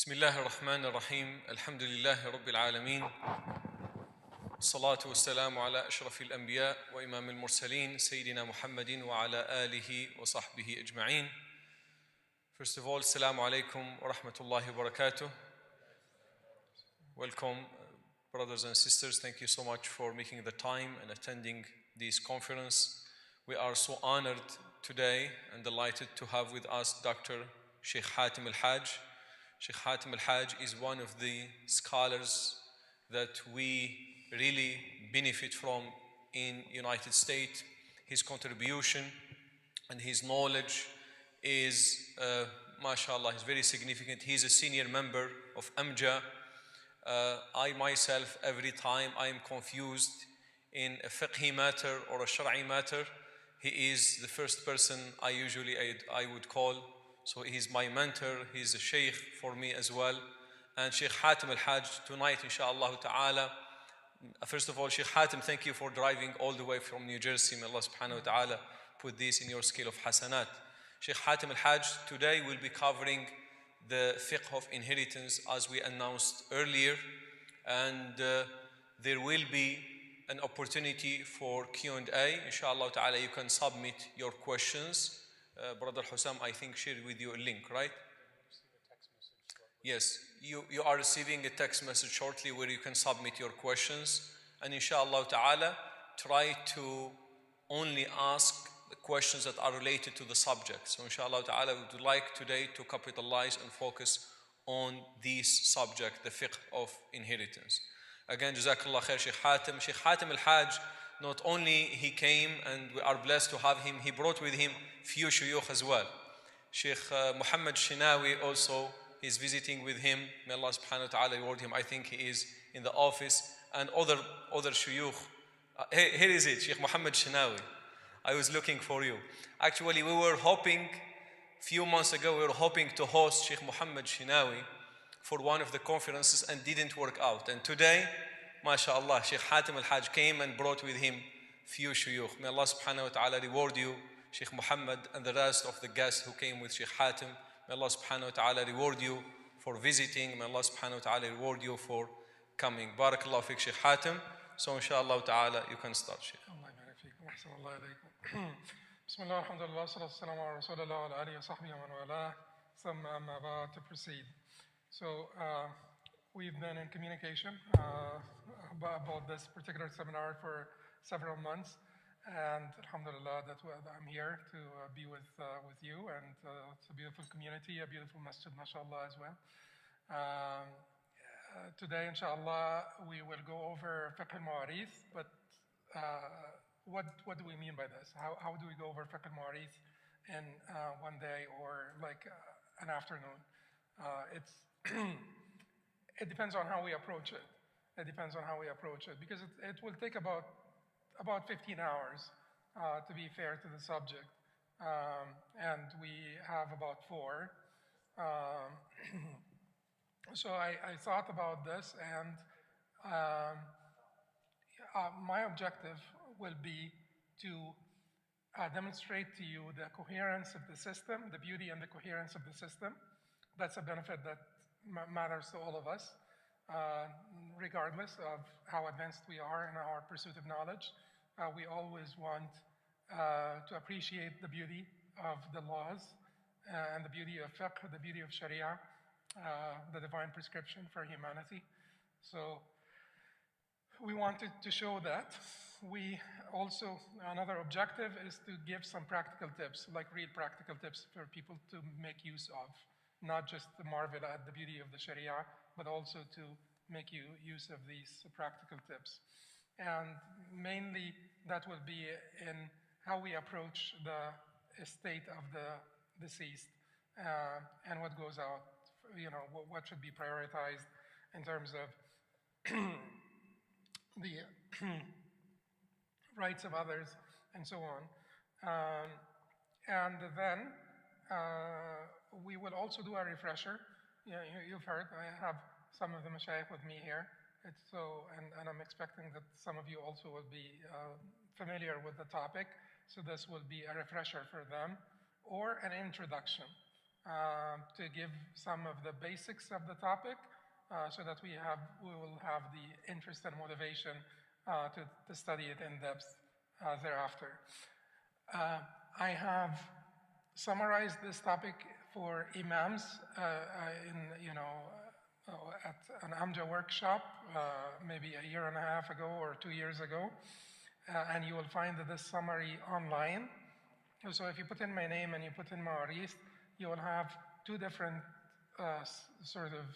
بسم الله الرحمن الرحيم الحمد لله رب العالمين الصلاة والسلام على أشرف الأنبياء وإمام المرسلين سيدنا محمد وعلى آله وصحبه أجمعين. First of all, Assalamu alaikum wa rahmatullahi wa barakatuh. Welcome, brothers and sisters. Thank you so much for making the time and attending this conference. We are so honored today and delighted to have with us Dr. Shaykh Hatem Al-Haj. Shaykh Hatem Al-Haj is one of the scholars that we really benefit from in United States. His contribution and his knowledge is, mashallah, is very significant. He's a senior member of AMJA. I myself, every time I am confused in a fiqhi matter or a shara'i matter, he is the first person I would call. So he's my mentor, he's a Shaykh for me as well. And Shaykh Hatem Al-Haj tonight, inshallah ta'ala. First of all, Shaykh Hatem, thank you for driving all the way from New Jersey. May Allah subhanahu wa ta'ala put this in your scale of hasanat. Shaykh Hatem Al-Haj today will be covering the fiqh of inheritance as we announced earlier. And there will be an opportunity for Q&A. Inshallah ta'ala, you can submit your questions. Brother Hussam, I think, shared with you a link, right? Yes, you are receiving a text message shortly where you can submit your questions. And inshallah ta'ala, try to only ask the questions that are related to the subject. So inshallah ta'ala, we would like today to capitalize and focus on this subject, the fiqh of inheritance. Again, Jazakallah khair, Shaykh Hatem. Shaykh Hatem Al-Haj, not only he came and we are blessed to have him, he brought with him few shuyukh as well. Shaykh Muhammad Shinawi also is visiting with him. May Allah subhanahu wa ta'ala reward him. I think he is in the office. And other shuyukh. Here is it, Shaykh Muhammad Shinawi. I was looking for you. Actually, we were hoping, few months ago, we were hoping to host Shaykh Muhammad Shinawi for one of the conferences and didn't work out. And today, MashaAllah, Shaykh Hatem Al-Haj came and brought with him few shuyukh. May Allah subhanahu wa ta'ala reward you, Shaykh Muhammad, and the rest of the guests who came with Shaykh Hatem. May Allah subhanahu wa ta'ala reward you for visiting. May Allah subhanahu wa ta'ala reward you for coming. Barakallahu fiqh, Shaykh Hatem. So inshallah ta'ala, you can start, Shaykh. Bismillah, alhamdulillah, salatu wassalamu ala rasulillah wa ala alihi wa sahbihi wa man wala. Thumma amma ba'd, to proceed. So, we've been in communication about this particular seminar for several months, and alhamdulillah that I'm here to be with you, and it's a beautiful community, a beautiful masjid, mashallah, as well. Today, inshallah, we will go over fiqh al-mawarith, but what do we mean by this? How do we go over fiqh al-mawarith in one day or like an afternoon? It depends on how we approach it. It depends on how we approach it, because it will take about 15 hours to be fair to the subject, and we have about 4. So I thought about this, and my objective will be to demonstrate to you the coherence of the system, the beauty and the coherence of the system. That's a benefit that matters to all of us, regardless of how advanced we are in our pursuit of knowledge. We always want to appreciate the beauty of the laws and the beauty of fiqh, the beauty of sharia, the divine prescription for humanity. So we wanted to show that. We also, another objective is to give some practical tips, like real practical tips for people to make use of. Not just to marvel at the beauty of the Sharia, but also to make use of these practical tips. And mainly that will be in how we approach the estate of the deceased and what goes out, what should be prioritized in terms of the rights of others and so on. And then we will also do a refresher. You've heard, I have some of the mashayikh with me here. And I'm expecting that some of you also will be familiar with the topic. So this will be a refresher for them or an introduction. to give some of the basics of the topic so that we will have the interest and motivation to study it in depth thereafter. I have summarized this topic for imams at an Amja workshop maybe a year and a half ago or 2 years ago, and you will find this summary online. So if you put in my name and you put in Mawarith, you will have two different sort of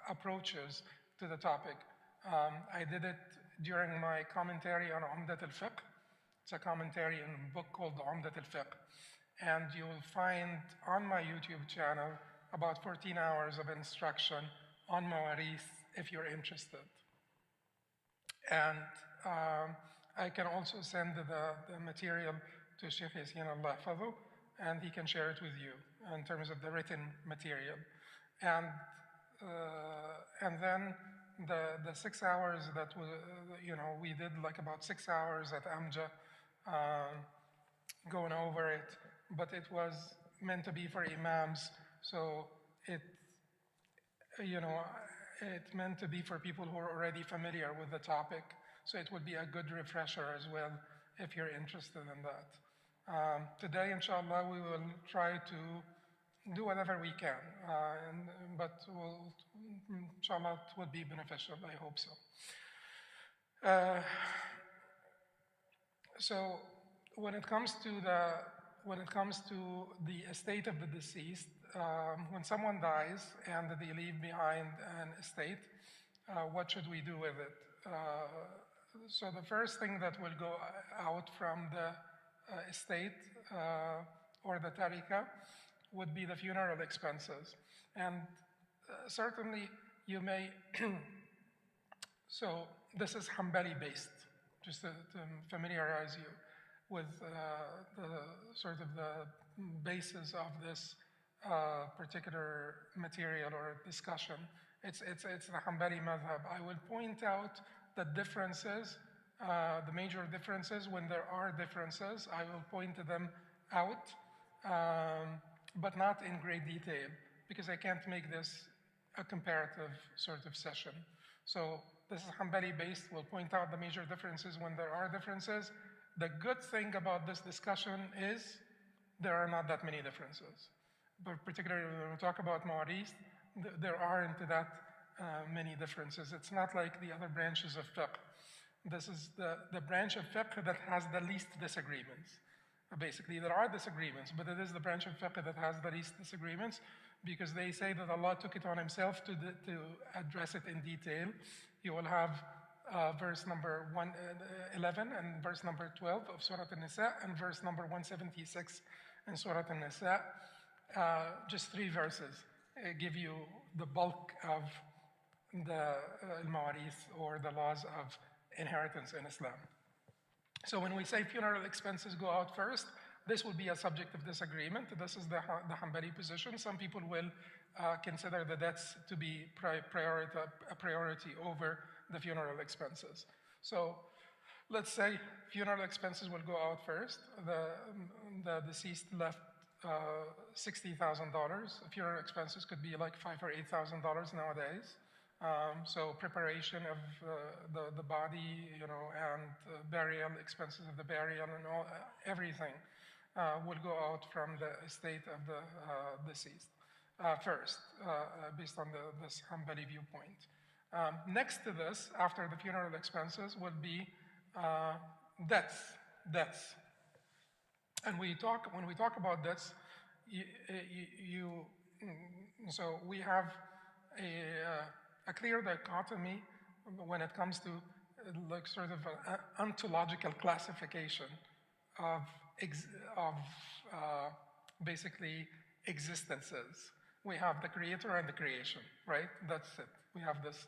approaches to the topic. I did it during my commentary on Umdat al-Fiqh. It's a commentary in a book called Umdat al-Fiqh. And you will find on my YouTube channel about 14 hours of instruction on Mawarith if you're interested. And I can also send the material to Shaykh Yasin Allah Fadhu, and he can share it with you in terms of the written material. And then the 6 hours that we did like about 6 hours at Amja going over it, but it was meant to be for imams, so it meant to be for people who are already familiar with the topic, so it would be a good refresher as well if you're interested in that. Today, inshallah, we will try to do whatever we can, but inshallah, it would be beneficial. I hope so. So when it comes to the estate of the deceased, when someone dies and they leave behind an estate, what should we do with it? So the first thing that will go out from the estate or the tarika would be the funeral expenses. And certainly you may, so this is Hanbali based, just to familiarize you with the sort of the basis of this particular material or discussion. It's the Hanbali madhab. I will point out the differences, the major differences. When there are differences, I will point them out, but not in great detail, because I can't make this a comparative sort of session. So this is Hanbali based. We'll point out the major differences when there are differences. The good thing about this discussion is there are not that many differences. But particularly when we talk about Mawarith, there aren't that many differences. It's not like the other branches of fiqh. This is the branch of fiqh that has the least disagreements. Basically, there are disagreements, but it is the branch of fiqh that has the least disagreements, because they say that Allah took it on himself to address it in detail. You will have verse number 11 and verse number 12 of Surah An-Nisa and verse number 176 in Surah An-Nisa. Just 3 verses give you the bulk of the al-Mawarith, or the laws of inheritance in Islam. So when we say funeral expenses go out first, this will be a subject of disagreement. This is the Hanbali position. Some people will consider the debts to be a priority over the funeral expenses. So let's say funeral expenses will go out first. The deceased left $60,000. Funeral expenses could be like $5,000 or $8,000 nowadays. So preparation of the body, and burial, expenses of the burial, and everything will go out from the estate of the deceased first, based on this Hanbali viewpoint. Next to this, after the funeral expenses, would be debts. And when we talk about debts, so we have a clear dichotomy when it comes to like sort of an ontological classification of basically existences. We have the creator and the creation, right? That's it. We have this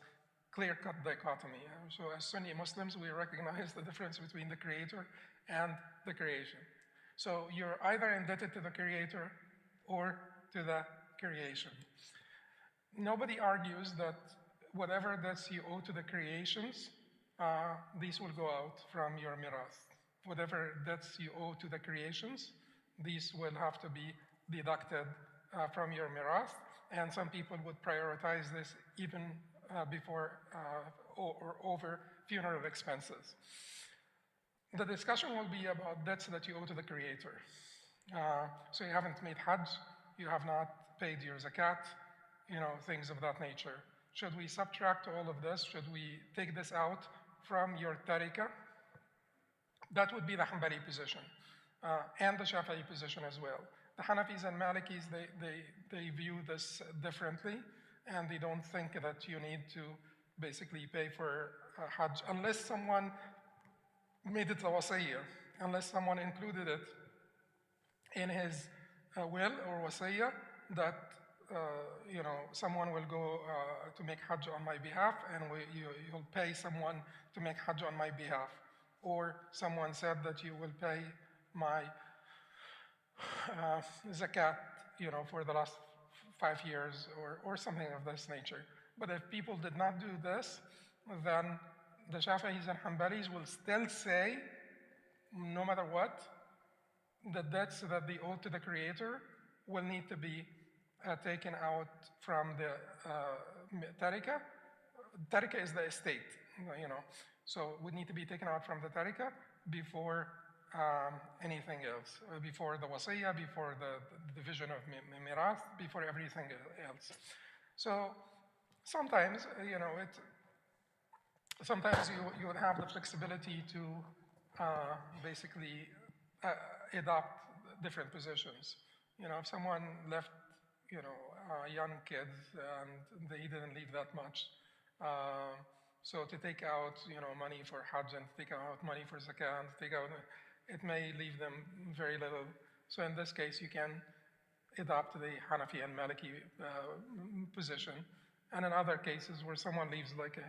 clear-cut dichotomy. So as Sunni Muslims, we recognize the difference between the creator and the creation. So you're either indebted to the creator or to the creation. Nobody argues that whatever debts you owe to the creations, these will go out from your mirath. Whatever debts you owe to the creations, these will have to be deducted from your mirath, and some people would prioritize this even before or over funeral expenses. The discussion will be about debts that you owe to the Creator. So you haven't made Hajj, you have not paid your zakat, things of that nature. Should we subtract all of this? Should we take this out from your tariqah? That would be the Hanbali position, and the Shafi'i position as well. The Hanafis and Malikis, they view this differently, and they don't think that you need to basically pay for Hajj unless someone made it a wasiyah, unless someone included it in his will or wasiyah that someone will go to make Hajj on my behalf, and you'll pay someone to make Hajj on my behalf. Or someone said that you will pay my zakat, for the last 5 years or something of this nature. But if people did not do this, then the Shafi'is and Hanbalis will still say, no matter what, the debts that they owe to the Creator will need to be taken out from the tariqah. Tariqah is the estate, so would need to be taken out from the tariqah before anything else, before the wasiyah, before the division of mirath, before everything else. So sometimes, sometimes you would have the flexibility to basically adopt different positions. If someone left, young kids and they didn't leave that much, so to take out, money for Hajj and to take out money for Zakah and to take out, it may leave them very little. So in this case, you can adopt the Hanafi and Maliki position. And in other cases where someone leaves like a,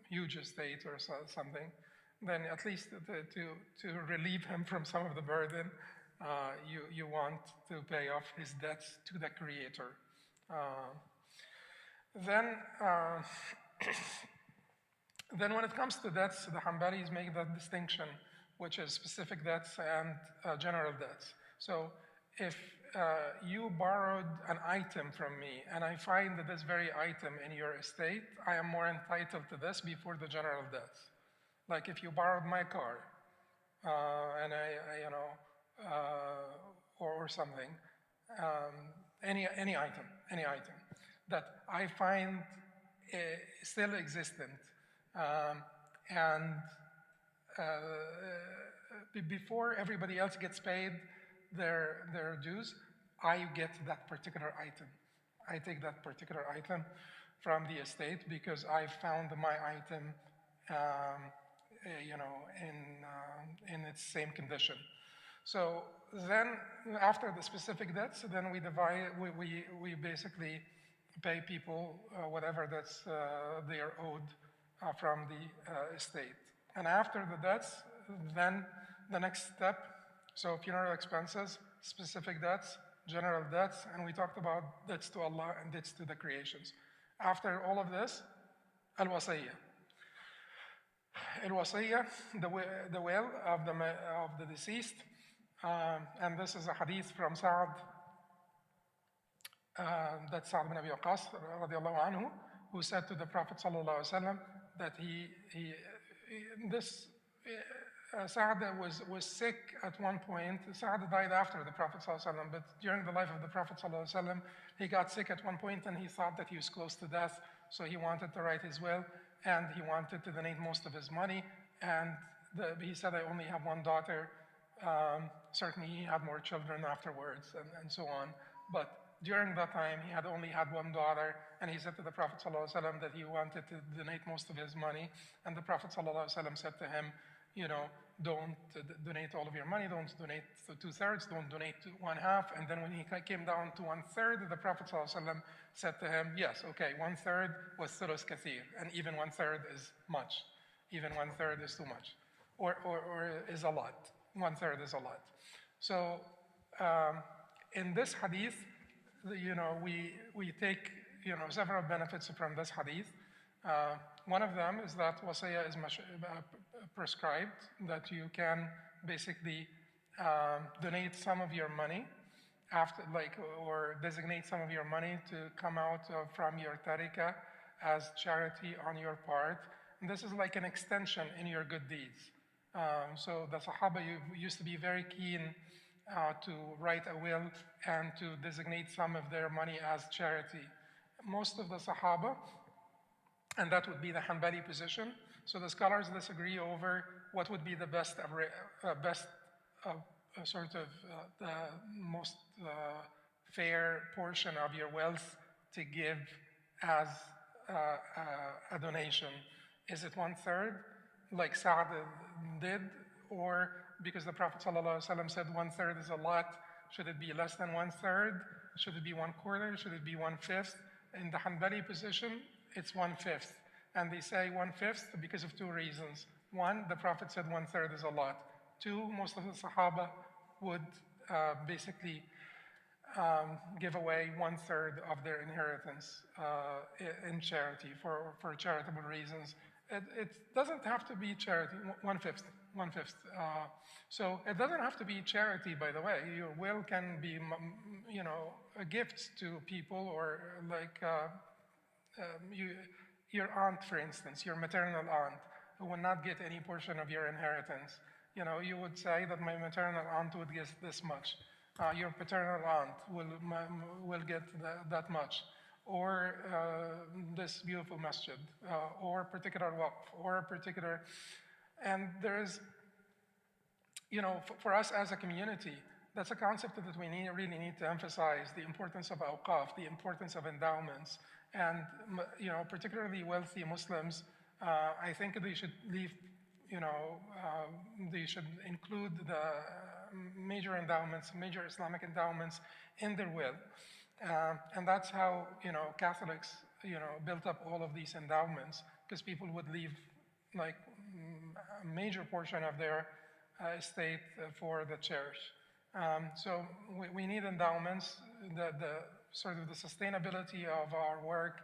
huge estate or something, then at least to relieve him from some of the burden, you want to pay off his debts to the Creator. Then when it comes to debts, the Hanbalis make that distinction, which is specific debts and general debts. So if you borrowed an item from me and I find that this very item in your estate, I am more entitled to this before the general debts. Like if you borrowed my car and or something, any item that I find still existent, and before everybody else gets paid their dues, I get that particular item. I take that particular item from the estate because I found my item, in its same condition. So then, after the specific debts, then we divide. We basically pay people whatever debts they are owed from the estate. And after the debts, then the next step. So funeral expenses, specific debts, general debts, and we talked about debts to Allah and debts to the creations. After all of this, al-wasiyah. Al-wasiyah, the will of the deceased, and this is a hadith from Sa'd, that's Sa'd bin Abi Waqqas radiallahu anhu, who said to the Prophet sallallahu alaihi wasallam that Sa'd was sick at one point. Sa'd died after the Prophet sallallahu alaihi wasallam, but during the life of the Prophet sallallahu alaihi wasallam, he got sick at one point and he thought that he was close to death, so he wanted to write his will and he wanted to donate most of his money. And he said, I only have one daughter. Certainly he had more children afterwards and so on. But during that time, he had only had one daughter, and he said to the Prophet ﷺ that he wanted to donate most of his money. And the Prophet ﷺ said to him, don't donate all of your money, don't donate 2/3, don't donate 1/2. And then when he came down to 1/3, the Prophet ﷺ said to him, yes, okay, 1/3 was thuluth kathir, and even 1/3 is much. Even 1/3 is too much, or is a lot. 1/3 is a lot. So in this hadith, we take several benefits from this hadith. One of them is that wasiyah is prescribed, that you can basically donate some of your money after, like, or designate some of your money to come out from your tariqah as charity on your part. And this is like an extension in your good deeds. So the Sahaba used to be very keen to write a will and to designate some of their money as charity. Most of the Sahaba, and that would be the Hanbali position. So the scholars disagree over what would be the best, the most fair portion of your wealth to give as a donation. Is it 1/3, like Sa'd did, or because the Prophet ﷺ said 1/3 is a lot, should it be less than 1/3? Should it be 1/4? Should it be 1/5? In the Hanbali position, it's 1/5. And they say 1/5 because of two reasons. One, the Prophet said 1/3 is a lot. Two, most of the Sahaba would basically give away 1/3 of their inheritance in charity for charitable reasons. It doesn't have to be charity, 1/5. So it doesn't have to be charity, by the way. Your will can be, a gift to people, or like your aunt, for instance, your maternal aunt, who will not get any portion of your inheritance. You would say that my maternal aunt would get this much. Your paternal aunt will get that much. Or this beautiful masjid, or particular waqf, or a particular, and there's, for us as a community, that's a concept that we really need to emphasize, the importance of awqaf, the importance of endowments, and particularly wealthy Muslims, I think they should leave, they should include the major endowments, major Islamic endowments in their will. And that's how, Catholics, built up all of these endowments, because people would leave like a major portion of their estate for the church. So we need endowments. The sort of the sustainability of our work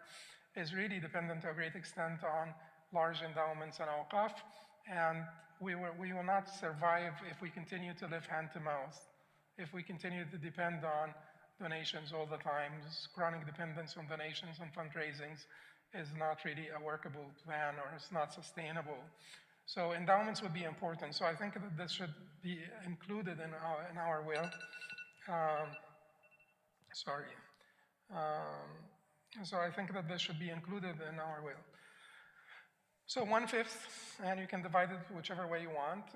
is really dependent to a great extent on large endowments and awqaf, and we will not survive if we continue to live hand to mouth, if we continue to depend on donations all the time. This chronic dependence on donations and fundraisings is not really a workable plan, or it's not sustainable. So endowments would be important. So I think that this should be included in our will. So I think that this should be included in our will. So 1/5, and you can divide it whichever way you want.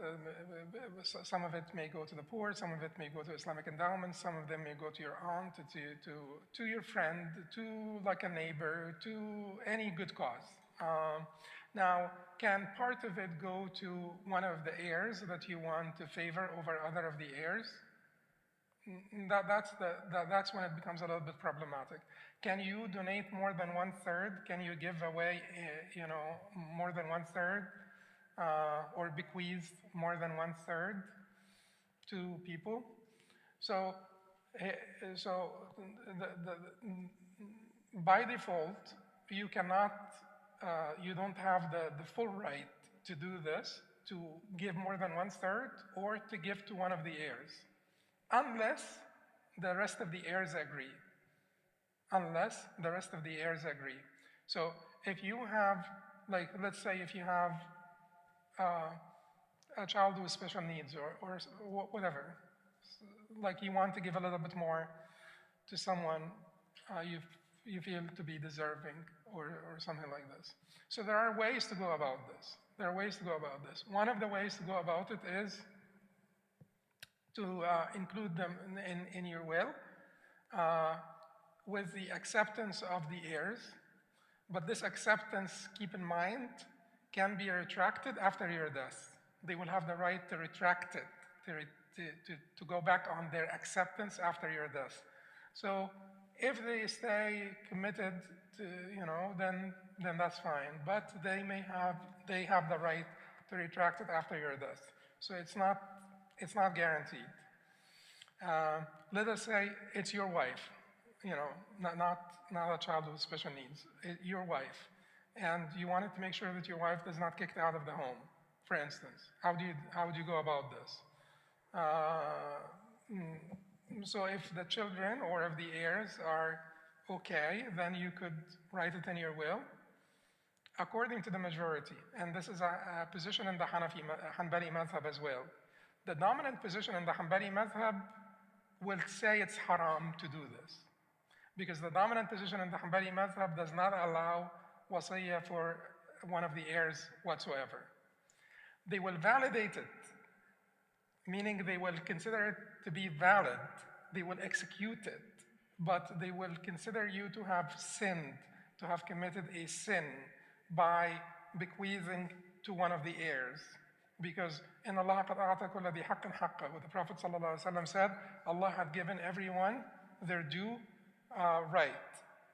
Some of it may go to the poor, some of it may go to Islamic endowments, some of them may go to your aunt, to your friend, to like a neighbor, to any good cause. Now, can part of it go to one of the heirs that you want to favor over other of the heirs? That's when it becomes a little bit problematic. Can you donate more than 1/3? Can you give away, more than 1/3, or bequeath more than 1/3 to people? So by default, you cannot, you don't have the full right to do this, to give more than 1/3, or to give to one of the heirs, unless the rest of the heirs agree. Unless the rest of the heirs agree. So if you have, like, let's say if you have a child with special needs, or whatever, like you want to give a little bit more to someone you feel to be deserving, or something like this. So there are ways to go about this. One of the ways to go about it is to include them in your will, with the acceptance of the heirs. But this acceptance, keep in mind, can be retracted after your death. They will have the right to retract it, to go back on their acceptance after your death. So if they stay committed to, then that's fine. But they have the right to retract it after your death. So it's not guaranteed. Let us say it's your wife, not a child with special needs, your wife, and you wanted to make sure that your wife does not get kicked out of the home, for instance. How would you go about this? So if the children or if the heirs are okay, then you could write it in your will according to the majority. And this is a position in the Hanbali madhab as well. The dominant position in the Hanbali madhab will say it's haram to do this, because the dominant position in the Hanbali madhab does not allow wasiyah for one of the heirs whatsoever. They will validate it, meaning they will consider it to be valid. They will execute it, but they will consider you to have sinned, to have committed a sin by bequeathing to one of the heirs. Because in Allah قَدْ أَعْطَى كُلَّ ذِي حَقٍّ حَقَّهُ, what the Prophet ﷺ said, Allah had given everyone their due right.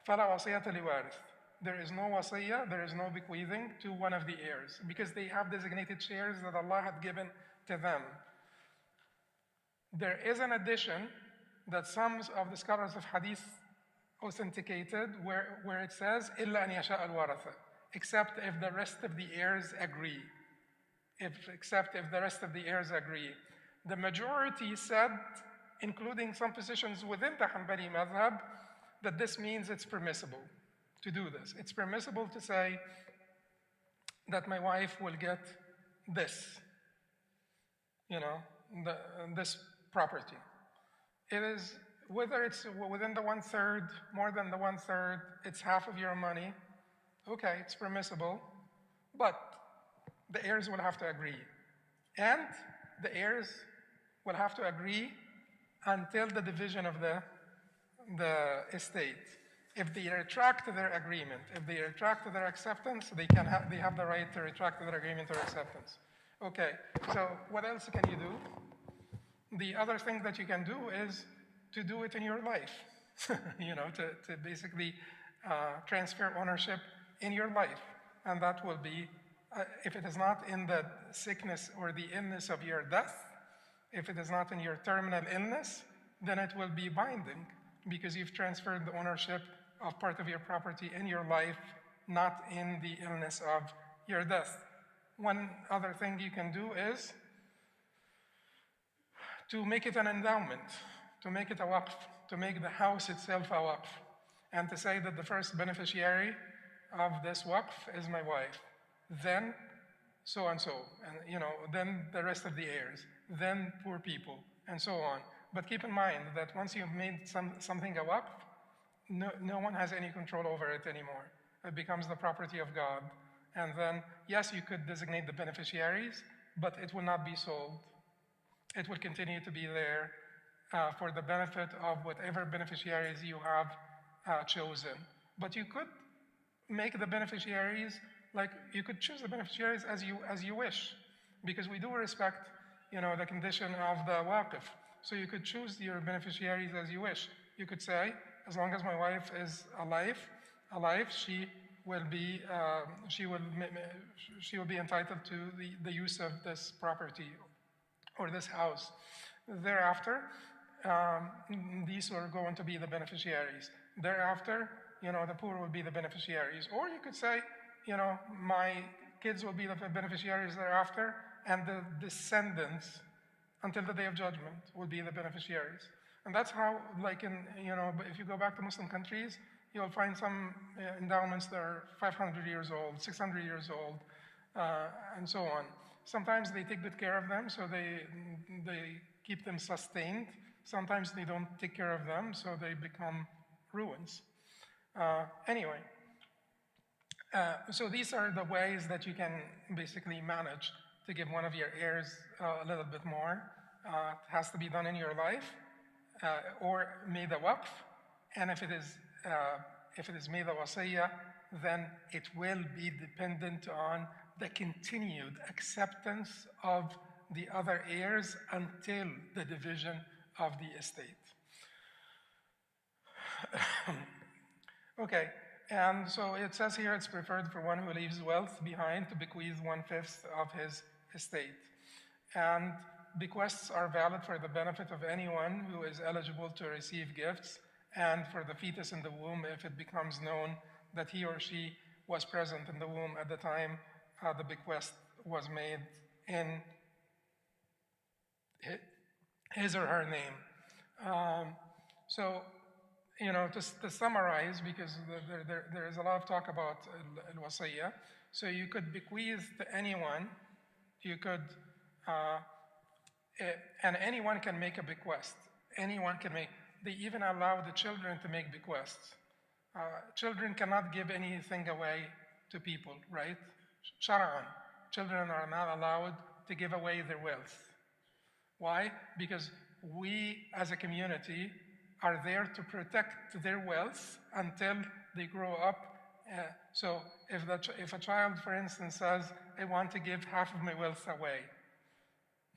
فَلَا وَصِيَّةَ لِوَارِثٍ. There is no wasiyah, there is no bequeathing to one of the heirs, because they have designated shares that Allah had given to them. There is an addition that some of the scholars of hadith authenticated where it says, إِلَّا أَنْ يَشَاءَ الْوَارَثَ, except if the rest of the heirs agree. Except if the rest of the heirs agree. The majority said, including some positions within the Hanbali madhab, that this means it's permissible to do this. It's permissible to say that my wife will get this, this property. It is, whether it's within the 1/3, more than the 1/3, it's half of your money. Okay, it's permissible, but the heirs will have to agree. And the heirs will have to agree until the division of the estate. If they retract their agreement, if they retract their acceptance, they have the right to retract their agreement or acceptance. Okay, so what else can you do? The other thing that you can do is to do it in your life, to basically transfer ownership in your life. And that will be, if it is not in the sickness or the illness of your death, if it is not in your terminal illness, then it will be binding, because you've transferred the ownership of part of your property in your life, not in the illness of your death. One other thing you can do is to make it an endowment, to make it a waqf, to make the house itself a waqf, and to say that the first beneficiary of this waqf is my wife, then so and so, and then the rest of the heirs, then poor people, and so on. But keep in mind that once you've made something a waqf, no one has any control over it anymore. It becomes the property of God. And then, yes, you could designate the beneficiaries, but it will not be sold. It will continue to be there for the benefit of whatever beneficiaries you have chosen. But you could make the beneficiaries, like you could choose the beneficiaries as you wish, because we do respect, the condition of the waqif. So you could choose your beneficiaries as you wish. You could say, as long as my wife is alive, she will be entitled to the use of this property or this house. Thereafter, these are going to be the beneficiaries. Thereafter, the poor will be the beneficiaries. Or you could say, my kids will be the beneficiaries thereafter, and the descendants until the day of judgment will be the beneficiaries. And that's how, like if you go back to Muslim countries, you'll find some endowments that are 500 years old, 600 years old, and so on. Sometimes they take good care of them, so they keep them sustained. Sometimes they don't take care of them, so they become ruins. Anyway, so these are the ways that you can basically manage to give one of your heirs a little bit more. It has to be done in your life, or made a waqf, and if it is made a wasiyah, then it will be dependent on the continued acceptance of the other heirs until the division of the estate. Okay, and so it says here it's preferred for one who leaves wealth behind to bequeath 1/5 of his estate. And bequests are valid for the benefit of anyone who is eligible to receive gifts, and for the fetus in the womb if it becomes known that he or she was present in the womb at the time the bequest was made in his or her name. So, to summarize, because there is a lot of talk about al-wasiyya, so you could bequeath to anyone, you could, and anyone can make a bequest. Anyone can make, they even allow the children to make bequests. Children cannot give anything away to people, right? Shara'an, children are not allowed to give away their wealth. Why? Because we as a community are there to protect their wealth until they grow up. So if a child, for instance, says, I want to give half of my wealth away,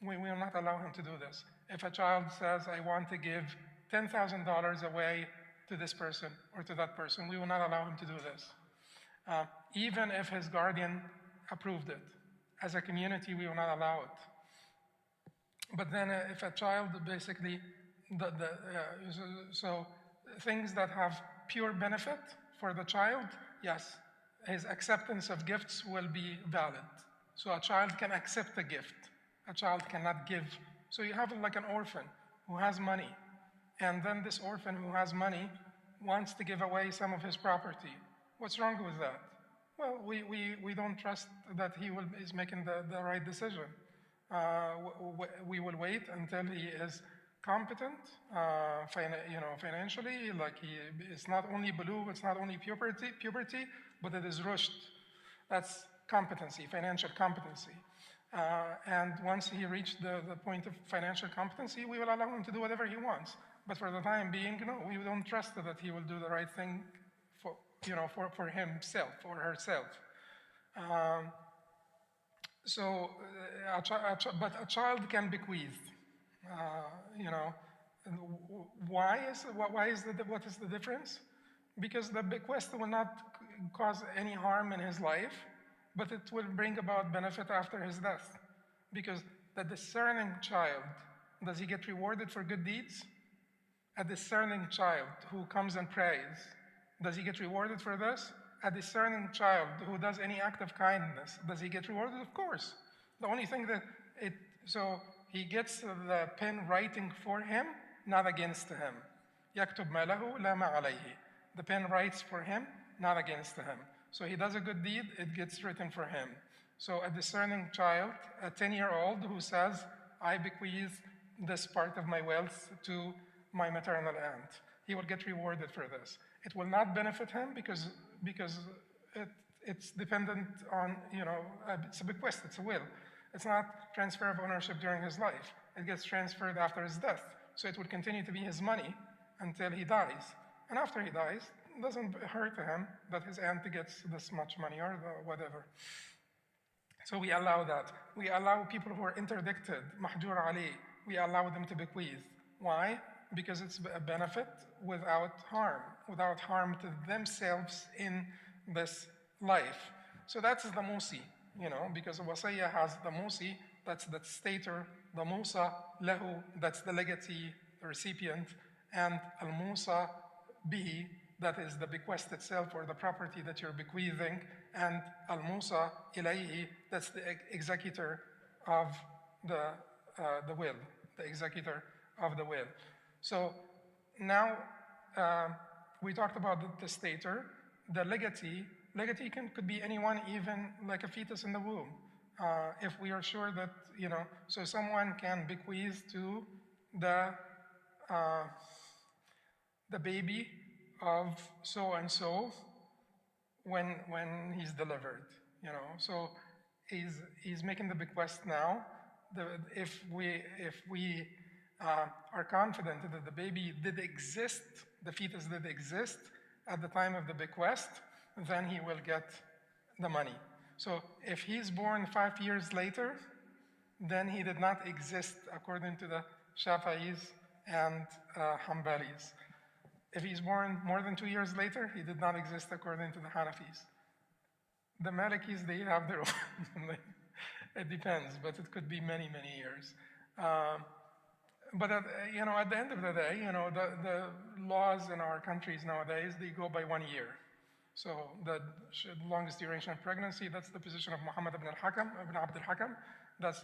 we will not allow him to do this. If a child says, I want to give $10,000 away to this person or to that person, we will not allow him to do this. Even if his guardian approved it. As a community, we will not allow it. But then if a child basically, so things that have pure benefit for the child, yes, his acceptance of gifts will be valid. So a child can accept a gift. A child cannot give. So you have like an orphan who has money, and then this orphan who has money wants to give away some of his property. What's wrong with that? Well, we don't trust that he is making the right decision. We will wait until he is competent, financially. Like it's not only blue, it's not only puberty, but it is rushd. That's competency, financial competency. And once he reached the point of financial competency, we will allow him to do whatever he wants. But for the time being, no, we don't trust that he will do the right thing for himself or herself. But a child can bequeath. What is the difference? Because the bequest will not cause any harm in his life, but it will bring about benefit after his death. Because the discerning child, does he get rewarded for good deeds? A discerning child who comes and prays, does he get rewarded for this? A discerning child who does any act of kindness, does he get rewarded? Of course. The only thing so he gets the pen writing for him, not against him. يَكْتُبْ مَا لَهُ لَا مَا عَلَيْهِ. The pen writes for him, not against him. So he does a good deed, it gets written for him. So a discerning child, a 10-year-old who says, I bequeath this part of my wealth to my maternal aunt, he will get rewarded for this. It will not benefit him because it's dependent on, it's a bequest, it's a will. It's not transfer of ownership during his life. It gets transferred after his death. So it will continue to be his money until he dies. And after he dies, it doesn't hurt him that his aunt gets this much money or whatever. So we allow that. We allow people who are interdicted, mahjur ali, we allow them to bequeath. Why? Because it's a benefit without harm to themselves in this life. So that's the musi, because wasiyya has the musi, that's the stator, the musa lahu, that's the legatee, the recipient, and al-musa bihi, that is the bequest itself or the property that you're bequeathing, and al-musa ilayhi, that's the executor of the will, the executor of the will. So now we talked about the stator, the legatee. Legatee could be anyone, even like a fetus in the womb. If we are sure that, so someone can bequeath to the baby of so-and-so when he's delivered, So he's making the bequest now. If we are confident that the baby did exist, the fetus did exist at the time of the bequest, then he will get the money. So if he's born 5 years later, then he did not exist according to the Shafi'is and Hanbalis. If he's born more than 2 years later, he did not exist according to the Hanafis. The Malikis, they have their own. It depends, but it could be many, many years. But at the end of the day, the laws in our countries nowadays, they go by 1 year. So the longest duration of pregnancy, that's the position of Muhammad ibn Abd al-Hakam. That's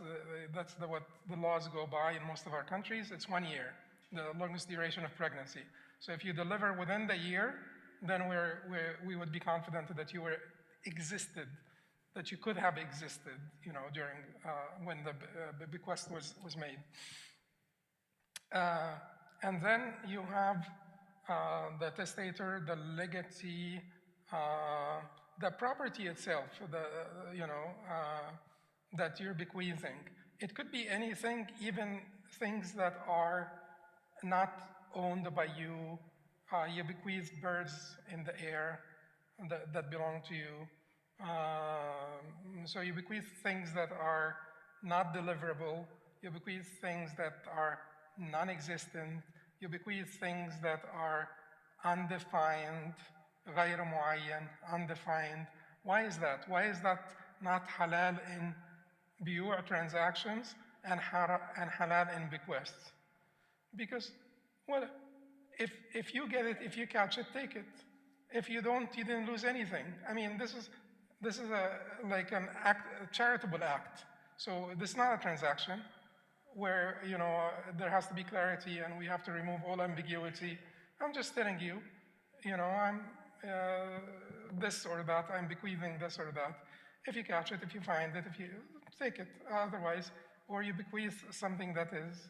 what the laws go by in most of our countries. It's 1 year. the longest duration of pregnancy. So if you deliver within the year, then we would be confident that you were existed, that you could have existed, during when the bequest was made. And then you have the testator, the legatee, the property itself, that you're bequeathing. It could be anything, even things that are not owned by you. You bequeath birds in the air that belong to you. So you bequeath things that are not deliverable. You bequeath things that are non-existent. You bequeath things that are undefined, غير معين, undefined. Why is that? Why is that not halal in buyur transactions and halal in bequests? Because, well, if you get it, if you catch it, take it. If you don't, you didn't lose anything. I mean, this is like an act, a charitable act. So this is not a transaction where there has to be clarity and we have to remove all ambiguity. I'm just telling you, I'm this or that. I'm bequeathing this or that. If you catch it, if you find it, if you take it. Otherwise, or you bequeath something that is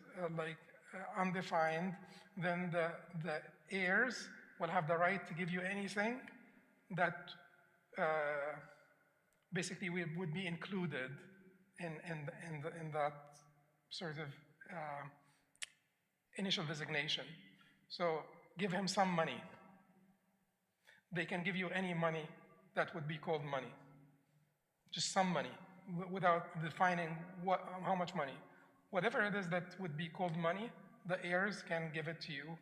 undefined, then the heirs will have the right to give you anything that basically would be included in that sort of initial designation. So give him some money. They can give you any money that would be called money. Just some money, without defining how much money. Whatever it is that would be called money, the heirs can give it to you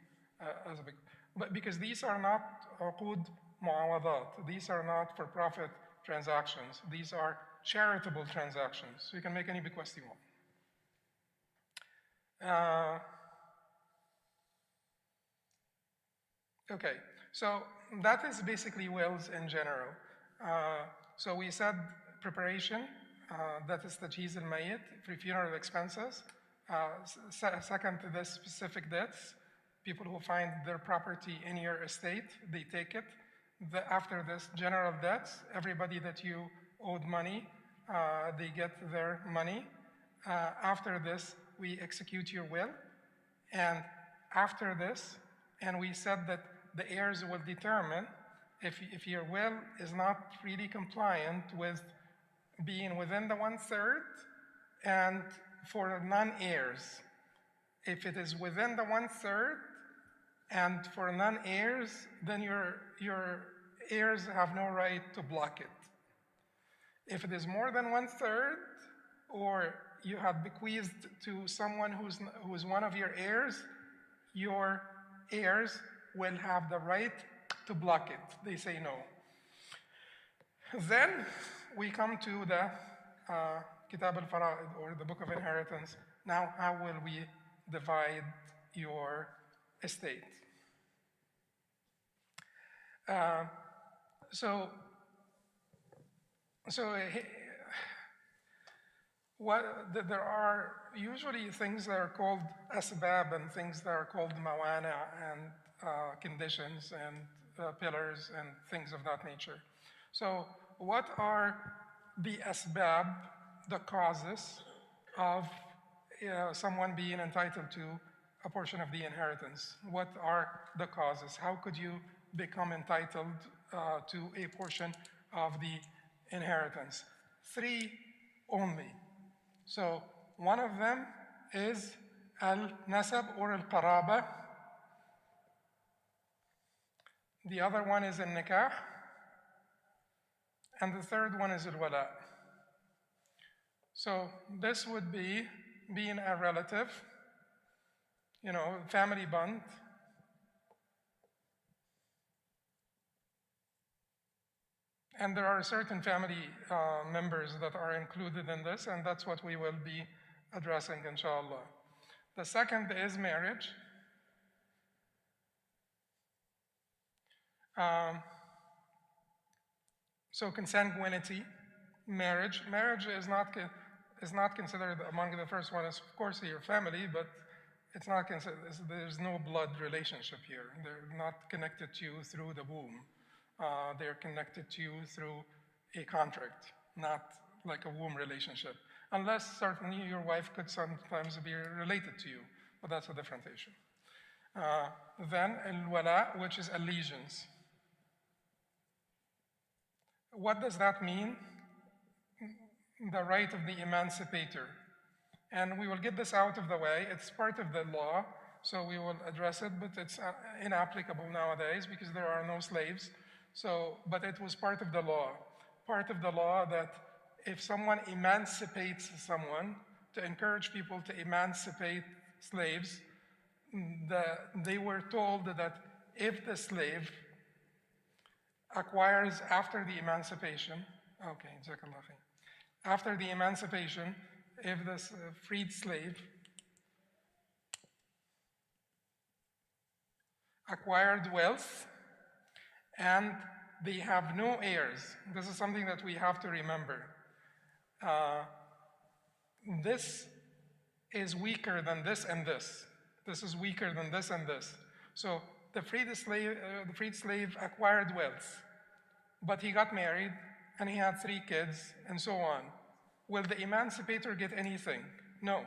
as a big. But because these are not uqud mu'awadat, these are not for-profit transactions. These are charitable transactions. So you can make any bequest you want. Okay, so that is basically wills in general. So we said preparation, that is tajhiz al-mayyit, for funeral expenses. Second to this, specific debts. People who find their property in your estate, they take it. After this, general debts, everybody that you owed money, they get their money. After this, we execute your will. And after this, and we said that the heirs will determine if your will is not really compliant with being within the 1/3, and for non-heirs, if it is within the 1/3 and for non-heirs, then your heirs have no right to block it. If it is more than 1/3, or you have bequeathed to someone who's one of your heirs will have the right to block it. They say no. Then we come to the Kitab al-Fara'id, or the Book of Inheritance. Now, how will we divide your estate? There are usually things that are called asbab and things that are called mawana and conditions and pillars and things of that nature. So what are the asbab, the causes of someone being entitled to a portion of the inheritance? What are the causes? How could you become entitled to a portion of the inheritance? 3 only. So one of them is al-nasab or al-qaraba. The other one is al-nikah. And the third one is al-wala. So this would be being a relative, family bond. And there are certain family members that are included in this, and that's what we will be addressing, inshallah. The second is marriage. So consanguinity, marriage. Marriage is not considered among the first one. Of course, your family, but it's not considered, there's no blood relationship here. They're not connected to you through the womb. They're connected to you through a contract, not like a womb relationship. Unless certainly your wife could sometimes be related to you, but that's a different issue. Then al-wala, which is allegiance. What does that mean? The right of the emancipator. And we will get this out of the way. It's part of the law, so we will address it, but it's inapplicable nowadays because there are no slaves. So, but it was part of the law. Part of the law that if someone emancipates someone, to encourage people to emancipate slaves, they were told that if the slave acquires after the emancipation, okay, jazakallah khair. After the emancipation, if the freed slave acquired wealth and they have no heirs, this is something that we have to remember. This is weaker than this and this. This is weaker than this and this. So the freed slave acquired wealth, but he got married and he had 3 kids and so on. Will the emancipator get anything? No,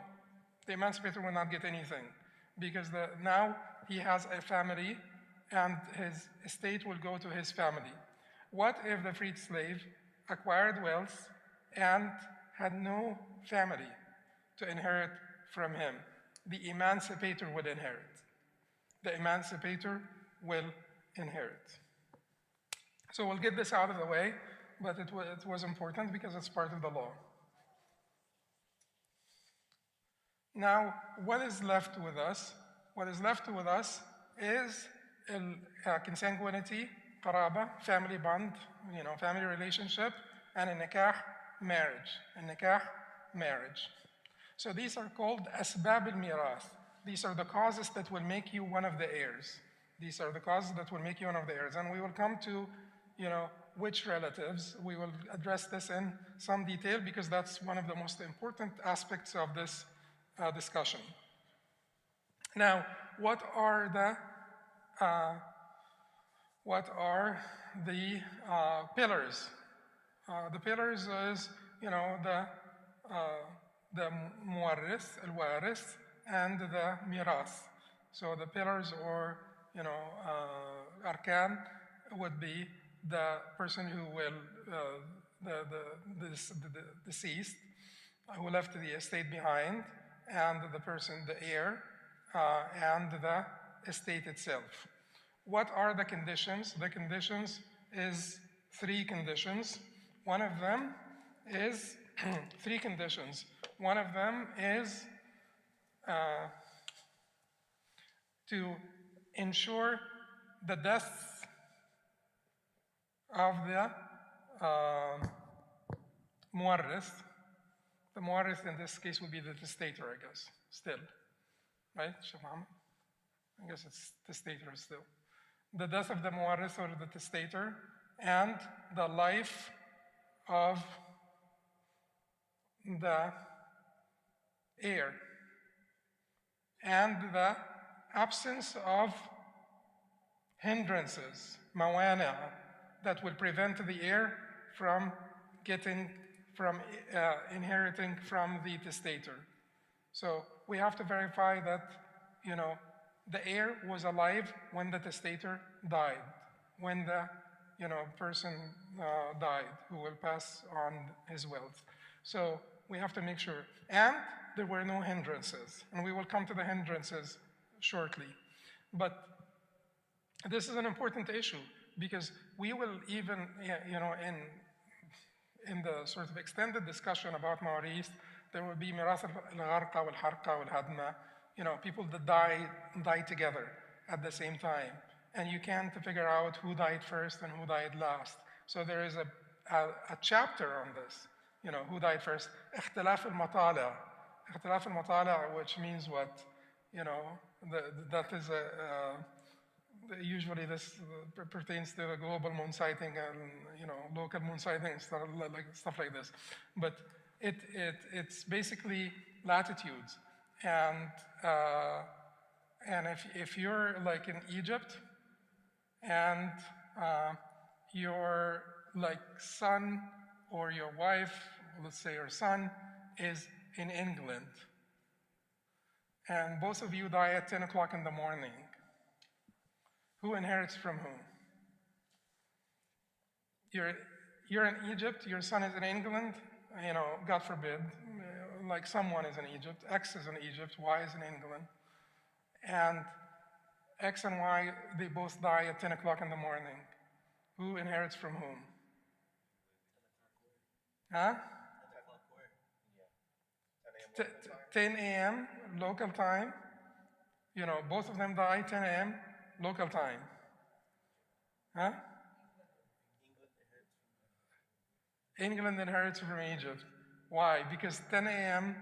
the emancipator will not get anything because now he has a family and his estate will go to his family. What if the freed slave acquired wealth and had no family to inherit from him? The emancipator will inherit. The emancipator will inherit. So we'll get this out of the way, but it was important because it's part of the law. Now, what is left with us? What is left with us is consanguinity, qaraba, family bond, family relationship, and a nikah, marriage. A nikah, marriage. So these are called asbab al-mirath. These are the causes that will make you one of the heirs. These are the causes that will make you one of the heirs. And we will come to, which relatives. We will address this in some detail because that's one of the most important aspects of this discussion. Now, what are the pillars? The pillars is, the muwarrith, al-warith, and the mirath. So the pillars or, arkan would be the person who will, the deceased, who left the estate behind, and the person, the heir, and the estate itself. What are the conditions? The conditions is 3 conditions. One of them is 3 conditions. One of them is to ensure the death of the muwarrith. The muwarrith in this case would be the testator, I guess, still. Right, Shaykh Muhammad? I guess it's testator still. The death of the muwarrith or the testator, and the life of the heir, and the absence of hindrances, mawana, that will prevent the heir from inheriting from the testator. So we have to verify that, the heir was alive when the testator died, when the, person died who will pass on his wealth. So we have to make sure. And there were no hindrances. And we will come to the hindrances shortly. But this is an important issue because we will even, in the sort of extended discussion about mawarith, there will be mirath al-gharqa wal-harqa wal-hadma, people that die together at the same time. And you can't figure out who died first and who died last. So there is a chapter on this, who died first. Ikhtilaf al-matala. Ikhtilaf al-matala, which means what? That is usually this pertains to the global moon sighting and local moon sighting and stuff like this. But it's basically latitudes, and And if you're like in Egypt and your like son or your wife, let's say your son, is in England, and both of you die at 10 o'clock in the morning, who inherits from whom? You're in Egypt, your son is in England, God forbid, like someone is in Egypt, X is in Egypt, Y is in England, and X and Y, they both die at 10 o'clock in the morning. Who inherits from whom? Huh? 10 a.m. local time. Both of them die 10 a.m. local time. Huh? England inherits from Egypt. Why? Because 10 a.m.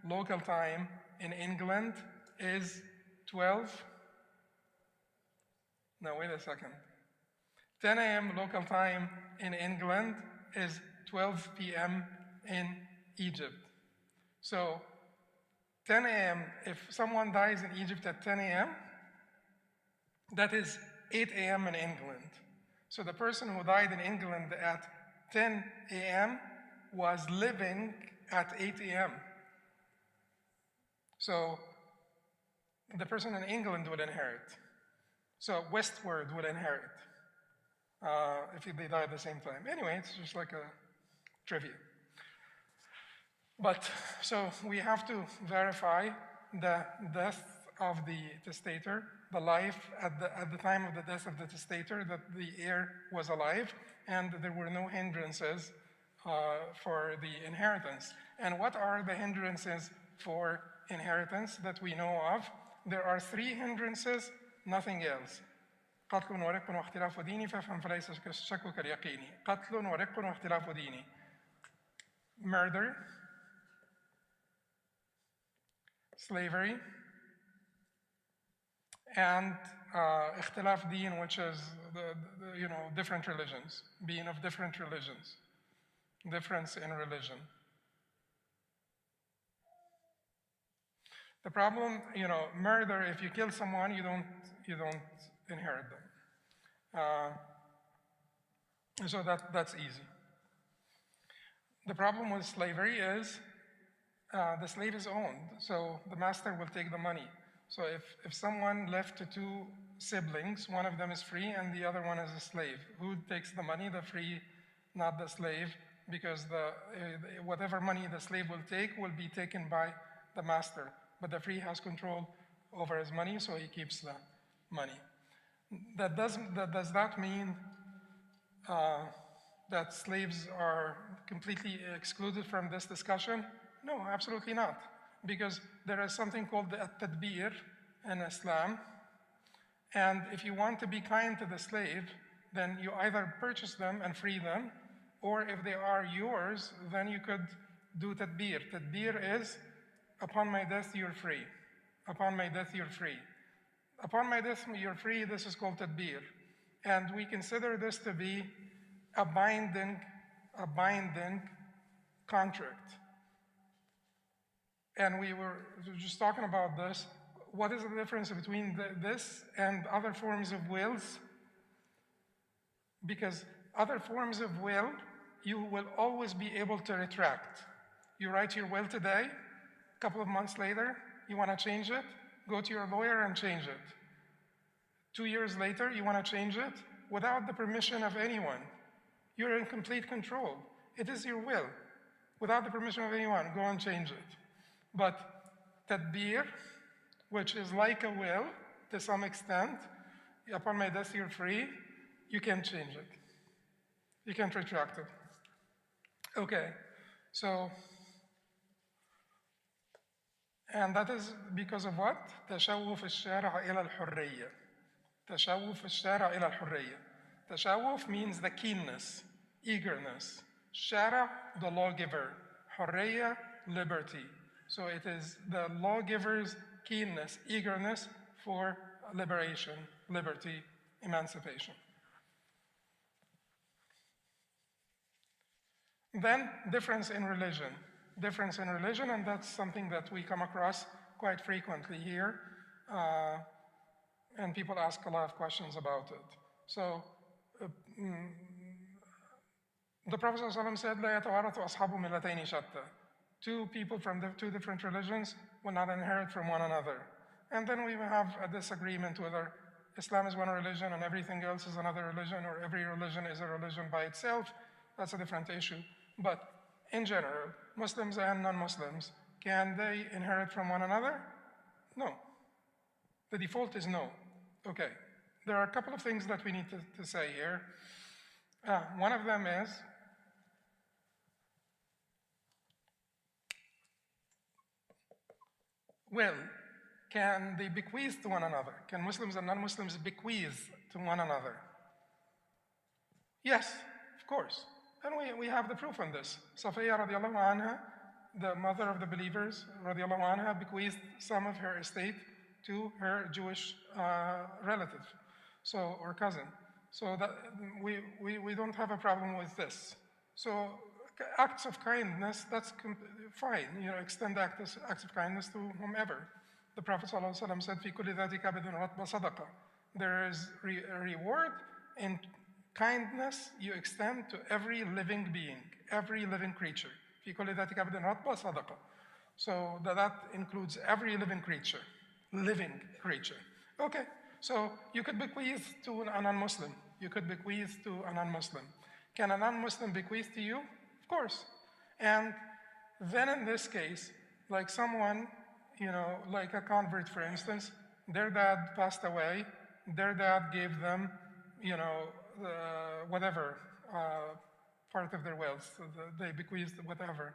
local time in England is 12. No, wait a second. 10 a.m. local time in England is 12 p.m. in Egypt. So 10 a.m., if someone dies in Egypt at 10 a.m., that is 8 a.m. in England. So the person who died in England at 10 a.m. was living at 8 a.m. So the person in England will inherit. So westward will inherit if they die at the same time. Anyway, it's just like a trivia. But so we have to verify the death of the testator, the life at the time of the death of the testator, that the heir was alive and there were no hindrances for the inheritance. And what are the hindrances for inheritance that we know of? There are 3 hindrances, nothing else. قتل ورق واختلاف ديني فافهم فليس الشك كاليقين. قتل ورق واختلاف ديني. Murder, slavery, and اختلاف دين, which is the different religions, being of different religions, difference in religion. The problem, murder, if you kill someone, you don't inherit them. So that's easy. The problem with slavery is the slave is owned, so the master will take the money. So if someone left 2 siblings, one of them is free and the other one is a slave, who takes the money? The free, not the slave, because whatever money the slave will take will be taken by the master. But the free has control over his money, so he keeps the money. Does that mean that slaves are completely excluded from this discussion? No, absolutely not. Because there is something called the tadbir in Islam. And if you want to be kind to the slave, then you either purchase them and free them, or if they are yours, then you could do tadbir. Tadbir is, upon my death, you're free. Upon my death, you're free. Upon my death, you're free. This is called tadbir. And we consider this to be a binding contract. And we were just talking about this. What is the difference between this and other forms of wills? Because other forms of will, you will always be able to retract. You write your will today, a couple of months later, you want to change it, go to your lawyer and change it. 2 years later, you want to change it without the permission of anyone. You're in complete control. It is your will. Without the permission of anyone, go and change it. But tadbir, which is like a will to some extent, upon my death you're free, you can change it. You can't retract it. Okay, so, and that is because of what? تشوف الشارع إلى الحرية. تشوف الشارع إلى الحرية. تشوف means the keenness, eagerness. شارع, the lawgiver. حرية, liberty. So it is the lawgiver's keenness, eagerness for liberation, liberty, emancipation. Then difference in religion. Difference in religion, and that's something that we come across quite frequently here. and people ask a lot of questions about it. So the Prophet ﷺ said, لا يتوارث أصحاب ملتين شتى. Two people from the two different religions will not inherit from one another. And then we have a disagreement whether Islam is one religion and everything else is another religion, or every religion is a religion by itself. That's a different issue. But in general, Muslims and non-Muslims, can they inherit from one another? No. The default is no. Okay. There are a couple of things that we need to say here. One of them is, well, can they bequeath to one another? Can Muslims and non-Muslims bequeath to one another? Yes, of course. And we have the proof on this. Safiya radiallahu anha, the mother of the believers, radiallahu anha, bequeathed some of her estate to her Jewish relative, so, or cousin. So that we don't have a problem with this. So acts of kindness, that's fine. Extend acts of kindness to whomever. The Prophet ﷺ said, "Fi kulli dhati kabidin ratba sadaqa." There is a reward in kindness you extend to every living being, every living creature. "Fi kulli dhati kabidin ratba sadaqa." So that includes every living creature. Living creature. Okay, so you could bequeath to a non-Muslim. You could bequeath to a non-Muslim. Can a non-Muslim bequeath to you? Of course. And then in this case, like someone, like a convert, for instance, their dad passed away, their dad gave them, whatever, part of their wealth, they bequeathed whatever.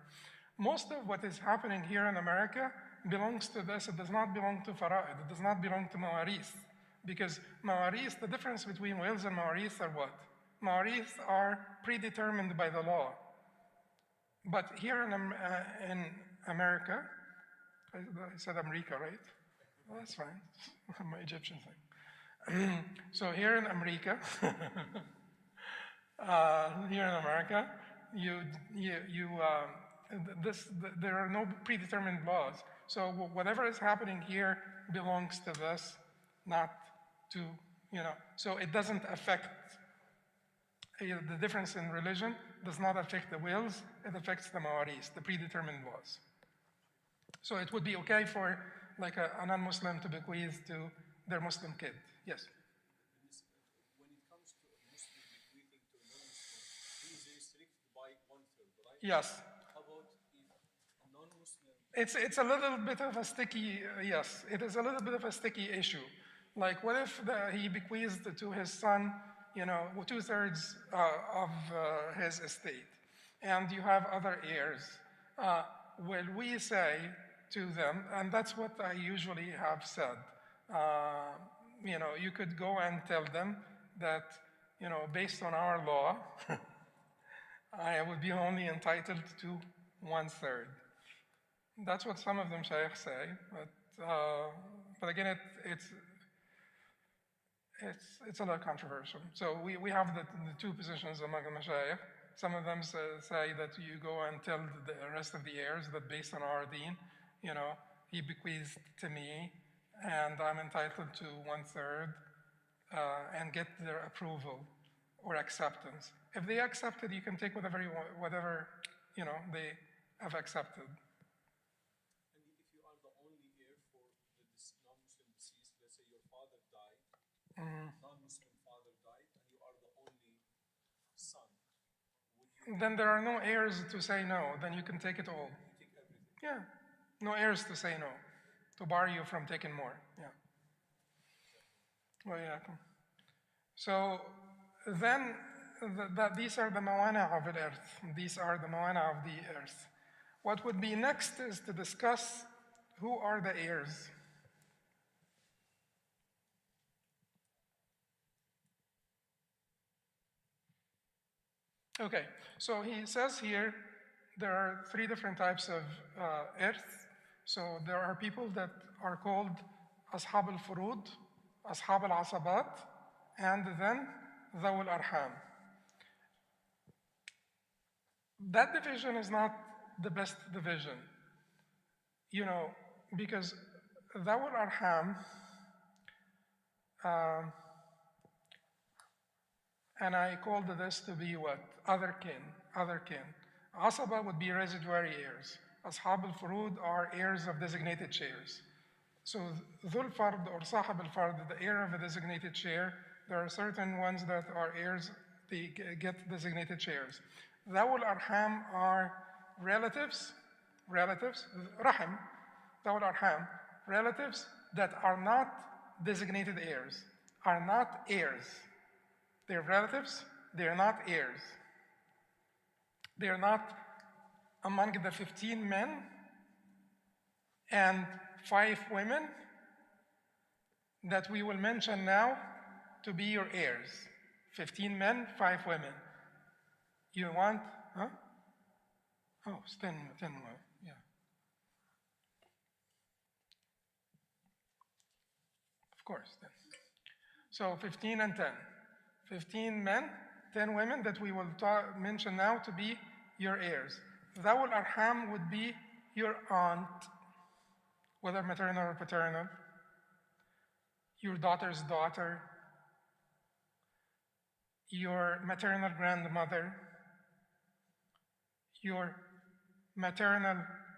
Most of what is happening here in America belongs to this. It does not belong to fara'id. It does not belong to mawarith. Because mawarith, the difference between wills and mawarith are what? Mawarith are predetermined by the law. But here in America, I said America, right? Well, that's fine. My Egyptian thing. So here in America, there are no predetermined laws. So whatever is happening here belongs to this, not to, so it doesn't affect, the difference in religion does not affect the wills, it affects the mawaris, the predetermined laws. So it would be okay for like a non-Muslim to bequeath to their Muslim kid. Yes? When it comes to a Muslim bequeathing to a non-Muslim, he is restricted by 1/3, right? Yes. How about if a non-Muslim? It's a little bit of a sticky, yes, it is a little bit of a sticky issue. Like what if he bequeathed to his son, 2/3 of his estate, and you have other heirs? Will we say to them, and that's what I usually have said, you could go and tell them that, based on our law, I would be only entitled to 1/3. That's what some of them Shaykh say, but again, it's a little controversial. So we have the two positions among the Mashaykh. Some of them say that you go and tell the rest of the heirs that based on our deen, he bequeathed to me, and I'm entitled to 1/3, and get their approval or acceptance. If they accept it, you can take whatever they have accepted. And if you are the only heir for the non-Muslim deceased, let's say your father died, non-Muslim father died, and you are the only son, then there are no heirs to say no. Then you can take it all. you take everything? Yeah. No heirs to say no, to bar you from taking more. Yeah. Well, yeah. So then these are the mawana of the earth. These are the mawana of the earth. What would be next is to discuss who are the heirs. Okay, so he says here there are 3 different types of earth. So there are people that are called Ashab al-Furud, Ashab al-Asabat, and then Dhaw al-Arham. That division is not the best division, because Dhaw al-Arham, Um, and I called this to be what? Other kin, other kin. Asaba would be residuary heirs. Ashab al-Furud are heirs of designated shares. So Dhul Fard or Sahib al-Fard, the heir of a designated share, there are certain ones that are heirs, they get designated shares. Dhawul Arham are relatives, Rahim, Dhawul Arham, relatives that are not designated heirs, are not heirs. They're relatives, they're not heirs. They're not among the 15 men and 5 women that we will mention now to be your heirs. 15 men, 5 women. You want, huh? Oh, it's 10 yeah. Of course, 10. So 15 and 10. 15 men, 10 women that we will mention now to be your heirs. Dhawul Arham would be your aunt, whether maternal or paternal, your daughter's daughter, your maternal grandmother, your maternal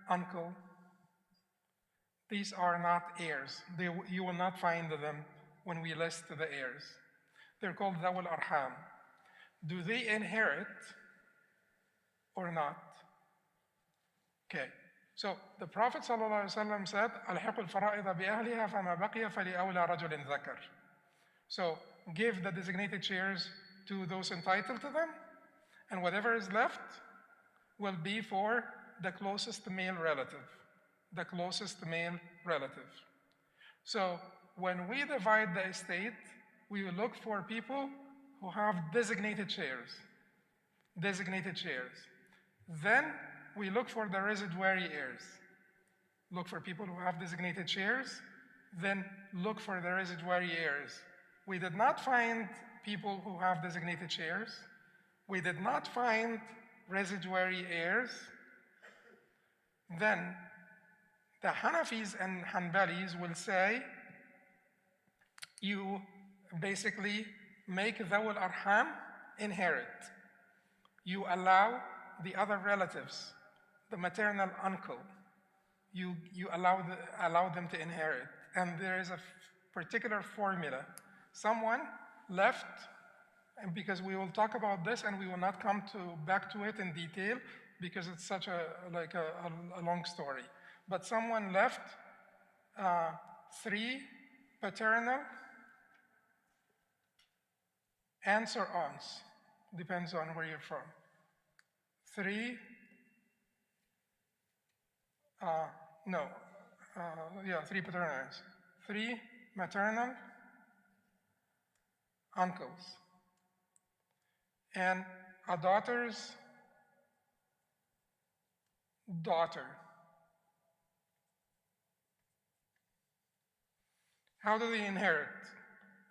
uncle. These are not heirs. You will not find them when we list the heirs. They're called Dhawul Arham. Do they inherit or not? Okay. So the Prophet ﷺ said, "Al-Hiq al-fara'ida bi-ahliha fama baqiya fali-awla rajulin dhakar." So give the designated shares to those entitled to them, and whatever is left will be for the closest male relative. The closest male relative. So when we divide the estate, we will look for people who have designated shares. Designated shares. Then we look for the residuary heirs. Look for people who have designated shares, then look for the residuary heirs. We did not find people who have designated shares. We did not find residuary heirs. Then the Hanafis and Hanbalis will say, you basically make Dhawul Arham inherit. You allow the other relatives, the maternal uncle, you allow them to inherit. And there is a particular formula. Someone left, and because we will talk about this and we will not come back to it in detail because it's such a long story. But someone left 3 paternal aunts or aunts, depends on where you're from. 3 paternal aunts. 3 maternal uncles. And a daughter's daughter. How do they inherit?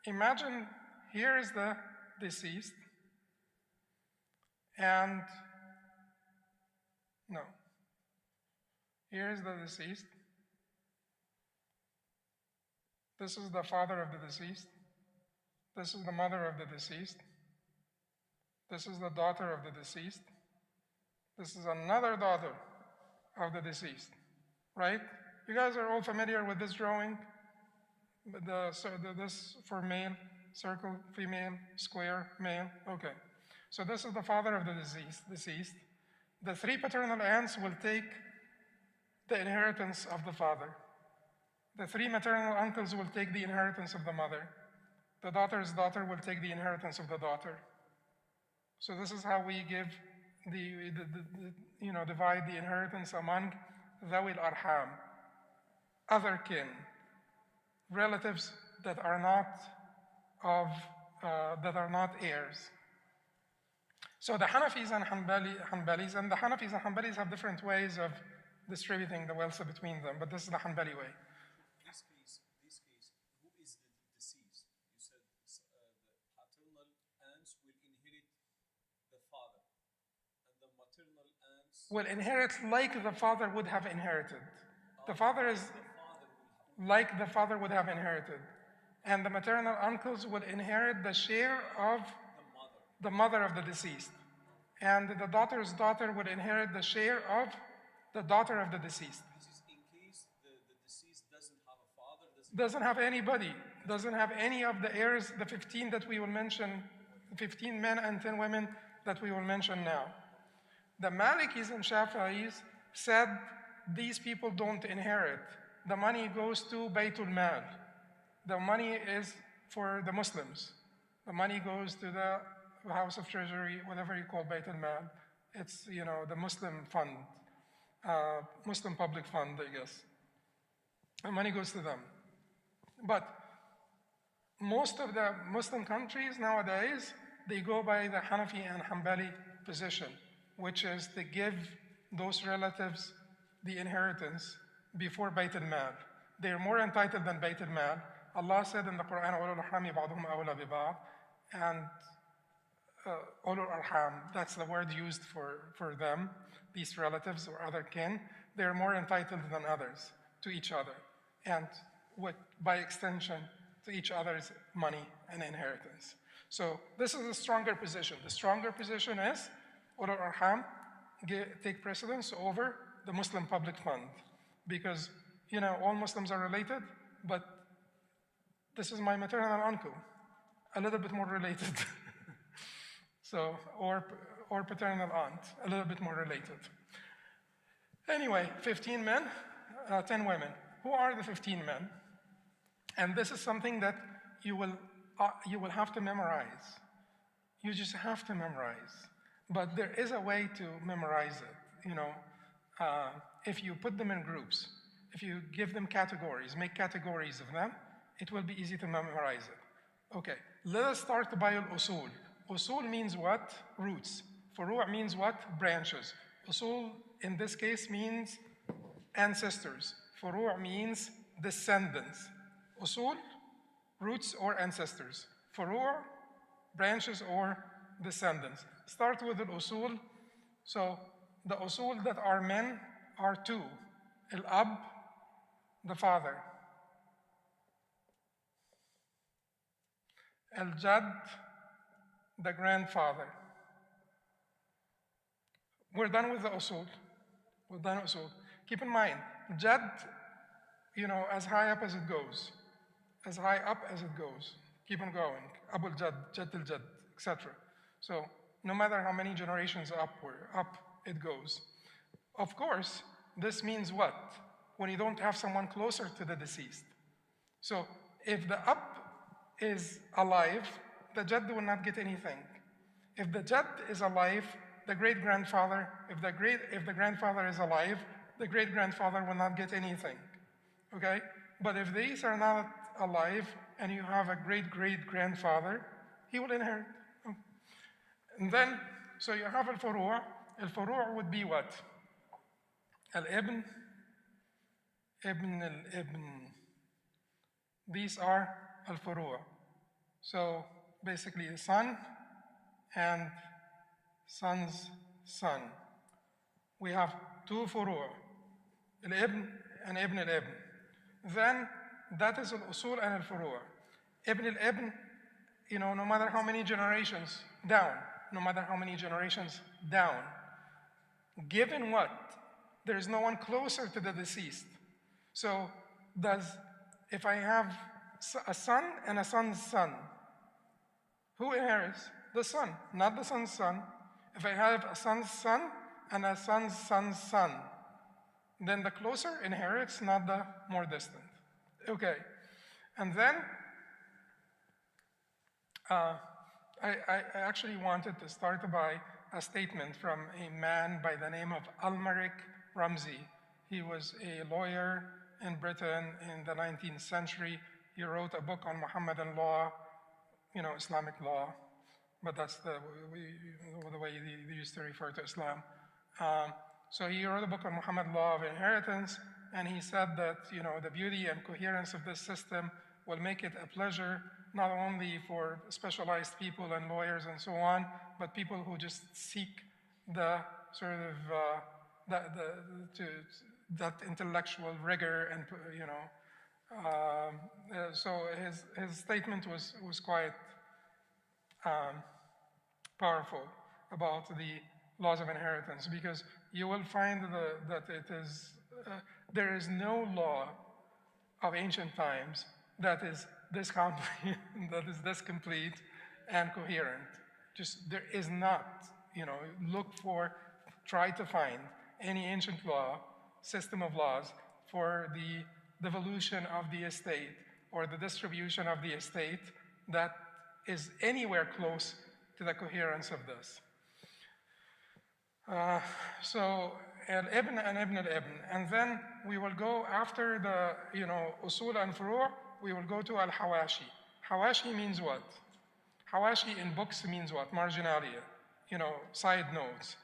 Imagine here is the deceased, and no. Here is the deceased. This is the father of the deceased. This is the mother of the deceased. This is the daughter of the deceased. This is another daughter of the deceased, right? You guys are all familiar with this drawing? This for male, circle, female, square, male, okay. So this is the father of the deceased. The 3 paternal aunts will take the inheritance of the father. The 3 maternal uncles will take the inheritance of the mother. The daughter's daughter will take the inheritance of the daughter. So this is how we give divide the inheritance among Dhawil Arham, other kin, relatives that are not heirs. So the Hanafis and Hanbalis, and the Hanafis and Hanbalis have different ways of distributing the wealth between them, but this is the Hanbali way. This case, who is the deceased? You said the paternal aunts will inherit the father, and the maternal aunts will inherit like the father would have inherited. The father is like the father would have inherited. And the maternal uncles will inherit the share of the mother of the deceased. And the daughter's daughter would inherit the share of the daughter of the deceased. This is in case the deceased doesn't have a father, Doesn't have anybody, doesn't have any of the heirs, the 15 that we will mention, 15 men and 10 women that we will mention now. The Malikis and Shafi'is said these people don't inherit. The money goes to Baytul Mal. The money is for the Muslims. The money goes to the House of Treasury, whatever you call Baytul Mal. It's, the Muslim fund, Muslim public fund, I guess. The money goes to them. But most of the Muslim countries nowadays, they go by the Hanafi and Hanbali position, which is to give those relatives the inheritance before Bayt al-Mal. They are more entitled than Bayt al-Mal. Allah said in the Quran, أُولُو الْأَرْحَامِ بَعْضُهُمْ أَوْلَى بِبَعْضٍ, and أُولُو الْأَرْحَام, that's the word used for them, these relatives or other kin. They are more entitled than others to each other, and by extension to each other's money and inheritance. So this is a stronger position. The stronger position is Ulul Arham take precedence over the Muslim public fund, because all Muslims are related, but this is my maternal uncle, a little bit more related. So, or paternal aunt, a little bit more related. Anyway, 15 men, 10 women. Who are the 15 men? And this is something that you will have to memorize. You just have to memorize. But there is a way to memorize it. If you put them in groups, if you give them categories, make categories of them, it will be easy to memorize it. Okay, let us start by al-usul. Usul means what? Roots. Furu' means what? Branches. Usul in this case means ancestors. Furu' means descendants. Usul, roots or ancestors. Furu', branches or descendants. Start with al-usul. So the usul that are men are two. Al-ab, the father. Al-jad, the grandfather. We're done with the usul. We're done with usul. Keep in mind, jad, as high up as it goes. As high up as it goes. Keep on going. Abul Jad, Jad al Jad, etc. So no matter how many generations up it goes. Of course, this means what? When you don't have someone closer to the deceased. So if the up is alive, the Jad will not get anything. If the Jad is alive, the great-grandfather, if the grandfather is alive, the great-grandfather will not get anything. Okay? But if these are not alive and you have a great-great-grandfather, he will inherit. And then, so you have al-furu'. Al-furu' would be what? Al-ibn, ibn al-ibn. These are al-furu'. So basically the son and son's son. We have two furu', al-ibn and ibn al-ibn. Then that is al-usul and al-furu'. Ibn al-ibn, no matter how many generations down, given what? There is no one closer to the deceased. So if I have a son and a son's son, who inherits? The son, not the son's son. If I have a son's son and a son's son's son, then the closer inherits, not the more distant. Okay, and then I actually wanted to start by a statement from a man by the name of Al-Malik Ramzi. He was a lawyer in Britain in the 19th century. He wrote a book on Muhammadan law, Islamic law, but that's the way they used to refer to Islam. So he wrote a book on Muhammad law of inheritance, and he said that the beauty and coherence of this system will make it a pleasure not only for specialized people and lawyers and so on, but people who just seek the sort of that intellectual rigor and So his statement was quite powerful about the laws of inheritance, because you will find that there is no law of ancient times that is this complete, that is this complete and coherent. Just there is not. Look for, try to find any ancient law, system of laws for the devolution of the estate or the distribution of the estate that is anywhere close to the coherence of this. So al-ibn and ibn al-ibn. And then we will go after the, usul and furu', we will go to al-hawashi. Hawashi means what? Hawashi in books means what? Marginalia, side notes,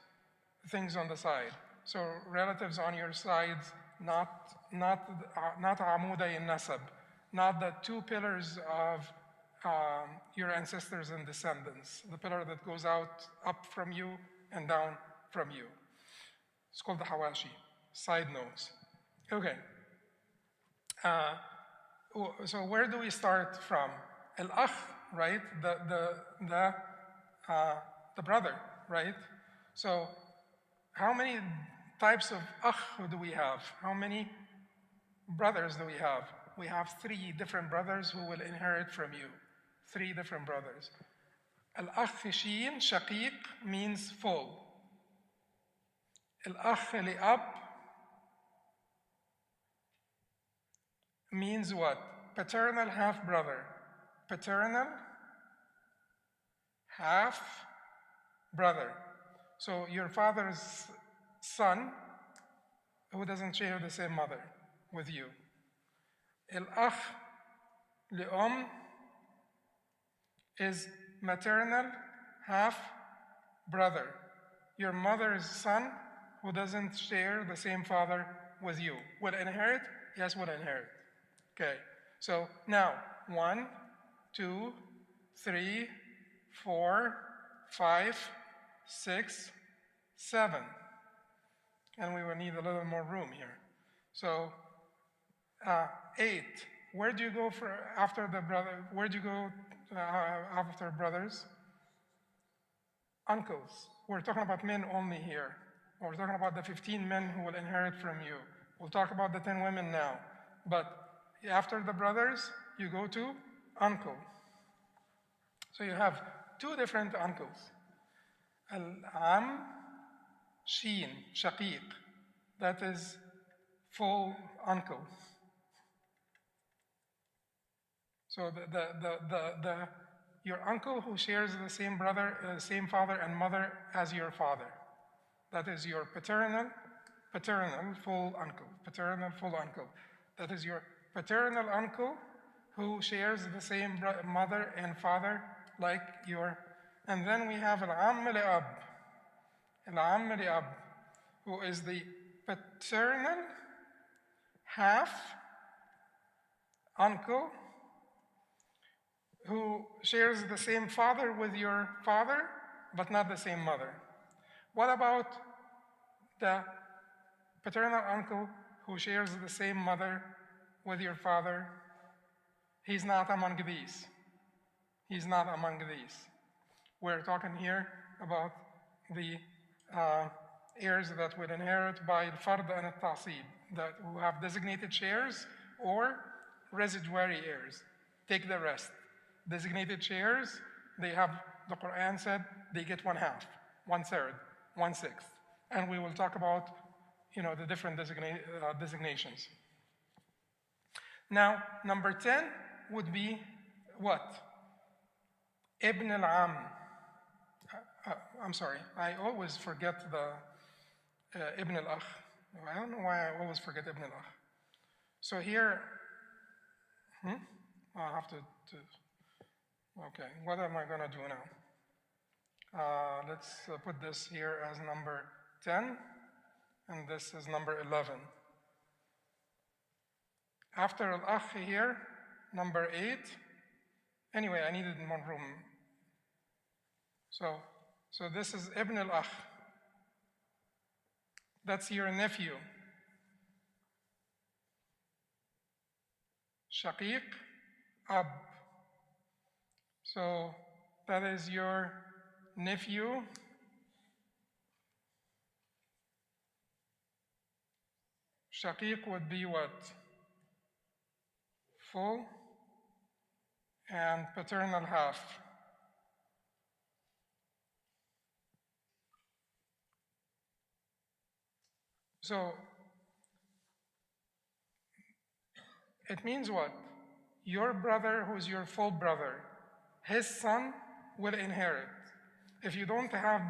things on the side. So relatives on your sides, not amuday in nasab, not the two pillars of your ancestors and descendants, the pillar that goes up from you and down from you. It's called the hawashi, side notes. Okay. So where do we start from? Al-akh, right? The brother, right? So how many types of akh do we have? How many brothers do we have? We have 3 different brothers who will inherit from you. 3 different brothers. Al-akh sheen, shaqiq, means full. Al-akh li'ab means what? Paternal half-brother. Paternal half-brother. So your father's son who doesn't share the same mother with you. Al-akh li'um is maternal half-brother. Your mother's son who doesn't share the same father with you will inherit? Yes, will inherit. Okay, so now 1, 2, 3, 4, 5, 6, 7. And we will need a little more room here. So 8. Where do you go after the brother? Where do you go after brothers? Uncles. We're talking about men only here. We're talking about the 15 men who will inherit from you. We'll talk about the 10 women now. But after the brothers, you go to uncle. So you have 2 different uncles. Al-am, sheen, shaqiq. That is full uncle. So your uncle who shares the same same father and mother as your father. That is your paternal full uncle. Paternal full uncle. That is your paternal uncle who shares the same mother and father like your. And then we have al-am li'ab. Al-am li'ab, who is the paternal half uncle who shares the same father with your father, but not the same mother. What about the paternal uncle who shares the same mother with your father? He's not among these. He's not among these. We're talking here about the heirs that will inherit by al-fard and al-ta'sib, that who have designated shares or residuary heirs. Take the rest. Designated shares, they have, the Quran said, they get 1/2, 1/3, 1/6. And we will talk about, the different designations. Now, number 10 would be what? Ibn al-Am. I'm sorry, I always forget the Ibn al-Akh. I don't know why I always forget Ibn al-Akh. So here, I'll have to okay, what am I going to do now? Let's put this here as number 10, and this is number 11. After al-Akh here, number 8. Anyway, I needed more room. So this is Ibn al-Akh. That's your nephew. shaqiq, ab. So that is your nephew. Shaqiq would be what? Full. And paternal half. So it means what? Your brother, who's your full brother, his son will inherit. If you don't have,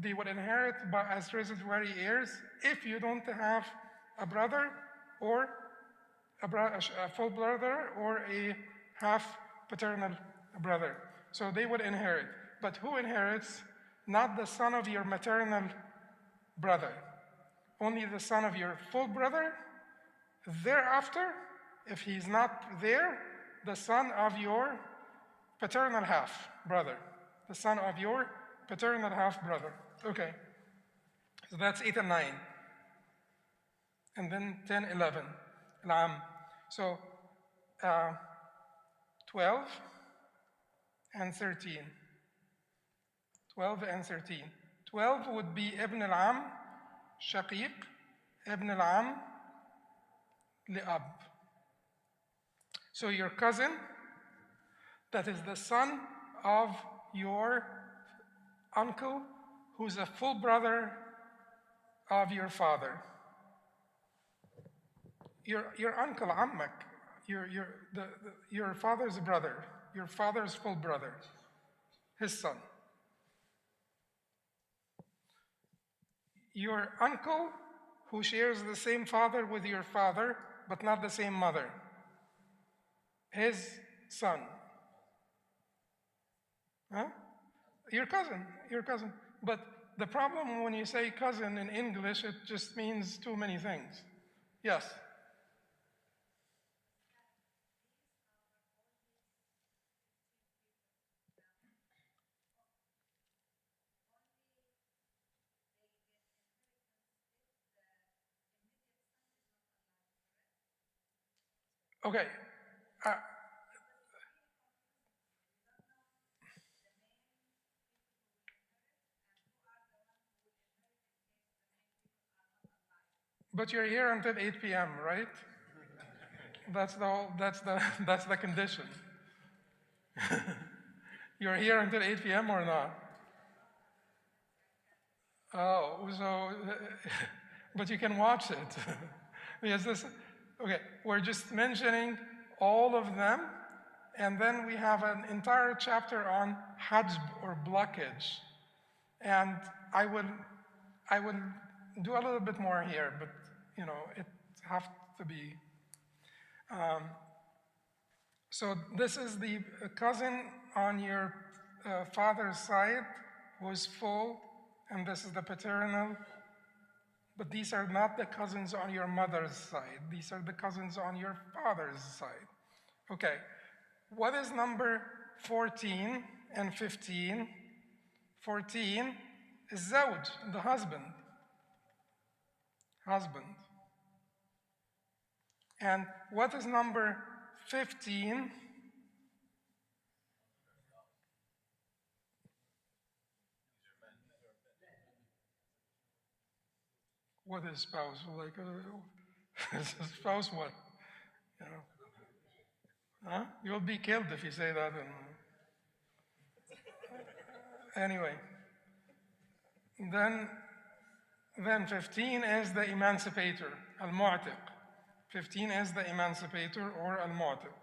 they will inherit but as hereditary heirs if you don't have a brother or a full brother or a half paternal brother. So they will inherit. But who inherits? Not the son of your maternal brother, only the son of your full brother. Thereafter, if he's not there, the son of your paternal half brother. The son of your paternal half brother. Okay. So that's 8 and 9. And then 10, 11. Al-Am. So 12 and 13. 12 and 13. 12 would be Ibn al-Am, Shaqiq, Ibn al-Am, Li'ab. So your cousin, that is the son of your uncle, who's a full brother of your father. Your uncle, Ammak, your father's brother, your father's full brother, his son. Your uncle, who shares the same father with your father, but not the same mother, his son. Huh? Your cousin. But the problem when you say cousin in English, it just means too many things. Yes? Okay. But you're here until 8 p.m., right? That's the condition. You're here until 8 p.m. or not? Oh, so, but you can watch it. Yes, okay, we're just mentioning all of them, and then we have an entire chapter on Hajj or blockage. And I will do a little bit more here, but it has to be. So this is the cousin on your father's side who is full, and this is the paternal. But these are not the cousins on your mother's side. These are the cousins on your father's side. Okay, what is number 14 and 15? 14 is zawj, the husband. And what is number 15? What is spouse? Like, spouse what? You know? Huh? You'll be killed if you say that. Anyway, then 15 is the emancipator, al-mu'tiq. 15 is the emancipator or al-mu'tiq.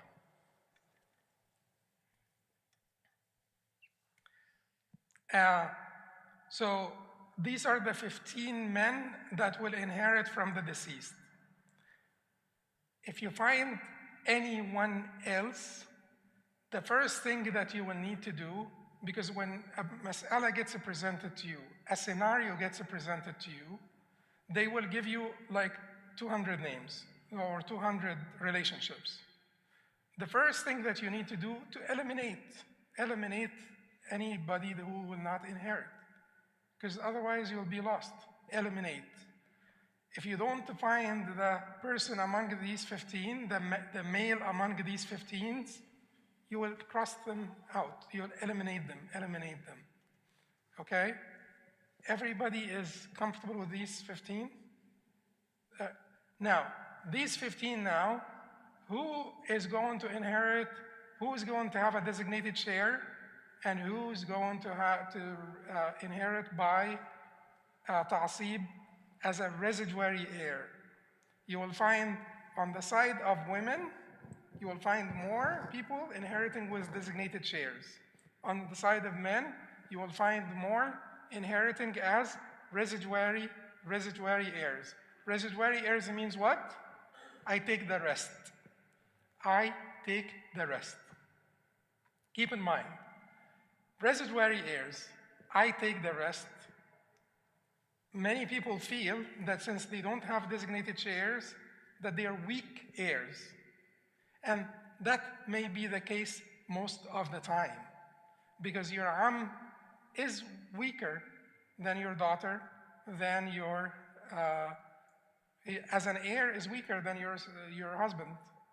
So these are the 15 men that will inherit from the deceased. If you find anyone else, the first thing that you will need to do, because when a mas'ala gets presented to you, a scenario gets presented to you, they will give you like 200 names or 200 relationships. The first thing that you need to do to eliminate anybody who will not inherit, because otherwise you'll be lost. Eliminate. If you don't find the person among these 15, the male among these 15s, you will cross them out. You'll eliminate them. Okay? Everybody is comfortable with these 15? Now, these 15 now, who is going to inherit, who is going to have a designated share, and who is going to have to inherit by ta'asib as a residuary heir? You will find on the side of women, you will find more people inheriting with designated shares. On the side of men, you will find more inheriting as residuary heirs. Residuary heirs means what? I take the rest. I take the rest. Keep in mind, residuary heirs, I take the rest. Many people feel that since they don't have designated shares, that they are weak heirs. And that may be the case most of the time, because your is weaker than your daughter, than your, as an heir is weaker than your husband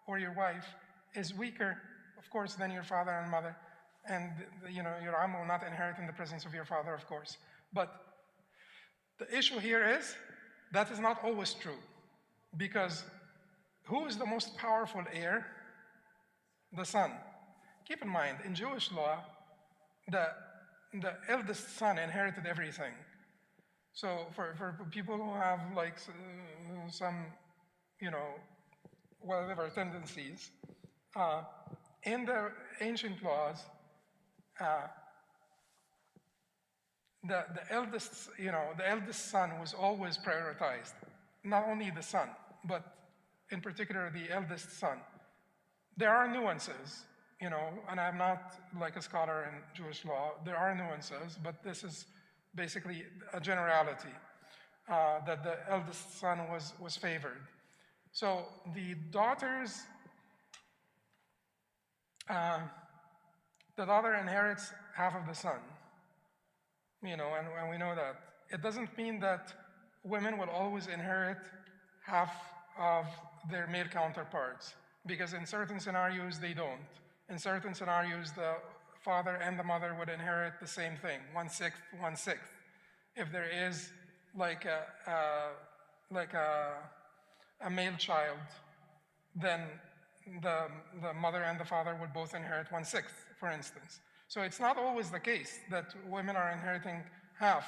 or your wife, is weaker, of course, than your father and mother. And your will not inherit in the presence of your father, of course. But the issue here is that is not always true, because who is the most powerful heir? The son. Keep in mind, in Jewish law, the eldest son inherited everything. So for people who have like some, whatever tendencies, in the ancient laws, the eldest son was always prioritized. Not only the son, but in particular the eldest son. There are nuances, and I'm not like a scholar in Jewish law. There are nuances, but this is basically a generality, that the eldest son was favored. So the daughters, the daughter inherits half of the son, and we know that. It doesn't mean that women will always inherit half of their male counterparts, because in certain scenarios they don't. In certain scenarios, the father and the mother would inherit the same thing, 1/6, 1/6. If there is like a male child, then the mother and the father would both inherit 1/6, for instance. So it's not always the case that women are inheriting half,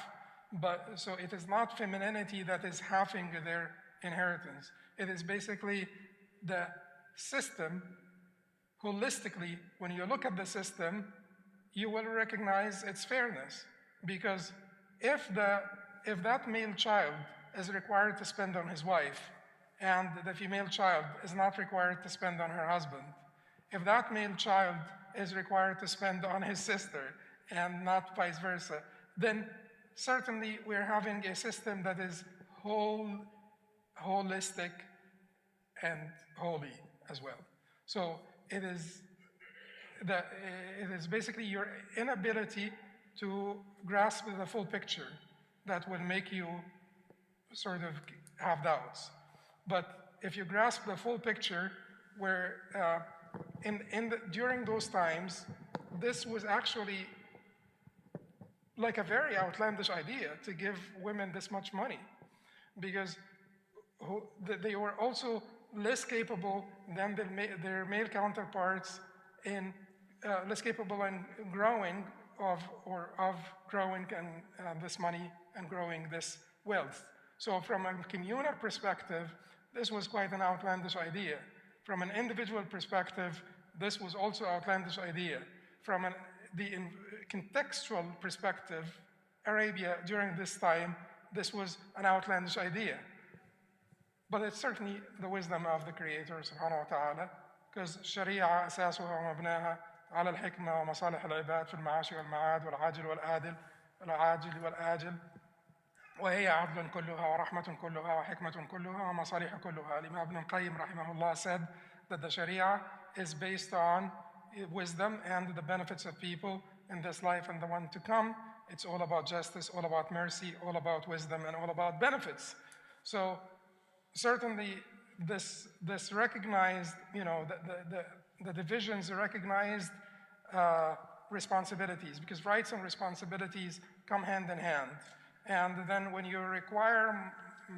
but so it is not femininity that is halving their inheritance. It is basically the system. Holistically, when you look at the system, you will recognize its fairness, because if that male child is required to spend on his wife, and the female child is not required to spend on her husband, if that male child is required to spend on his sister and not vice versa, then certainly we're having a system that is holistic and holy as well. So it is basically your inability to grasp the full picture that will make you sort of have doubts. But if you grasp the full picture, where during those times, this was actually like a very outlandish idea to give women this much money, because they were also less capable than their male counterparts in less capable in growing of growing and this money and growing this wealth. So from a communal perspective, this was quite an outlandish idea. From an individual perspective, this was also an outlandish idea. From the contextual perspective, Arabia during this time, this was an outlandish idea. But it's certainly the wisdom of the Creator subhanahu wa ta'ala, because Sharia أساسها ومبناها على الحكمة ومصالح العباد في المعاش والمعاد والعاجل والآجل والآجل وهي عدل كلها ورحمة كلها وحكمة كلها ومصالح كلها. Imam Ibn Qayyim rahimahullah said that the Sharia is based on wisdom and the benefits of people in this life and the one to come. It's all about justice, all about mercy, all about wisdom, and all about benefits. So certainly this recognized, the divisions recognized responsibilities, because rights and responsibilities come hand in hand. And then when you require,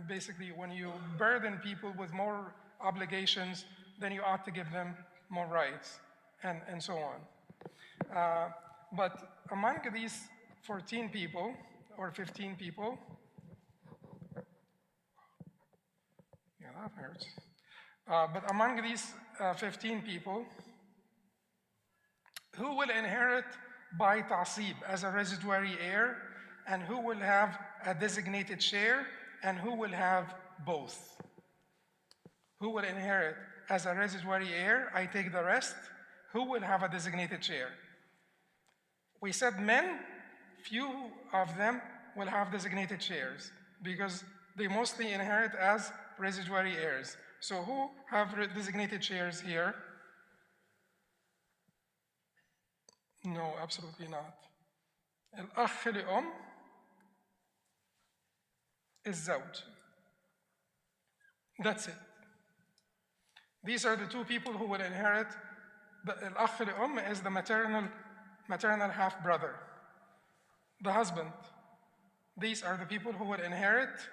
basically when you burden people with more obligations, then you ought to give them more rights, and so on. But among these 14 people, or 15 people, yeah, that hurts. But among these 15 people, who will inherit by ta'sib as a residuary heir, and who will have a designated share, and who will have both? Who will inherit as a residuary heir? I take the rest. Who will have a designated share? We said men, few of them will have designated shares because they mostly inherit as residuary heirs. So who have designated shares here? No, absolutely not. الأخ لأم الزوج. That's it. These are the two people who will inherit. الأخ لأم is the maternal half-brother. The husband. These are the people who will inherit,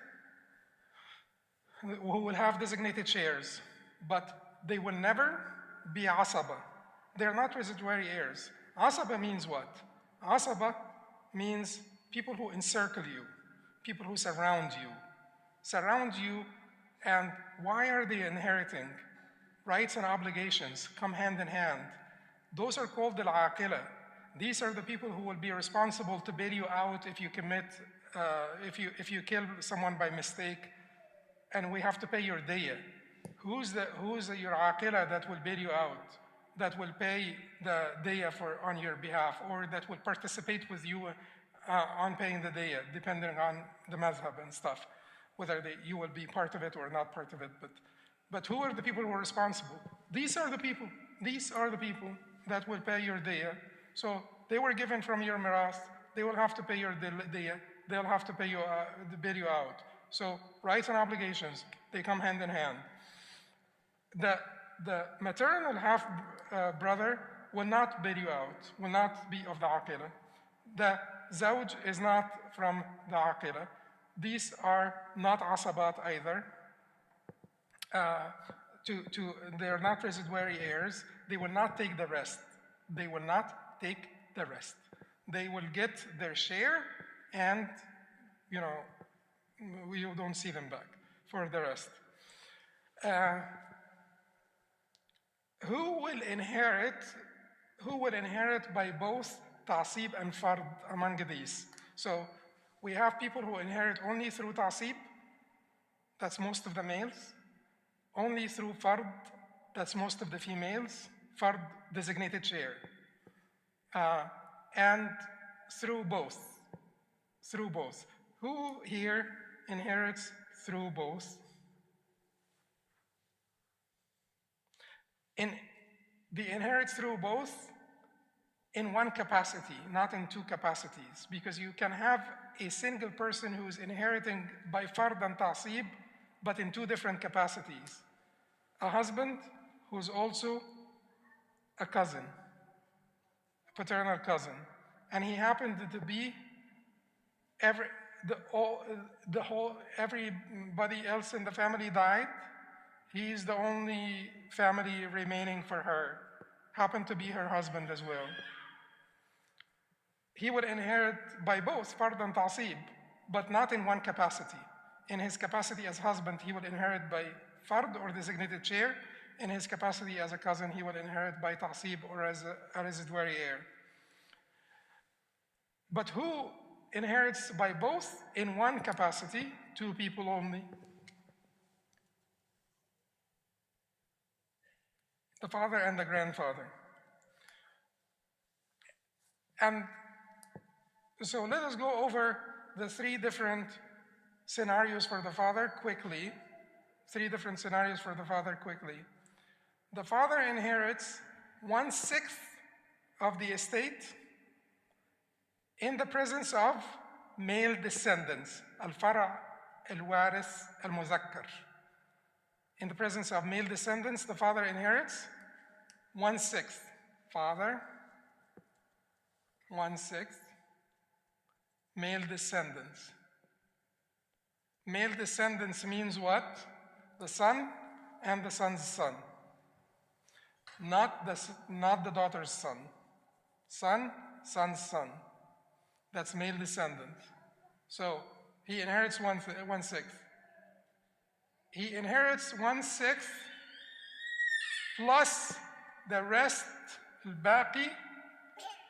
who will have designated shares, but they will never be asaba. They're not residuary heirs. Asaba means what? Asaba means people who encircle you, people who surround you. Surround you, and why are they inheriting? Rights and obligations come hand in hand. Those are called al-aqila. These are the people who will be responsible to bail you out if you commit, if you kill someone by mistake, and we have to pay your diyah. Who's your aqila that will bail you out, that will pay the diyah on your behalf, or that will participate with you on paying the diyah, depending on the madhab and stuff, whether you will be part of it or not part of it. But who are the people who are responsible? These are the people that will pay your diyah. So they were given from your mirath. They will have to pay your diyah. They'll have to pay you, bail you out. So rights and obligations, they come hand in hand. The maternal half brother will not bail you out, will not be of the aqila. The zawj is not from the aqila. These are not asabat either. They're not residuary heirs. They will not take the rest. They will not take the rest. They will get their share, and we don't see them back for the rest. Who will inherit by both ta'sib and fard among these? So we have people who inherit only through ta'sib, that's most of the males, only through fard, that's most of the females, fard designated share, and through both. Who here inherits through both? They inherit through both in one capacity, not in two capacities, because you can have a single person who is inheriting by fard and ta'sib, but in two different capacities. A husband who's also a cousin, a paternal cousin, and he happened to be everybody else in the family died. He's the only family remaining for her, happened to be her husband as well. He would inherit by both fard and ta'sib, but not in one capacity. In his capacity as husband, he would inherit by fard or designated share. In his capacity as a cousin, he would inherit by ta'sib or as a residuary heir. But who inherits by both in one capacity? Two people only. The father and the grandfather. And so let us go over the three different scenarios for the father quickly. The father inherits 1/6 of the estate in the presence of male descendants, al-fara' al-waris al-muzakkar. In the presence of male descendants, the father inherits 1/6. Father, 1/6. Male descendants. Male descendants means what? The son and the son's son. Not the daughter's son. Son, son's son. That's male descendant. So he inherits 1/6. He inherits 1/6 plus the rest, al-baqi,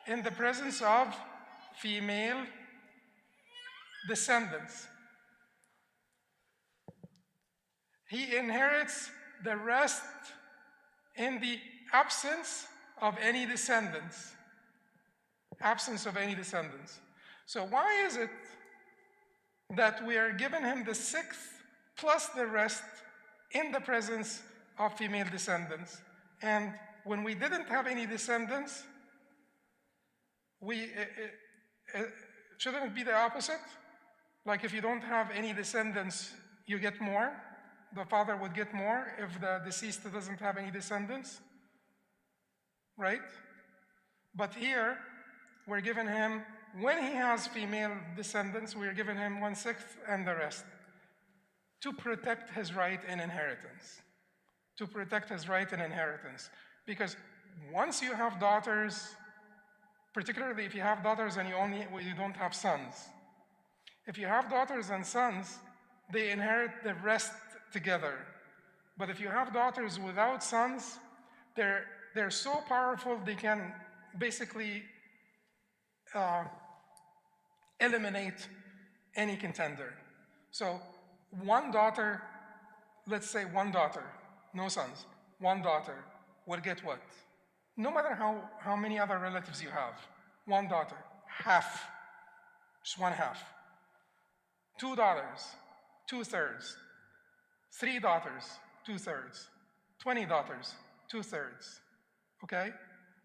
in the presence of female descendants. He inherits the rest in the absence of any descendants. Absence of any descendants. So why is it that we are giving him the 6th plus the rest in the presence of female descendants? And when we didn't have any descendants, shouldn't it be the opposite? Like if you don't have any descendants, you get more. The father would get more if the deceased doesn't have any descendants, right? But here, we're giving him, when he has female descendants, we're giving him 1/6 and the rest to protect his right in inheritance. To protect his right in inheritance. Because once you have daughters, particularly if you have daughters and you don't have sons, if you have daughters and sons, they inherit the rest together. But if you have daughters without sons, they're so powerful they can basically eliminate any contender. So one daughter, let's say one daughter, no sons, one daughter will get what? No matter how many other relatives you have, one daughter, half, just 1/2. 2 daughters, 2/3. 3 daughters, 2/3. 20 daughters, 2/3. Okay?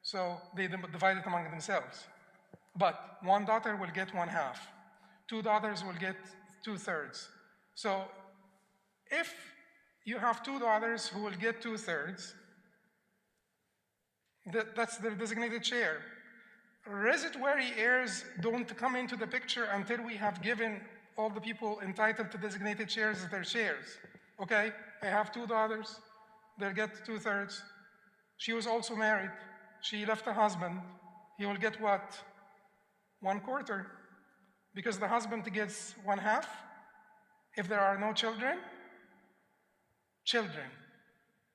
So they divide it among themselves. But one daughter will get 1/2. 2 daughters will get 2/3. So if you have 2 daughters who will get 2/3, that's their designated share. Residuary heirs don't come into the picture until we have given all the people entitled to designated shares their shares. Okay, I have 2 daughters, they'll get 2/3. She was also married. She left a husband. He will get what? 1/4. Because the husband gets 1/2. If there are no children, children,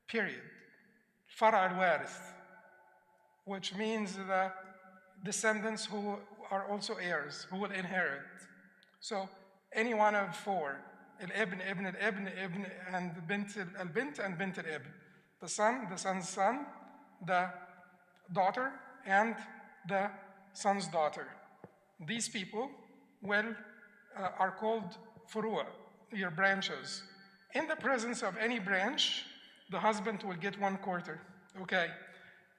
period. Far' al-warith, which means the descendants who are also heirs, who will inherit. So any one of 4, al-ibn, ibn al-ibn, ibn, and bint al-bint, and bint al-ibn. The son, the son's son, the daughter, and the son's daughter. These people are called furu', your branches. In the presence of any branch, the husband will get 1/4. Okay.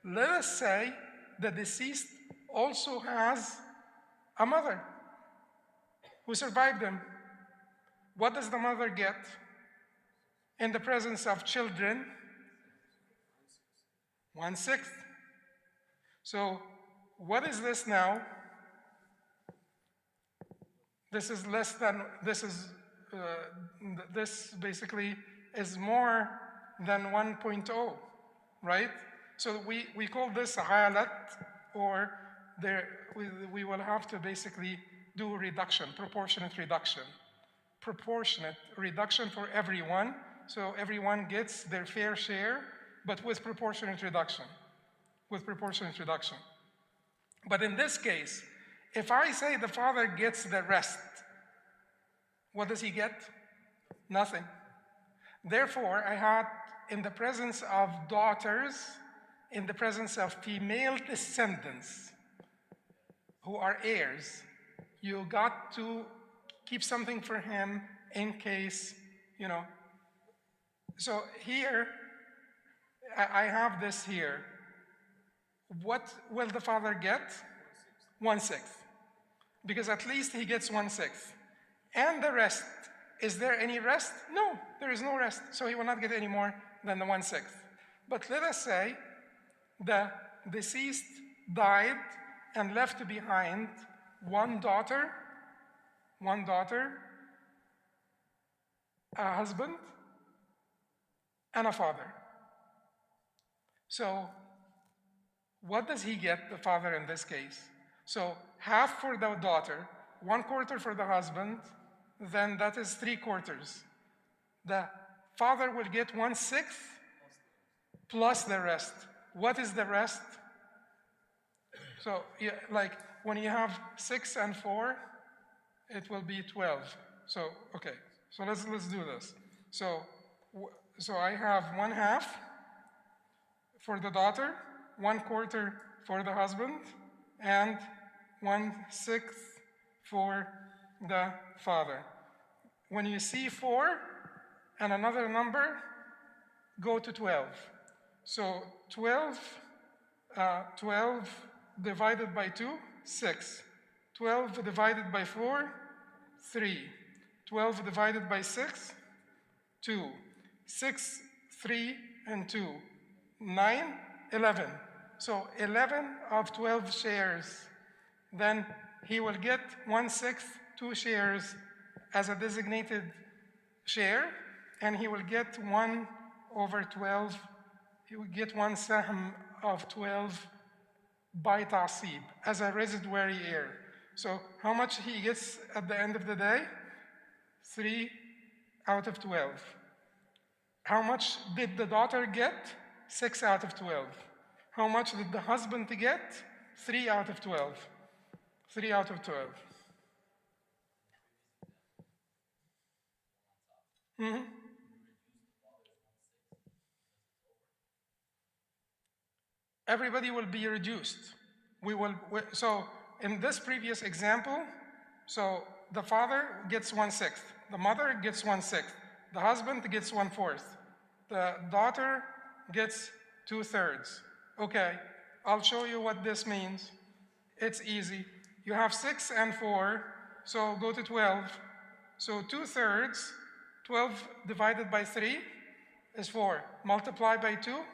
Let us say the deceased also has a mother who survived him. What does the mother get in the presence of children? 1/6. So what is this now? This is less than, this basically is more than 1.0, right? So we call this halat, or we will have to basically do reduction, proportionate reduction. Proportionate reduction for everyone, so everyone gets their fair share, but with proportionate reduction. With proportionate reduction. But in this case, if I say the father gets the rest, what does he get? Nothing. Therefore, I had, in the presence of daughters, in the presence of female descendants who are heirs, you got to keep something for him in case, So here, I have this here. What will the father get? 1/6. Because at least he gets 1/6. And the rest Is there any rest? No, there is no rest. So he will not get any more than the 1/6. But let us say the deceased died and left behind one daughter, a husband, and a father. So what does he get, the father in this case? So half for the daughter, 1/4 for the husband, then that is 3/4. The father will get 1/6 plus the rest. What is the rest? So yeah, like when you have 6 and 4, it will be 12. So okay, so let's do this. So I have 1/2 for the daughter, 1/4 for the husband, and 1/6 for the father. When you see 4 and another number, go to 12. So 12 divided by 2, 6. 12 divided by 4, 3. 12 divided by 6, 2. 6, 3, and 2. 9, 11. So 11 of 12 shares. Then he will get 1/6, 2 shares as a designated share, and he will get 1/12. He will get 1 sahm of 12 by ta'sib as a residuary heir. So how much he gets at the end of the day? 3 out of 12. How much did the daughter get? 6 out of 12. How much did the husband get? 3 out of 12. 3 out of 12. Everybody will be reduced. So in this previous example, so the father gets 1/6, the mother gets 1/6, the husband gets 1/4, the daughter gets 2/3. Okay, I'll show you what this means. It's easy. You have 6 and 4, so go to 12. So 2/3, 12 divided by 3 is 4. Multiply by 2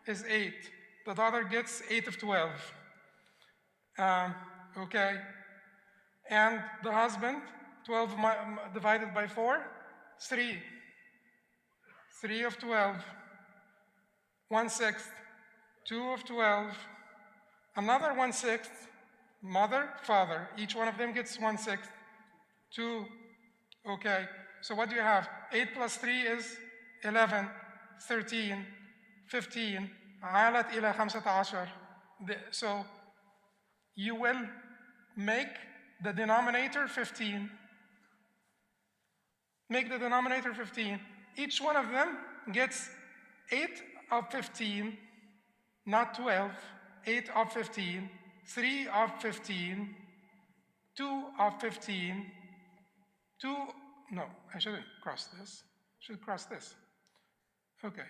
is 8. The daughter gets 8 of 12. Okay. And the husband, 12 divided by 4, 3. 3 of 12. 1/6. 2 of 12. Another 1/6. Mother, father. Each one of them gets 1/6. 2. Okay. So what do you have? 8 plus 3 is 11, 13, 15. عالت إلى 15. So you will make the denominator 15. Make the denominator 15. Each one of them gets 8 of 15, not 12. 8 of 15, 3 of 15, 2 of 15, 2, no, I shouldn't cross this. I should cross this. Okay.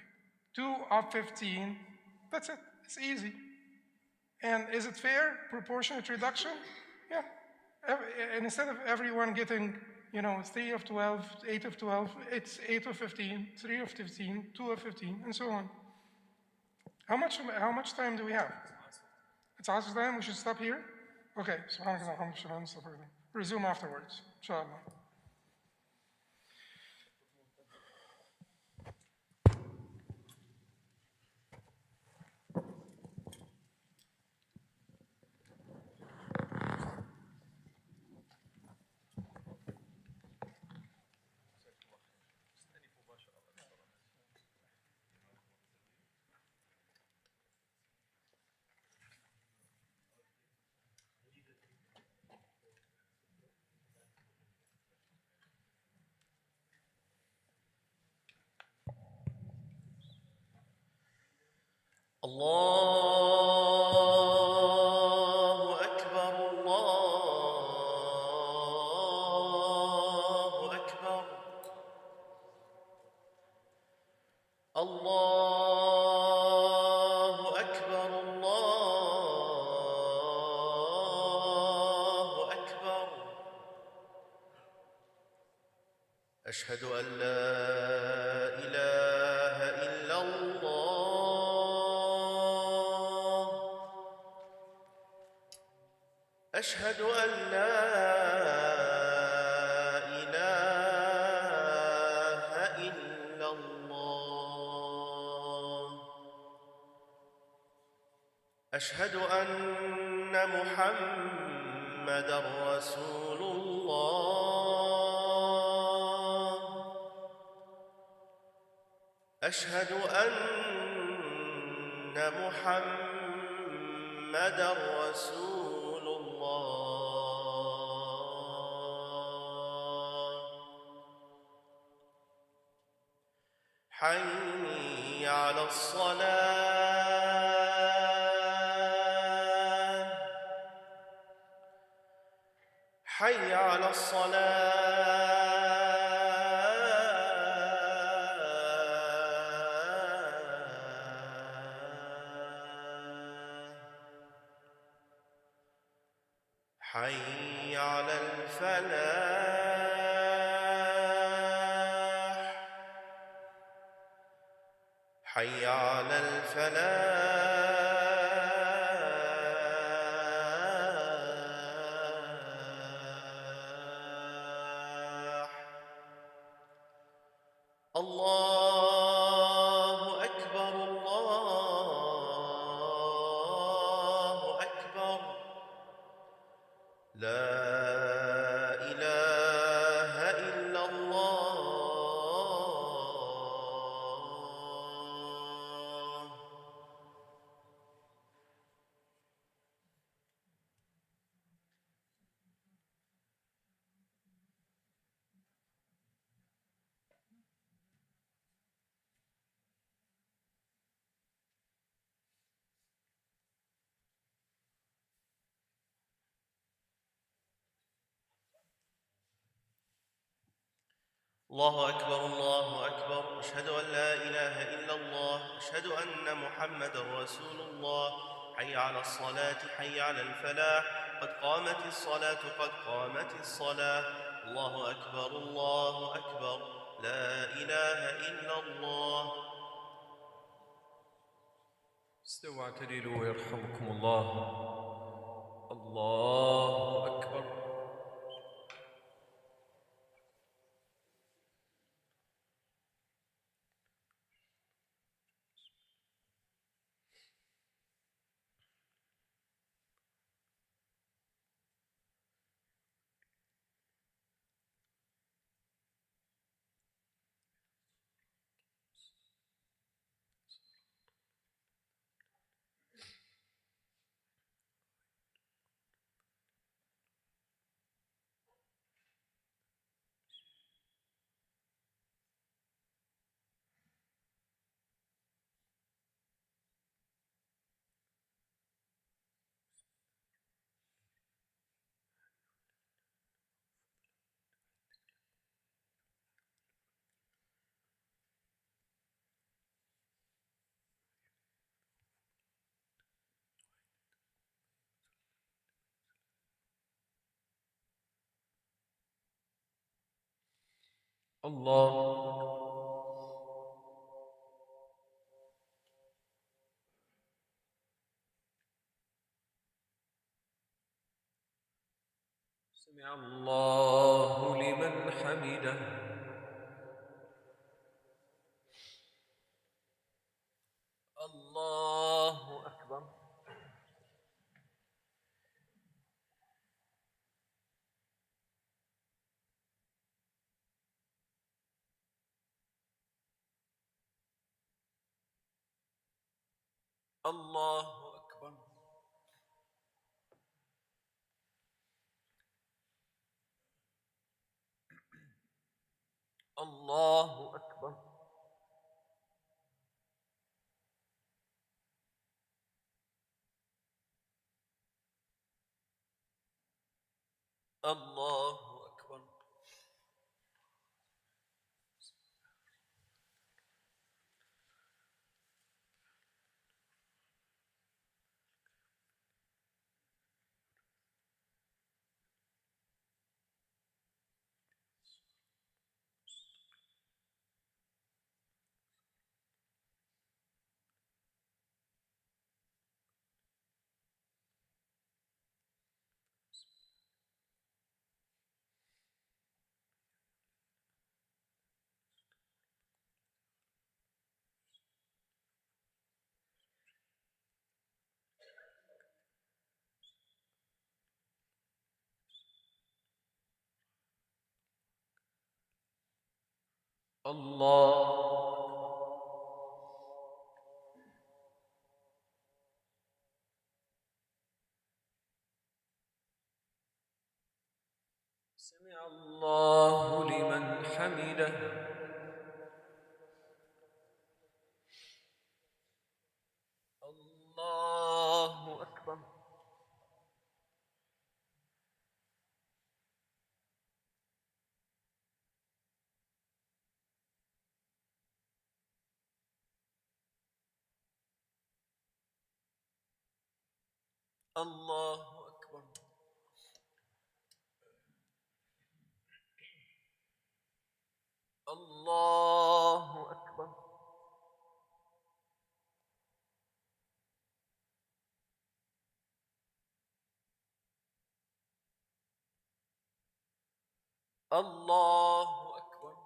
2 of 15. That's it. It's easy. And is it fair? Proportionate reduction? Yeah. And instead of everyone getting, 3 of 12, 8 of 12, it's 8 of 15, 3 of 15, 2 of 15, and so on. How much time do we have? It's Asr time. We should stop here. Okay. Resume afterwards. Inshallah. الله أكبر الله أكبر الله أكبر الله أكبر أشهد أن لا إله إلا الله. أشهد أن لا إله إلا الله. أشهد أن محمدًا رسول الله. أشهد أن محمدًا رسول الله. حي على الصلاة. حي على الصلاة. حي على الفلاح. حي على الفلاح. الله أكبر، الله أكبر. لا إله إلا الله. الله أكبر، الله أكبر. أشهد أن لا إله إلا الله. أشهد أن محمدًا رسول الله. حي على الصلاة، حي على الفلاح. قد قامت الصلاة، قد قامت الصلاة. الله أكبر، الله أكبر. لا إله إلا الله. استووا اعتدلوا يرحمكم الله. الله أكبر. الله. سمع الله لمن حمده. الله أكبر. الله أكبر. الله أكبر. الله أكبر. الله سمع الله لمن حمده الله أكبر الله أكبر الله أكبر الله أكبر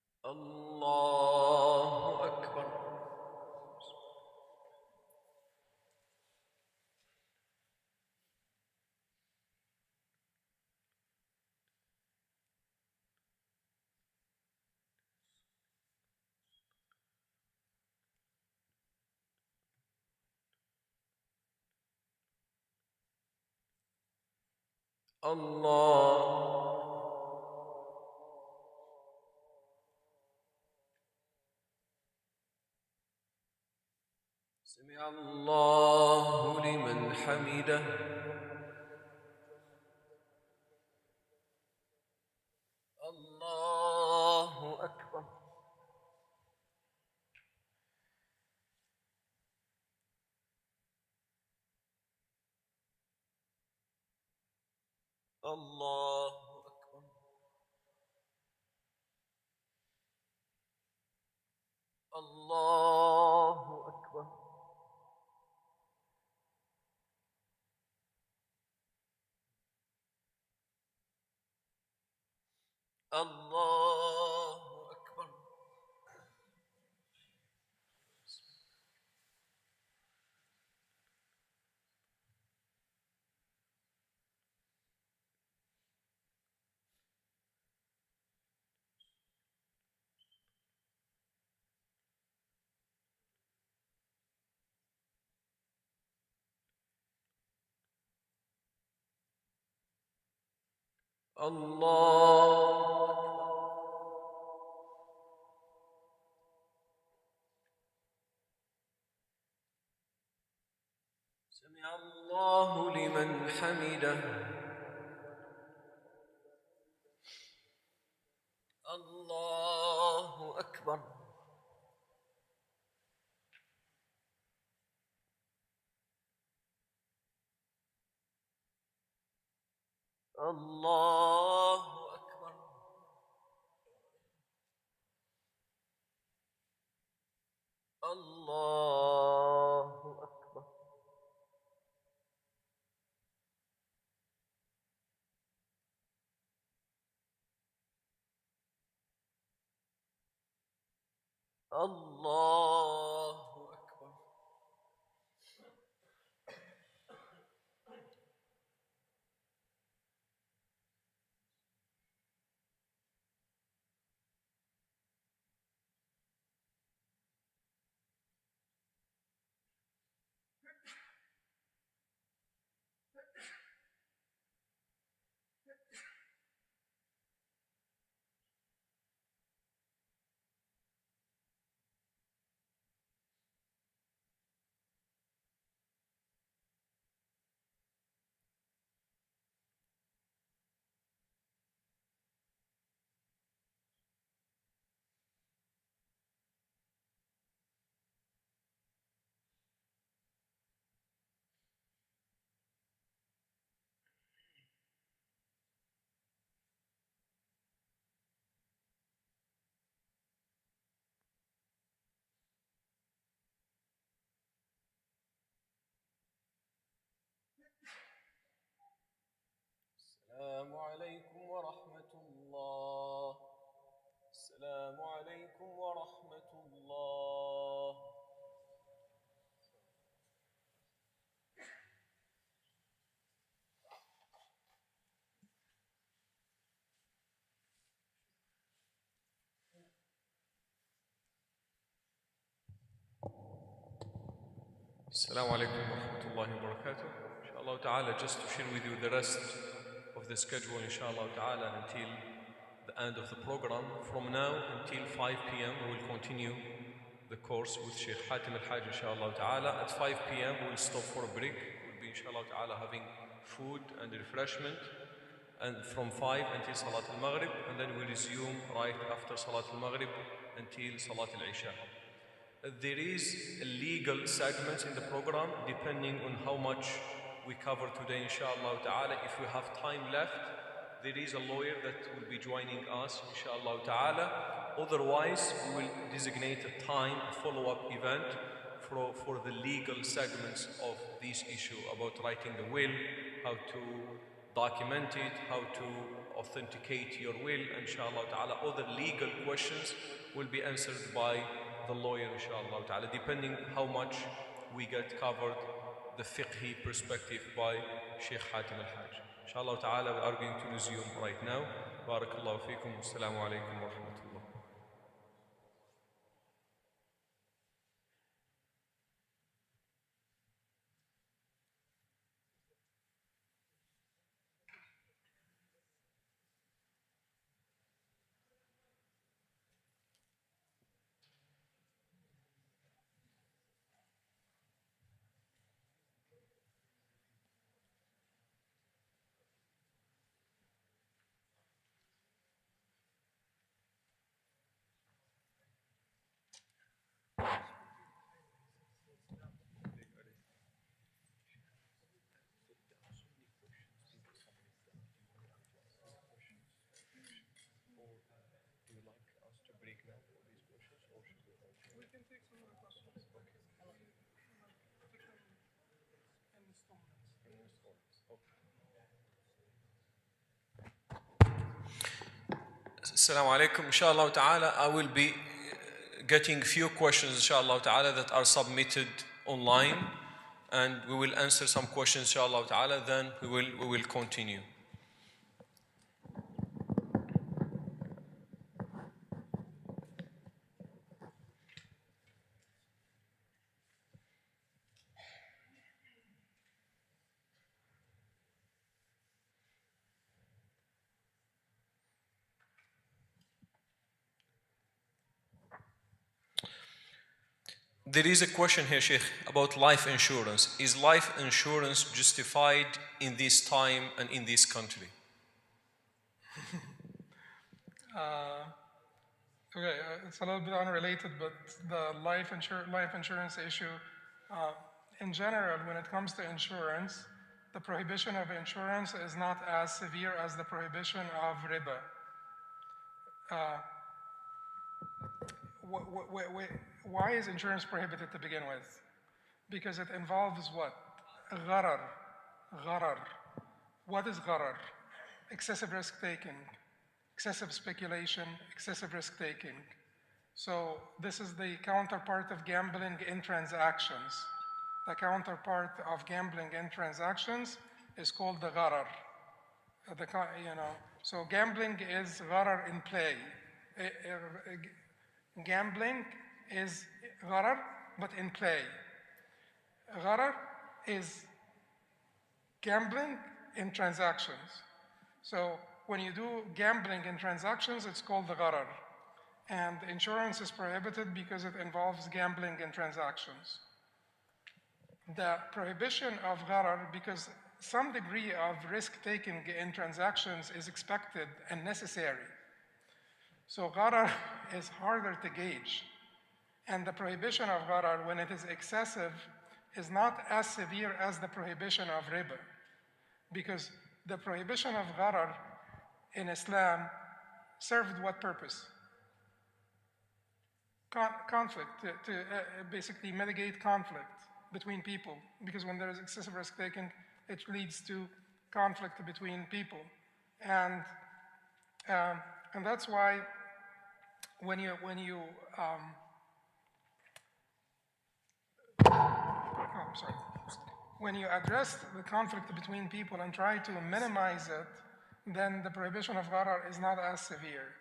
الله أكبر الله سمع الله لمن حمده الله أكبر الله أكبر الله أكبر الله أكبر الله سمع الله لمن حمده الله أكبر الله أكبر الله أكبر الله أكبر السلام عليكم ورحمة الله. السلام عليكم ورحمة الله. Assalamu alaikum wa rahmatullahi wa barakatuh. Inshallah ta'ala, just to share with you the rest of the schedule, inshallah ta'ala, until the end of the program. From now until 5 p.m., we will continue the course with Shaykh Hatem Al-Haj, inshallah ta'ala. At 5 p.m., we will stop for a break. We'll be, inshallah ta'ala, having food and refreshment. And from 5 until Salat al-Maghrib, and then we resume right after Salat al-Maghrib until Salat al-Isha. There is a legal segment in the program depending on how much we cover today, inshallah ta'ala. If we have time left, there is a lawyer that will be joining us, inshallah ta'ala. Otherwise, we will designate a time, a follow-up event for the legal segments of this issue about writing a will, how to document it, how to authenticate your will, inshallah ta'ala. Other legal questions will be answered by the lawyer, inshallah ta'ala, depending how much we get covered, the fiqhi perspective by Shaykh Hatem Al-Haj. Inshallah ta'ala, we are going to resume right now. Barakallahu feekum. Assalamu alaikum wa rahmatullah. Assalamu alaikum. Inshallah ta'ala, I will be getting few questions, inshallah ta'ala, that are submitted online, and we will answer some questions, inshallah ta'ala, then we will continue. There is a question here, Sheikh, about life insurance. Is life insurance justified in this time and in this country? Okay, it's a little bit unrelated, but the life insurance issue, in general, when it comes to insurance, the prohibition of insurance is not as severe as the prohibition of riba. Why is insurance prohibited to begin with? Because it involves what? Gharar. Gharar. What is gharar? Excessive risk taking, excessive speculation, excessive risk taking. So this is the counterpart of gambling in transactions. The counterpart of gambling in transactions is called the gharar. So gambling is gharar in play. Gambling is gharar, but in play. Gharar is gambling in transactions. So when you do gambling in transactions, it's called the gharar. And insurance is prohibited because it involves gambling in transactions. The prohibition of gharar, because some degree of risk-taking in transactions is expected and necessary. So gharar is harder to gauge. And the prohibition of gharar, when it is excessive, is not as severe as the prohibition of riba. Because the prohibition of gharar in Islam served what purpose? Conflict, to basically mitigate conflict between people. Because when there is excessive risk-taking, it leads to conflict between people. And and that's why when you oh, I'm sorry. When you address the conflict between people and try to minimize it, then the prohibition of gharar is not as severe.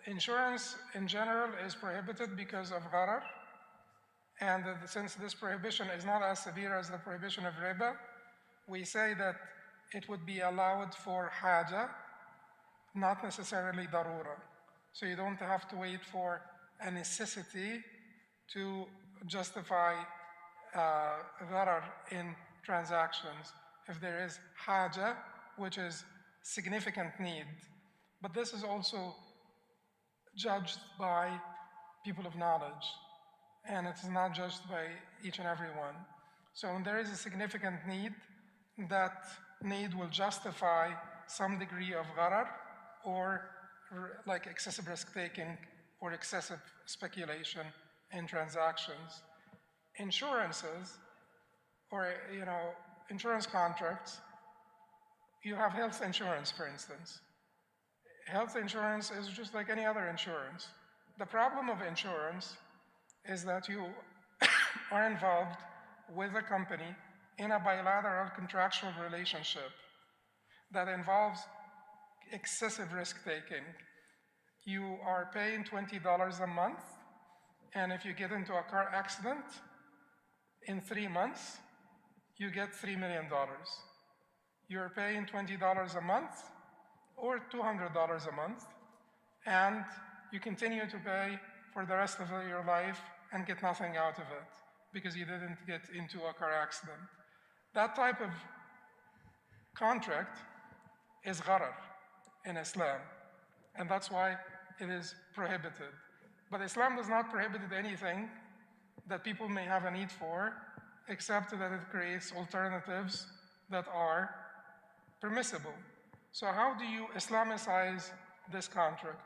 Insurance in general is prohibited because of gharar, and since this prohibition is not as severe as the prohibition of riba, we say that it would be allowed for haja, not necessarily darura. So you don't have to wait for a necessity to justify gharar in transactions. If there is haja, which is significant need, but this is also judged by people of knowledge, and it is not judged by each and every one. So when there is a significant need, that need will justify some degree of gharar or like excessive risk-taking or excessive speculation in transactions. Insurances or insurance contracts, you have health insurance, for instance. Health insurance is just like any other insurance. The problem of insurance is that you are involved with a company in a bilateral contractual relationship that involves excessive risk-taking. You are paying $20 a month, and if you get into a car accident, in 3 months, you get $3 million. You're paying $20 a month or $200 a month, and you continue to pay for the rest of your life and get nothing out of it because you didn't get into a car accident. That type of contract is gharar in Islam, and that's why it is prohibited. But Islam does not prohibit anything that people may have a need for, except that it creates alternatives that are permissible. So how do you Islamicize this contract?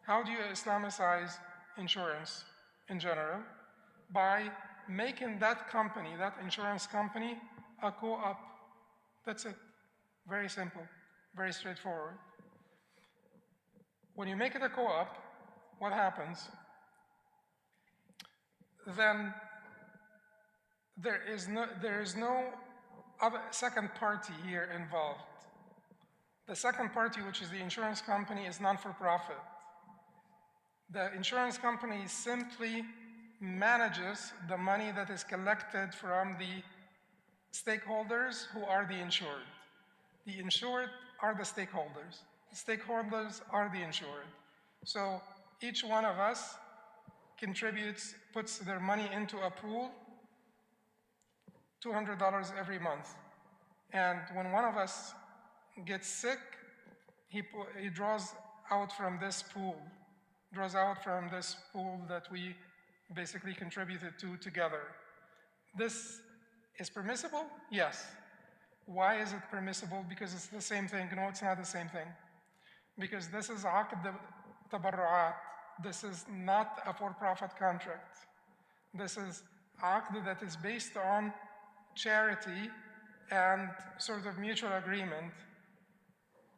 How do you Islamicize insurance in general? By making that company, that insurance company, a co-op. That's it. Very simple, very straightforward. When you make it a co-op, what happens? Then there is no other second party here involved. The second party, which is the insurance company, is non-for-profit. The insurance company simply manages the money that is collected from the stakeholders who are the insured. The insured are the stakeholders. The stakeholders are the insured. So each one of us contributes, puts their money into a pool, $200 every month. And when one of us gets sick, he draws out from this pool that we basically contributed to together. This is permissible? Yes. Why is it permissible? Because it's the same thing. No, it's not the same thing. Because this is aqd tabarru'at. This is not a for-profit contract. This is aqd that is based on charity and sort of mutual agreement.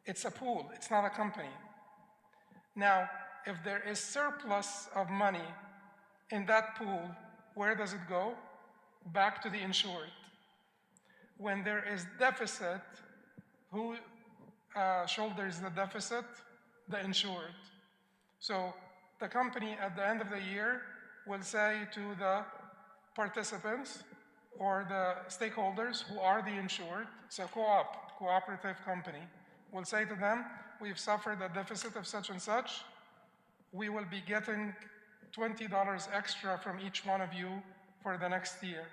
It's a pool, it's not a company. Now, if there is surplus of money in that pool, where does it go? Back to the insured. When there is deficit, who shoulders the deficit? The insured. So the company at the end of the year will say to the participants or the stakeholders who are the insured, it's a cooperative company, will say to them, we've suffered a deficit of such and such, we will be getting $20 extra from each one of you for the next year.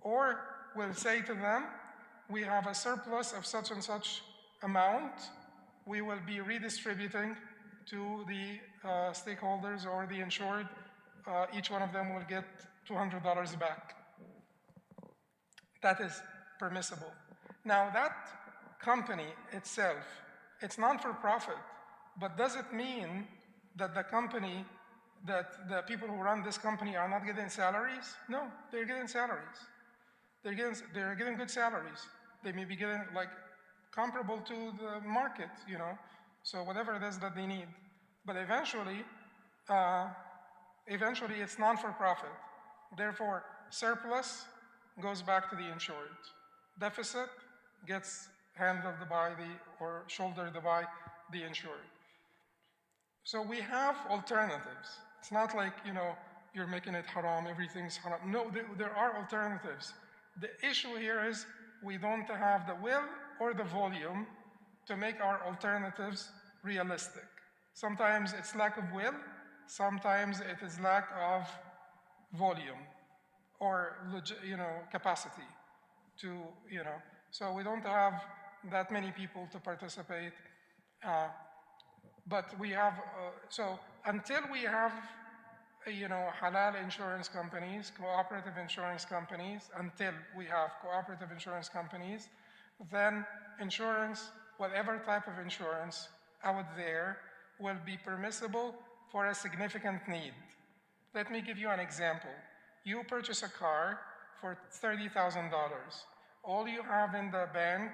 Or we'll say to them, we have a surplus of such and such amount, we will be redistributing to the stakeholders or the insured, each one of them will get $200 back. That is permissible. Now that company itself, it's non-for-profit, but does it mean that the company, that the people who run this company are not getting salaries? No, they're getting salaries. They're getting good salaries. They may be getting like comparable to the market, you know, so whatever it is that they need. But eventually it's non-for-profit. Therefore, surplus goes back to the insured. Deficit gets handled by or shouldered by the insured. So we have alternatives. It's not like, you know, you're making it haram, everything's haram. No, there are alternatives. The issue here is we don't have the will or the volume to make our alternatives realistic. Sometimes it's lack of will, sometimes it is lack of volume or, you know, capacity to, you know. So we don't have that many people to participate. But we have, so until we have, you know, halal insurance companies, cooperative insurance companies, until we have cooperative insurance companies, then insurance, whatever type of insurance out there, will be permissible for a significant need. Let me give you an example. You purchase a car for $30,000. All you have in the bank,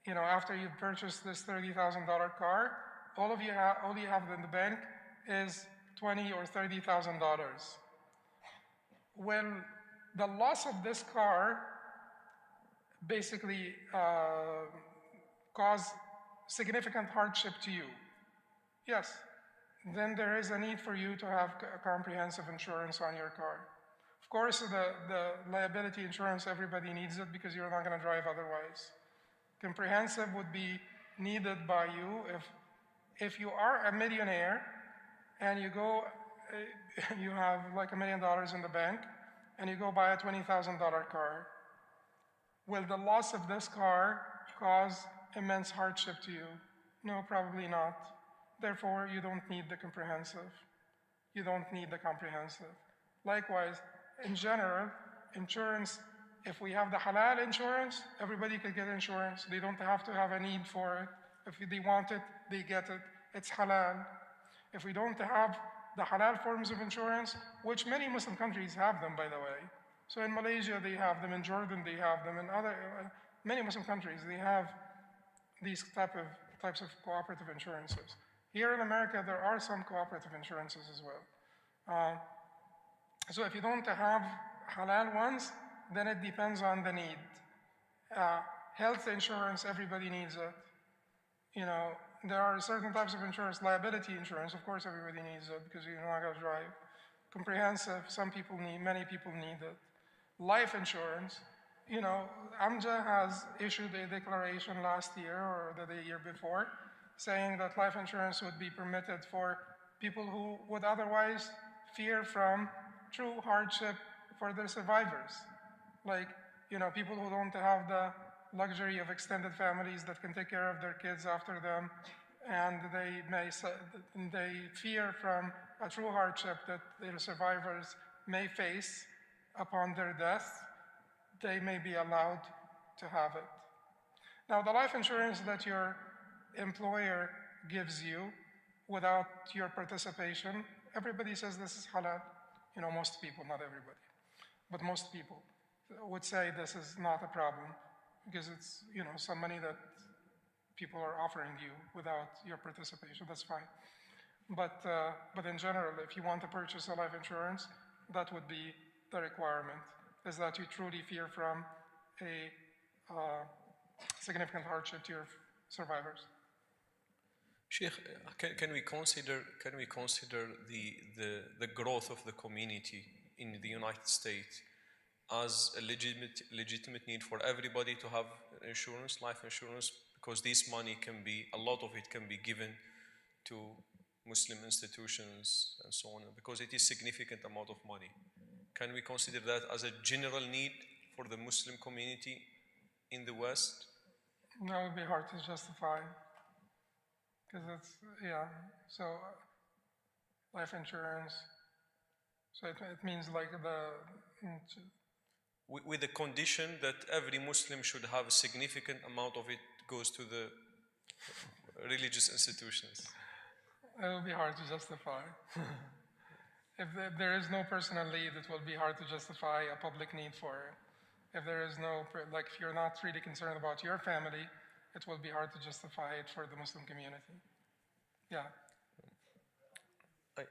you know, after you've purchased this $30,000 car, all you have in the bank is $20,000 or $30,000. Well, the loss of this car basically cause significant hardship to you. Yes, then there is a need for you to have a comprehensive insurance on your car. Of course, the liability insurance, everybody needs it because you're not going to drive otherwise. Comprehensive would be needed by you if you are a millionaire and you go, you have like $1 million in the bank and you go buy a $20,000 car. Will the loss of this car cause immense hardship to you? No, probably not. Therefore, you don't need the comprehensive. You don't need the comprehensive. Likewise, in general, insurance, if we have the halal insurance, everybody could get insurance. They don't have to have a need for it. If they want it, they get it. It's halal. If we don't have the halal forms of insurance, which many Muslim countries have them, by the way. So in Malaysia, they have them. In Jordan, they have them. In many Muslim countries, they have these types of cooperative insurances. Here in America, there are some cooperative insurances as well. So if you don't have halal ones, then it depends on the need. Health insurance, everybody needs it. You know, there are certain types of insurance, liability insurance, of course everybody needs it because you're not gonna drive. Comprehensive, many people need it. Life insurance, you know, AMJA has issued a declaration last year or the year before saying that life insurance would be permitted for people who would otherwise fear from true hardship for their survivors. Like, you know, people who don't have the luxury of extended families that can take care of their kids after them, and they fear from a true hardship that their survivors may face upon their death, they may be allowed to have it. Now, the life insurance that your employer gives you without your participation, everybody says this is halal. You know, most people, not everybody, but most people would say this is not a problem because it's, you know, some money that people are offering you without your participation. That's fine. But in general, if you want to purchase a life insurance, that would be the requirement, is that you truly fear from a significant hardship to your survivors. Sheikh, can we consider the growth of the community in the United States as a legitimate need for everybody to have insurance, life insurance, because this money a lot of it can be given to Muslim institutions and so on, because it is significant amount of money. Can we consider that as a general need for the Muslim community in the West? That would be hard to justify, because it's, yeah, so life insurance, so it means like with the condition that every Muslim should have a significant amount of it goes to the religious institutions. It will be hard to justify. If there is no personal need, it will be hard to justify a public need for it. If there is no, like if you're not really concerned about your family, it will be hard to justify it for the Muslim community. Yeah. I,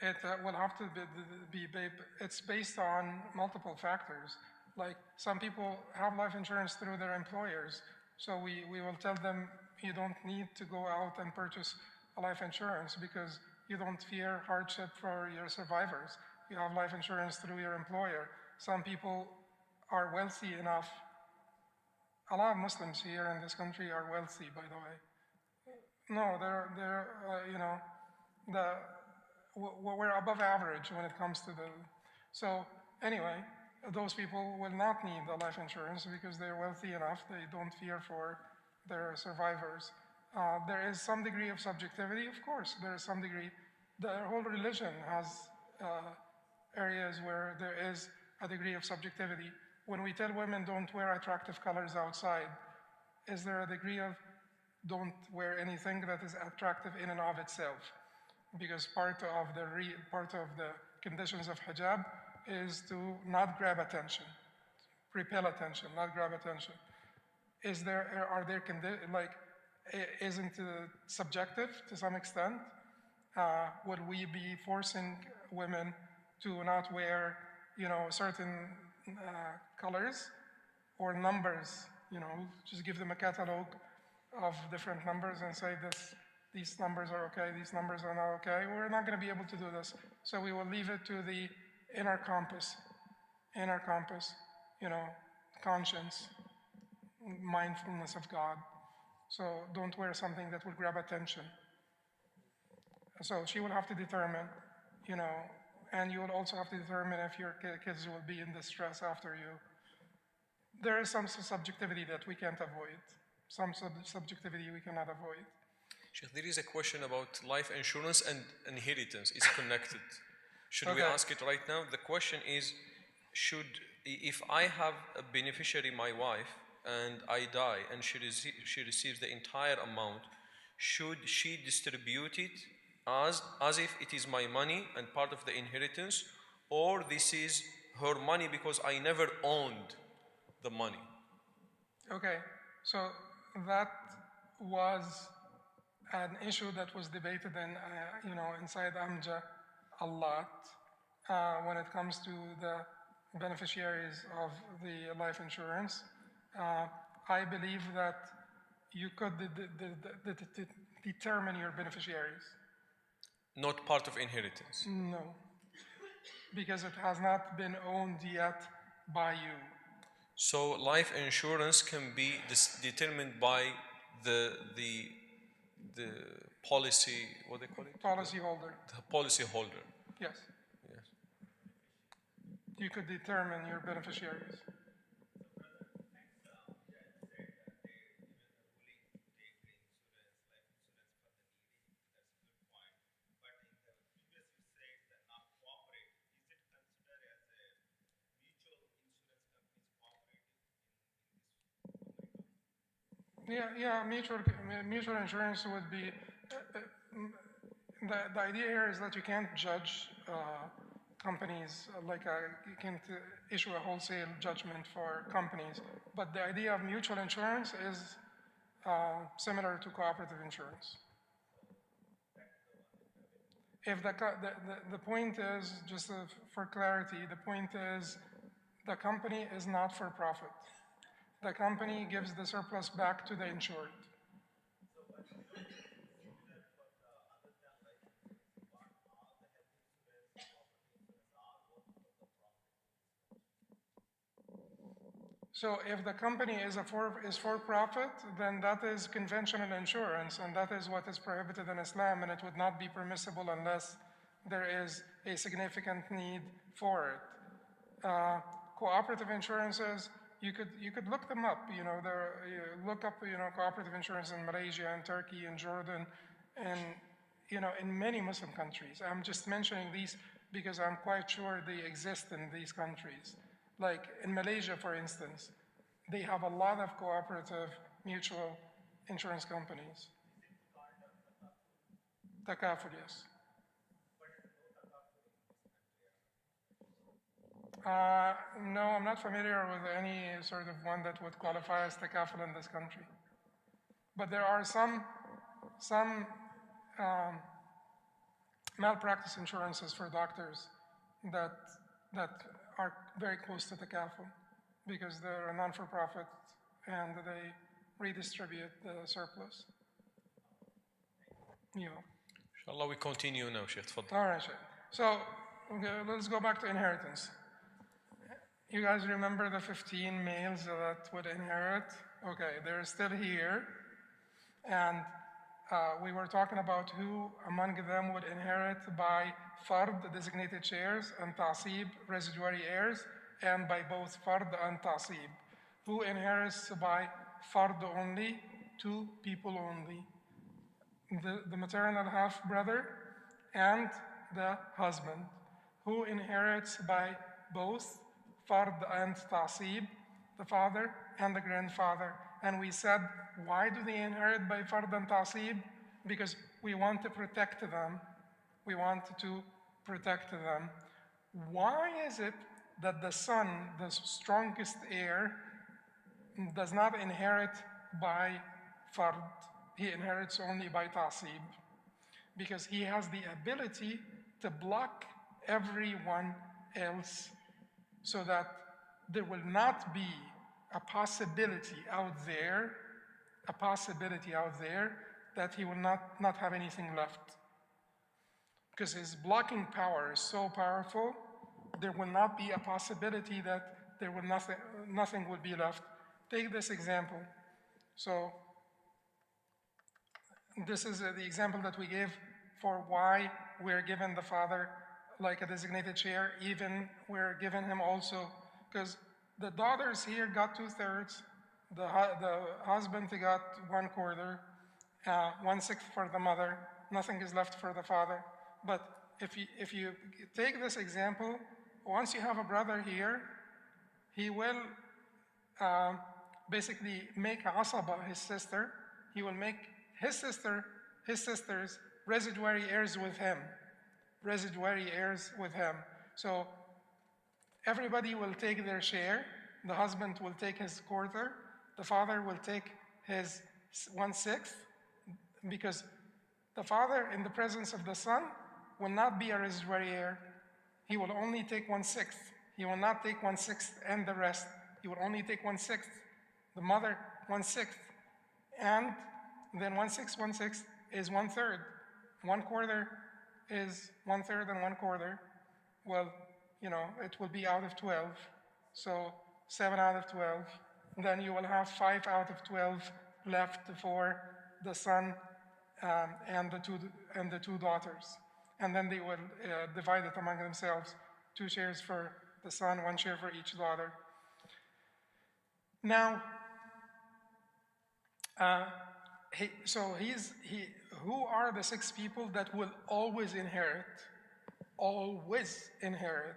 It will have to it's based on multiple factors. Like some people have life insurance through their employers. So we will tell them you don't need to go out and purchase a life insurance because you don't fear hardship for your survivors. You have life insurance through your employer. Some people are wealthy enough. A lot of Muslims here in this country are wealthy, by the way. No, they're you know, the we're above average when it comes to the. So anyway, those people will not need the life insurance because they're wealthy enough. They don't fear for their survivors. There is some degree of subjectivity, of course. There is some degree. The whole religion has areas where there is a degree of subjectivity. When we tell women don't wear attractive colors outside, is there a degree of don't wear anything that is attractive in and of itself? Because part of the conditions of hijab is to not grab attention, repel attention, not grab attention. Isn't it subjective to some extent? Would we be forcing women to not wear, certain colors or numbers? Just give them a catalog of different numbers and say these numbers are okay, these numbers are not okay. We're not going to be able to do this. So we will leave it to the inner compass, conscience, mindfulness of God. So don't wear something that will grab attention. So she will have to determine, and you will also have to determine if your kids will be in distress after you. There is some subjectivity that we can't avoid. Some subjectivity we cannot avoid. Sheikh, there is a question about life insurance and inheritance. It's connected. Should we Okay. ask it right now? The question is, if I have a beneficiary, my wife, and I die, and she receives the entire amount, should she distribute it as if it is my money and part of the inheritance, or this is her money because I never owned the money? Okay, so that was an issue that was debated inside Amja a lot when it comes to the beneficiaries of the life insurance. I believe that you could determine your beneficiaries. Not part of inheritance. No, because it has not been owned yet by you. So life insurance can be determined by the policy, what they call it? Policy holder. The policy holder. Yes. Yes. You could determine your beneficiaries. Yeah. Mutual insurance would be. The idea here is that you can't judge companies you can't issue a wholesale judgment for companies. But the idea of mutual insurance is similar to cooperative insurance. If the point is, just for clarity, the point is the company is not for profit. The company gives the surplus back to the insured. So if the company is for profit, then that is conventional insurance, and that is what is prohibited in Islam, and it would not be permissible unless there is a significant need for it. Cooperative insurances, you could look them up. You look up cooperative insurance in Malaysia and Turkey and Jordan, and in many Muslim countries. I'm just mentioning these because I'm quite sure they exist in these countries. Like in Malaysia, for instance, they have a lot of cooperative mutual insurance companies. Takaful, yes. No, I'm not familiar with any sort of one that would qualify as takaful in this country. But there are some malpractice insurances for doctors that are very close to takaful because they're a non-for-profit and they redistribute the surplus. Yeah. Inshallah, we continue now, Shaykh. Tfaddal. All right, Shaykh. So okay, let's go back to inheritance. You guys remember the 15 males that would inherit? Okay, they're still here. And we were talking about who among them would inherit by fard, the designated shares, and ta'sib, residuary heirs, and by both fard and ta'sib. Who inherits by fard only? Two people only. The maternal half-brother and the husband. Who inherits by both fard and ta'sib? The father and the grandfather. And we said, why do they inherit by fard and ta'sib? Because we want to protect them. We want to protect them. Why is it that the son, the strongest heir, does not inherit by fard? He inherits only by ta'sib. Because he has the ability to block everyone else so that there will not be a possibility out there that he will not have anything left. Because his blocking power is so powerful, there will not be a possibility that there will nothing will be left. Take this example. So this is the example that we gave for why we're given the father like a designated share, even we're giving him also, because the daughters here got 2/3, the husband got 1/4, 1/6 for the mother, nothing is left for the father. But if you take this example, once you have a brother here, he will basically make asaba, his sister. He will make his sister's residuary heirs with him. So everybody will take their share. The husband will take his 1/4. The father will take his 1/6, because the father in the presence of the son will not be a residuary heir. He will only take 1/6. He will not take 1/6 and the rest. He will only take 1/6. The mother 1/6. And then 1/6 is 1/3. 1/4 is 1/3 and 1/4. Well, it will be out of 12. So 7 out of 12. Then you will have 5 out of 12 left for the son and the two daughters. And then they will divide it among themselves. 2 shares for the son, 1 share for each daughter. Now, who are the 6 people that will always inherit? Always inherit.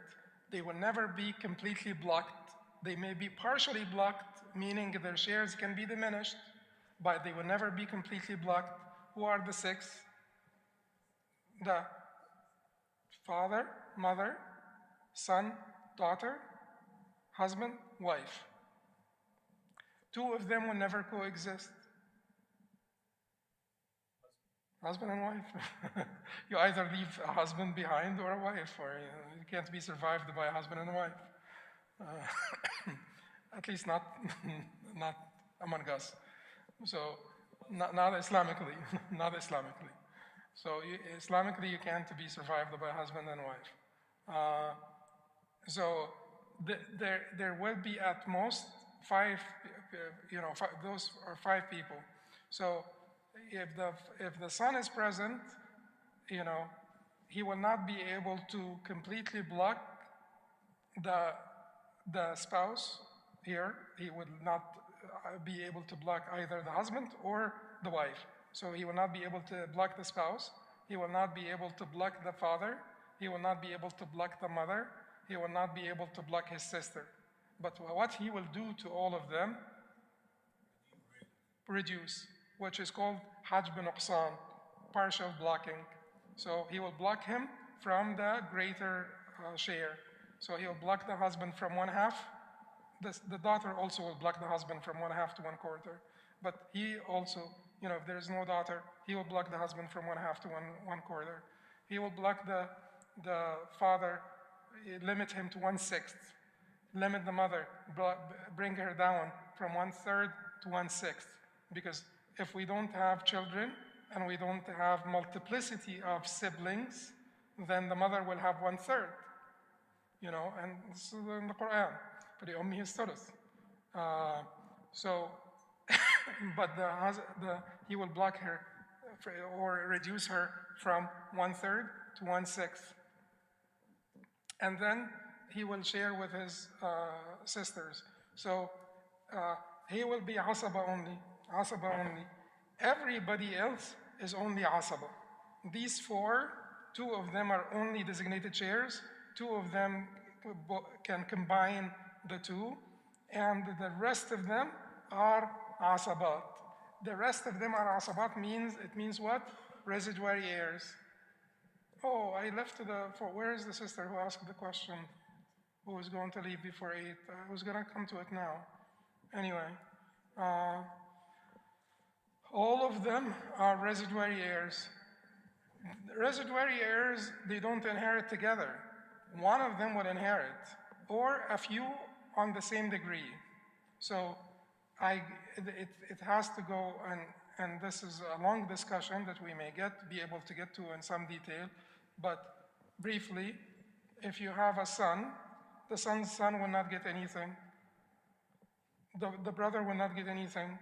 They will never be completely blocked. They may be partially blocked, meaning their shares can be diminished, but they will never be completely blocked. Who are the 6? The father, mother, son, daughter, husband, wife. 2 of them will never coexist. Husband and wife. You either leave a husband behind or a wife, or you can't be survived by a husband and a wife. At least not among us. So not Islamically, not Islamically. So Islamically, you can't be survived by a husband and wife. So there will be at most 5. Those are 5 people. So if the son is present, he will not be able to completely block the spouse here. He would not be able to block either the husband or the wife. So he will not be able to block the spouse. He will not be able to block the father. He will not be able to block the mother. He will not be able to block his sister. But what he will do to all of them, reduce, which is called Hajj bin Nuqsan, partial blocking. So he will block him from the greater share. So he will block the husband from 1/2. The daughter also will block the husband from 1/2 to 1/4. But he also, if there is no daughter, he will block the husband from 1/2 to 1/4. He will block the father, limit him to 1/6. Limit the mother, bring her down from 1/3 to 1/6. Because if we don't have children and we don't have multiplicity of siblings, then the mother will have 1/3. And this is in the Quran. فَلِأُمِّهِ الثُّلُث. So, but he will block her or reduce her from 1/3 to 1/6. And then he will share with his sisters. So he will be asaba only. Everybody else is only asaba. These four, 2 of them are only designated shares. 2 of them can combine the 2, and the rest of them are asabat. The rest of them are asabat means what? Residuary heirs. Oh, I left where is the sister who asked the question? Who was going to leave before 8? I was going to come to it now. Anyway, all of them are residuary heirs. Residuary heirs, they don't inherit together. One of them will inherit, or a few on the same degree. So it has to go, and this is a long discussion that we may be able to get to in some detail, but briefly, if you have a son, the son's son will not get anything. The brother will not get anything.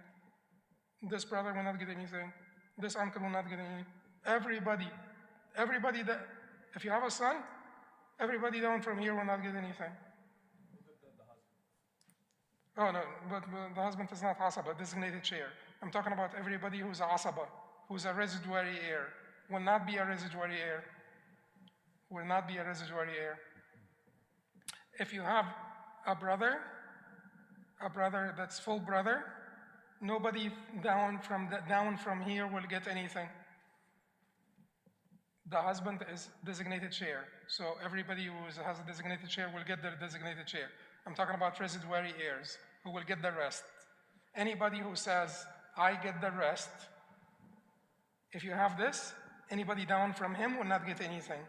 This brother will not get anything. This uncle will not get anything. Everybody that, if you have a son, everybody down from here will not get anything. Oh no, but the husband is not asaba, designated share. I'm talking about everybody who's asaba, who's a residuary heir, will not be a residuary heir. Will not be a residuary heir. If you have a brother that's full brother, nobody down from here will get anything. The husband is designated share. So everybody who has a designated share will get their designated share. I'm talking about residuary heirs who will get the rest. Anybody who says, I get the rest, if you have this, anybody down from him will not get anything.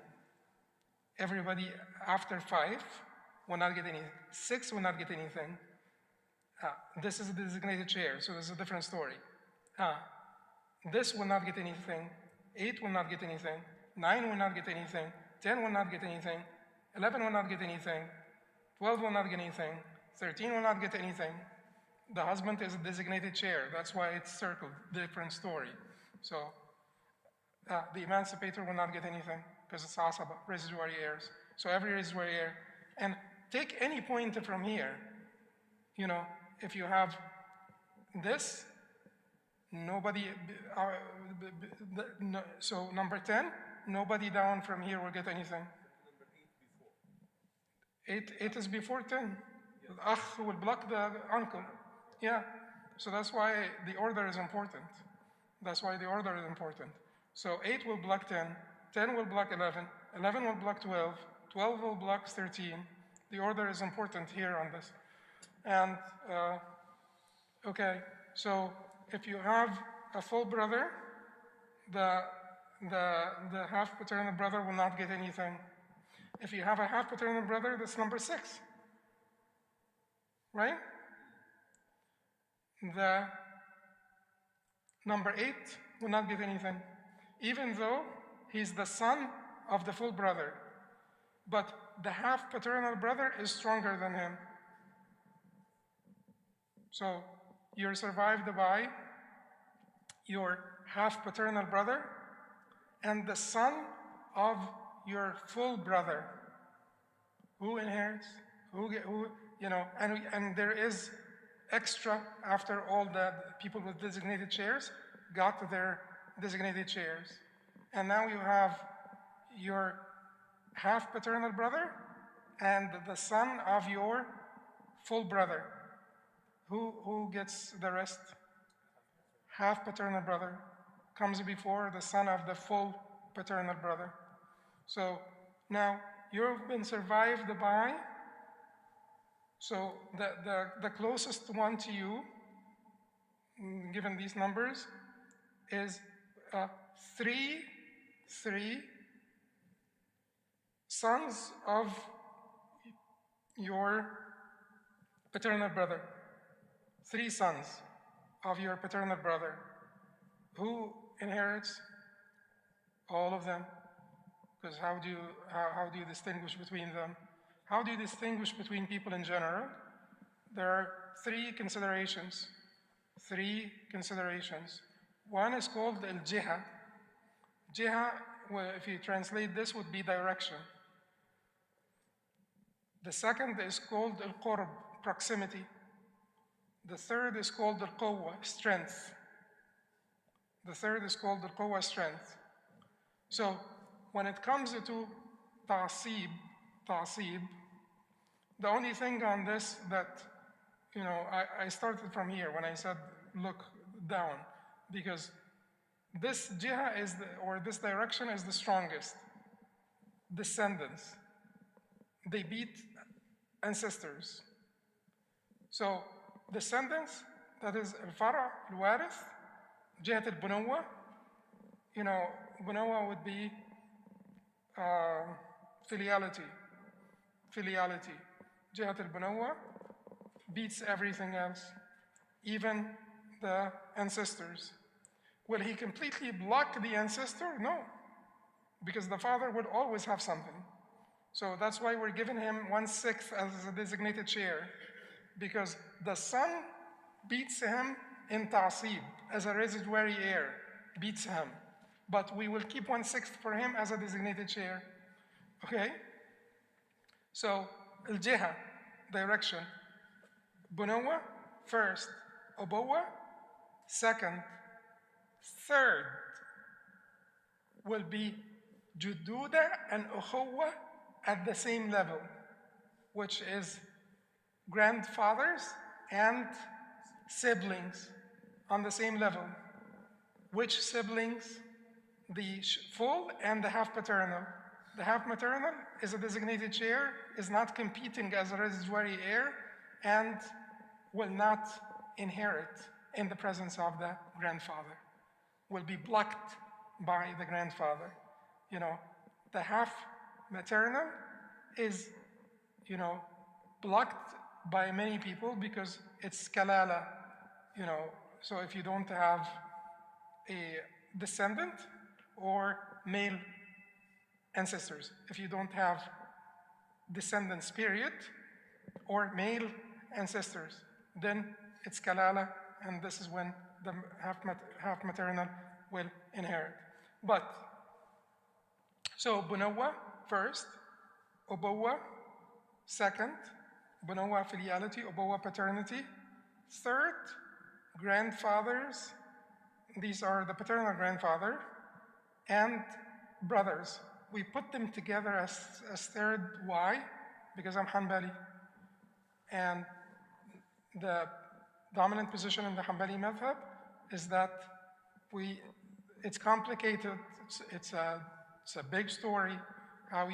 Everybody after 5 will not get anything. 6 will not get anything. This is a designated share, so this is a different story. This will not get anything. 8 will not get anything. 9 will not get anything. 10 will not get anything. 11 will not get anything. 12 will not get anything. 13 will not get anything. The husband is a designated share. That's why it's circled. Different story. So the emancipator will not get anything because it's asaba, residuary heirs. So every residuary heir. And take any point from here. If you have this, nobody, so number 10, nobody down from here will get anything. 8 is before 10. The akh will block the uncle. Yeah. So that's why the order is important. So 8 will block 10. 10 will block 11. 11 will block 12. 12 will block 13. The order is important here on this. And, okay, so if you have a full brother, the half paternal brother will not get anything. If you have a half paternal brother, that's number 6, right? The number 8 will not get anything, even though he's the son of the full brother. But the half paternal brother is stronger than him. So you're survived by your half paternal brother and the son of your full brother. Who inherits? And there is extra after all the people with designated shares got their designated shares. And now you have your half paternal brother and the son of your full brother. Who gets the rest? Half paternal brother comes before the son of the full paternal brother. So now you've been survived by, so the closest one to you, given these numbers, is three sons of your paternal brother. 3 sons of your paternal brother. Who inherits? All of them. Because how do you distinguish between them? How do you distinguish between people in general? There are 3 considerations. 3 considerations. One is called al-jiha. Jiha, well, if you translate this, would be direction. The second is called al-qurb, proximity. The third is called al-quwwa, strength. The third is called al-quwwa, strength. So when it comes to ta'asib, the only thing on this that, I started from here when I said look down, because this jiha this direction is the strongest. Descendants, they beat ancestors. So descendants, that is al-fara, al-warith, jihat al-bunuwa. Bunuwa would be filiality. Jihat al-bunuwa beats everything else, even the ancestors. Will he completely block the ancestor? No, because the father would always have something. So that's why we're giving him 1/6 as a designated share, because the son beats him in ta'asib, as a residuary heir, beats him. But we will keep 1/6 for him as a designated share. Okay? So, al-jiha, direction. Bunuwa, first. Ubuwa, second. Third will be jududa and ukhuwa at the same level, which is grandfathers and siblings on the same level. Which siblings? The full and the half paternal. The half maternal is a designated share, is not competing as a residuary heir, and will not inherit in the presence of the grandfather. Will be blocked by the grandfather. The half maternal is, blocked by many people because it's kalala, so if you don't have a descendant or male ancestors, if you don't have descendants, period, or male ancestors, then it's kalala, and this is when the half maternal will inherit. But, so bunuwa first, ubuwa second, bunuwa filiality, ubuwa paternity, third, grandfathers, these are the paternal grandfather, and brothers. We put them together as third. Why? Because I'm Hanbali. And the dominant position in the Hanbali madhab is that it's complicated. It's a big story how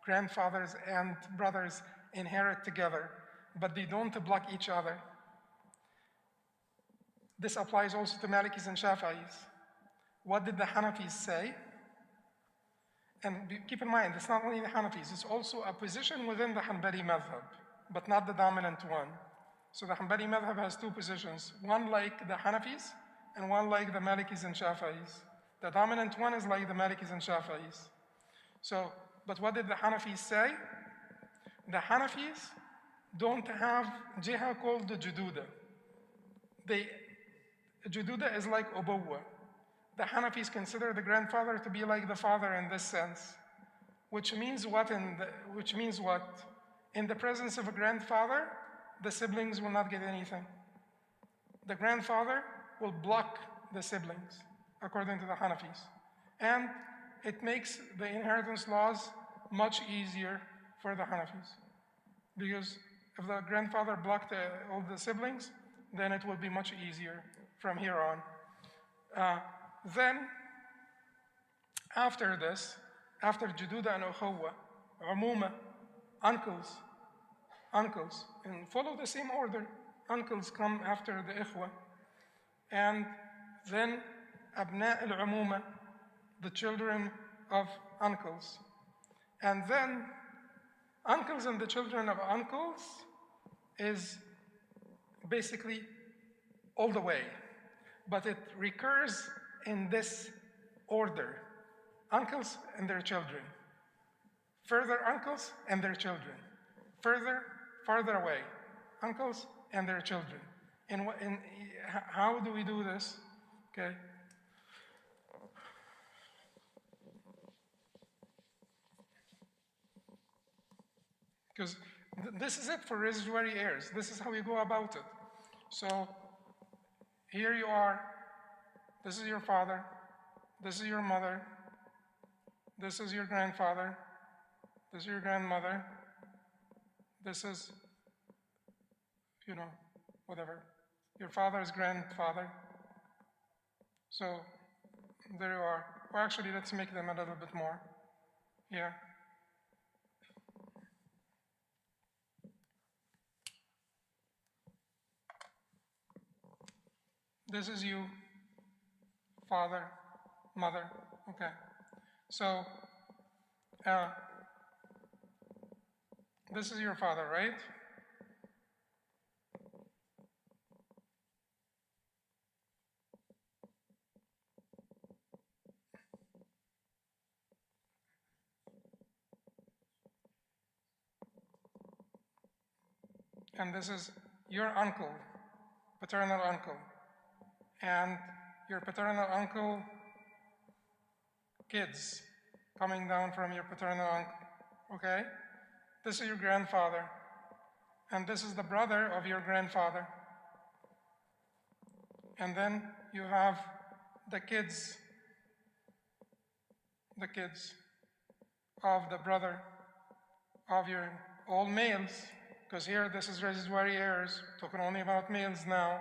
grandfathers and brothers inherit together, but they don't block each other. This applies also to Malikis and Shafi'is. What did the Hanafis say? And keep in mind, it's not only the Hanafis, it's also a position within the Hanbali madhab, but not the dominant one. So the Hanbali madhab has 2 positions, one like the Hanafis and one like the Malikis and Shafi'is. The dominant one is like the Malikis and Shafi'is. So, but what did the Hanafis say? The Hanafis don't have jiha called the jududa. Jududa is like ubuwa. The Hanafis consider the grandfather to be like the father in this sense, which means what? In the presence of a grandfather, the siblings will not get anything. The grandfather will block the siblings, according to the Hanafis. And it makes the inheritance laws much easier for the Hanafis. Because if the grandfather blocked all the siblings, then it will be much easier from here on. Then, after this, after Jududa and Ukhuwa, Umuma, uncles, and follow the same order. Uncles come after the Ikhwa. And then Abna al-Umuma, the children of uncles. And then uncles and the children of uncles is basically all the way. But it recurs in this order. Uncles and their children. Further uncles and their children. Farther away. Uncles and their children. And how do we do this? Okay. Because this is it for residuary heirs. This is how you go about it. So here you are. This is your father. This is your mother. This is your grandfather. This is your grandmother. This is, whatever. Your father's grandfather. So there you are. Or actually, let's make them a little bit more. Yeah. This is you, father, mother. Okay. So, this is your father, right? And this is your uncle, paternal uncle. And your paternal uncle kids coming down from your paternal uncle, okay? This is your grandfather, and this is the brother of your grandfather. And then you have the kids of the brother of your all males, because here this is residuary heirs, talking only about males now.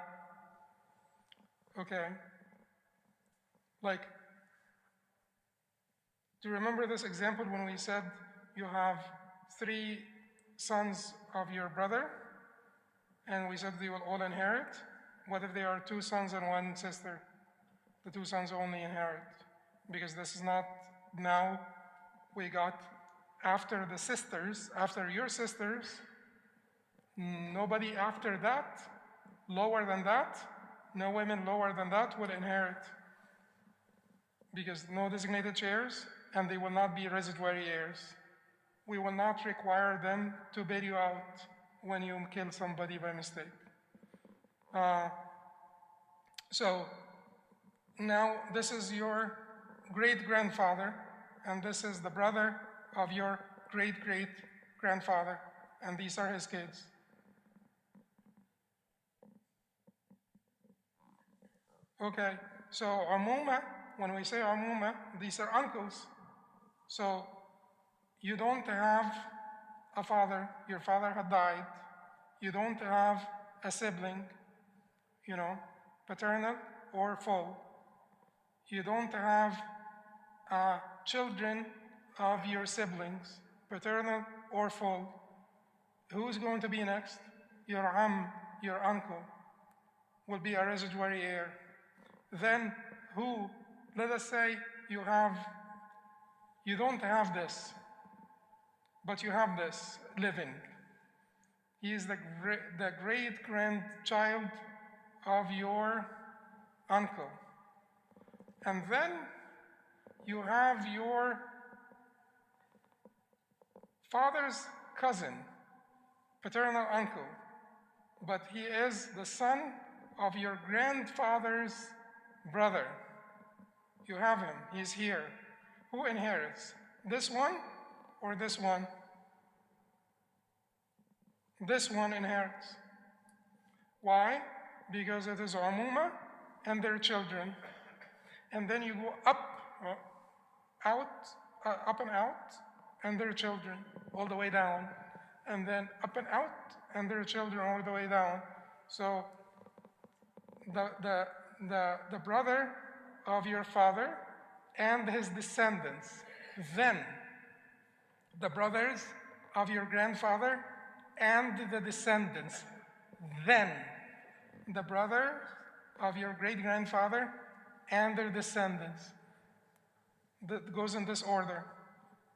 Okay. Like, do you remember this example when we said you have 3 sons of your brother, and we said they will all inherit? What if there are 2 sons and 1 sister? The 2 sons only inherit, because this is not now we got after the sisters, after your sisters, nobody after that, lower than that, no women lower than that will inherit, because no designated heirs, and they will not be residuary heirs. We will not require them to bail you out when you kill somebody by mistake. So now this is your great-grandfather, and this is the brother of your great-great-grandfather, and these are his kids. Okay, so Umuma, when we say Umuma, these are uncles. So you don't have a father, your father had died. You don't have a sibling, paternal or full. You don't have children of your siblings, paternal or full. Who's going to be next? Your your uncle, will be a residuary heir. Then who, let us say you don't have this, but you have this living. He is the great-grandchild of your uncle. And then you have your father's cousin, paternal uncle, but he is the son of your grandfather's brother. You have him, he's here. Who inherits? This one or this one? This one inherits. Why? Because it is Umuma and their children. And then you go up up and out, and their children all the way down, and then up and out, and their children all the way down. So the brother of your father and his descendants, then the brothers of your grandfather and the descendants, then the brother of your great-grandfather and their descendants. That goes in this order.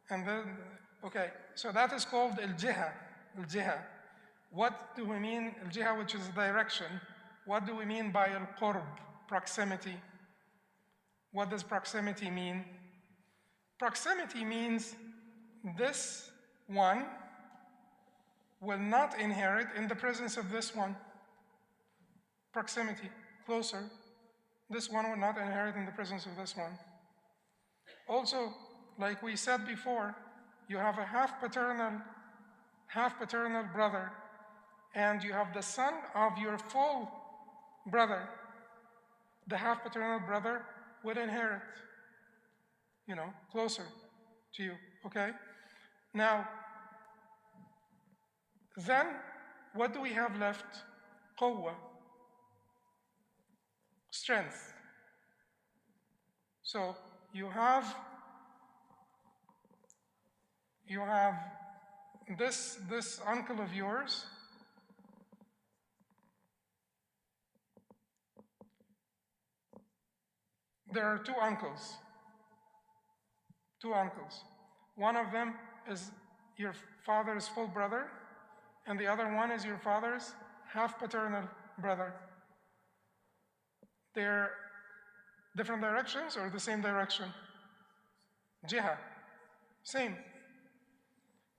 And then, okay, so that is called al-jiha. Al-jiha. What do we mean, al-jiha, which is direction? What do we mean by al-qurb, proximity? What does proximity mean? Proximity means this one will not inherit in the presence of this one. Proximity, closer. This one will not inherit in the presence of this one. Also, like we said before, you have a half-paternal brother, and you have the son of your full brother. The half-paternal brother will inherit, closer to you, okay? Now, then, what do we have left? Quwwa, strength. So, you have this uncle of yours. There are two uncles. One of them is your father's full brother, and the other one is your father's half-paternal brother. They're different directions or the same direction? Jiha, same.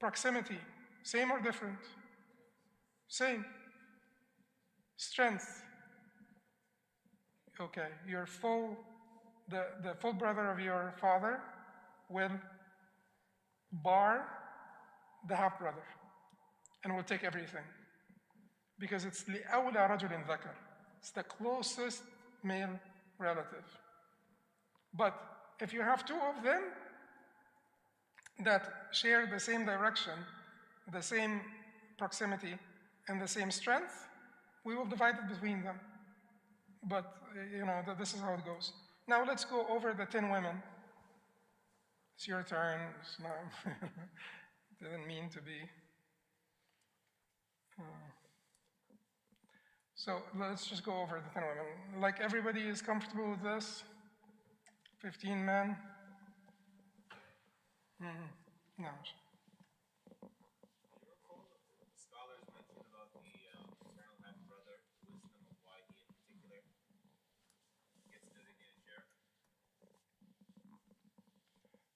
Proximity, same or different? Same. Strength. Okay, the full brother of your father will bar the half-brother and will take everything. Because it's لِأَوْلَى رَجُلٍ ذَكَرٍ. It's the closest male relative. But if you have two of them that share the same direction, the same proximity, and the same strength, we will divide it between them. But, this is how it goes. Now let's go over the 10 women. It's your turn. Didn't mean to be. So let's just go over the 10 women. Like, everybody is comfortable with this? 15 men? No. Scholars mention about the eternal half-brother, wisdom of why he in particular gets designated chair?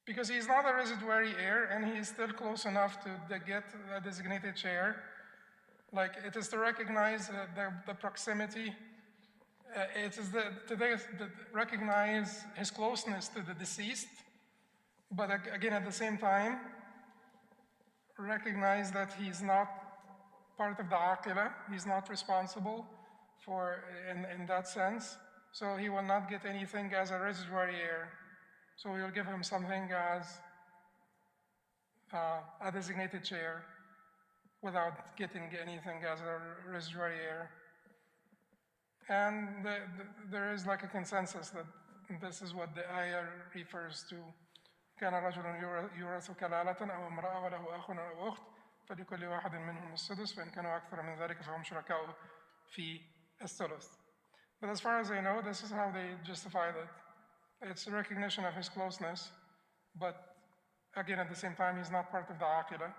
Because he's not a residuary heir, and he's still close enough to get a designated chair. Like, it is to recognize the proximity. It is to recognize his closeness to the deceased, but again, at the same time, recognize that he's not part of the aqila. He's not responsible for, in that sense. So he will not get anything as a residuary heir. So we will give him something as a designated chair without getting anything as a residuary heir. And there is like a consensus that this is what the ayah refers to. كان رجل يورث كلالة أو امرأة وله أخ أو أخت فلكل واحد منهم السدس فإن كانوا أكثر من ذلك فهم شركاء في الثلث. But as far as I know, this is how they justify that. It's a recognition of his closeness, but again, at the same time, he's not part of the aqila,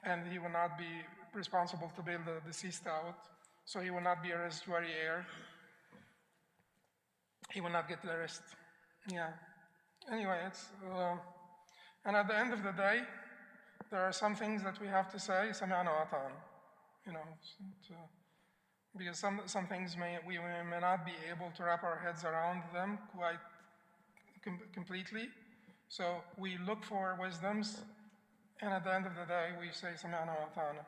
and he will not be responsible to bail the deceased out, so he will not be a residuary heir. He will not get the rest. Yeah. Anyway, and at the end of the day, there are some things that we have to say, سمعنا وأطعنا, because some things we may not be able to wrap our heads around them quite completely. So we look for wisdoms, and at the end of the day, we say سمعنا وأطعنا.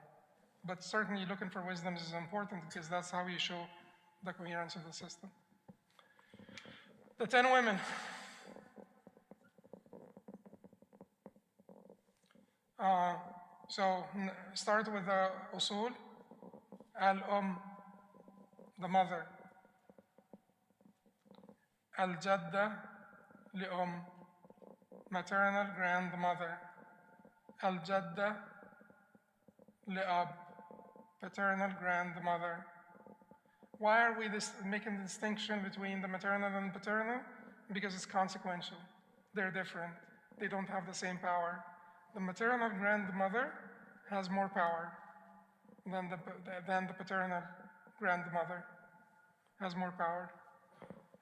But certainly looking for wisdoms is important because that's how you show the coherence of the system. The 10 women. So start with the usul. Al the mother. Al-Jadda, maternal grandmother. Al-Jadda, li'ab, paternal grandmother. Why are we making the distinction between the maternal and paternal? Because it's consequential. They're different. They don't have the same power. The maternal grandmother has more power than the paternal grandmother has more power.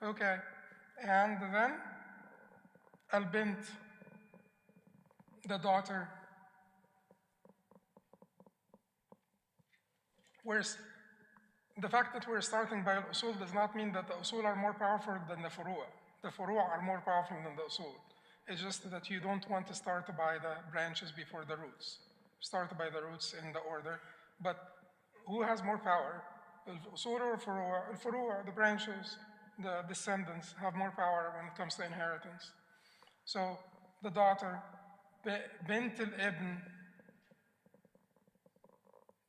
Okay, and then al-bint, the daughter. The fact that we're starting by al-usul does not mean that the usul are more powerful than the furu'a. The furu'a are more powerful than the usul. It's just that you don't want to start by the branches before the roots. Start by the roots in the order. But who has more power? Al-usul or furu'a? Al-furu'a, the branches, the descendants have more power when it comes to inheritance. So the daughter, bint al-ibn,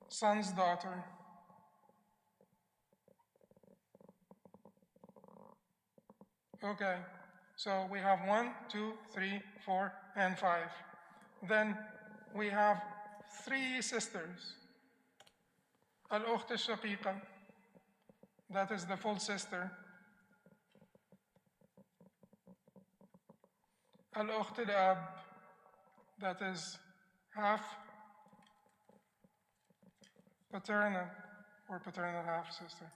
son's daughter. Okay, so we have 1, 2, 3, 4, and 5. Then we have 3 sisters. Al-Ukht al-Shaqiqa, that is the full sister. Al-Ukht al-Ab, that is half paternal or paternal half sister.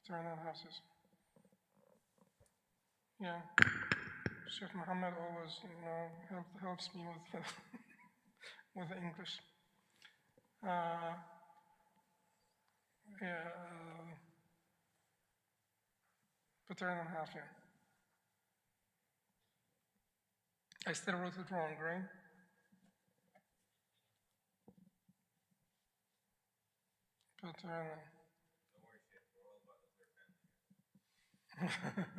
Paternal half sister. Yeah, Sheikh Muhammad always, helps me with with the English. Paternal half, yeah. I still wrote it wrong, right? Paternal. Don't worry, Sheikh. We're all about the clear family.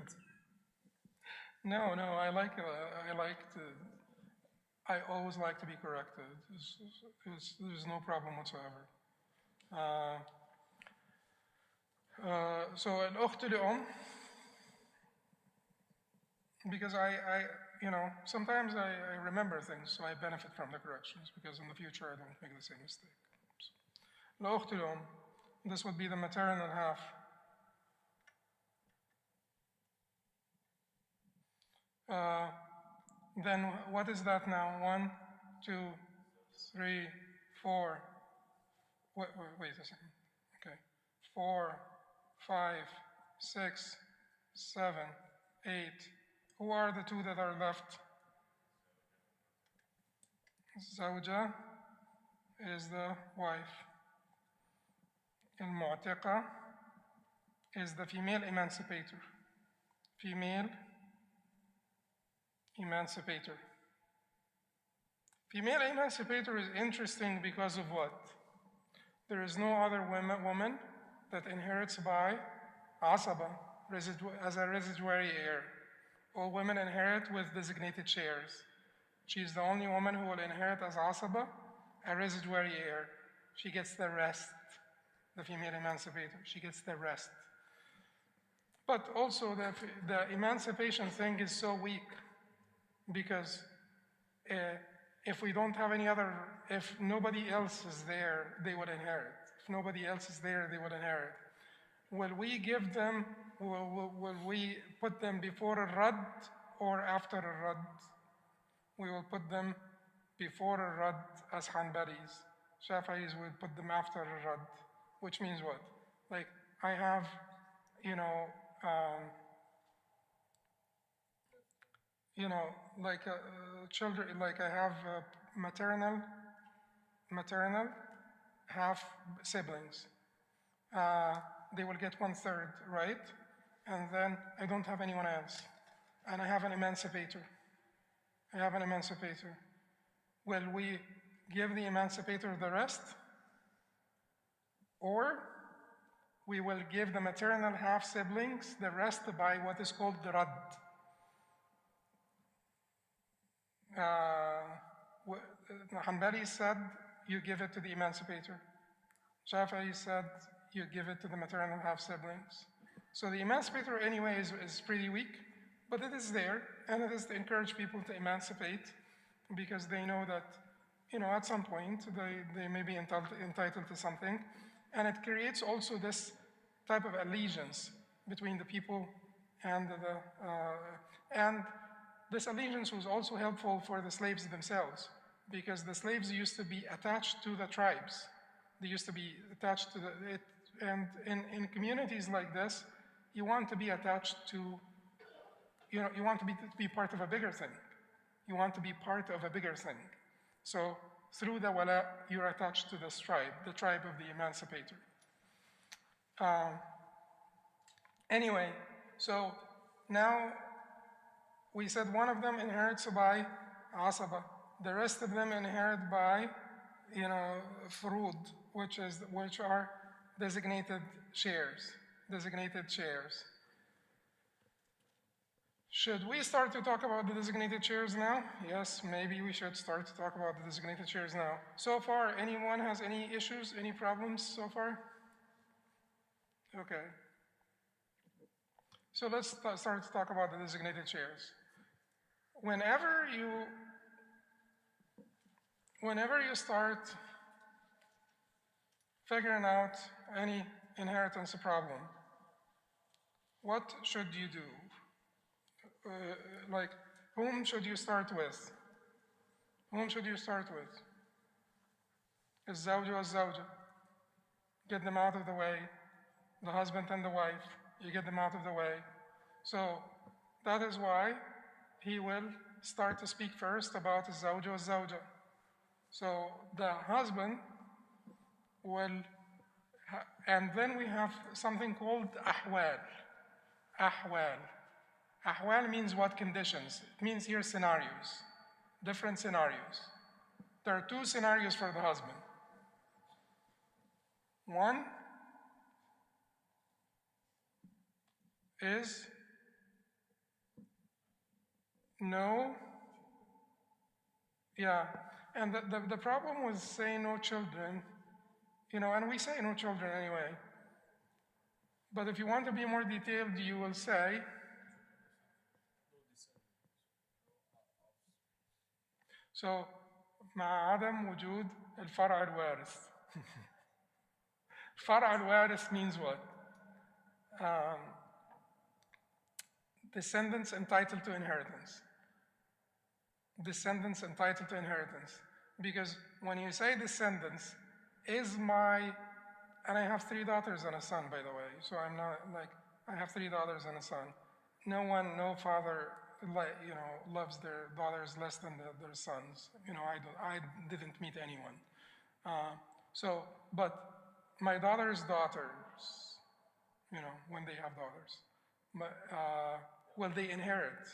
No, I always like to be corrected. There's no problem whatsoever. So al-ukht because sometimes I remember things, so I benefit from the corrections, because in the future I don't make the same mistake. Al-ukht this would be the maternal half. Then what is that now? 1, 2, 3, 4. Wait a second. Okay. 4, 5, 6, 7, 8. Who are the 2 that are left? Zawja is the wife. Al-Mu'tiqa is the female emancipator. Female emancipator. Female emancipator is interesting because of what? There is no other woman that inherits by asaba, as a residuary heir. All women inherit with designated shares. She is the only woman who will inherit as asaba, a residuary heir. She gets the rest, the female emancipator. She gets the rest. But also the emancipation thing is so weak, because if we don't have any other, if nobody else is there, they would inherit. If nobody else is there, they would inherit. Will we give them, will we put them before a rad or after a rad? We will put them before a rad as Hanbalis. Shafi'is will put them after a rad, which means what? Like I have, like children, like I have maternal half siblings. They will get 1/3, right? And then I don't have anyone else. And I have an emancipator. Will we give the emancipator the rest? Or we will give the maternal half siblings the rest by what is called the rad. Hanbali said you give it to the emancipator. Shafi'i said you give it to the maternal half-siblings. So the emancipator anyway is pretty weak, but it is there, and it is to encourage people to emancipate because they know that, at some point they may be entitled to something. And it creates also this type of allegiance between the people and and this allegiance was also helpful for the slaves themselves, because the slaves used to be attached to the tribes. They used to be attached to and in communities like this, you want to be attached to, you want to be part of a bigger thing. You want to be part of a bigger thing. So through the wala, you're attached to this tribe, the tribe of the emancipator. Anyway, so now we said one of them inherits by asaba. The rest of them inherit by, furud, which are designated shares. Should we start to talk about the designated shares now? Yes, maybe we should start to talk about the designated shares now. So far, anyone has any issues, any problems so far? Okay. So let's start to talk about the designated shares. Whenever you start figuring out any inheritance problem, what should you do? Whom should you start with? الزوج والزوجة. Get them out of the way. The husband and the wife, you get them out of the way. So that is why he will start to speak first about الزوج والزوجة. So the husband will, and then we have something called ahwal. Ahwal means what conditions? It means here scenarios, different scenarios. There are two scenarios for the husband. One is no, and the problem with saying no children, and we say no children anyway, but if you want to be more detailed, you will say, so مع عدم وجود الفرع الوارث. الفرع الوارث means what? Descendants entitled to inheritance. Because when you say descendants, and I have 3 daughters and a son, by the way, so I'm not I have 3 daughters and a son. No father, loves their daughters less than their sons. I didn't meet anyone. But my daughter's daughters, when they have daughters, will they inherit?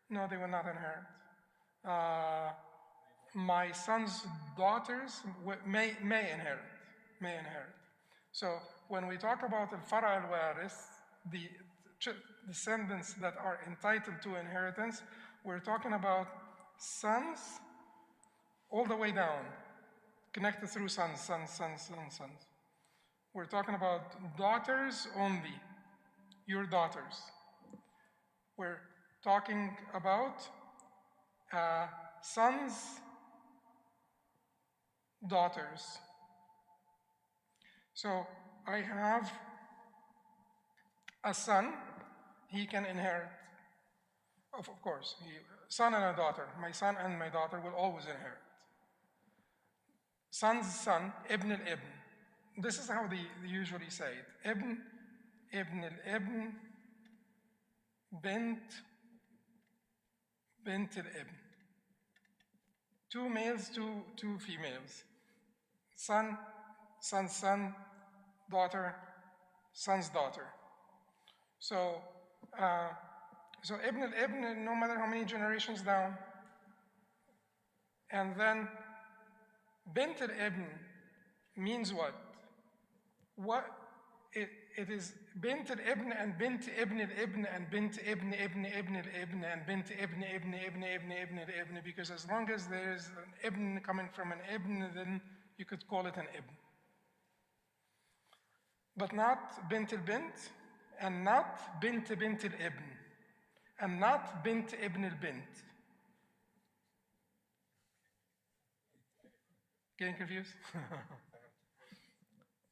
No, they will not inherit. My son's daughters may inherit. So when we talk about al-fara al-warith, the descendants that are entitled to inheritance, we're talking about sons all the way down, connected through sons. We're talking about daughters only, your daughters. We're talking about sons, daughters. So I have a son, he can inherit. Of course, son and a daughter. My son and my daughter will always inherit. Son's son, ibn al-ibn. This is how they usually say it. Ibn al-ibn, bint al-ibn. 2 males, 2 females. Son, son's son, daughter, son's daughter. So ibn al-ibn, no matter how many generations down. And then bint al-ibn means what? it is bint al-ibn and bint ibn al-ibn and bint ibn ibn ibn al-ibn and bint ibn ibn ibn ibn ibn al-ibn, because as long as there is an ibn coming from an ibn, then you could call it an ibn. But not bint al-bint, and not bint bint al-ibn, and not bint ibn al-bint. Getting confused?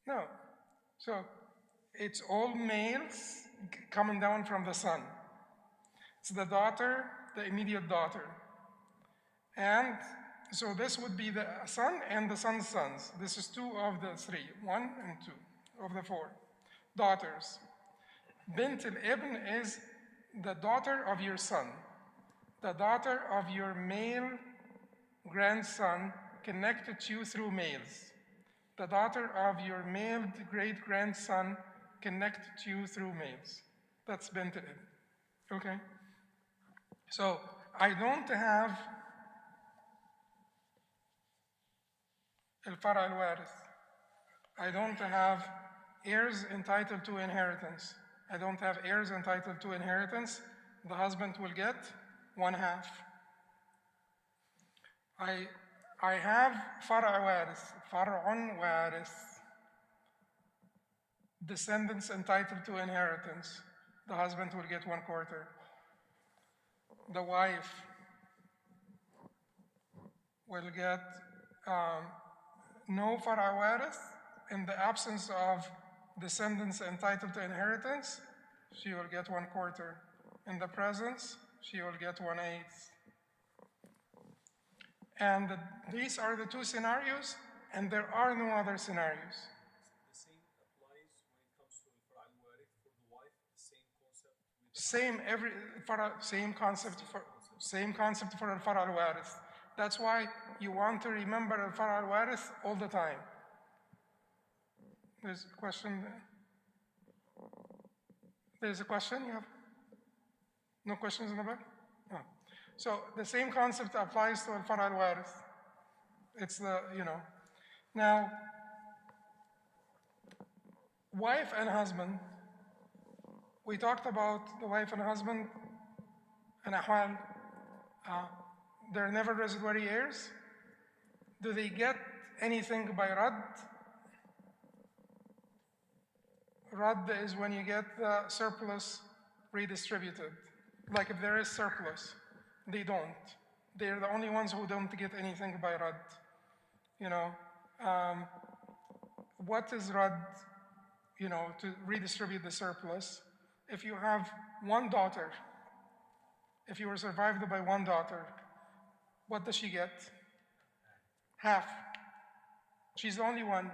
No. So it's all males coming down from the son. It's the daughter, the immediate daughter. And so this would be the son and the son's sons. This is 2 of the 3, 1 and 2 of the 4 daughters. Bint al-ibn is the daughter of your son, the daughter of your male grandson connected to you through males, the daughter of your male great-grandson connected to you through males. That's bint al-ibn, okay? So I don't have al-far' al-warith. I don't have heirs entitled to inheritance. I don't have heirs entitled to inheritance. The husband will get 1/2. I have far' warith, far'un warith, descendants entitled to inheritance. The husband will get 1/4. The wife will get no far' warith. In the absence of descendants entitled to inheritance, she will get 1/4. In the presence, she will get 1/8. And these are the 2 scenarios, and there are no other scenarios. The same applies when it comes to al-far' al-warith for the wife, the same concept with Same concept for al-far' al-warith. That's why you want to remember al-far' al-warith all the time. There's a question there. There's a question you have? No questions in the back? No. So the same concept applies to al-far' al-warith. It's the, Now, wife and husband, we talked about the wife and husband and ahwal. They're never residuary heirs. Do they get anything by rad? Rad is when you get the surplus redistributed. Like if there is surplus, they don't. They're the only ones who don't get anything by rad. What is rad? To redistribute the surplus. If you have 1 daughter, if you were survived by 1 daughter, what does she get? 1/2. She's the only one.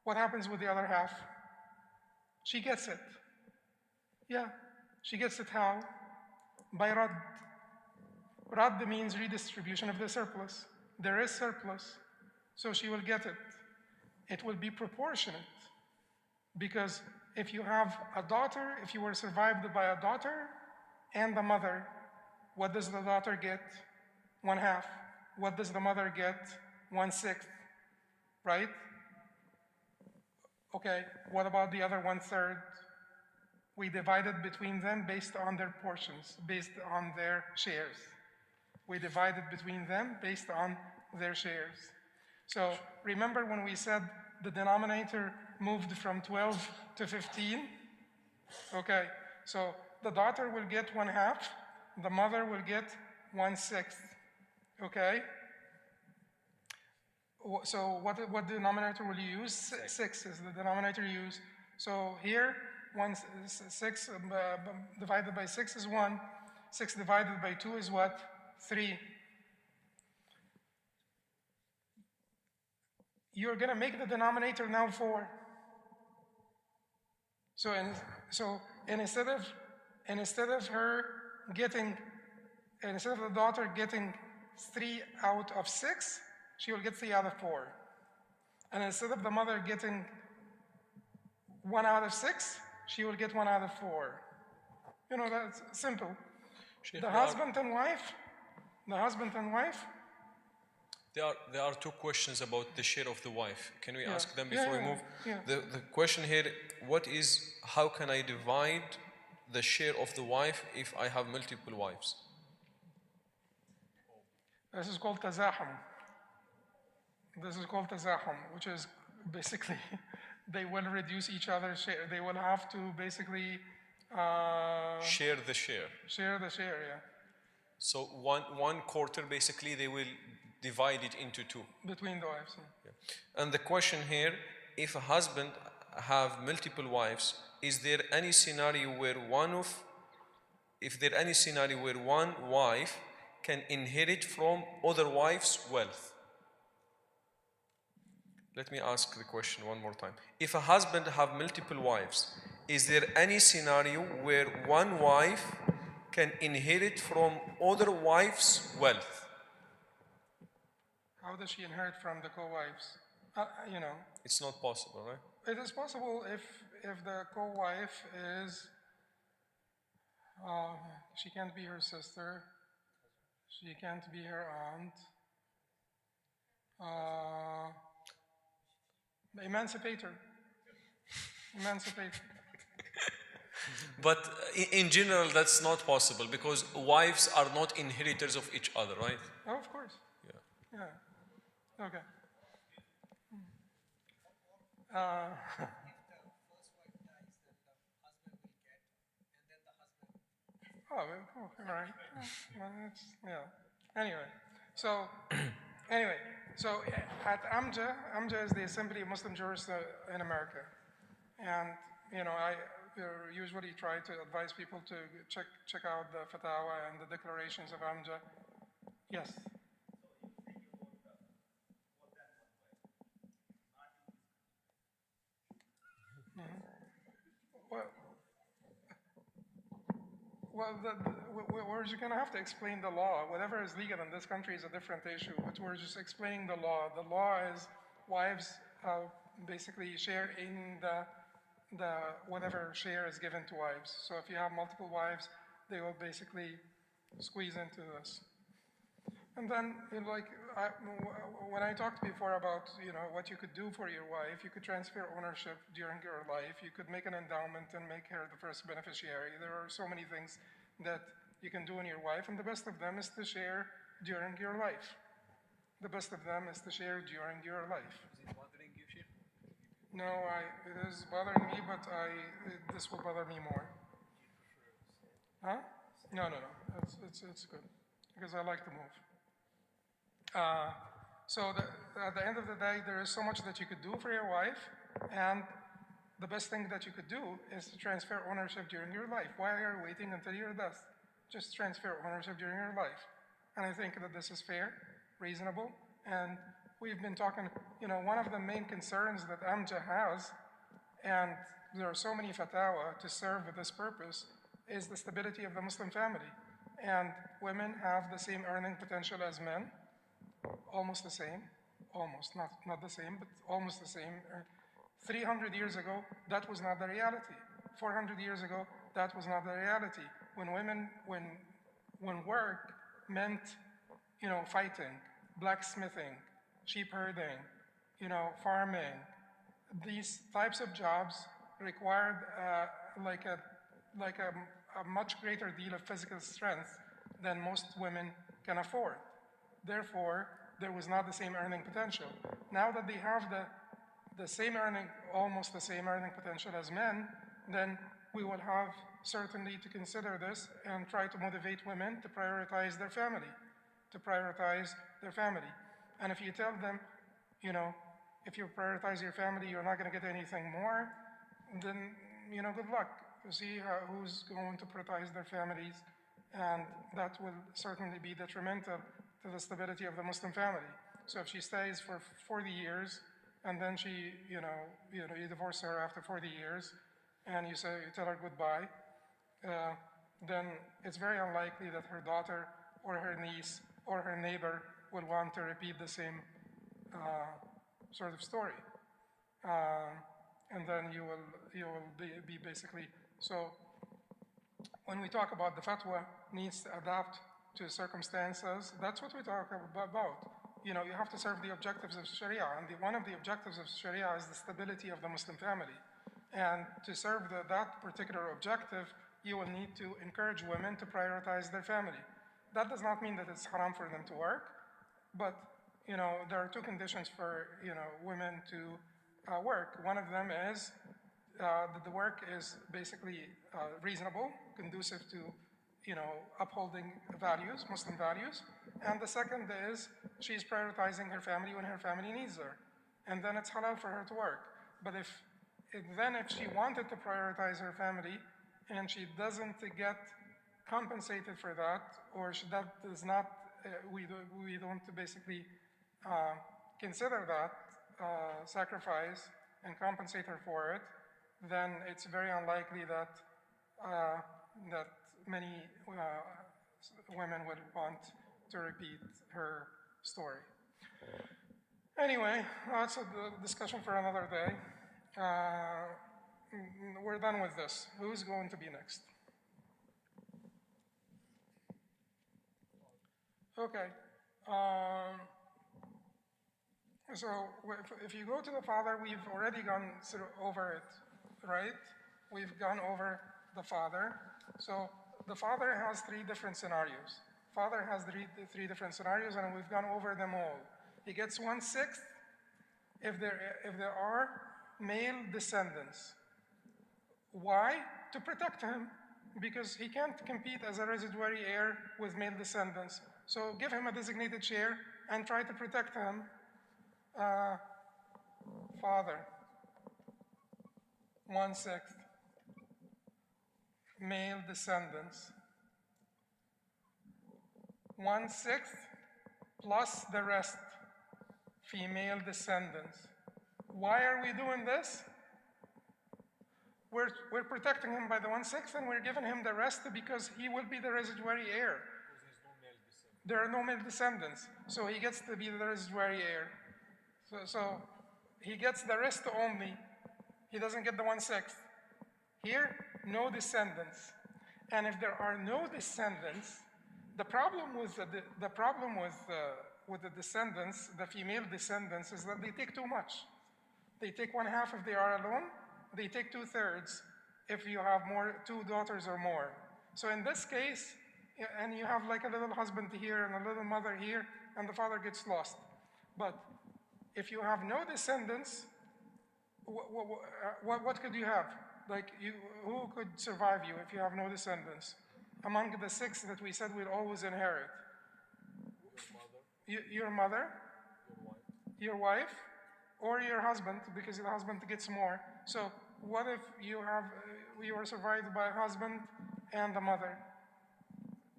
What happens with the other 1/2? She gets it. Yeah, she gets it how? By rad. Rad means redistribution of the surplus. There is surplus, so she will get it. It will be proportionate, because if you have a daughter, if you were survived by a daughter and the mother, what does the daughter get? 1/2. What does the mother get? 1/6, right? Okay, what about the other 1/3? We divided between them based on their portions, based on their shares. We divided between them based on their shares. So remember when we said the denominator moved from 12 to 15? Okay, so the daughter will get 1/2, the mother will get 1/6, okay? So what denominator will you use? 6 is the denominator you use. So here, 6 divided by 6 is 1. 6 divided by 2 is what? 3. You're going to make the denominator now 4. So instead of the daughter getting 3 out of 6, she will get 3 out of 4. And instead of the mother getting 1 out of 6, she will get 1 out of 4. That's simple. Shaykh, The husband and wife, There are two questions about the share of the wife. Can we Yeah. ask them Yeah, before we yeah, move? yeah. The question here, how can I divide the share of the wife if I have multiple wives? This is called tazahum. This is called tazahum, which is basically they will reduce each other's share. They will have to basically Share the share. share the share, yeah, So one quarter, basically, they will divide it into two. between the wives. And the question here, if a husband have multiple wives, is there any scenario where one wife can inherit from other wives' wealth? Let me ask the question one more time. If a husband have multiple wives, is there any scenario where one wife can inherit from other wives' wealth? How does she inherit from the co-wives? You know, It's not possible, right? it is possible if the co-wife is she can't be her sister, she can't be her aunt. Emancipate her. Emancipate. But in general, that's not possible because wives are not inheritors of each other, right? Oh, of course. Yeah. Yeah. Okay. Oh, all right. Well, that's, yeah. Anyway, so at AMJA is the Assembly of Muslim Jurists in America, and I usually try to advise people to check out the fatwa and the declarations of AMJA. Yes. Well, we're just going to have to explain the law. Whatever is legal in this country is a different issue, but we're just explaining the law. The law is wives basically share in the whatever share is given to wives. So if you have multiple wives, they will basically squeeze into this. And then, when I talked before about, what you could do for your wife, you could transfer ownership during your life. You could make an endowment and make her the first beneficiary. There are so many things that you can do in your wife, and the best of them is to share during your life. The best of them is to share during your life. Is it bothering you, Shaykh? No, it is bothering me, but this will bother me more. Huh? No. It's good because I like to move. So at the end of the day, there is so much that you could do for your wife, and the best thing that you could do is to transfer ownership during your life. Why are you waiting until your death? Just transfer ownership during your life. And I think that this is fair, reasonable, and we've been talking, one of the main concerns that AMJA has, and there are so many fatwa to serve with this purpose, is the stability of the Muslim family. And women have the same earning potential as men, almost the same, almost, not the same, but almost the same. 300 years ago, that was not the reality. 400 years ago, that was not the reality. When work meant, fighting, blacksmithing, sheep herding, farming, these types of jobs required a much greater deal of physical strength than most women can afford. Therefore, there was not the same earning potential. Now that they have the same earning, almost the same earning potential as men, then we will have certainly to consider this and try to motivate women to prioritize their family, And if you tell them, if you prioritize your family, you're not going to get anything more, then, good luck. See who's going to prioritize their families, and that will certainly be detrimental to the stability of the Muslim family. So if she stays for 40 years, and then you divorce her after 40 years, and you tell her goodbye, then it's very unlikely that her daughter or her niece or her neighbor will want to repeat the same sort of story. And then you will be basically, so when we talk about the fatwa needs to adapt to circumstances, that's what we talk about. you have to serve the objectives of Sharia, and one of the objectives of Sharia is the stability of the Muslim family. And to serve that particular objective, you will need to encourage women to prioritize their family. That does not mean that it's haram for them to work, but there are two conditions for women to work. One of them is that the work is basically reasonable, conducive to upholding values, Muslim values. And the second is she's prioritizing her family when her family needs her. And then it's halal for her to work. But if she wanted to prioritize her family and she doesn't get compensated for that, or that does not, we don't basically consider that sacrifice and compensate her for it, then it's very unlikely that that many women would want to repeat her story. Anyway, that's a discussion for another day. We're done with this. Who's going to be next? Okay. So if you go to the father, we've already gone over it, right? We've gone over the father. So the father has three different scenarios. Father has three different scenarios, and we've gone over them all. He gets 1/6 if there are male descendants. Why? To protect him, because he can't compete as a residuary heir with male descendants. So give him a designated share and try to protect him. Father, 1/6. Male descendants, 1/6 plus the rest, female descendants. Why are we doing this? We're protecting him by the 1/6, and we're giving him the rest because he will be the residuary heir. There are no male descendants, so he gets to be the residuary heir. So he gets the rest only. He doesn't get the 1/6. Here, no descendants. And if there are no descendants, the problem with the descendants, the female descendants, is that they take too much. They take 1/2 if they are alone. They take 2/3 if you have two daughters or more. So in this case, and you have like a little husband here and a little mother here, and the father gets lost. But if you have no descendants, what could you have? Like, who could survive you if you have no descendants? Among the 6 that we said we'll always inherit. Your mother, your wife, or your husband, because the husband gets more. So what if you are survived by a husband and the mother?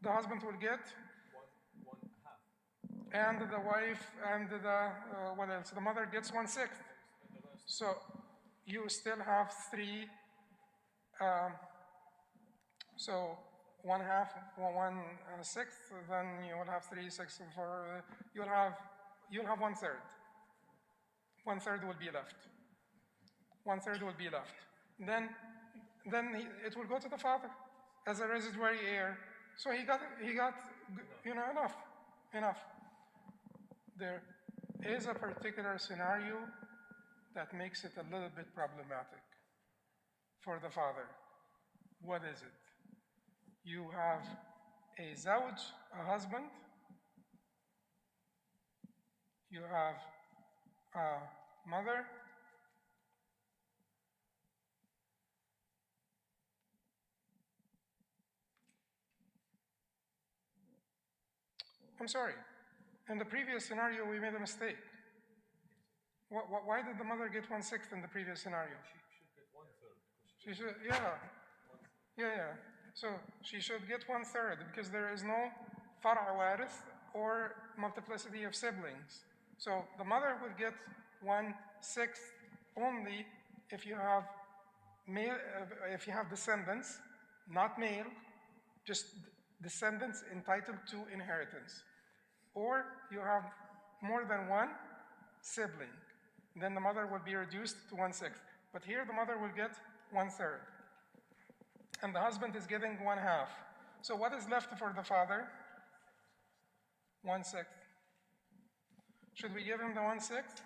The husband will get and the wife and what else? The mother gets 1/6. So you still have 3. So 1/2, 1/6. Then you will have 3/6 for you'll have 1/3. 1/3 will be left. 1/3 will be left. Then it will go to the father as a residuary heir. So he got enough. There is a particular scenario that makes it a little bit problematic for the father. What is it? You have a zawj, a husband. You have a mother. I'm sorry. In the previous scenario, we made a mistake. Why did the mother get 1/6 in the previous scenario? She should, yeah. So she should get 1/3 because there is no far' warith or multiplicity of siblings. So the mother would get 1/6 only if you have descendants, not male, just descendants entitled to inheritance. Or you have more than one sibling, then the mother will be reduced to 1/6. But here the mother will get 1/3. And the husband is getting 1/2. So what is left for the father? 1/6. Should we give him the 1/6?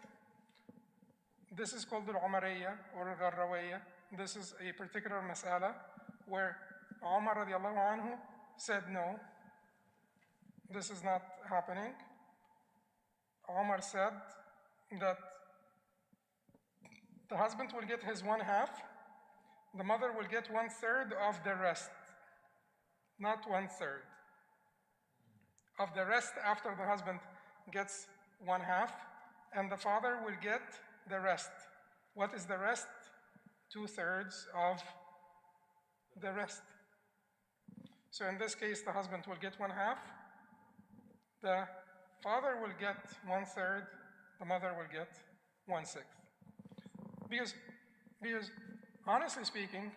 This is called al-Umariyya or al-Gharrawiyya. This is a particular mas'ala where Umar radiallahu anhu said no, this is not happening. Umar said that the husband will get his 1/2, the mother will get 1/3 of the rest, not 1/3. Of the rest after the husband gets 1/2, and the father will get the rest. What is the rest? 2/3 of the rest. So in this case, the husband will get 1/2, the father will get 1/3, the mother will get 1/6. Because honestly speaking,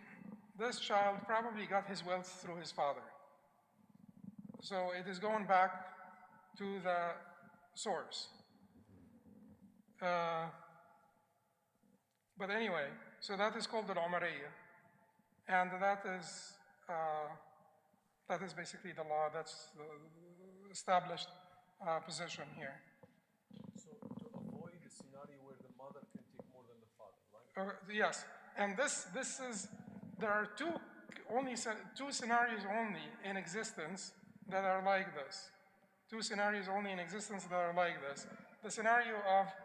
this child probably got his wealth through his father. So it is going back to the source. But anyway, so that is called al-Umariyya. And that is basically the law, that's the established position here. So to avoid a scenario where the mother can take more than the father, right? Yes, and there are two scenarios only in existence that are like this. Two scenarios only in existence that are like this. The scenario of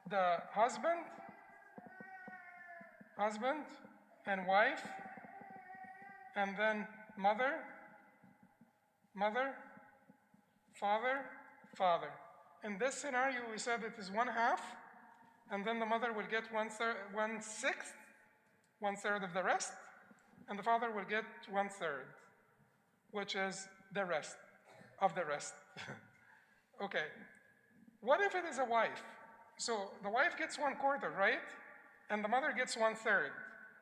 the husband and wife, and then mother, father. In this scenario, we said it is 1/2, and then the mother will get 1/6, 1/3 of the rest, and the father will get 1/3, which is the rest of the rest. Okay. What if it is a wife? So the wife gets 1/4, right? And the mother gets 1/3.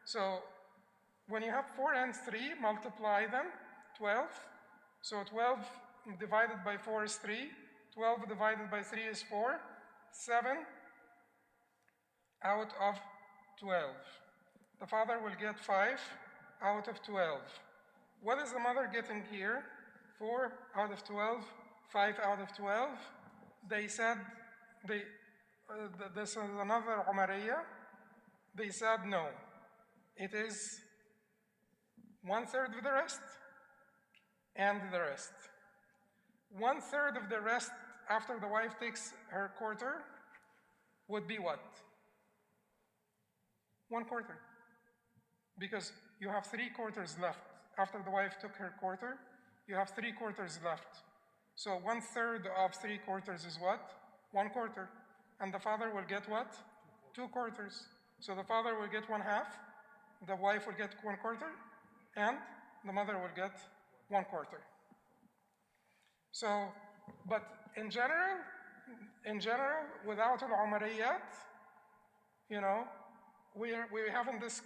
So when you have 4 and 3, multiply them, 12. So 12 divided by 4 is 3. 12 divided by 3 is 4. 7 out of 12. The father will get 5 out of 12. What is the mother getting here? 4 out of 12, 5 out of 12. They said, this is another Umariyya. They said no. It is 1/3 of the rest and the rest. 1/3 of the rest after the wife takes her quarter would be what? 1/4. Because you have 3/4 left. After the wife took her quarter, you have 3/4 left. So 1/3 of 3/4 is what? 1/4. And the father will get what? 2/4. So the father will get 1/2, the wife will get 1/4, and the mother will get 1/4. So, but in general, without al-Umariyat, we're having this,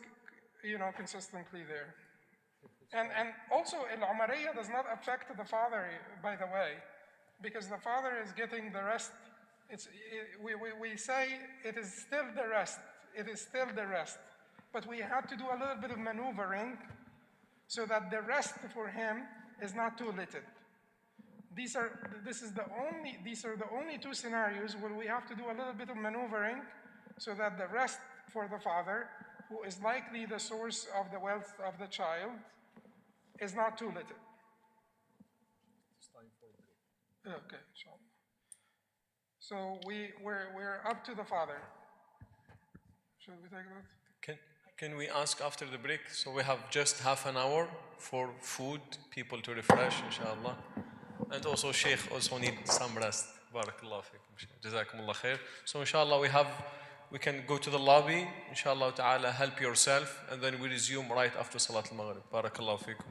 consistently there. And also, al-Umariyya does not affect the father, by the way, because the father is getting the rest. We say it is still the rest. It is still the rest. But we had to do a little bit of maneuvering so that the rest for him is not too little. These are the only 2 scenarios where we have to do a little bit of maneuvering so that the rest for the father, who is likely the source of the wealth of the child, is not too little. It's time for a break. Okay, inshallah. So we're up to the father. Should we take that? Can we ask after the break? So we have just half an hour for food, people to refresh, inshallah. And also Shaykh also need some rest. Barakallah fikum. Jazakumullah khair. So inshallah we can go to the lobby, inshallah ta'ala, help yourself, and then we resume right after Salat al-Maghrib. Barakallah fikum.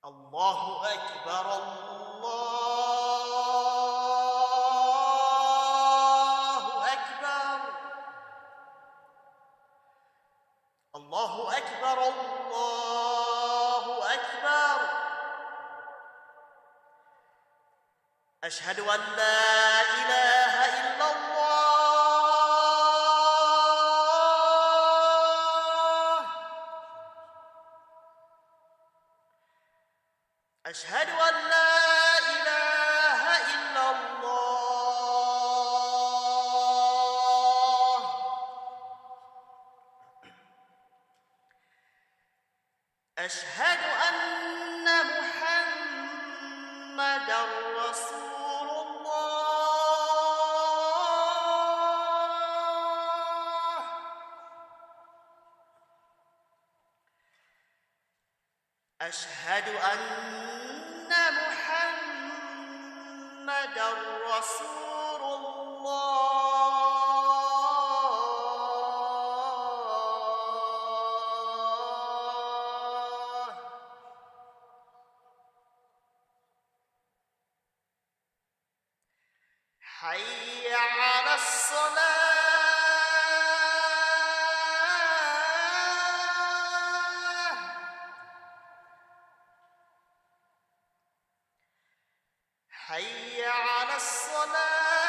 الله أكبر الله أكبر الله أكبر الله أكبر أشهد أن لا إله إلا الله أشهد أن لا إله إلا الله أشهد أن محمدًا رسول الله أشهد أن محمدًا رسول الله حي على الصلاة حي على الصلاة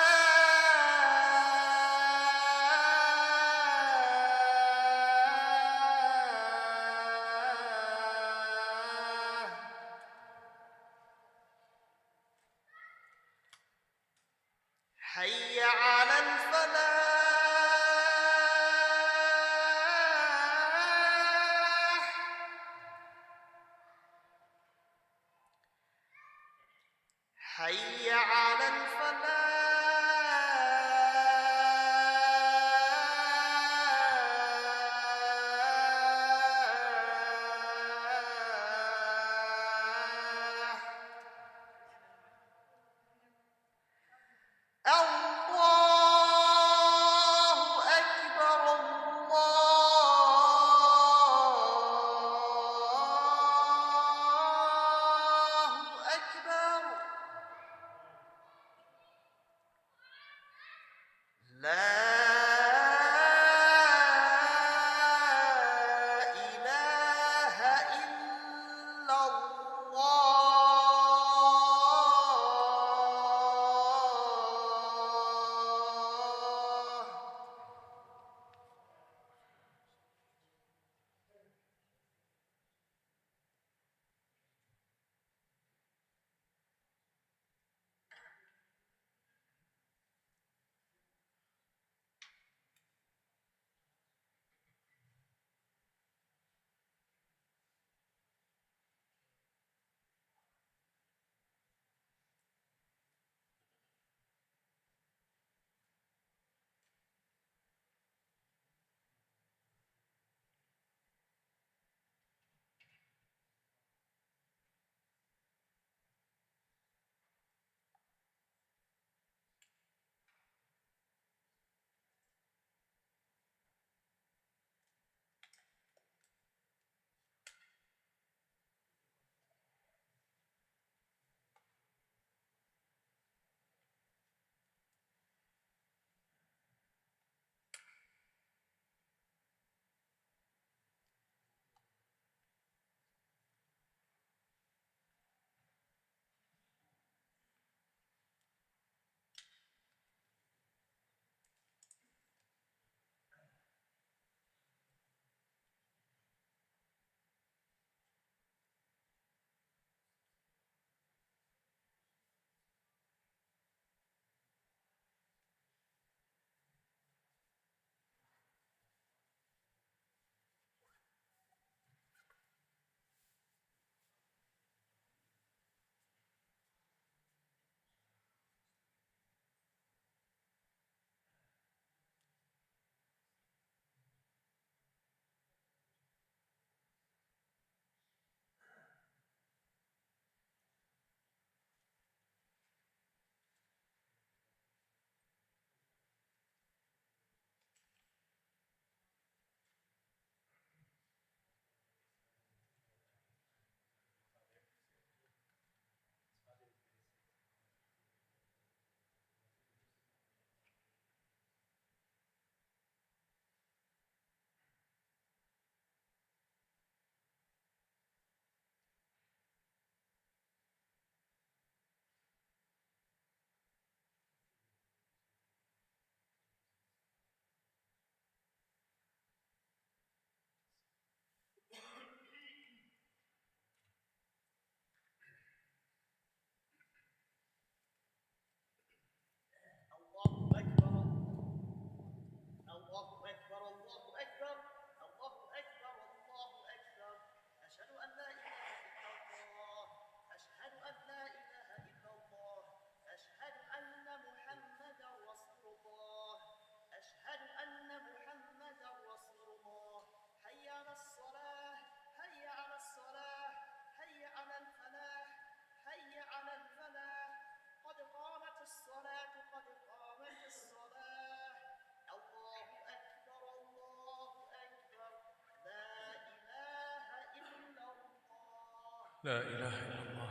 لا إله إلا الله.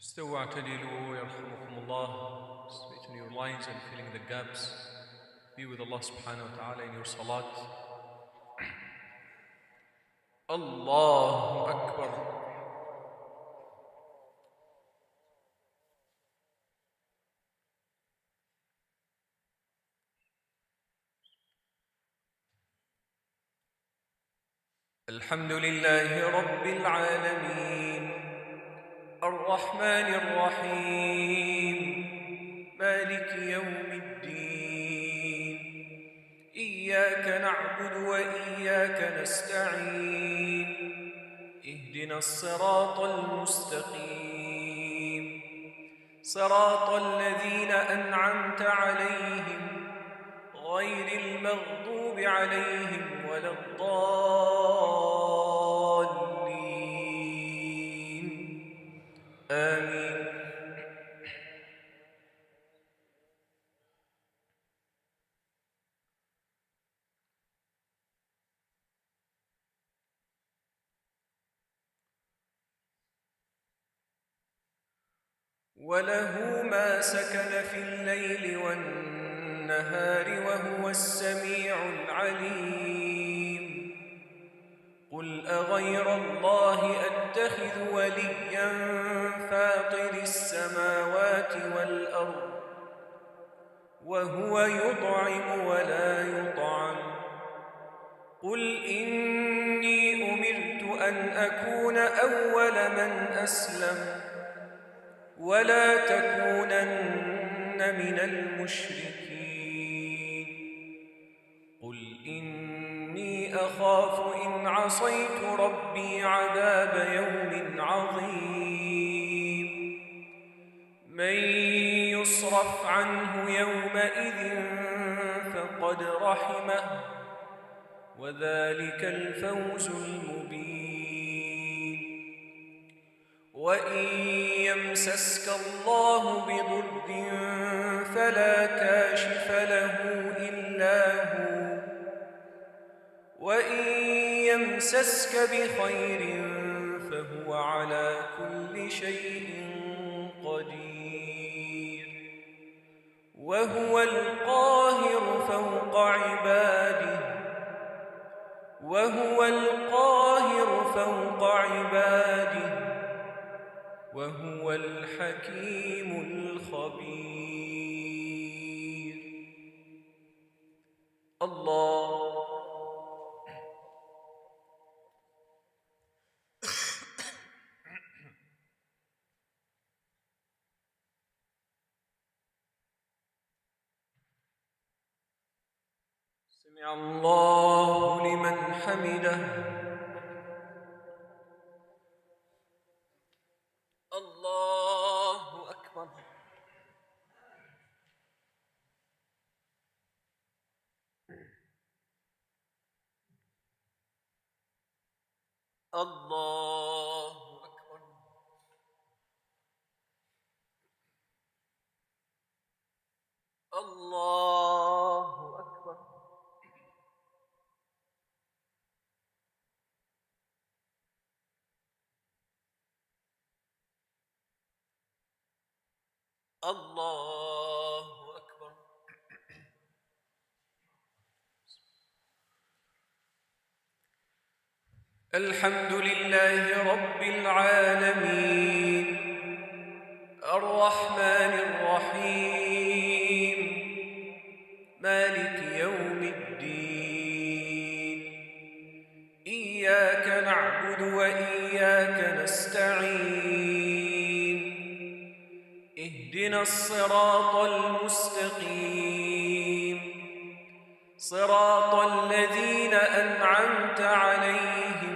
استووا اعتدلوا يرحمكم الله. Straighten your lines and filling the gaps. Be with Allah subhanahu wa ta'ala in your salat. Allahu Akbar. الحمد لله رب العالمين الرحمن الرحيم مالك يوم الدين إياك نعبد وإياك نستعين اهدنا الصراط المستقيم صراط الذين أنعمت عليهم غير المغضوب عليهم ولا الضالين آمين. وله ما سكن في الليل والنهار وهو السميع العليم. قل أغير الله أتخذ وليا فاطر السماوات والأرض وهو يطعم ولا يطعم. قل إني أمرت أن أكون أول من أسلم ولا تكونن من المشركين. قل إني أخاف إن عصيت ربي عذاب يوم عظيم. من يصرف عنه يومئذ فقد رحمه وذلك الفوز المبين. وإن يمسسك الله بضر فلا كاشف له إلا هو وإن يمسسك بخير فهو على كل شيء قدير. وهو القاهر فوق عباده وهو القاهر فوق عباده وهو الحكيم الخبير. الله سمع الله لمن حمده. الله أكبر. الله أكبر. الله أكبر. الله أكبر. الحمد لله رب العالمين الرحمن الرحيم مالك يوم الدين إياك نعبد وإياك نستعين اهدنا الصراط المستقيم صراط الذين أنعمت عليهم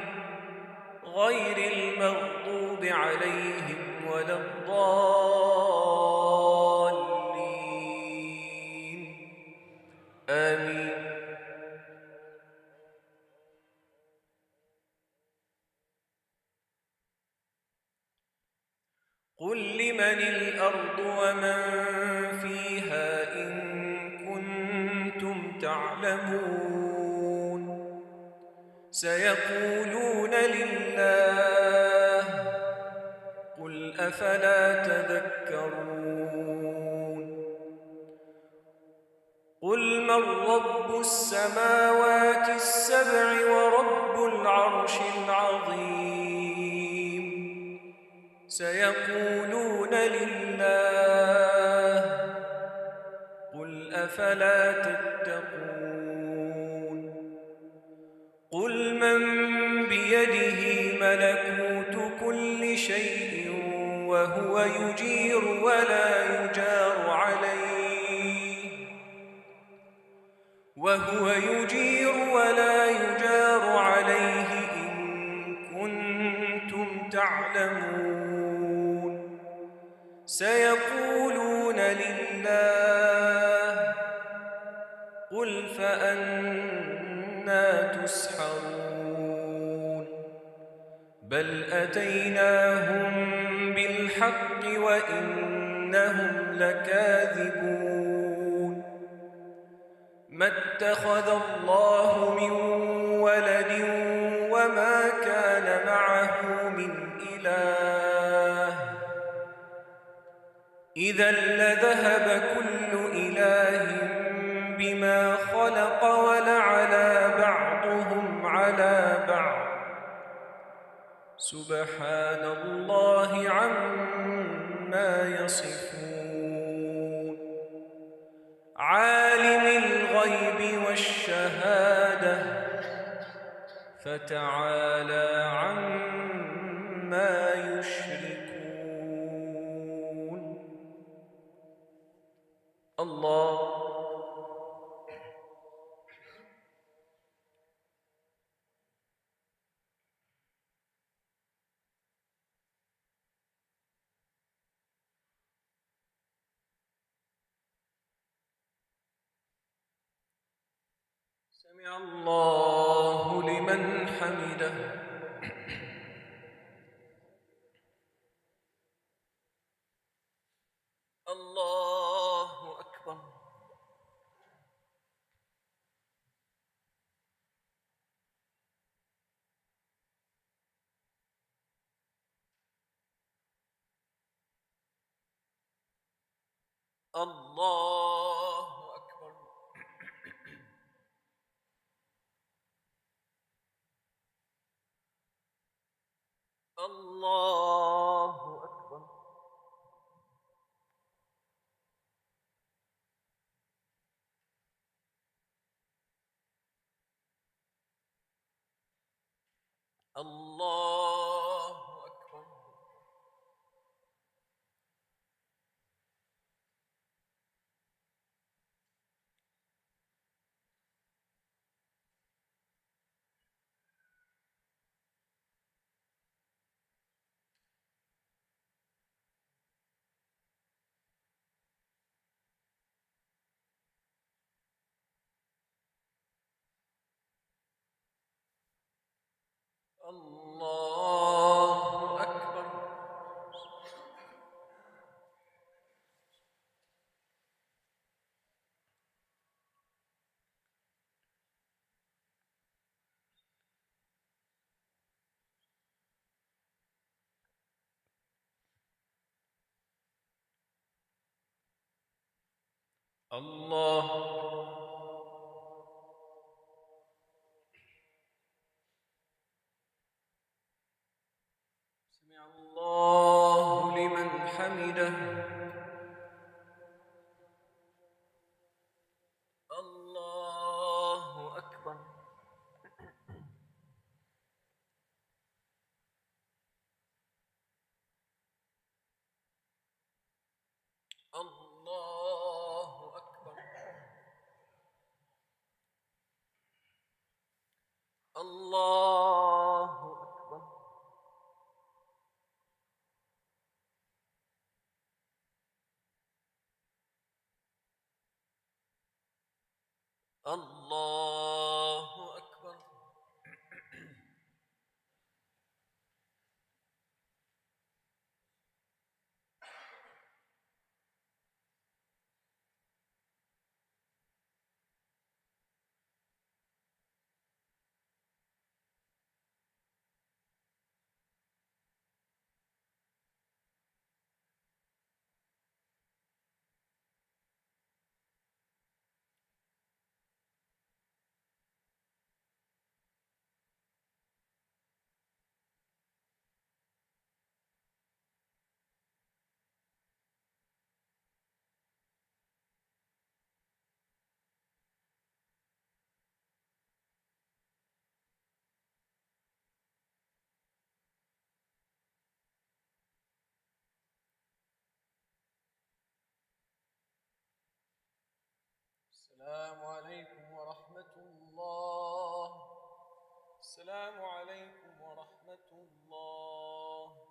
غير المغضوب عليهم ولا الضالين آمين. قل لمن الأرض ومن فيها إن كنتم تعلمون سيقولون لله لله قل أفلا تذكرون قل من رب السماوات السبع ورب العرش العظيم سيقولون لله قل أفلا تتقون قل من بيده ملكوت كل شيء وهو يجير ولا يجار عليه إن كنتم تعلمون سيقولون لله قل فأنى تسحرون بل أتيناهم بالحق وإنهم لكاذبون ما اتخذ الله من ولد وما كان معه من إله إذا لذهب كل إله بما خلق ولعلى بعضهم على بعض سبحان الله عما يصفون عالم الغيب والشهادة فتعالى عما يشركون الله سمع الله لمن حمده الله أكبر الله أكبر الله أكبر الله أكبر الله أكبر الله سمع الله لمن حمده الله أكبر الله أكبر الله أكبر الله أكبر السلام عليكم ورحمة الله.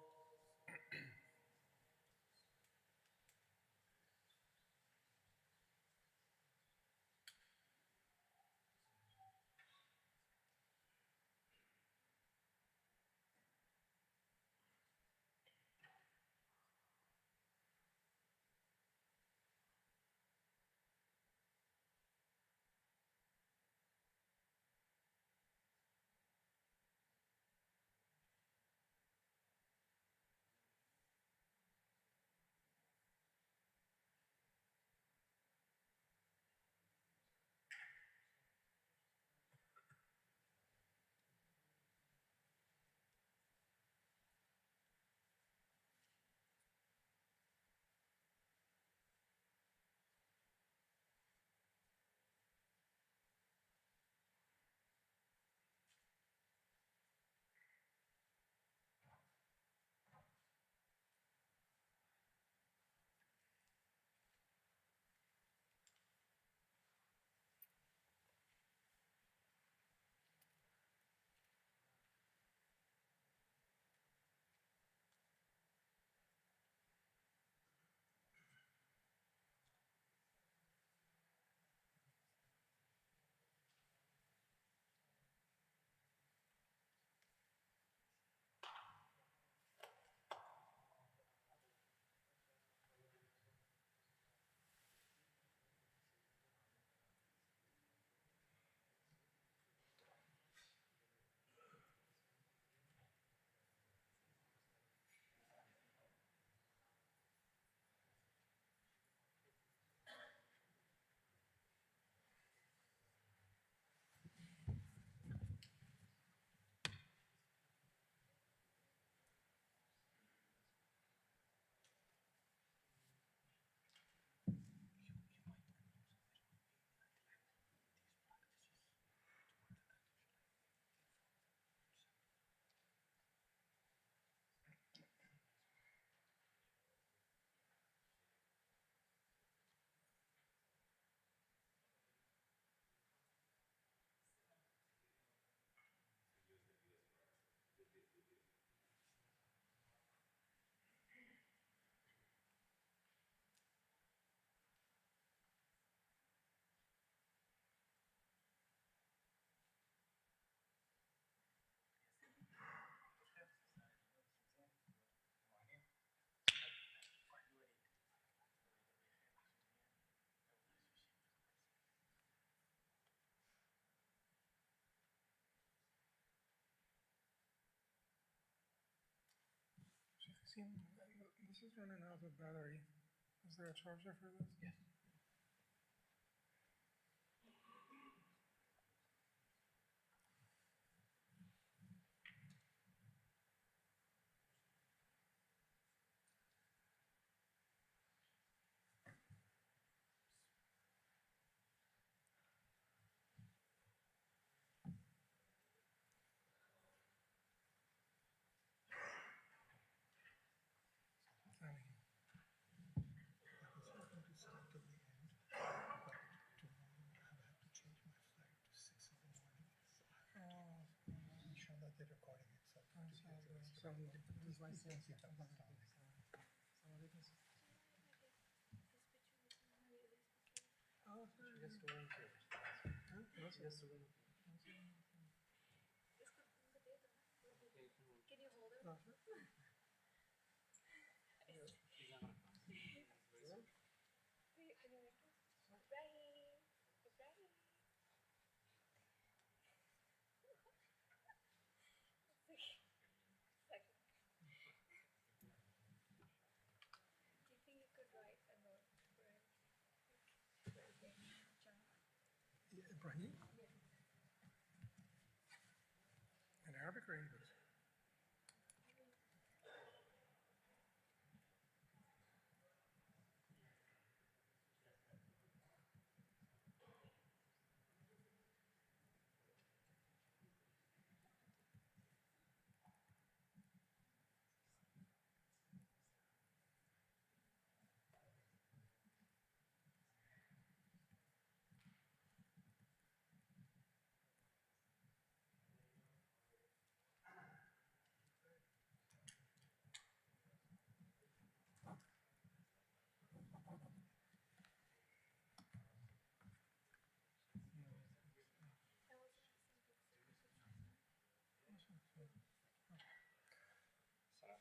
This is running out of battery. Is there a charger for this? Yes. Ibrahim? In Arabic or English?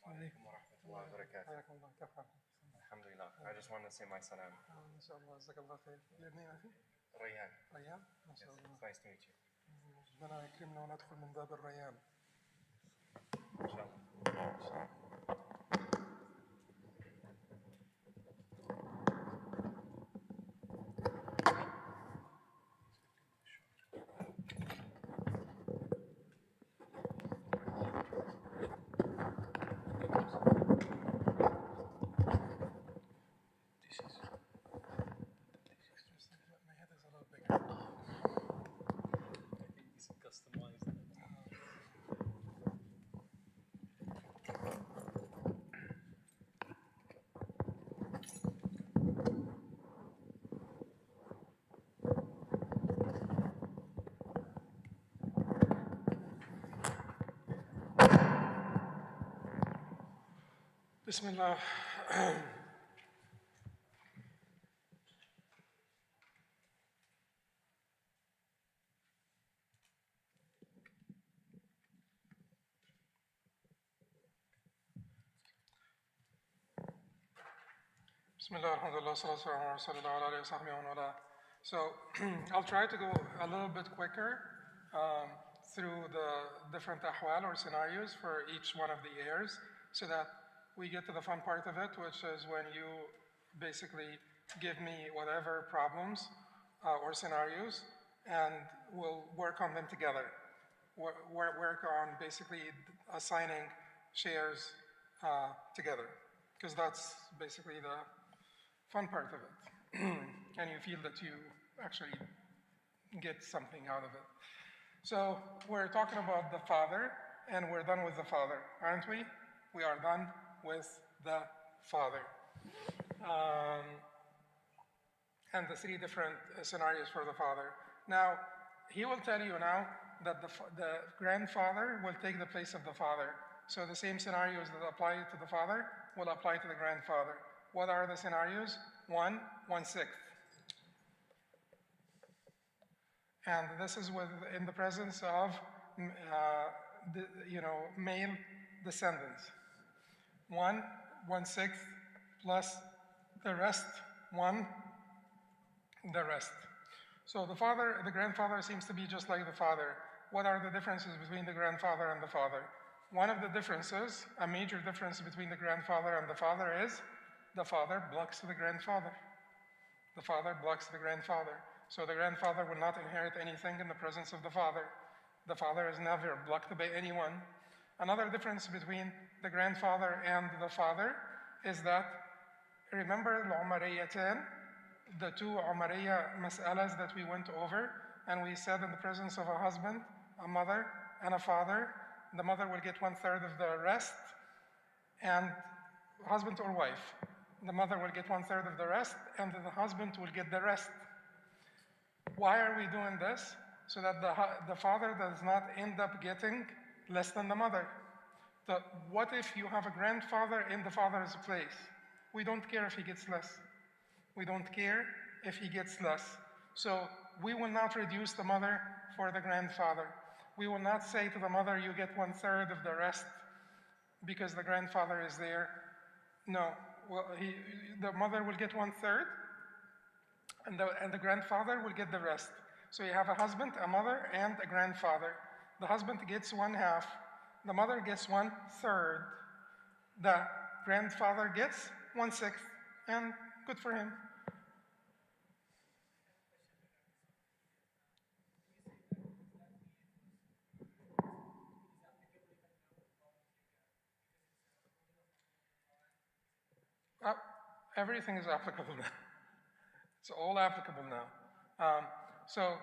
عليكم ورحمة الله وبركاته. حياكم الله، كيف حالك؟ الحمد لله. I just want to say my salam. إن شاء الله، جزاك الله خير. اليمين أخي؟ ريان. ريان؟ ما Yes, شاء الله. it's nice to meet you. ربنا يكرمنا وندخل من باب الريان. إن شاء الله. My head is a little bigger. He's customized. بسم الله. بسم الله الحمد لله والصلاة والسلام على رسول الله وعلى آله وصحبه ومن والاه. So I'll try to go a little bit quicker through the different ahwal or scenarios for each one of the heirs so that we get to the fun part of it, which is when you basically give me whatever problems or scenarios and we'll work on them together. Work on basically assigning shares together, because that's basically the fun part of it. And you feel that you actually get something out of it. So we're talking about the father, and we're done with the father, aren't we? We are done with the father. And the three different scenarios for the father. Now, he will tell you now that the grandfather will take the place of the father. So the same scenarios that apply to the father will apply to the grandfather. What are the scenarios? 1, 1/6. And this is in the presence of male descendants. 1, 1/6 plus the rest, 1, the rest. So the grandfather seems to be just like the father. What are the differences between the grandfather and the father? One of the differences, a major difference between the grandfather and the father is the father blocks the grandfather. The father blocks the grandfather. So the grandfather will not inherit anything in the presence of the father. The father is never blocked by anyone. Another difference between the grandfather and the father is that, remember al-Umariyatan, the two Umariya mas'alas that we went over, and we said in the presence of a husband, a mother, and a father, the mother will get 1/3 of the rest, and husband or wife. The mother will get 1/3 of the rest, and the husband will get the rest. Why are we doing this? So that the father does not end up getting less than the mother. What if you have a grandfather in the father's place? We don't care if he gets less. We don't care if he gets less. So we will not reduce the mother for the grandfather. We will not say to the mother, you get 1/3 of the rest because the grandfather is there. No, well, the mother will get 1/3 and the grandfather will get the rest. So you have a husband, a mother, and a grandfather. The husband gets 1/2, the mother gets 1/3, the grandfather gets 1/6, and good for him. Everything is applicable now. It's all applicable now. So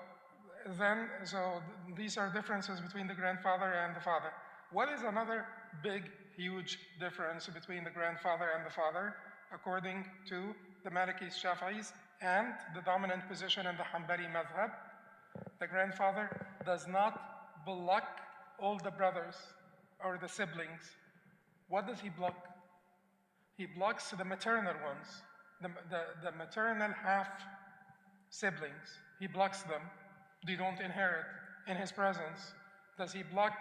these are differences between the grandfather and the father. What is another big, huge difference between the grandfather and the father, according to the Malikis, Shafi'is, and the dominant position in the Hanbali madhab? The grandfather does not block all the brothers or the siblings. What does he block? He blocks the maternal ones, the maternal half siblings. He blocks them. They don't inherit in his presence. Does he block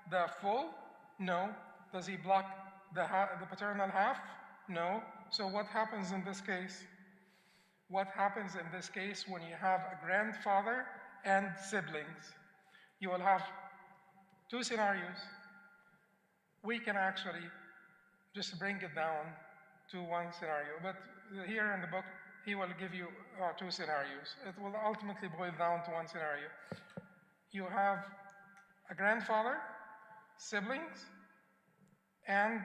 the full? No. Does he block the paternal half? No. So what happens in this case? What happens in this case when you have a grandfather and siblings? You will have two scenarios. We can actually just bring it down to one scenario, but here in the book, he will give you two scenarios. It will ultimately boil down to one scenario. You have a grandfather, siblings, and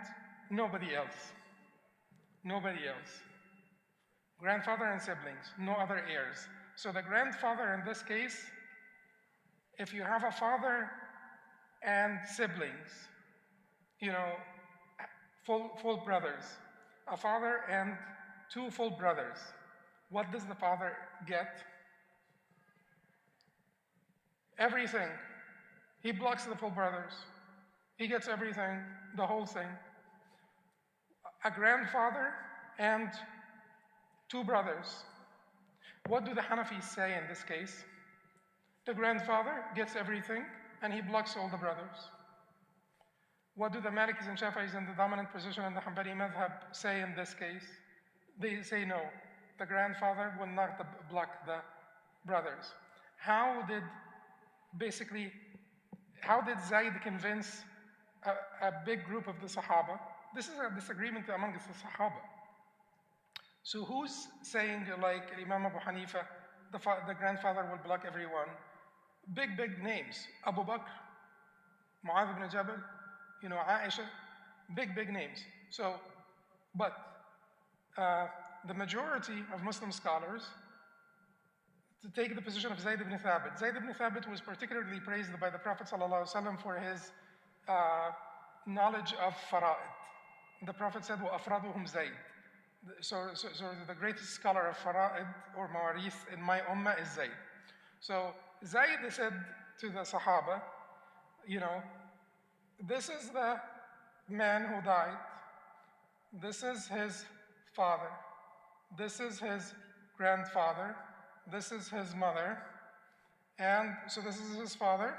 nobody else. Nobody else. Grandfather and siblings, no other heirs. So the grandfather in this case, if you have a father and siblings, you know, full brothers, a father and two full brothers, what does the father get? Everything. He blocks the full brothers. He gets everything, the whole thing. A grandfather and two brothers. What do the Hanafis say in this case? The grandfather gets everything and he blocks all the brothers. What do the Malikis and Shafi'is in the dominant position in the Hanbali madhab say in this case? They say no. The grandfather will not block the brothers. How did Zayd convince a big group of the Sahaba? This is a disagreement amongst the Sahaba. So who's saying, like Imam Abu Hanifa, the grandfather will block everyone? Big names. Abu Bakr, Mu'adh ibn Jabal, you know, Aisha, big names. So, but the majority of Muslim scholars to take the position of Zayd ibn Thabit. Zayd ibn Thabit was particularly praised by the Prophet ﷺ for his knowledge of fara'id. The Prophet said, وَأَفْرَادُهُمْ Zayd. So the greatest scholar of fara'id or mawarith in my ummah is Zayd. So Zayd said to the Sahaba, you know, this is the man who died. This is his father. This is his grandfather. This is his mother. And so this is his father,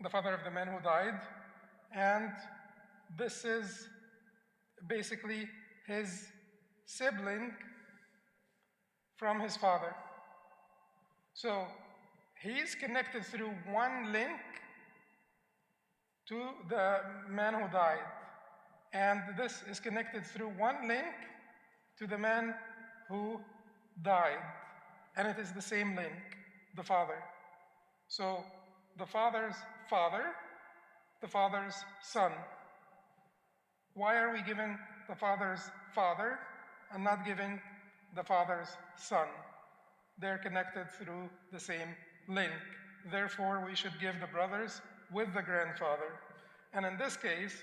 the father of the man who died. And this is basically his sibling from his father. So he's connected through one link to the man who died. And this is connected through one link to the man who died. And it is the same link, the father. So the father's father, the father's son. Why are we giving the father's father and not giving the father's son? They're connected through the same link. Therefore, we should give the brothers with the grandfather. And in this case,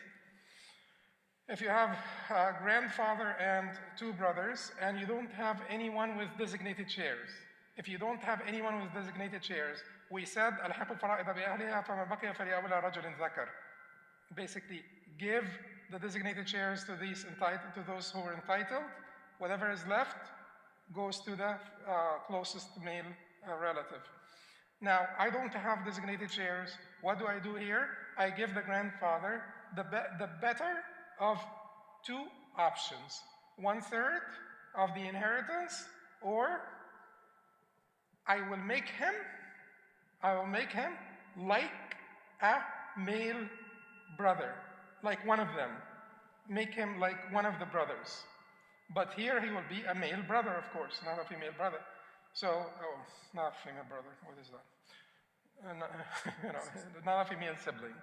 if you have a grandfather and two brothers, and you don't have anyone with designated shares, if you don't have anyone with designated shares, we said, أَلْحِقُ الْفَرَائِضَ بِأَهْلِهَا فَمَنْ بَقِيَ فَلْيَأْوَلَ رَجُلٍ ذَكَرٍ. Basically, give the designated shares to those who are entitled. Whatever is left goes to the closest male relative. Now, I don't have designated shares. What do I do here? I give the grandfather the better of two options. 1/3 of the inheritance, or I will make him like a male brother, like one of them. Make him like one of the brothers. But here he will be a male brother, of course, not a female brother. So, not a female brother, what is that? You know, not a female sibling.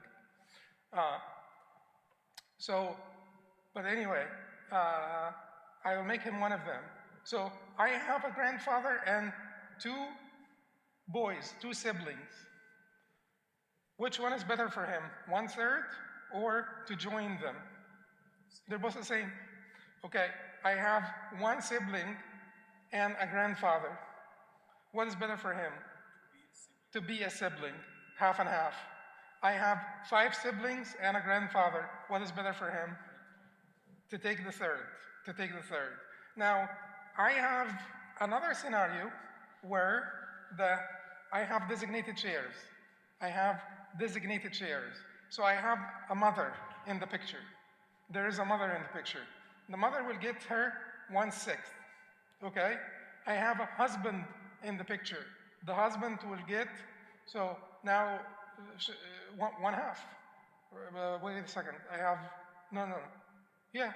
But anyway, I will make him one of them. So I have a grandfather and two boys, two siblings. Which one is better for him? 1/3 or to join them? They're both the same. Okay, I have one sibling and a grandfather. What is better for him? To be a sibling, half and half. I have 5 siblings and a grandfather. What is better for him? To take the third. Now, I have another scenario where I have designated shares. So I have a mother in the picture. there is a mother in the picture. The mother will get her 1/6. Okay? I have a husband in the picture. The husband will get, so now 1/2. Wait a second. I have, no. Yeah,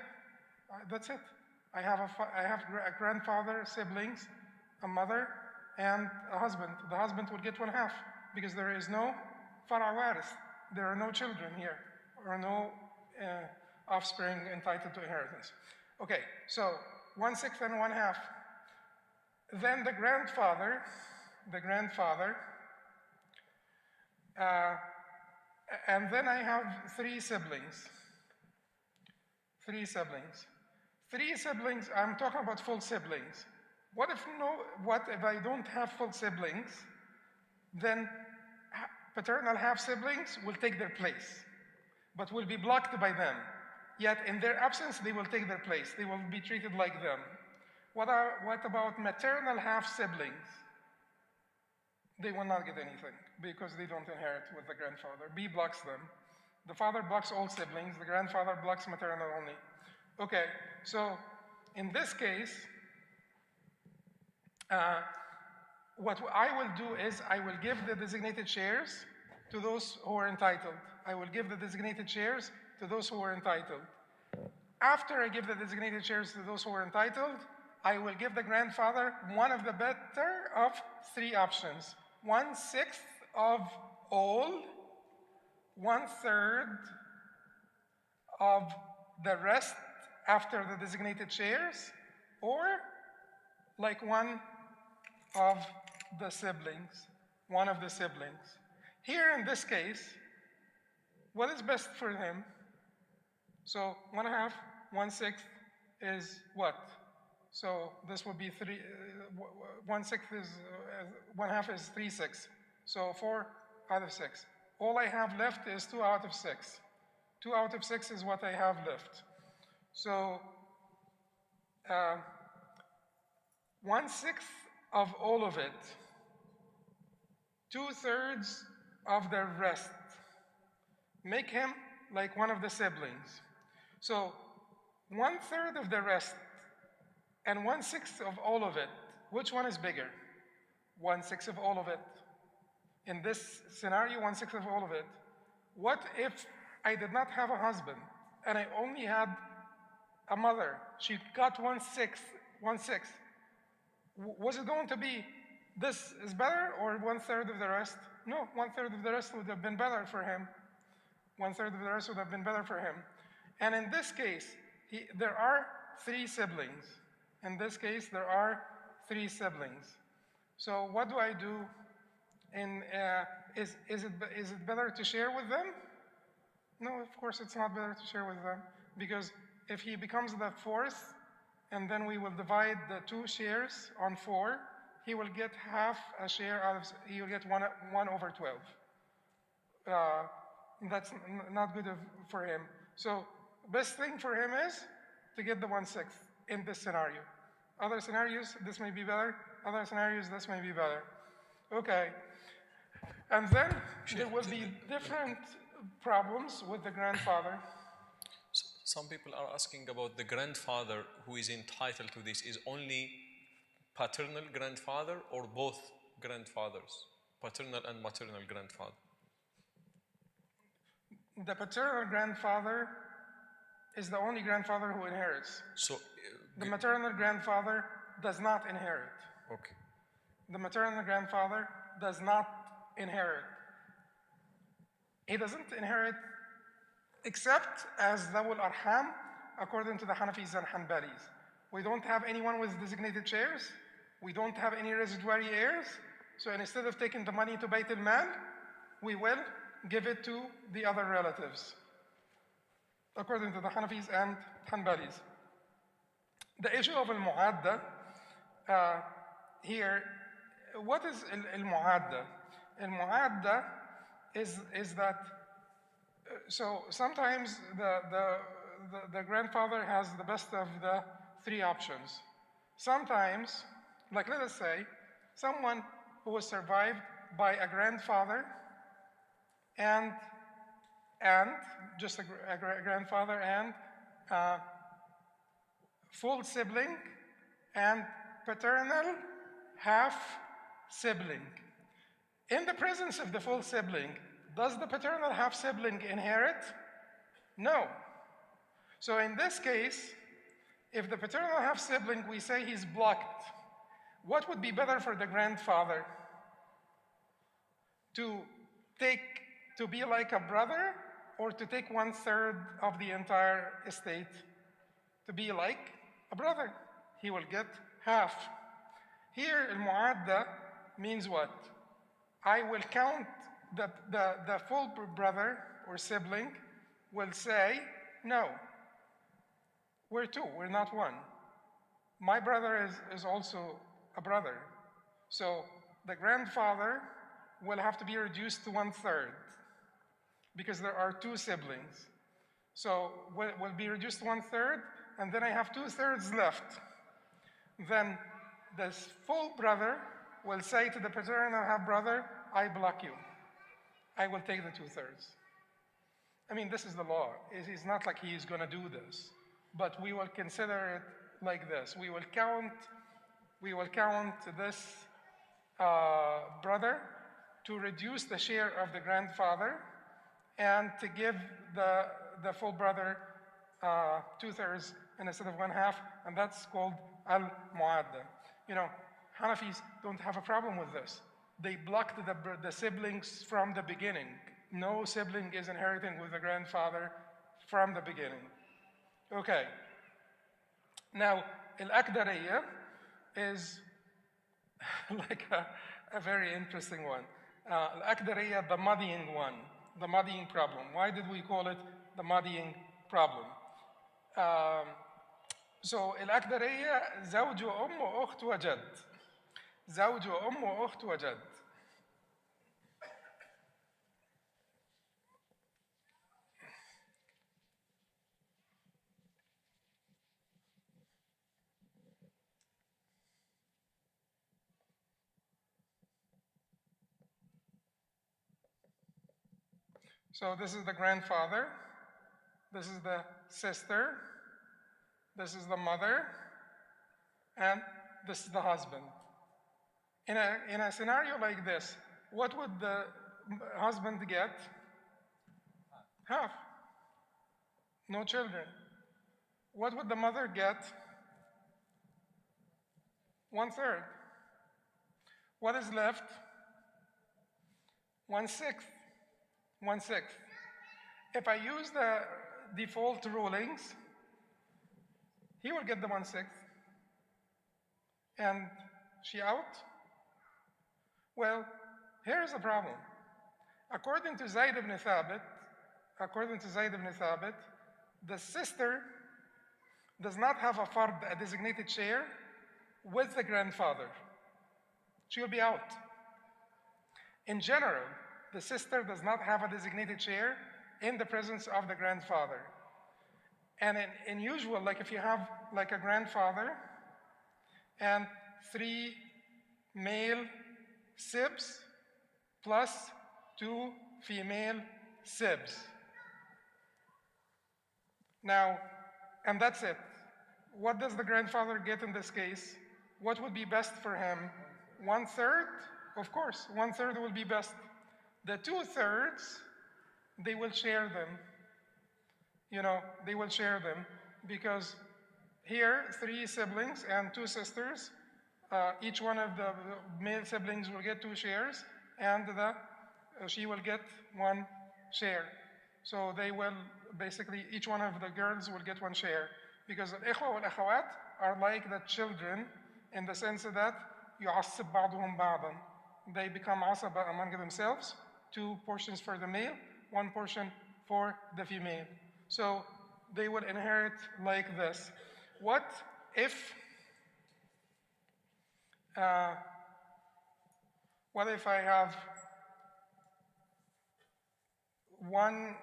that's it. I have a grandfather, siblings, a mother, and a husband. The husband will get 1/2 because there is no fara waris. There are no children here, or no offspring entitled to inheritance. Okay, so 1/6 and 1/2. Then the grandfather, and then I have three siblings. Three siblings, I'm talking about full siblings. What if I don't have full siblings? Then paternal half siblings will take their place, but will be blocked by them. Yet in their absence, they will take their place. They will be treated like them. What about maternal half siblings? They will not get anything because they don't inherit with the grandfather. B blocks them. The father blocks all siblings. The grandfather blocks maternal only. Okay, so in this case, what I will do is I will give the designated shares to those who are entitled. I will give the designated shares to those who are entitled. After I give the designated shares to those who are entitled, I will give the grandfather one of the better of three options. 1/6 of all, 1/3 of the rest after the designated shares, or like one of the siblings. Here in this case, what is best for him? So 1/2, 1/6 is what? So this would be 1/6 is, 1/2 is 3/6. So 4 out of 6. All I have left is 2 out of 6. 2 out of 6 is what I have left. So 1/6 of all of it, 2/3 of the rest. Make him like one of the siblings. So 1/3 of the rest and 1/6 of all of it, which one is bigger? 1/6 of all of it. In this scenario, 1/6 of all of it. What if I did not have a husband and I only had a mother? She got 1/6. Was it going to be this is better or 1/3 of the rest? No, 1/3 of the rest would have been better for him. 1/3 of the rest would have been better for him. And in this case, there are 3 siblings. In this case, there are 3 siblings. So what do I do? Is it better to share with them? No, of course it's not better to share with them, because if he becomes the 4th, and then we will divide the 2 shares on 4, he will get half a share out of, he will get 1/12. That's not good for him. So best thing for him is to get the 1/6 in this scenario. Other scenarios, this may be better. Other scenarios, this may be better. Okay. And then there will be different problems with the grandfather. Some people are asking about the grandfather who is entitled to this. Is only paternal grandfather or both grandfathers, paternal and maternal grandfather? The paternal grandfather is the only grandfather who inherits. So the maternal grandfather does not inherit. Okay. The maternal grandfather does not inherit. He doesn't inherit except as Dhawul Arham, according to the Hanafis and Hanbalis. We don't have anyone with designated shares. We don't have any residuary heirs. So instead of taking the money to Bayt al-Mal, we will give it to the other relatives, according to the Hanafis and Hanbalis. The issue of al-Mu'adda, here, what is al-Mu'adda? Al-Mu'adda is that, so sometimes the grandfather has the best of the 3 options. Sometimes, like let us say, someone who was survived by a grandfather and just a grandfather and full sibling and paternal half sibling. In the presence of the full sibling, does the paternal half sibling inherit? No. So in this case, if the paternal half sibling, we say he's blocked, what would be better for the grandfather? To be like a brother, or to take 1/3 of the entire estate? To be like a brother. He will get half. Here, al-mu'adda means what? I will count the full brother or sibling will say, no, we're two, we're not one. My brother is also a brother. So the grandfather will have to be reduced to 1/3 because there are two siblings. So will be reduced to 1/3, and then I have 2/3 left. Then this full brother will say to the paternal half brother, I block you. I will take the 2/3. I mean, this is the law. It's not like he is going to do this, but we will consider it like this. We will count this brother to reduce the share of the grandfather and to give the full brother 2/3 instead of 1/2, and that's called al-mu'adda. You know, Hanafis don't have a problem with this. They blocked the siblings from the beginning. No sibling is inheriting with the grandfather from the beginning. Okay. Now, al-Aqdariyya is like a very interesting one. Al-Aqdariyya, the muddying one, the muddying problem. Why did we call it the muddying problem? So, al-Aqdariyya, زوج وأم وأخت وجد. زوج وأم وأخت وجد. So this is the grandfather, this is the sister, this is the mother, and this is the husband. In a scenario like this, what would the husband get? Half. No children. What would the mother get? 1/3. What is left? 1/6. 1/6. If I use the default rulings, he will get the 1/6. And she out? Well, here's the problem. According to Zayd ibn Thabit, the sister does not have a fard, a designated share, with the grandfather. She will be out. In general, the sister does not have a designated share in the presence of the grandfather. And in usual, like if you have like a grandfather and 3 male sibs plus 2 female sibs. Now, and that's it. What does the grandfather get in this case? What would be best for him? 1/3? Of course, 1/3 will be best. The 2/3, they will share them. You know, they will share them because here, 3 siblings and 2 sisters, each one of the male siblings will get 2 shares, and she will get 1 share. So they will basically, each one of the girls will get 1 share, because al-ikhwa wal-akhawat are like the children in the sense that يعصب بعضهم بعضا. They become asaba among themselves, 2 portions for the male, 1 portion for the female. So they will inherit like this. What if I have one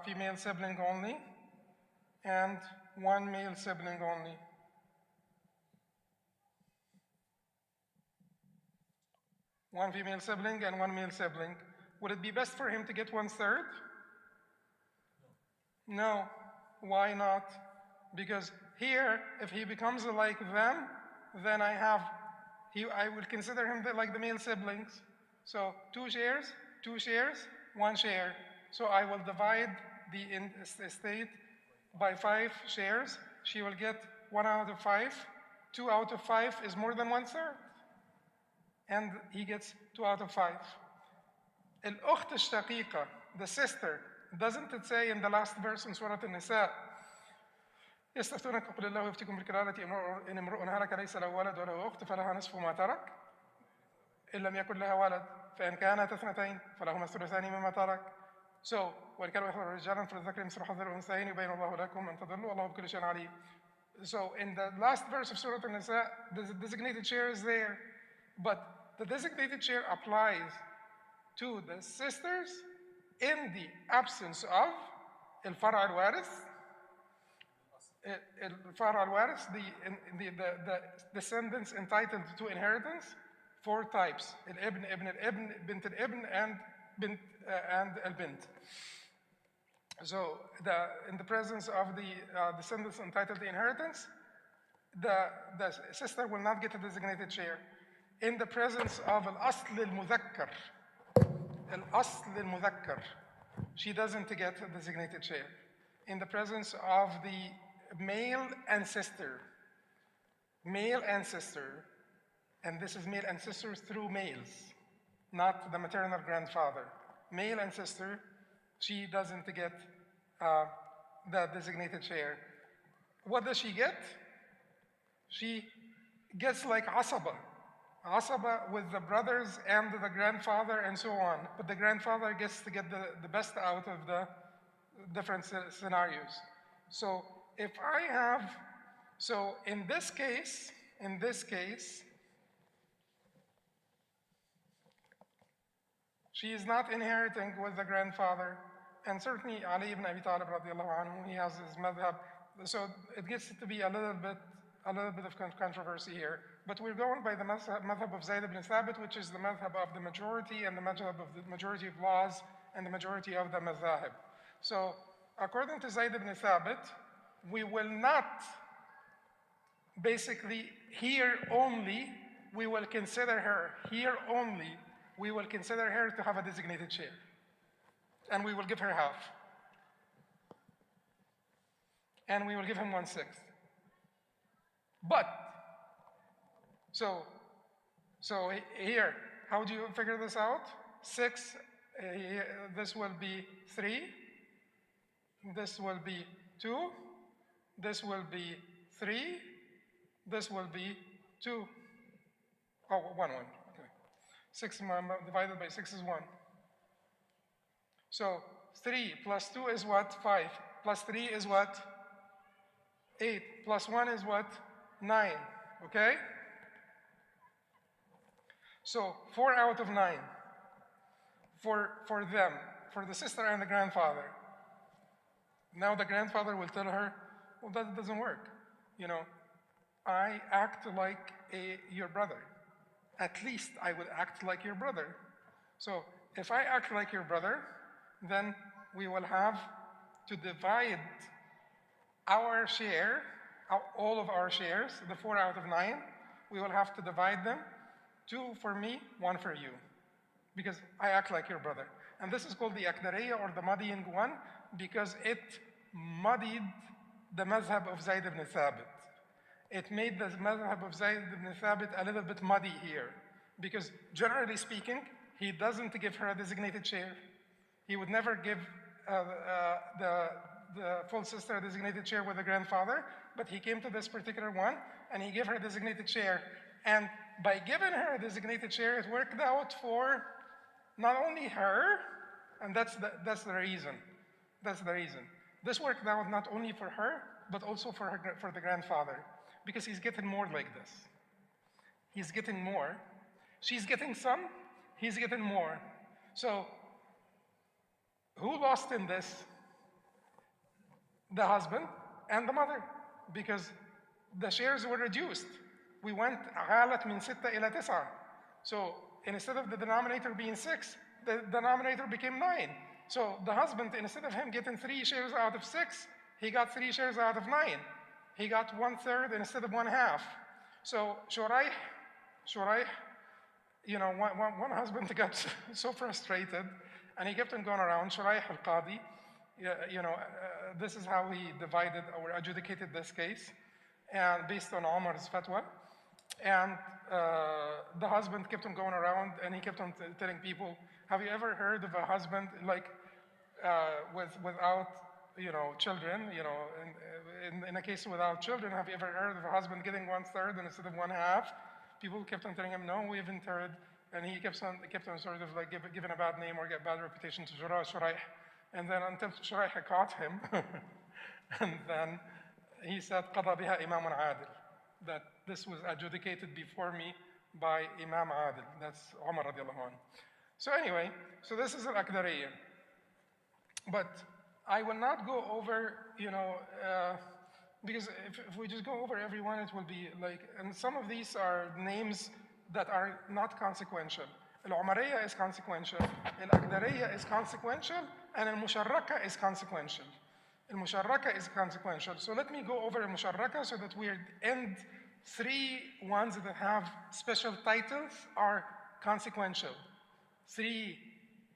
female sibling only and 1 male sibling only? One female sibling and 1 male sibling. Would it be best for him to get 1/3? No. Why not? Because here, if he becomes like them, then I will consider him like the male siblings. So 2 shares, 1 share. So I will divide the estate by 5 shares. She will get 1 out of 5. 2 out of 5 is more than 1/3. And he gets 2 out of 5. الأخت الشقيقة, the sister, doesn't it say in the last verse in Surah النساء يستفتونك قل الله يفتيكم في الكلالة إن امرؤ هلك ليس له ولد وله أخت فلها نصف ما ترك إن لم يكن لها ولد فإن كانت اثنتين فلهما الثلثان مما ترك. So وإن كانوا إخوة رجالا فللذكر مثل حظ الأنثيين يبين الله لكم أن تضلوا والله بكل شيء عليم. So in the last verse of Surah An-Nisa, the designated share is there, but the designated share applies to the sisters in the absence of الفرع الوارث. الفرع الوارث, the descendants entitled to inheritance, 4 types: الابن, ابن الابن, بنت الابن, and البنت. So in the presence of the descendants entitled to inheritance, the sister will not get a designated share. In the presence of الأصل المذكر, الأصل المذكر, she doesn't get a designated share. In the presence of the male ancestor, and this is male ancestors through males, not the maternal grandfather. Male ancestor, she doesn't get the designated share. What does she get? She gets like asaba with the brothers and the grandfather and so on. But the grandfather gets to get the best out of the different scenarios. So if I have, so in this case, she is not inheriting with the grandfather. And certainly Ali ibn Abi Talib radiallahu anhu, he has his madhab. So it gets to be a little bit of controversy here. But we're going by the madhab of Zayd ibn Thabit, which is the madhab of the majority and the madhab of the majority of laws and the majority of the madhab. So according to Zayd ibn Thabit, we will not basically here only, we will consider her here only, we will consider her to have a designated share. And we will give her half. And we will give him 1/6. But, so here, how do you figure this out? 6, this will be 3, this will be 2, this will be 3, this will be 2. Oh, 1. Okay. 6 divided by 6 is 1. So 3 plus 2 is what? 5. Plus 3 is what? 8. Plus 1 is what? 9. Okay? So 4 out of 9 for them, for the sister and the grandfather. Now the grandfather will tell her, well, that doesn't work. You know, I act like your brother. At least I would act like your brother. So if I act like your brother, then we will have to divide our share, all of our shares, the 4 out of 9, we will have to divide them, 2 for me, 1 for you, because I act like your brother. And this is called the Akdariya, or the muddying one, because it muddied the madhab of Zayd ibn Thabit. It made the madhab of Zayd ibn Thabit a little bit muddy here, because generally speaking, he doesn't give her a designated share. He would never give the full sister a designated share with the grandfather, but he came to this particular one and he gave her a designated share. And by giving her a designated share, it worked out for not only her, and that's the reason. That's the reason. This worked out not only for her, but also for the grandfather, because he's getting more like this. He's getting more. She's getting some, he's getting more. So who lost in this? The husband and the mother, because the shares were reduced. We went عالت من 6 إلى 9. So instead of the denominator being 6, the denominator became 9. So the husband, instead of him getting 3 shares out of 6, he got 3 shares out of 9. He got 1/3 instead of 1/2. So Shuraih, one husband got so frustrated, and he kept on going around. Shuraih al-Qadi, this is how he divided or adjudicated this case, and based on Omar's fatwa. And the husband kept on going around, and he kept on telling people, have you ever heard of a husband like without children? In a case without children, have you ever heard of a husband getting 1/3 instead of 1/2? People kept on telling him, no, we haven't heard. And he kept on sort of like giving a bad name or get bad reputation to Shuraih. And then until Shuraih caught him, and then he said, قَضَى بِهَا إِمَامٌ عَادِلٌ, that this was adjudicated before me by Imam Adil. That's Umar radiallahu anhu. So anyway, so this is Al-Aqdariyya. But I will not go over, because if we just go over everyone, it will be like, and some of these are names that are not consequential. Al-Umariyya is consequential, Al-Aqdariyya is consequential, and Al-Musharraka is consequential. Al-Musharraka is consequential. So let me go over Al-Musharraka so that we end 3 ones that have special titles are consequential. 3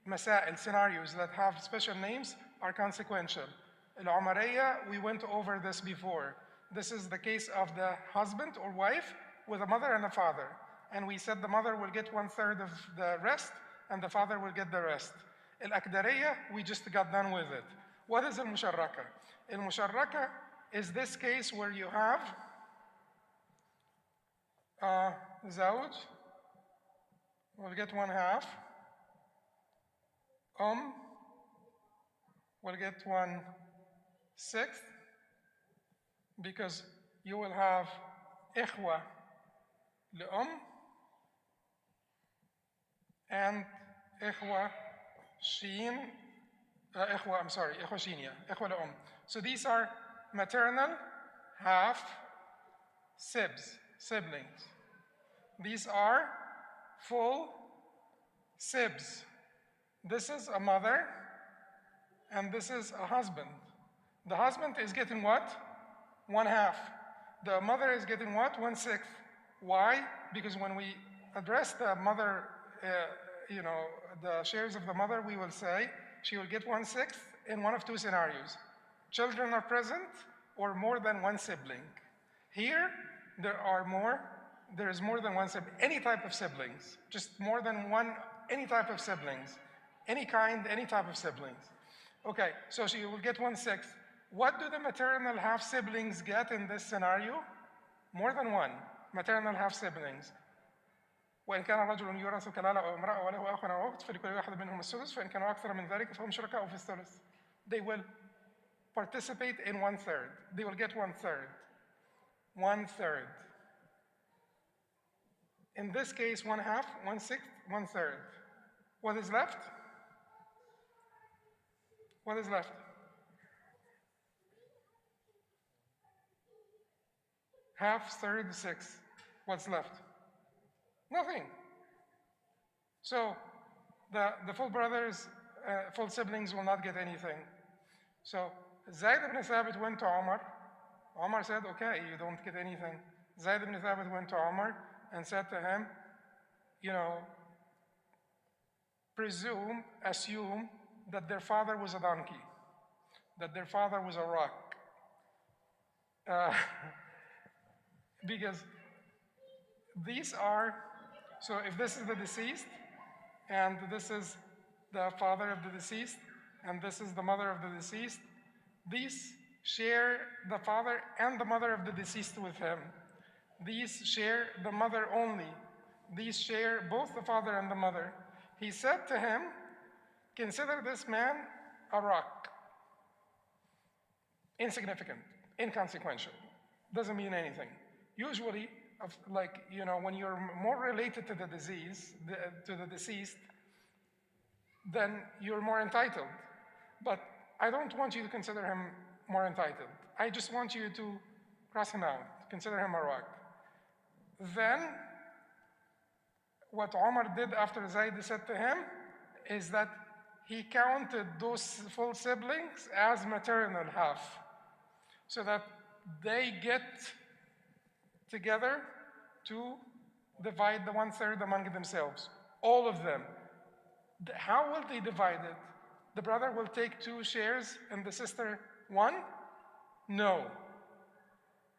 masail, scenarios that have special names are consequential. Al-Umariyya, we went over this before. This is the case of the husband or wife with a mother and a father. And we said the mother will get 1/3 of the rest and the father will get the rest. Al-Aqdariyya, we just got done with it. What is Al-Musharraka? Al-Musharraka is this case where you have Zawj will get 1/2, will get 1/6, because you will have Ikhwa and Ikhwa Sheen, Ikhwa Sheen, Ikhwa Li'um. So these are maternal half siblings. These are full sibs. This is a mother and this is a husband. The husband is getting what? 1/2. The mother is getting what? 1/6. Why? Because when we address the mother, the shares of the mother, we will say she will get 1/6 in one of 2 scenarios. Children are present or more than 1 sibling. Here, there is more than 1 sibling, any type of siblings, just more than 1, any type of siblings, any kind, any type of siblings. Okay, so she will get 1/6. What do the maternal half siblings get in this scenario? More than 1 maternal half siblings. وإن كان رجل يورث كلالة أو امرأة وله أخ أو أخت فلكل واحد منهم السدس فإن كانوا أكثر من ذلك فهم شركاء في الثلث. They will participate in 1/3. They will get 1/3. 1/3. In this case, 1/2, 1/6, 1/3. What is left? What is left? Half, third, 6. What's left? Nothing. So the full brothers, full siblings will not get anything. So Zayd ibn Thabit went to Omar. Omar said, okay, you don't get anything. Zayd ibn Thabit went to Omar and said to him, assume that their father was a donkey, that their father was a rock. Because these are, so if this is the deceased, and this is the father of the deceased, and this is the mother of the deceased, these share the father and the mother of the deceased with him. These share the mother only. These share both the father and the mother. He said to him, consider this man a rock. Insignificant, inconsequential, doesn't mean anything. Usually, when you're more related to the disease, to the deceased, then you're more entitled. But I don't want you to consider him more entitled. I just want you to cross him out, consider him a rock. Then, what Omar did after Zayd said to him is that he counted those full siblings as maternal half, so that they get together to divide the 1/3 among themselves, all of them. How will they divide it? The brother will take 2 shares and the sister 1? No.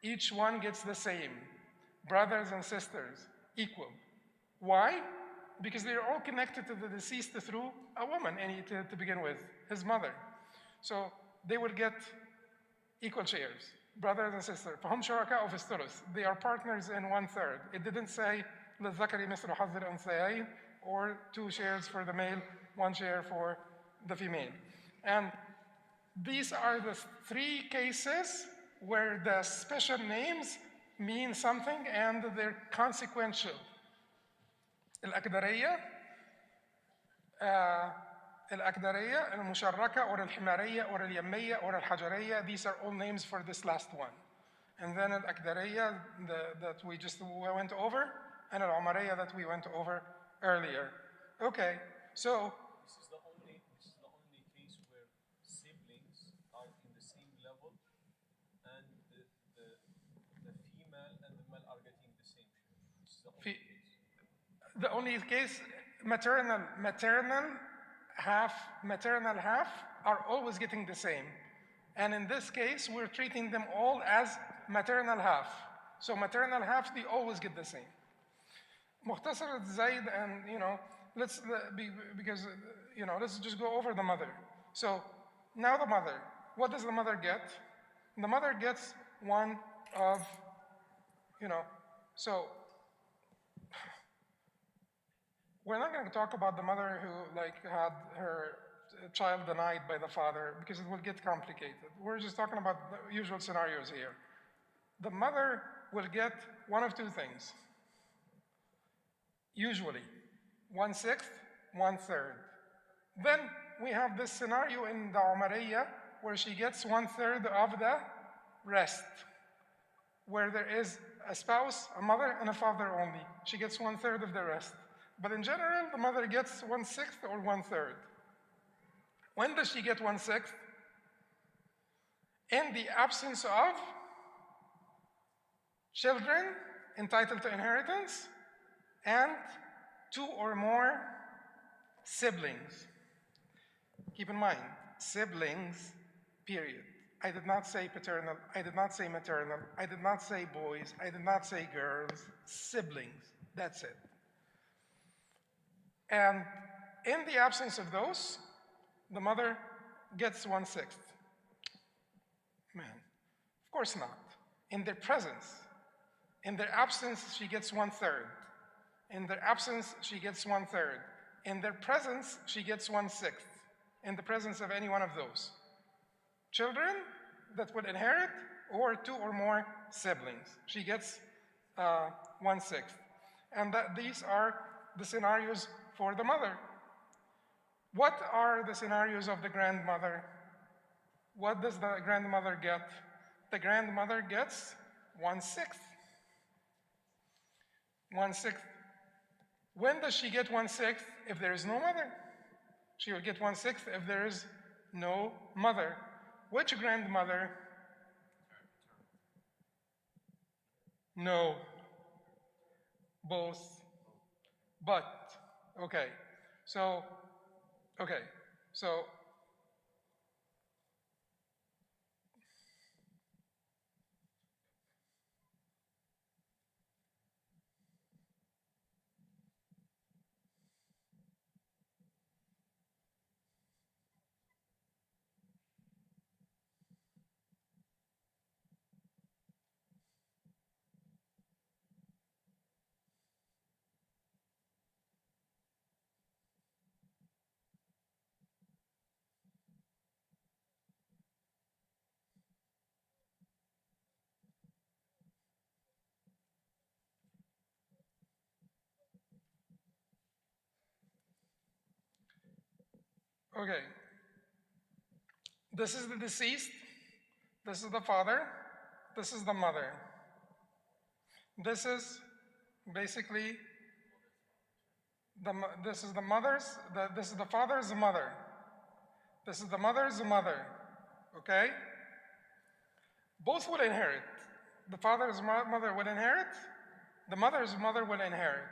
Each one gets the same. Brothers and sisters, equal. Why? Because they're all connected to the deceased through a woman, to begin with, his mother. So they will get equal shares, brothers and sisters. فهم شركاء في الثلث. They are partners in 1/3. It didn't say للذكر مثل حظ الأنثيين, or 2 shares for the male, 1 share for the female. And these are the 3 cases where the special names mean something and they're consequential. الأكدرية, الأكدرية, المشركة, or الحمارية, or اليمية, or الحجرية. These are all names for this last one. And then الأكدرية that we just went over, and العمرية that we went over earlier. Okay, so This is the only case where siblings are in the same level, and the female and the male are getting the same share. This is the only case. the only case, maternal half are always getting the same. And in this case, we're treating them all as maternal half. So maternal half, they always get the same. مختصر زايد, and let's just go over the mother. So now the mother, what does the mother get? The mother gets one of, so we're not going to talk about the mother who had her child denied by the father, because it will get complicated. We're just talking about the usual scenarios here. The mother will get one of 2 things. Usually, 1/6, 1/3. Then we have this scenario in the Umariya where she gets 1/3 of the rest, where there is a spouse, a mother, and a father only. She gets 1/3 of the rest. But in general, the mother gets 1/6 or 1/3. When does she get 1/6? In the absence of children entitled to inheritance and 2 or more siblings. Keep in mind, siblings, period. I did not say paternal, I did not say maternal, I did not say boys, I did not say girls, siblings, that's it. And in the absence of those, the mother gets 1/6. Man, of course not. In their presence, in their absence, she gets 1/3. In their absence, she gets 1/3. In their presence, she gets 1/6. In the presence of any one of those. Children that will inherit, or 2 or more siblings. She gets 1/6. And these are the scenarios for the mother. What are the scenarios of the grandmother? What does the grandmother get? The grandmother gets 1/6. 1/6. When does she get 1/6? If there is no mother. She will get 1/6 if there is no mother. Which grandmother? No. Both. But, okay. So, okay. This is the deceased. This is the father. This is the mother. This is basically this is the mother's. This is the father's mother. This is the mother's mother, okay? Both will inherit. The father's mother will inherit, the mother's mother will inherit.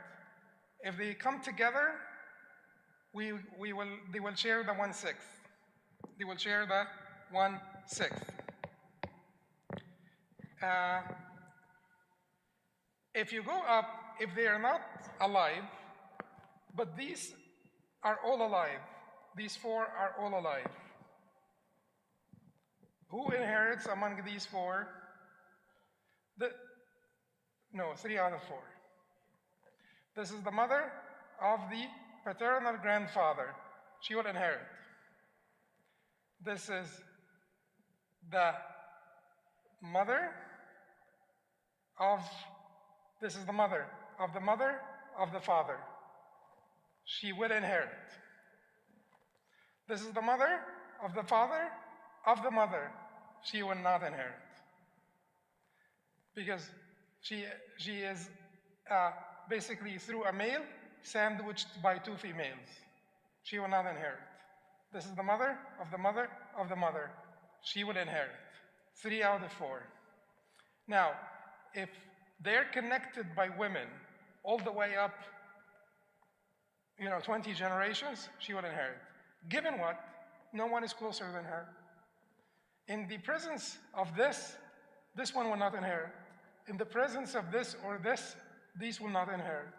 If they come together, they will share the 1/6. They will share the 1/6. If you go up, if they are not alive, but these are all alive, these four are all alive. Who inherits among these four? No, 3 out of 4. This is the mother of the paternal grandfather. She will inherit. This is the mother of the mother of the father. She will inherit. This is the mother of the father of the mother. She will not inherit. Because she is basically through a male sandwiched by 2 females. She will not inherit. This is the mother of the mother of the mother. She will inherit. 3 out of 4. Now, if they're connected by women all the way up, 20 generations, she will inherit. Given what? No one is closer than her. In the presence of this one will not inherit. In the presence of this or this, these will not inherit.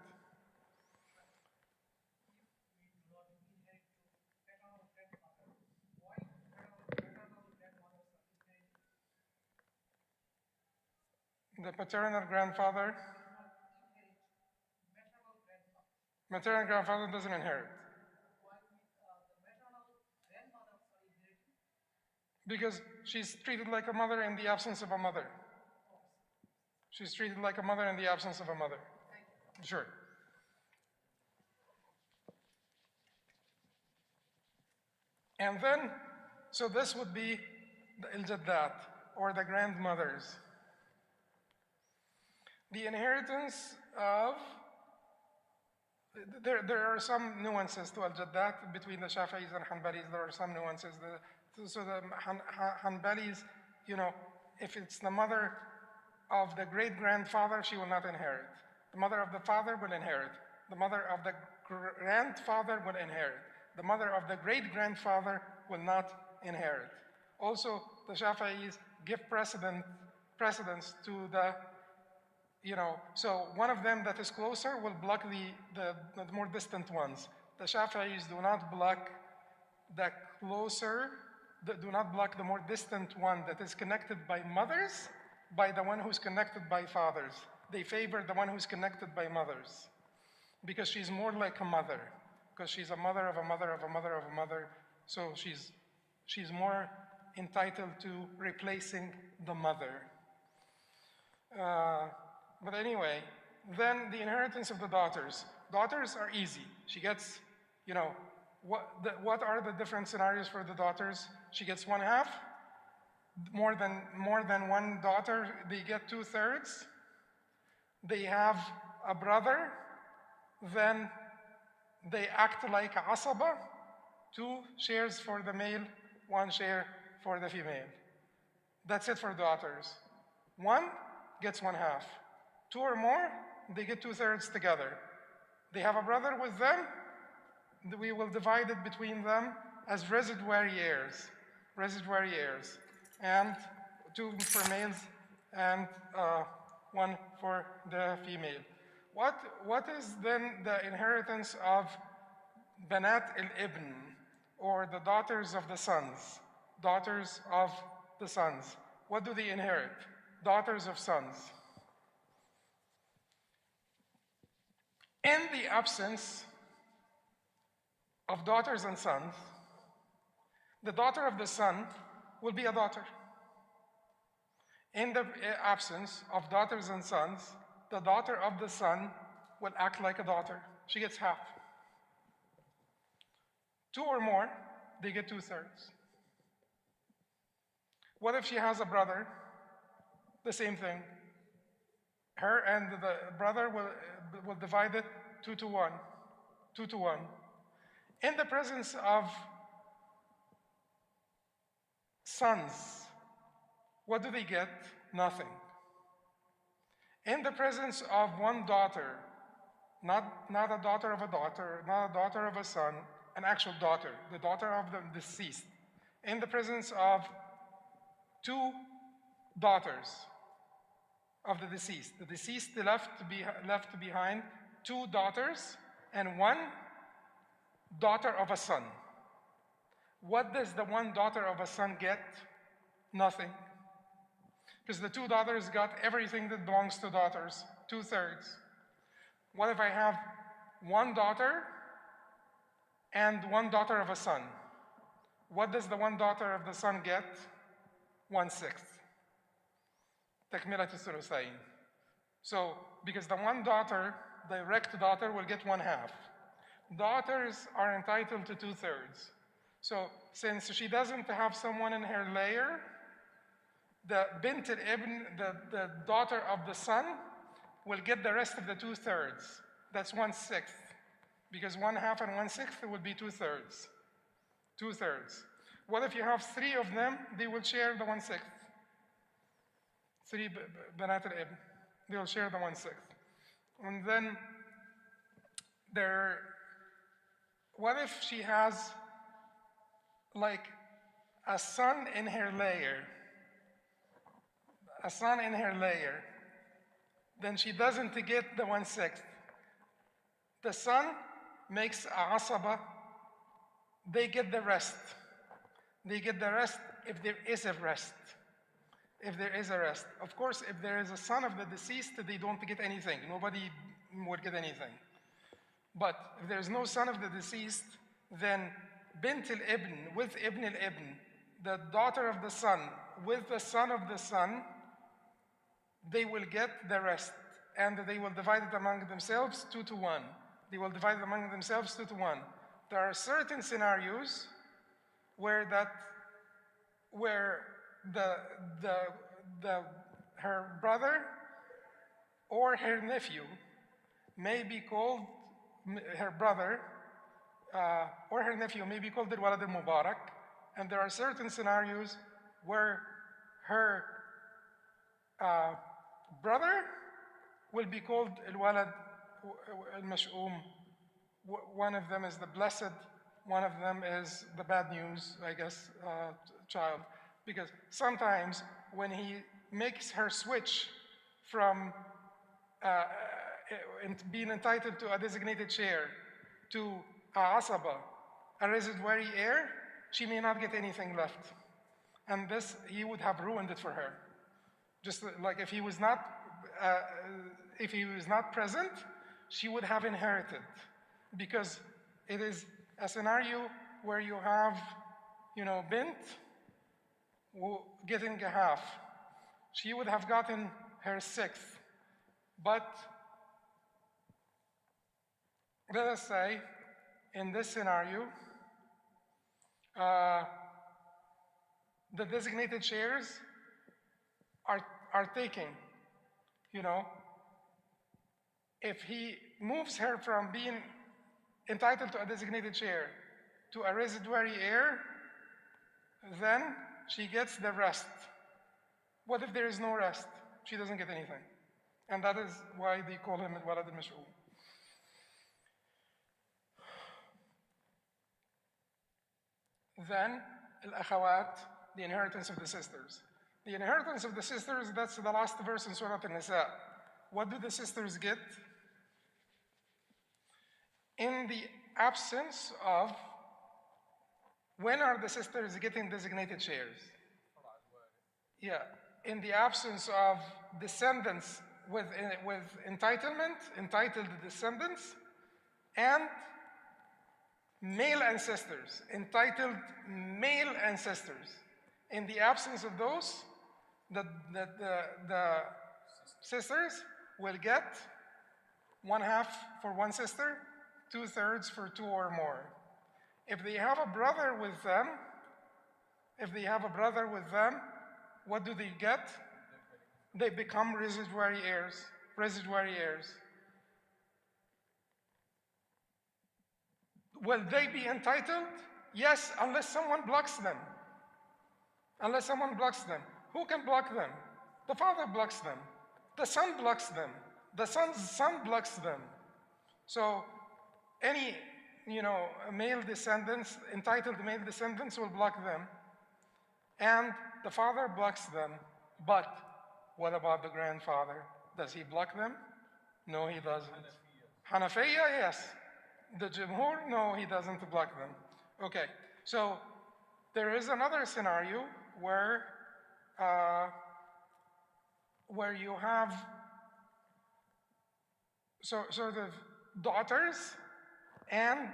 The paternal grandfather, maternal grandfather doesn't inherit. Because she's treated like a mother in the absence of a mother. She's treated like a mother in the absence of a mother. Sure. And then, so this would be the Al-Jaddat, or the grandmothers. The inheritance of, there are some nuances to Al-Jaddat between the Shafi'is and Hanbalis. There are some nuances. So the Hanbalis, if it's the mother of the great-grandfather, she will not inherit. The mother of the father will inherit. The mother of the grandfather will inherit. The mother of the great-grandfather will not inherit. Also, the Shafi'is give precedence to the, so one of them that is closer will block the more distant ones. The Shafi'is do not block the closer, do not block the more distant one that is connected by mothers by the one who's connected by fathers. They favor the one who's connected by mothers because she's more like a mother, because she's a mother of a mother of a mother of a mother. So she's more entitled to replacing the mother. But anyway, then the inheritance of the daughters. Daughters are easy. She gets, what are the different scenarios for the daughters? She gets 1/2. More than one daughter, they get 2/3. They have a brother, then they act like a asaba, 2 shares for the male, 1 share for the female. That's it for daughters. 1 gets 1/2. 2 or more, they get 2/3 together. They have a brother with them, we will divide it between them as residuary heirs. And 2 for males and 1 for the female. What is then the inheritance of Banat al-Ibn, or the daughters of the sons? Daughters of the sons. What do they inherit? Daughters of sons. In the absence of daughters and sons, the daughter of the son will be a daughter. In the absence of daughters and sons, the daughter of the son will act like a daughter. She gets 1/2. 2 or more, they get 2/3. What if she has a brother? The same thing. Her and the brother will divide it 2 to 1. 2 to 1. In the presence of sons, what do they get? Nothing. In the presence of one daughter, not a daughter of a daughter, not a daughter of a son, an actual daughter, the daughter of the deceased. In the presence of two daughters of the deceased left behind two daughters and one daughter of a son. What does the one daughter of a son get? Nothing. Because the two daughters got everything that belongs to daughters, 2/3. What if I have one daughter and one daughter of a son? What does the one daughter of the son get? 1/6. تكملة الثلثين. So, because the one daughter, direct daughter, will get 1/2. Daughters are entitled to 2/3. So, since she doesn't have someone in her layer, the bint al-ibn, the daughter of the son, will get the rest of the 2/3. That's 1/6. Because 1/2 and 1/6 will be 2/3. 2/3. What if you have three of them? They will share the 1/6. Three banat al-ibn. They will share the 1/6. And then what if she has like a son in her layer? A son in her layer. Then she doesn't get the 1/6. The son makes a asaba. They get the rest. They get the rest if there is a rest. If there is a rest. Of course, if there is a son of the deceased, they don't get anything. Nobody would get anything. But if there is no son of the deceased, then bint al-ibn with ibn al-ibn, the daughter of the son with the son of the son, they will get the rest. And they will divide it among themselves 2-1. They will divide it among themselves 2-1. There are certain scenarios where her brother or her nephew may be called al-walad al-mubarak, and there are certain scenarios where her brother will be called al-walad al-mash'um. One of them is the blessed, one of them is the bad news, I guess, child. Because sometimes when he makes her switch from being entitled to a designated share to a asaba, a residuary heir, she may not get anything left. And this, he would have ruined it for her. Just like if he was not present, she would have inherited. Because it is a scenario where you have, bint getting a half. She would have gotten her 6th. But let us say, in this scenario, the designated shares are taking, if he moves her from being entitled to a designated share to a residuary heir, then she gets the rest. What if there is no rest? She doesn't get anything. And that is why they call him al-walad al-mash'um. Then, al-akhawat, the inheritance of the sisters. The inheritance of the sisters, that's the last verse in Surah An-Nisa. What do the sisters get? In the absence of, when are the sisters getting designated shares? Yeah, in the absence of descendants with entitlement, entitled descendants, and male ancestors, entitled male ancestors. In the absence of those, the sisters will get 1/2 for one sister, 2/3 for two or more. If they have a brother with them, what do they get? They become residuary heirs. Will they be entitled? Yes, unless someone blocks them. unless someone blocks them. Who can block them? The father blocks them. The son blocks them. The son's son blocks them. So any, male descendants, entitled male descendants will block them. And the father blocks them. But what about the grandfather? Does he block them? No, he doesn't. Hanafiya, yes. The Jumhur, no, he doesn't block them. Okay, so there is another scenario where you have sort of daughters and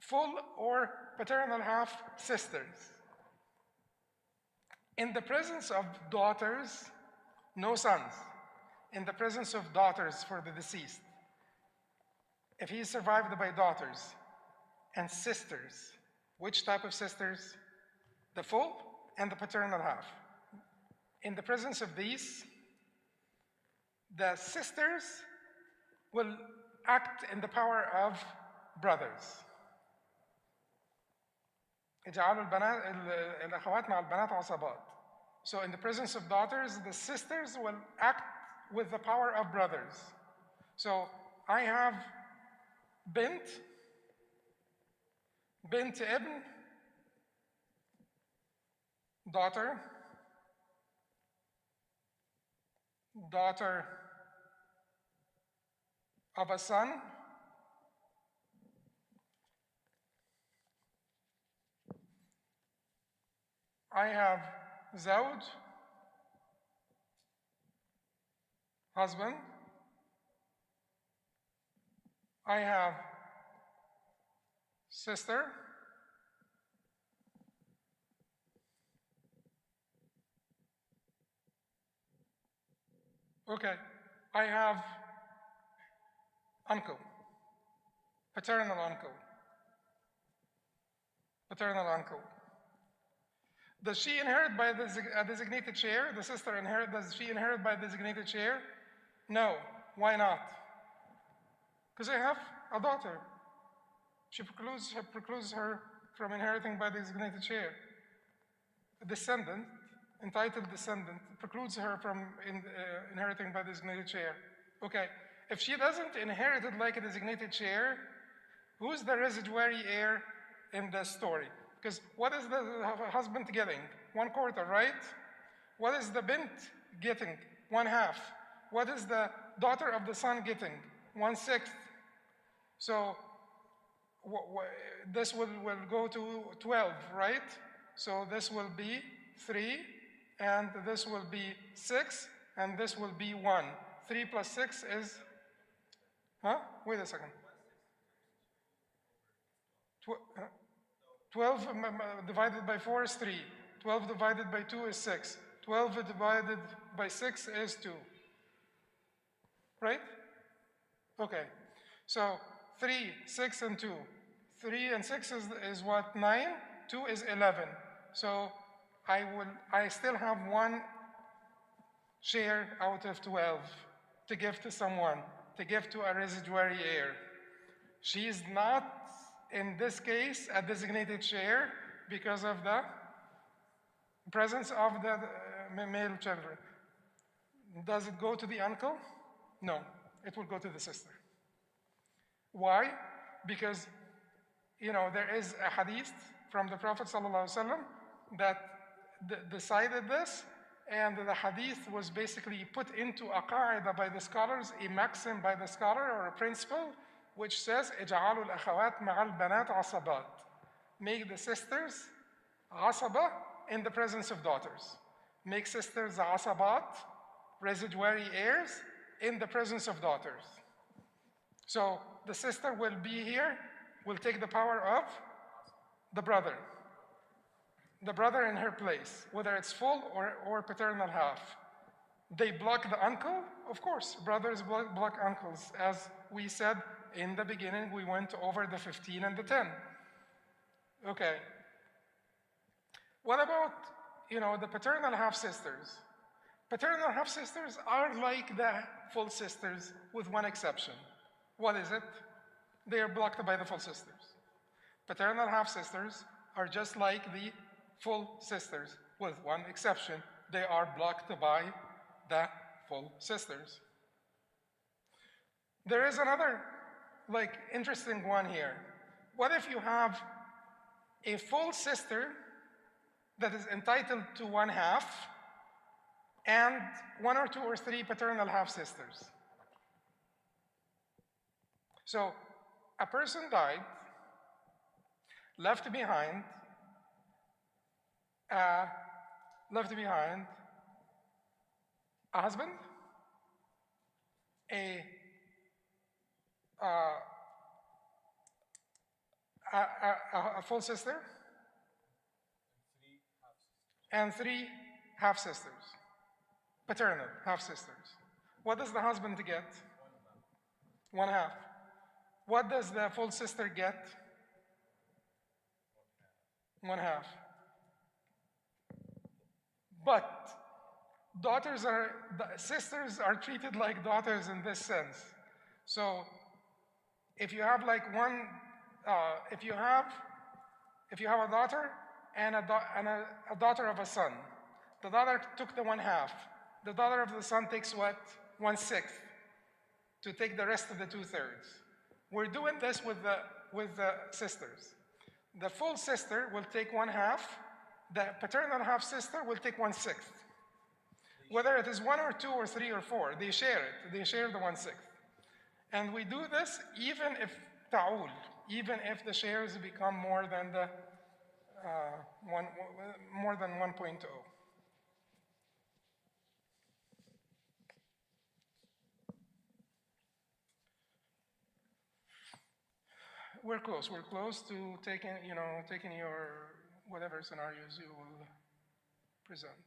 full or paternal half sisters. In the presence of daughters, no sons. In the presence of daughters for the deceased, if he is survived by daughters and sisters, which type of sisters? The full and the paternal half. In the presence of these, the sisters will act in the power of brothers. اجعلوا الأخوات مع البنات عصبات. So in the presence of daughters, the sisters will act with the power of brothers. So I have bint ibn, daughter of a son, I have zawj, husband, I have sister, okay, I have uncle, paternal uncle. Does she inherit by a designated share? The sister does she inherit by a designated share? No. Why not? Because I have a daughter. She precludes her from inheriting by designated share. A descendant, entitled descendant, precludes her from inheriting by designated share. Okay, if she doesn't inherit it like a designated share, who's the residuary heir in the story? Because what is the husband getting? 1/4, right? What is the bint getting? 1/2. What is the daughter of the son getting? 1/6. So this will go to 12, right? So this will be 3, and this will be 6, and this will be 1. 3 plus 6 is, wait a second. 12 divided by 4 is 3. 12 divided by 2 is 6. 12 divided by 6 is 2. Right? Okay. So 3, 6, and 2. 3 and 6 is what? 9. 2 is 11. So I still have 1 share out of 12 to give to someone, to give to a residuary heir. She is not, in this case, a designated share because of the presence of the male children. Does it go to the uncle? No, it will go to the sister. Why? Because, there is a hadith from the Prophet ﷺ that decided this, and the hadith was basically put into a qaida by the scholars, a maxim by the scholar or a principle, which says, اجعلوا الأخوات مع البنات عصبات. Make the sisters عصبة in the presence of daughters. Make sisters عصبات, residuary heirs, in the presence of daughters. So the sister will be here, will take the power of the brother. The brother in her place, whether it's full or paternal half. They block the uncle? Of course, brothers block uncles. As we said in the beginning, we went over the 15 and the 10. Okay. What about, the paternal half-sisters? Paternal half-sisters are like the full sisters with one exception. What is it? They are blocked by the full sisters. Paternal half-sisters are just like the full sisters, with one exception. They are blocked by the full sisters. There is another interesting one here. What if you have a full sister that is entitled to one half and one or two or three paternal half-sisters? So a person died, left behind a husband, a full sister, and three half-sisters, paternal half-sisters. What does the husband get? One half. What does the full sister get? One half. But sisters are treated like daughters in this sense. So if you have if you have a daughter and a daughter of a son, the daughter took the one half. The daughter of the son takes what? 1/6 to take the rest of the 2/3. We're doing this with the sisters. The full sister will take one half. The paternal half sister will take 1/6. Whether it is 1 or 2 or 3 or 4, they share it. They share the 1/6. And we do this even if ta'ul, even if the shares become more than 1.0. We're close. We're close to taking your whatever scenarios you will present.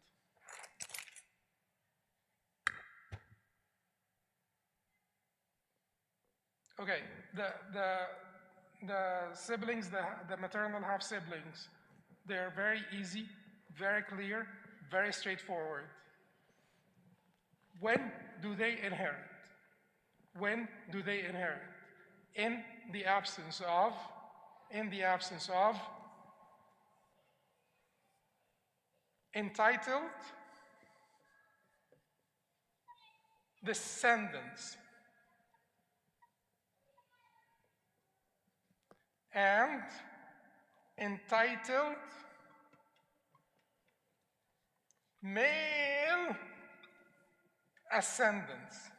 Okay, the siblings, the maternal half siblings, they're very easy, very clear, very straightforward. When do they inherit? When do they inherit? In the absence of entitled descendants and entitled male ascendants.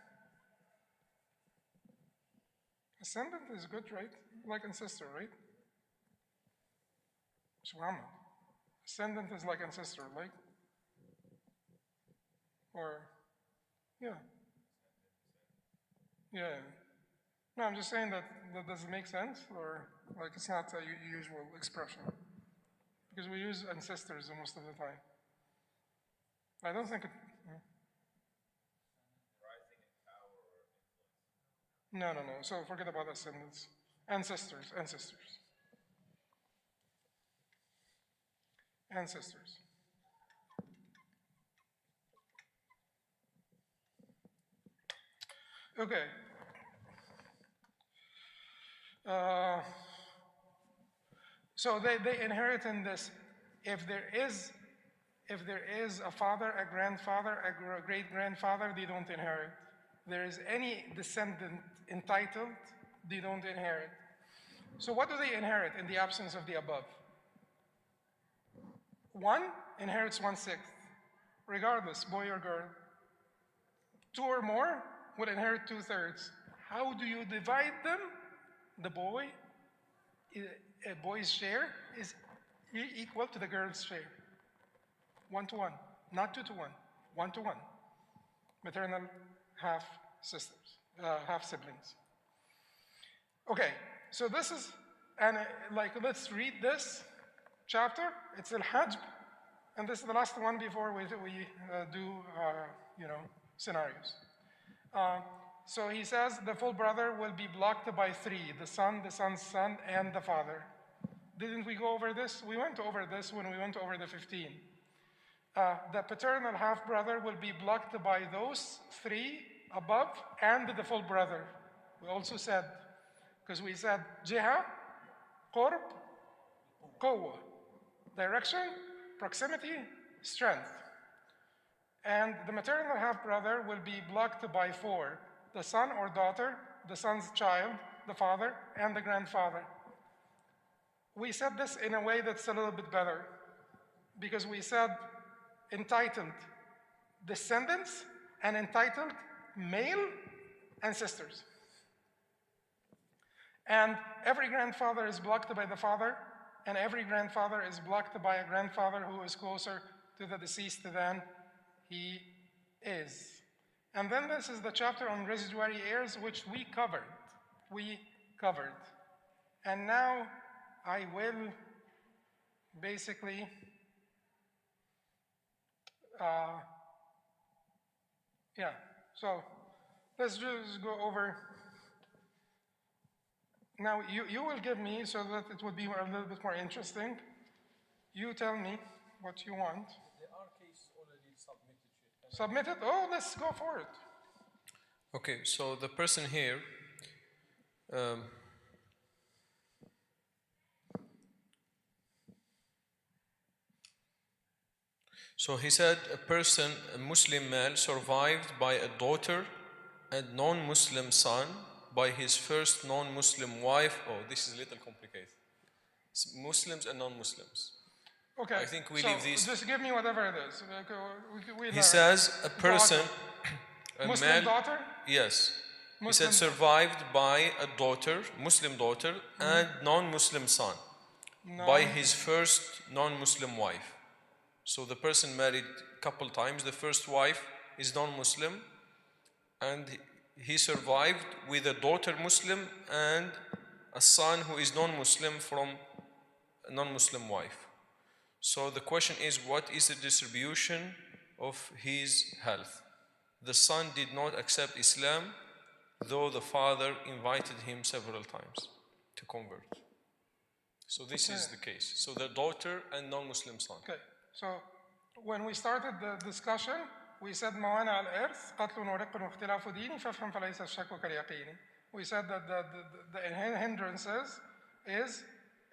Ascendant is good, right? Like ancestor, right? Subhanallah. Ascendant is like ancestor, like? Or, yeah. Yeah. No, I'm just saying that does it make sense? Or, like, it's not a usual expression? Because we use ancestors most of the time. I don't think it... No. So forget about ascendants. Ancestors. Okay. So they inherit in this. If there is a father, a grandfather, a great-grandfather, they don't inherit. There is any descendant entitled, they don't inherit. So what do they inherit in the absence of the above? One inherits 1/6, regardless, boy or girl. 2 or more would inherit 2/3. How do you divide them? The boy's share is equal to the girl's share. 1-to-1, not 2-to-1, 1-to-1. Maternal half sisters, half siblings. Okay, so this is, and let's read this chapter. It's Al-Haj, and this is the last one before we do scenarios. So he says the full brother will be blocked by 3: the son, the son's son, and the father. Didn't we go over this? We went over this when we went over the 15. The paternal half-brother will be blocked by those 3 above and the full brother. We also said, because we said jiha, qurb, قوة, direction, proximity, strength. And the maternal half-brother will be blocked by 4: the son or daughter, the son's child, the father, and the grandfather. We said this in a way that's a little bit better, because we said entitled descendants and entitled male ancestors. And every grandfather is blocked by the father, and every grandfather is blocked by a grandfather who is closer to the deceased than he is. And then this is the chapter on residuary heirs, which we covered. And now I will basically so let's just go over. Now you will give me, so that it would be a little bit more interesting, you tell me what you want. There are cases already submitted, Shaykh. Submitted? Oh, let's go for it. Okay, so the person here, so he said a Muslim male survived by a daughter and non-Muslim son by his first non-Muslim wife. Oh, this is a little complicated. It's Muslims and non-Muslims. Okay. I think we so leave these. Just give me whatever it is. He says a person, a Muslim male, daughter? yes. He Muslim said survived by a daughter, Muslim daughter, and non-Muslim son by his first non-Muslim wife. So the person married a couple times. The first wife is non-Muslim, and he survived with a daughter Muslim and a son who is non-Muslim from a non-Muslim wife. So the question is, what is the distribution of his health? The son did not accept Islam, though the father invited him several times to convert. So this is the case. So the daughter and non-Muslim son. Okay. So when we started the discussion, we said موانع الإرث قتل ورق واختلاف ديني فافهم فليس الشك كاليقين. We said that the hindrances is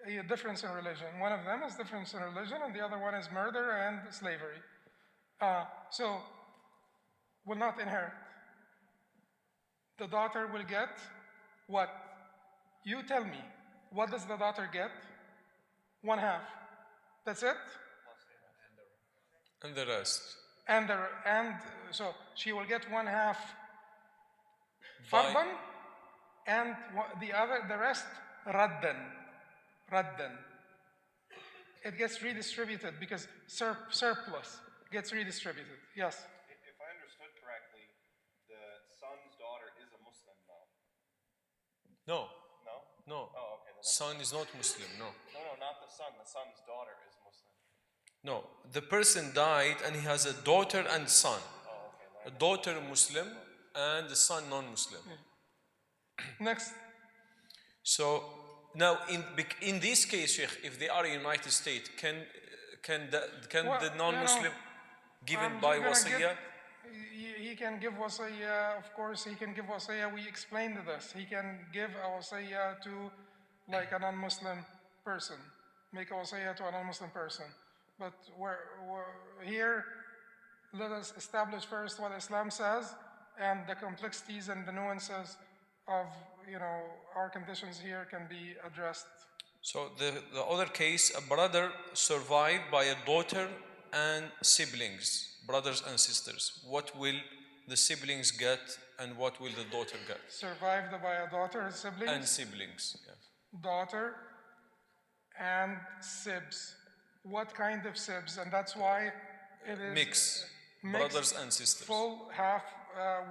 a difference in religion. One of them is difference in religion, and the other one is murder and slavery. So will not inherit. The daughter will get what? You tell me. What does the daughter get? 1/2. That's it? And the rest. And so she will get 1/2 fardan, and the rest raddan. It gets redistributed because surplus gets redistributed. Yes. If I understood correctly, the son's daughter is a Muslim now. No. No? No. Oh, okay. Son is not Muslim, no. No, not the son. The son's daughter is Muslim. No. The person died and he has a daughter and son. Oh, okay. A daughter Muslim and a son non-Muslim. Next. So now in this case, Shaykh, if they are in United States, can the non-Muslim given by wasiyah? He can give wasiyah, of course, he can give wasiyah. We explained this. He can give a wasiyah to like a non-Muslim person, make a wasiyah to a non-Muslim person. But we're here, let us establish first what Islam says and the complexities and the nuances of our conditions here can be addressed. So the other case, a brother survived by a daughter and siblings, brothers and sisters. What will the siblings get and what will the daughter get? Survived by a daughter and siblings? And siblings, yes. Daughter and sibs. What kind of sibs? And that's why it is mixed, brothers and sisters. Full, half,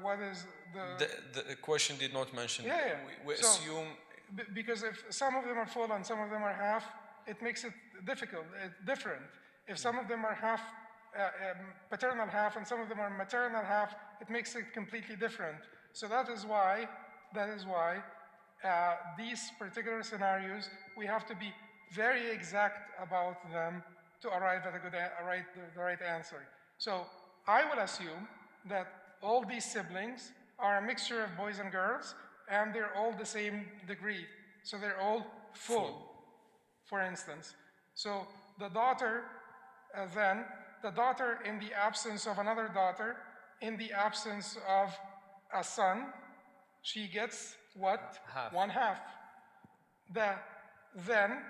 what is the question did not mention. Yeah. We assume because if some of them are full and some of them are half, it makes it different. If some of them are half paternal half and some of them are maternal half, it makes it completely different. So that is why these particular scenarios, we have to be very exact about them to arrive at the right answer. So I will assume that all these siblings are a mixture of boys and girls, and they're all the same degree. So they're all full, for instance. So the daughter, then, the daughter in the absence of another daughter, in the absence of a son, she gets what? Half. 1/2. Then,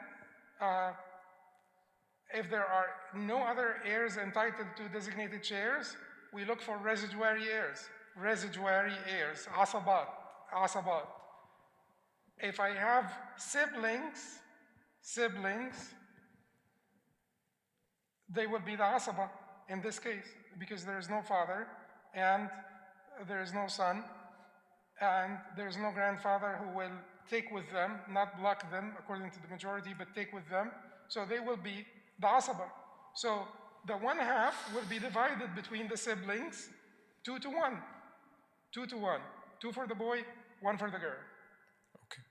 if there are no other heirs entitled to designated shares, we look for residuary heirs. Residuary heirs, asabat, asabat. If I have siblings, they will be the asaba in this case, because there is no father and there is no son and there is no grandfather who will take with them, not block them according to the majority, but take with them. So they will be the asaba. So the 1/2 will be divided between the siblings 2 to 1. 2 to 1. 2 for the boy, 1 for the girl. Okay.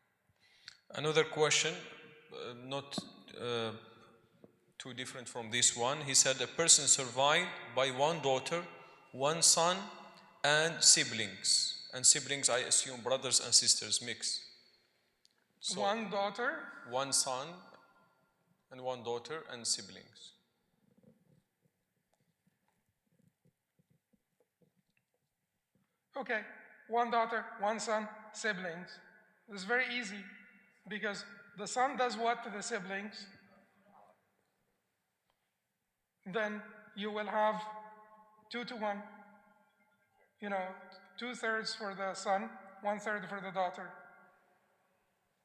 Another question, not too different from this one. He said a person survived by one daughter, one son, and siblings. And siblings, I assume brothers and sisters mix. So One daughter, one son and one daughter and siblings. okay, one daughter, one son, siblings. It's very easy because the son does what to the siblings? Then you will have 2 to 1. 2/3 for the son, 1/3 for the daughter.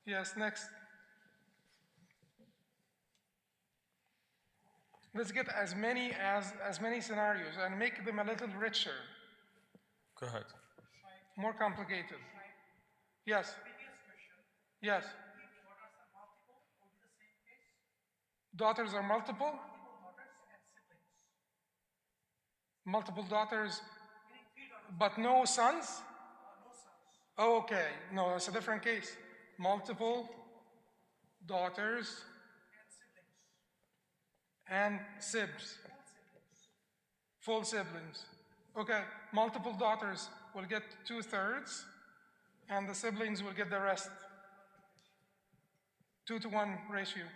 Yes, next. Let's get as many scenarios and make them a little richer, Go ahead. more complicated. Yes. Yes. Daughters are multiple? Multiple daughters, but no sons? Oh, okay. No, it's a different case. Multiple daughters and sibs. Full siblings. Okay, multiple daughters will get 2/3 and the siblings will get the rest. 2 to 1 ratio.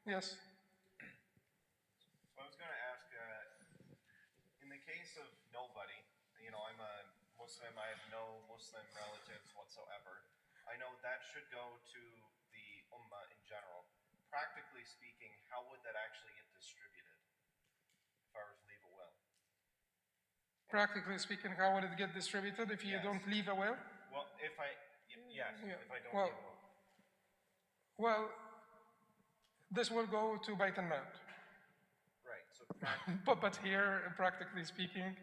Yes. So I was going to ask, in the case of nobody, I'm a Muslim, I have no Muslim relatives whatsoever. I know that should go to the ummah in general. Practically speaking, how would that actually get distributed if I were to leave a will? Practically speaking, how would it get distributed if you Yes. don't leave a will? Well, if I don't Well, leave a will. Well, this will go to Bait al-Mal. Right, so But here, practically speaking,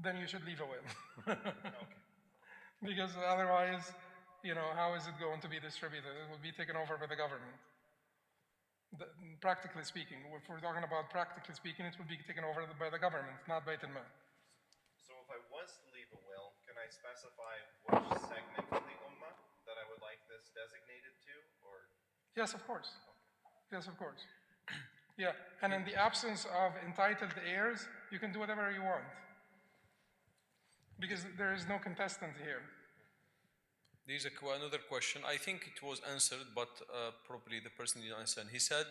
then you should leave a will. okay. Because otherwise, how is it going to be distributed? It will be taken over by the government. Practically speaking, if we're talking about practically speaking, it will be taken over by the government, not Bait al-Mal. So if I was to leave a will, can I specify which segment of the ummah that I would like this designated to, or? Yes, of course. Yes, of course. Yeah, and in the absence of entitled heirs, you can do whatever you want. Because there is no contestant here. There's another question. I think it was answered, but probably the person didn't answer. He said,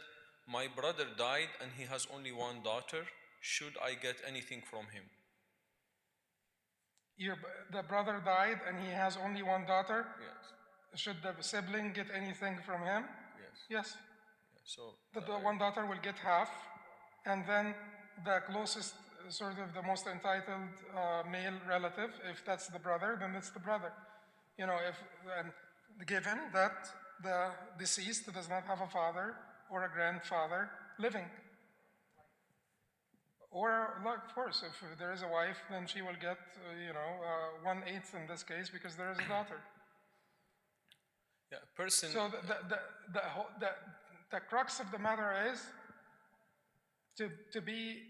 my brother died and he has only one daughter. Should I get anything from him? The brother died and he has only one daughter. Yes. Should the sibling get anything from him? Yes. Yes. So The one daughter will get half, and then the closest, sort of the most entitled male relative, if that's the brother, then it's the brother. Given that the deceased does not have a father or a grandfather living. Or, of course, if there is a wife, then she will get, 1/8 in this case because there is a daughter. yeah, person. So the crux of the matter is to be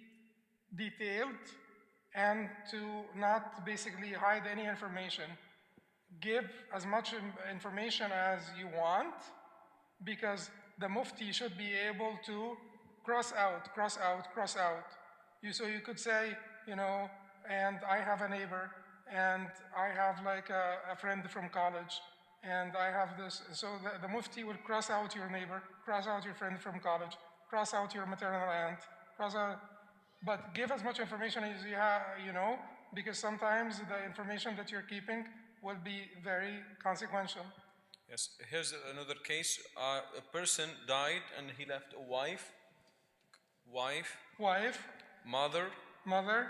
detailed and to not basically hide any information. Give as much information as you want, because the mufti should be able to cross out. So you could say, and I have a neighbor, and I have like a friend from college, and I have this. So the mufti will cross out your neighbor, cross out your friend from college, cross out your maternal aunt, cross out, but give as much information as you know, because sometimes the information that you're keeping will be very consequential. Yes, here's another case. A person died and he left a wife, Wife, mother, mother,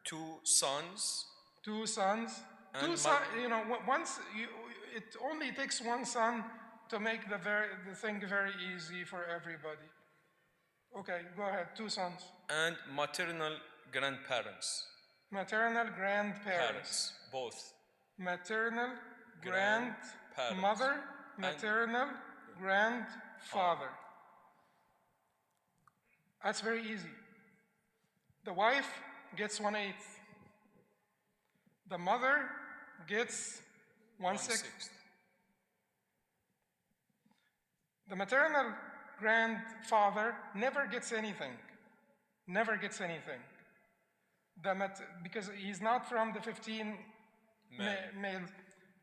2 sons, two sons. And Two sons, you know, once you, it only takes one son to make the thing very easy for everybody. Okay, go ahead. 2 sons. and maternal grandparents. Maternal grandparents. Parents, both. Maternal Grandparents. grandmother, maternal grandfather. That's very easy. The wife gets 1/8. The mother gets 1/6. 1/6. The maternal grandfather never gets anything. Never gets anything. Because he's not from the 15 males.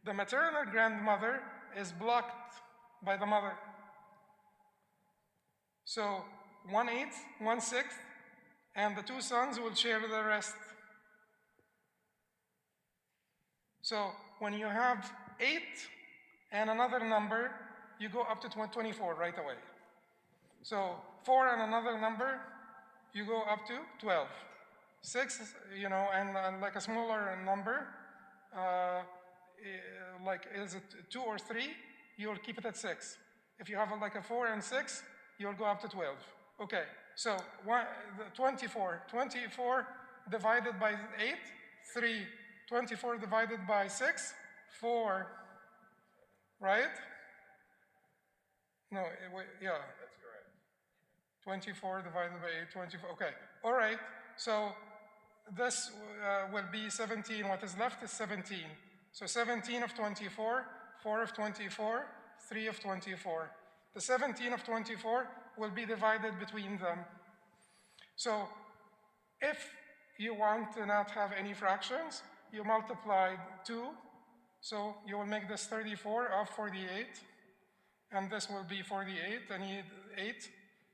The maternal grandmother is blocked by the mother. So 1/8, 1/6, and the 2 sons will share the rest. So when you have 8 and another number, you go up to 24 right away. So 4 and another number, you go up to 12. 6, you know, and like a smaller number, like is it 2 or 3, you'll keep it at 6. If you have like a 4 and 6, you'll go up to 12. Okay, so 24. 24 divided by 8, 3. 24 divided by 6, 4. Right? No, yeah. That's correct. 24 divided by 8, 24. Okay, all right. So this will be 17. What is left is 17. So 17 of 24, 4 of 24, 3 of 24. The 17 of 24 will be divided between them. So if you want to not have any fractions, you multiply 2. So you will make this 34 of 48. And this will be 48, and 8.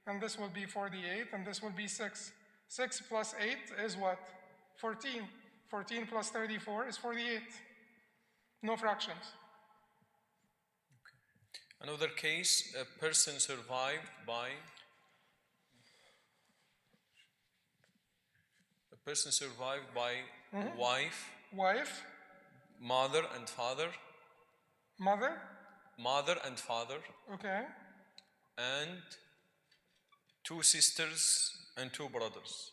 And this will be 48, and this will be 6. 6 plus 8 is what? 14. 14 plus 34 is 48. No fractions. Another case, a person survived by Wife, mother and father, mother, okay, and 2 sisters and 2 brothers.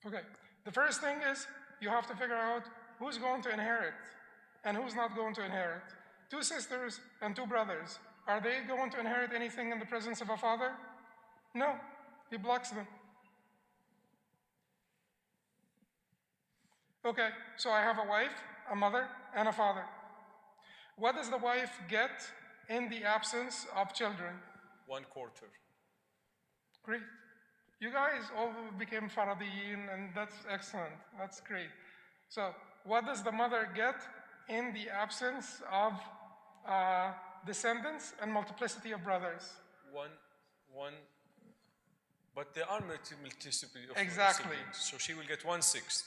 Okay. The first thing is you have to figure out who's going to inherit and who's not going to inherit. 2 sisters and 2 brothers. Are they going to inherit anything in the presence of a father? No. He blocks them. Okay, so I have a wife, a mother, and a father. What does the wife get in the absence of children? 1/4. Great. You guys all became Faradiyin, and that's excellent. That's great. So what does the mother get in the absence of descendants and multiplicity of brothers? One, but there are multiplicity of Exactly. siblings, so she will get 1/6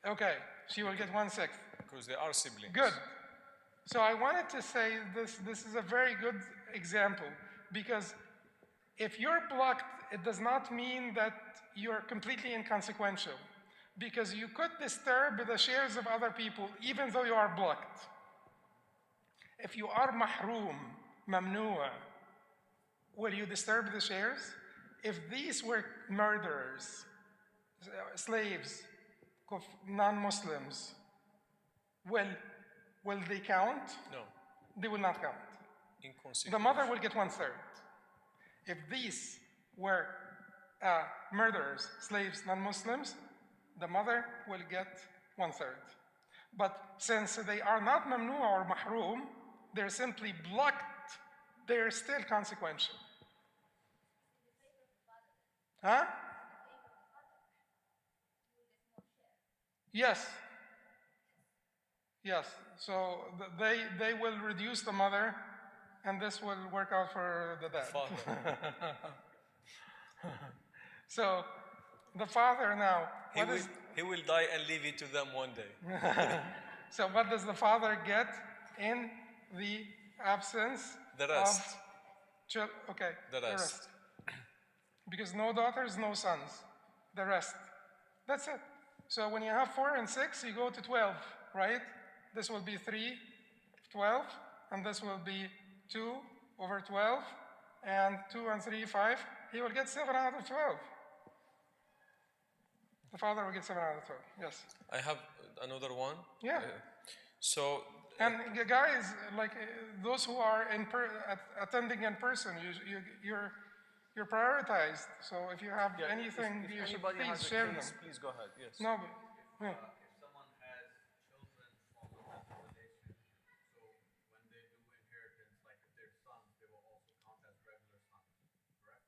Okay, she will get 1/6. because they are siblings. Good. So I wanted to say this is a very good example, because if you're blocked, it does not mean that you're completely inconsequential, because you could disturb the shares of other people even though you are blocked. If you are mahroom, mamnu'a, will you disturb the shares? If these were murderers, slaves, non-Muslims, will they count? No, They will not count. inconsequential. The mother will get 1/3. If these were murderers, slaves, non-Muslims, the mother will get 1/3. But since they are not mamnu'a or mahroom, they're simply blocked, they're still consequential. Huh? Yes. Yes. So they will reduce the mother, and this will work out for the dad. Father. So the father now, He will die and leave it to them one day. so what does the father get in the absence The rest. of okay, The rest. Because no daughters, no sons. The rest. That's it. So when you have 4 and 6, you go to 12, right? This will be 3, 12, and this will be 2 over 12, and 2 and 3, 5. He will get 7 out of 12. The father will get 7 out of 12, yes. I have another one. Yeah. So, And guys, like those who are attending in person, you're prioritized. So if you have anything, if you should anybody please has a share case, them. please go ahead. Yes. No, but, yeah. If someone has children from another relation, so when they do inheritance, like if they're sons, they will also count as regular sons, correct?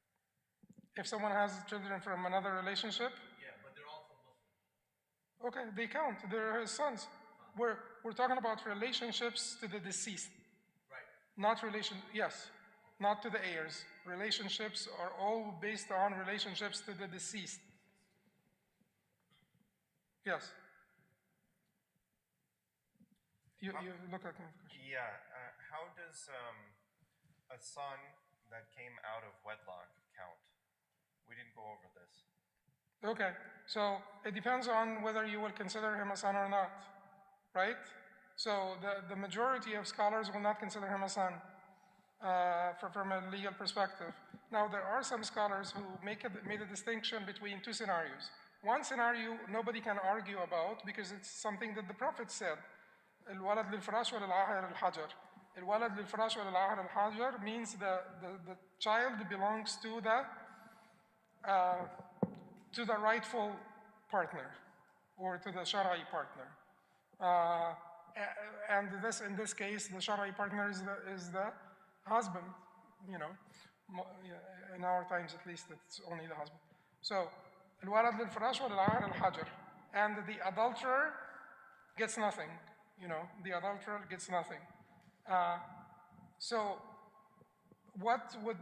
If someone has children from another relationship, Yeah, but they're also Muslim. okay, they count. They're his sons. We're talking about relationships to the deceased. Right. Not yes, not to the heirs. Relationships are all based on relationships to the deceased. Yes. You look at me. Yeah. How does a son that came out of wedlock count? We didn't go over this. Okay, so it depends on whether you will consider him a son or not, right? So the majority of scholars will not consider him a son from a legal perspective. Now, there are some scholars who made a distinction between 2 scenarios. One scenario nobody can argue about because it's something that the Prophet said. الولد للفراش وللعاهر الحجر. الولد للفراش وللعاهر الحجر means the child belongs to the rightful partner or to the Shara'i partner. And in this case, the Shara'i partner is the husband, you know. In our times at least, it's only the husband. So, الولد للفراش وللعاهر الحجر. And the adulterer gets nothing, you know. The adulterer gets nothing. So, what would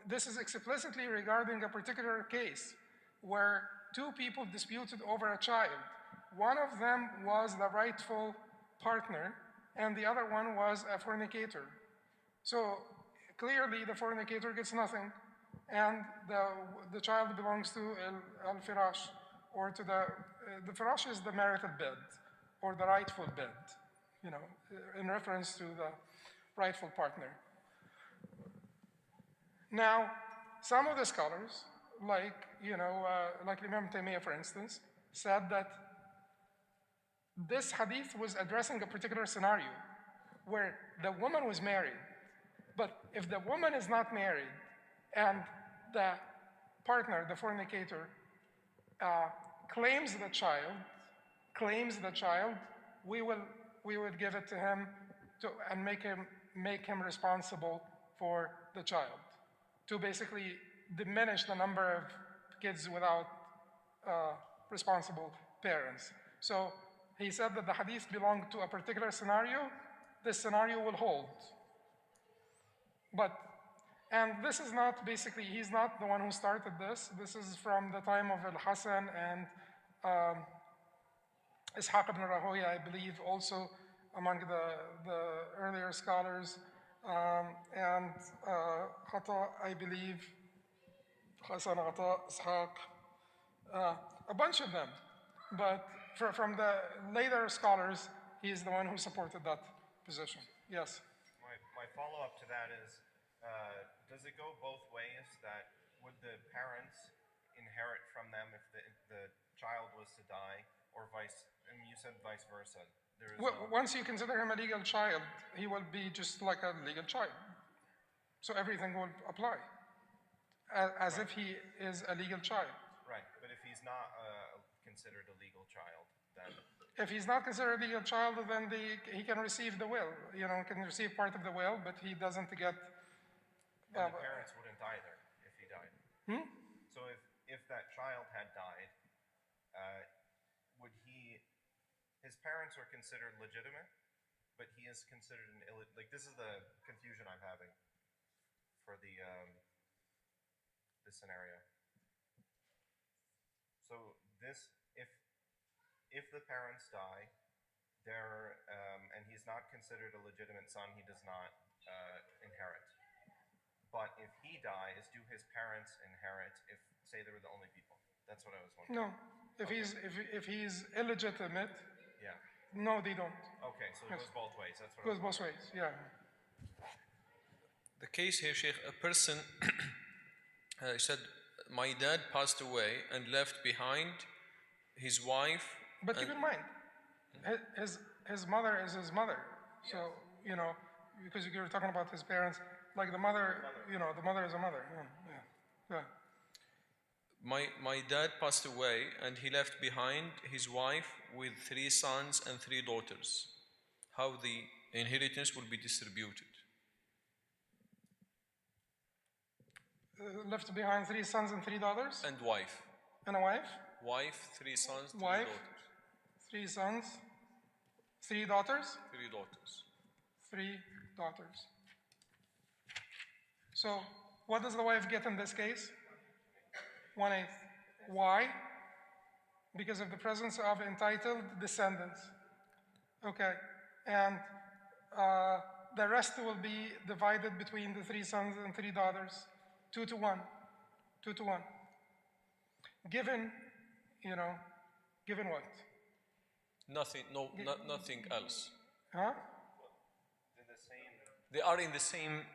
this is explicitly regarding a particular case where 2 people disputed over a child. One of them was the rightful partner, and the other one was a fornicator. So clearly, the fornicator gets nothing, and the child belongs to al-firash, or to the firash is the marital bed, or the rightful bed, you know, in reference to the rightful partner. Now, some of the scholars, like Imam Taymiyyah, for instance, said that this hadith was addressing a particular scenario where the woman was married. But if the woman is not married and the partner, the fornicator, claims the child, we would give it to him and make him responsible for the child, to basically diminish the number of kids without responsible parents. So he said that the hadith belonged to a particular scenario. This scenario will hold. And this is not basically, he's not the one who started this. This is from the time of Al-Hasan and Ishaq ibn Rahoya, I believe, also among the earlier scholars. And Khata, I believe, Hasan, Khata, Ishaq, a bunch of them. But from the later scholars, he's the one who supported that position. Yes? My follow-up to that is, does it go both ways? That would the parents inherit from them if the child was to die, or you said vice versa? Once you consider him a legal child, he will be just like a legal child. So everything will apply, as if he is a legal child. Right, but if he's not considered a legal child, then... If he's not considered a legal child, then he can receive the will. You know, can receive part of the will, but he doesn't get... And the parents wouldn't either if he died. So if that child had died his parents are considered legitimate, but he is considered an like this is the confusion I'm having for the this scenario. So this, if the parents die, they're and he's not considered a legitimate son, he does not inherit. But if he dies, do his parents inherit if, say, they were the only people? That's what I was wondering. No. If he's illegitimate, Yeah. no, they don't. Okay, so it Yes. goes both ways. That's what It goes both ways, yeah. The case here, Sheikh, a person said, my dad passed away and left behind his wife. But keep in mind, his mother is his mother. So, you know, because you're talking about his parents, like the mother, you know, the mother is a mother. Yeah. My dad passed away and he left behind his wife with 3 sons and 3 daughters. How the inheritance will be distributed? Left behind 3 sons and 3 daughters? And wife. And a wife? Wife, 3 sons, 3 Wife. daughters. 3 sons, 3 daughters? 3 daughters. 3 daughters. So, what does the wife get in this case? 1/8. Why? Because of the presence of entitled descendants. Okay, and the rest will be divided between the 3 sons and 3 daughters, 2 to 1. 2 to 1. Given, you know, given what? Nothing, nothing else. Huh? They are in the same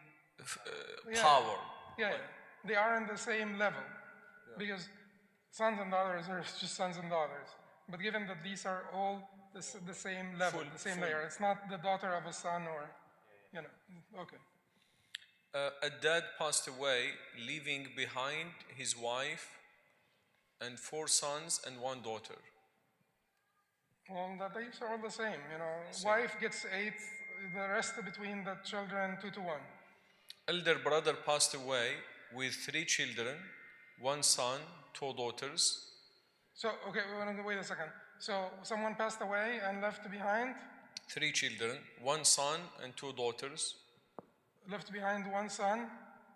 Yeah. power. Yeah, they are in the same level. Because sons and daughters are just sons and daughters. But given that these are all the same level, the same layer, it's not the daughter of a son or, you know, okay. A dad passed away, leaving behind his wife and 4 sons and 1 daughter. Well, these are all the same, you know. Wife gets 8, the rest between the children 2 to 1. Elder brother passed away with 3 children, 1 son, 2 daughters. So, okay, wait a second. So, someone passed away and left behind? 3 children, 1 son and 2 daughters. Left behind 1 son,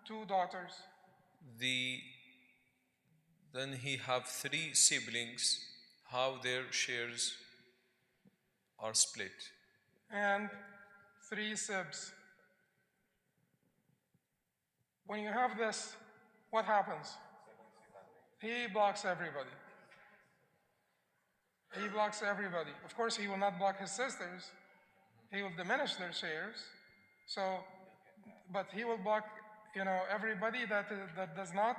2 daughters. Then he have 3 siblings. How their shares are split? And 3 sibs. When you have this, what happens? He blocks everybody. He blocks everybody. Of course, he will not block his sisters. He will diminish their shares. So, but he will block, you know, everybody that does not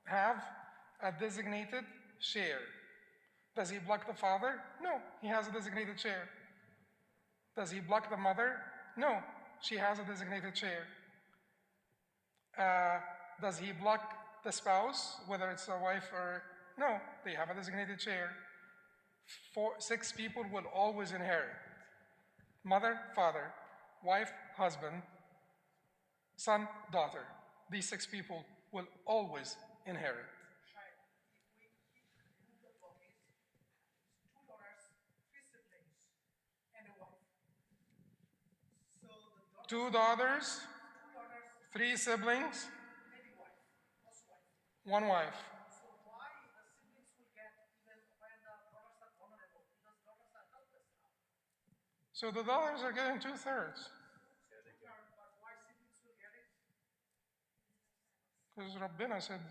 have a designated share. Does he block the father? No, he has a designated share. Does he block the mother? No, she has a designated share. Does he block the spouse, whether it's a wife or... No, they have a designated share. 6 people will always inherit. Mother, father, wife, husband, son, daughter. These 6 people will always inherit. Two daughters, 3 siblings, 1 wife. So the daughters are getting 2/3. Because Rabbina said.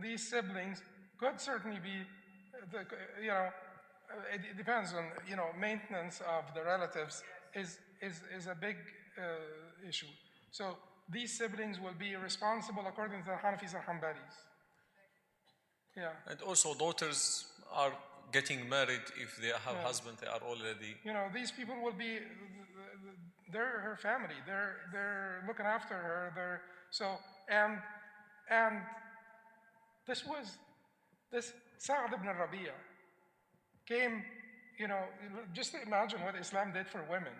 These siblings could certainly be, you know, it depends on, you know, maintenance of the relatives is a big issue. So these siblings will be responsible according to the Hanafis and Hanbalis. Yeah. And also daughters are getting married. If they have husband, they are already... You know, these people will be, they're her family. They're looking after her. So, and this Sa'd ibn Rabi'a came, you know, just imagine what Islam did for women.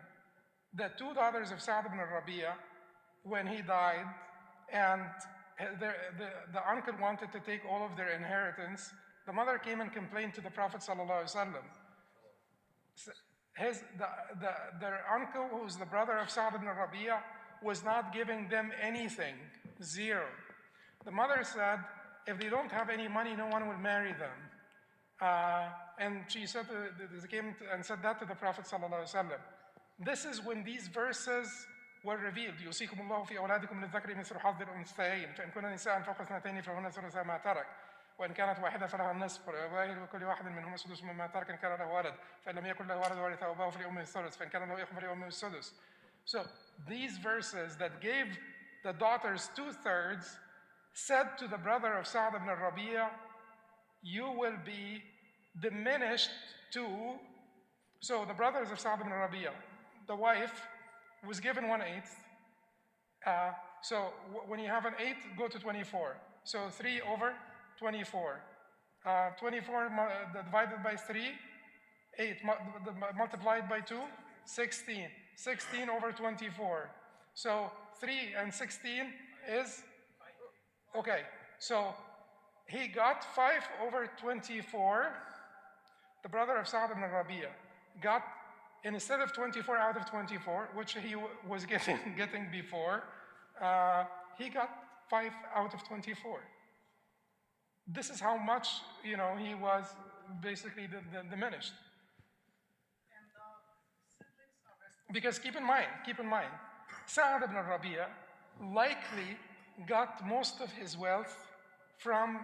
The 2 daughters of Sa'd ibn Rabi'a, when he died, and the uncle wanted to take all of their inheritance. The mother came and complained to the Prophet sallallahu alaihi wasallam. Their uncle, who's the brother of Sa'd ibn Rabi'a, was not giving them anything, zero. The mother said, if they don't have any money, no one will marry them. And she said, they came and said that to the Prophet sallallahu alaihi wasallam. This is when these verses were revealed. يوصيكم الله في أولادكم للذكر مثل حظ الأنثيين فإن كن نساء فوق اثنتين فهن ثلث ما ترك وإن كانت واحدة فلها النصف ولأبويه لكل واحد منهما السدس مما ترك إن كان له ولد فإن لم يكن له ولد ورث أبواه فلأمه الثلث فإن كان له إخوة فلأمه السدس. So these verses that gave the daughters 2/3 said to the brother of Sa'd ibn Rabi'a, you will be diminished to. So the brothers of Sa'd ibn Rabi'a, the wife was given 1/8. So when you have an 8, go to 24. So 3 over 24. 24 divided by 3, 8. Multiplied by 2, 16. 16 over 24. So 3 and 16 is, okay. So he got 5 over 24. The brother of Sa'd ibn Rabi'a got, instead of 24 out of 24, which he was getting before, he got 5 out of 24. This is how much, he was basically diminished. Because keep in mind, Sa'd ibn Rabi'a likely got most of his wealth from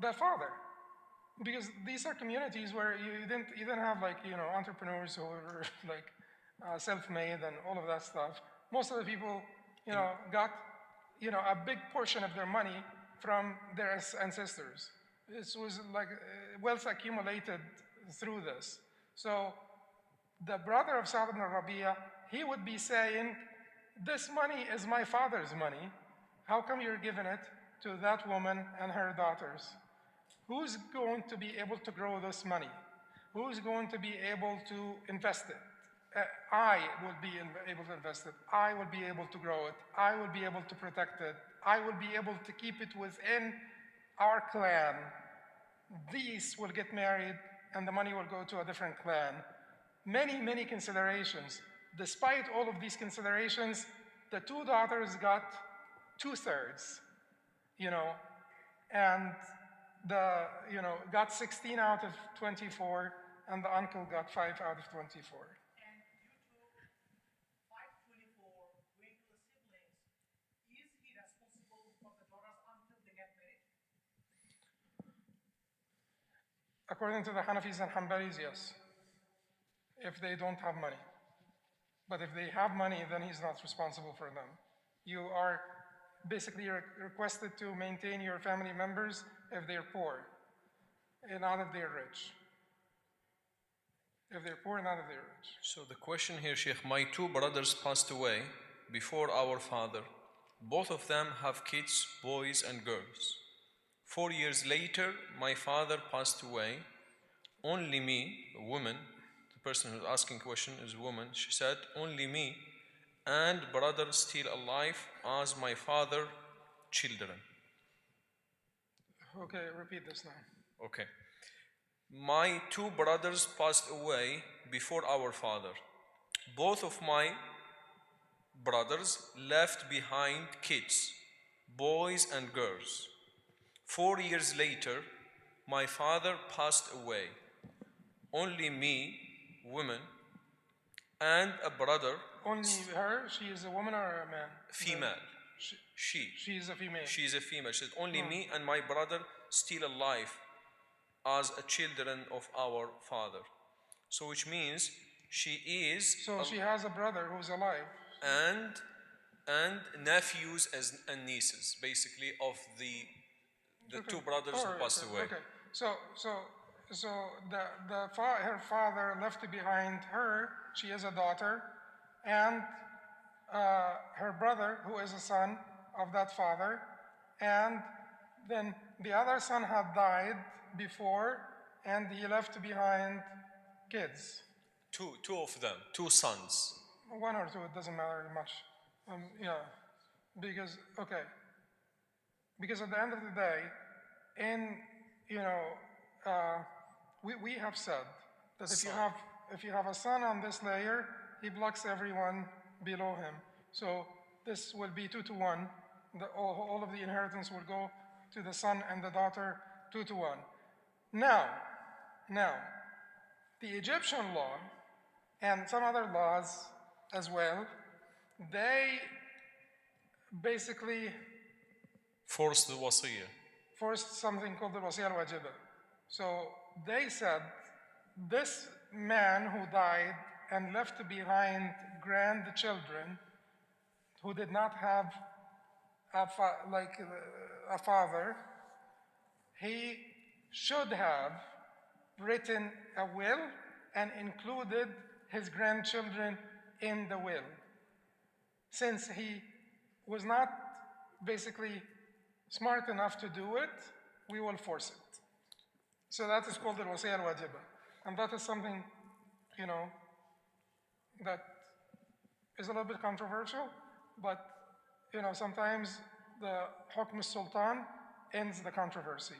the father. Because these are communities where you didn't have entrepreneurs who were self-made and all of that stuff. Most of the people, got, a big portion of their money from their ancestors. This was like wealth accumulated through this. So the brother of Sa'd ibn Rabi'a, he would be saying, this money is my father's money. How come you're giving it to that woman and her daughters? Who's going to be able to grow this money? Who's going to be able to invest it? I will be able to invest it. I will be able to grow it. I will be able to protect it. I will be able to keep it within our clan. These will get married and the money will go to a different clan. Many, many considerations. Despite all of these considerations, the 2 daughters got 2/3, and got 16 out of 24, and the uncle got 5 out of 24. And due to 524 going to the siblings, is he responsible for the daughters until they get married? According to the Hanafis and Hanbalis, yes. If they don't have money. But if they have money, then he's not responsible for them. You are basically requested to maintain your family members if they're poor, and not if they're rich. If they're poor, not if they're rich. So the question here, Shaykh, my 2 brothers passed away before our father. Both of them have kids, boys and girls. 4 years later, my father passed away. Only me, a woman, the person who's asking question is a woman, she said, only me and brother still alive as my father children. Okay, repeat this now. Okay. My 2 brothers passed away before our father. Both of my brothers left behind kids, boys and girls. 4 years later, my father passed away. Only me, woman, and a brother. Only her? She is a woman or a man? Female. She. She is a female. She is a female. She said, only me and my brother still alive as a children of our father. So which means she is. So she has a brother who's alive. And nephews and nieces, basically, of the okay. 2 brothers who passed away. Okay. So her father left behind her. She is a daughter, and her brother, who is a son of that father, and then the other son had died before, and he left behind kids. Two of them, 2 sons. 1 or 2, it doesn't matter much. Yeah, because, okay. Because at the end of the day, in, you know, we have said that if you have a sun on this layer, he blocks everyone below him. So this will be 2-to-1. All of the inheritance will go to the son and the daughter 2-to-1. Now, the Egyptian law and some other laws as well, they basically Force the wasiyah. forced something called the wasiyah al-wajiba. So they said this man who died and left behind grandchildren who did not have a father, he should have written a will and included his grandchildren in the will. Since he was not basically smart enough to do it, we will force it. So that is called the wasiyah al-wajiba. And that is something, you know, that is a little bit controversial, but, you know, sometimes the hukm al-sultan ends the controversy.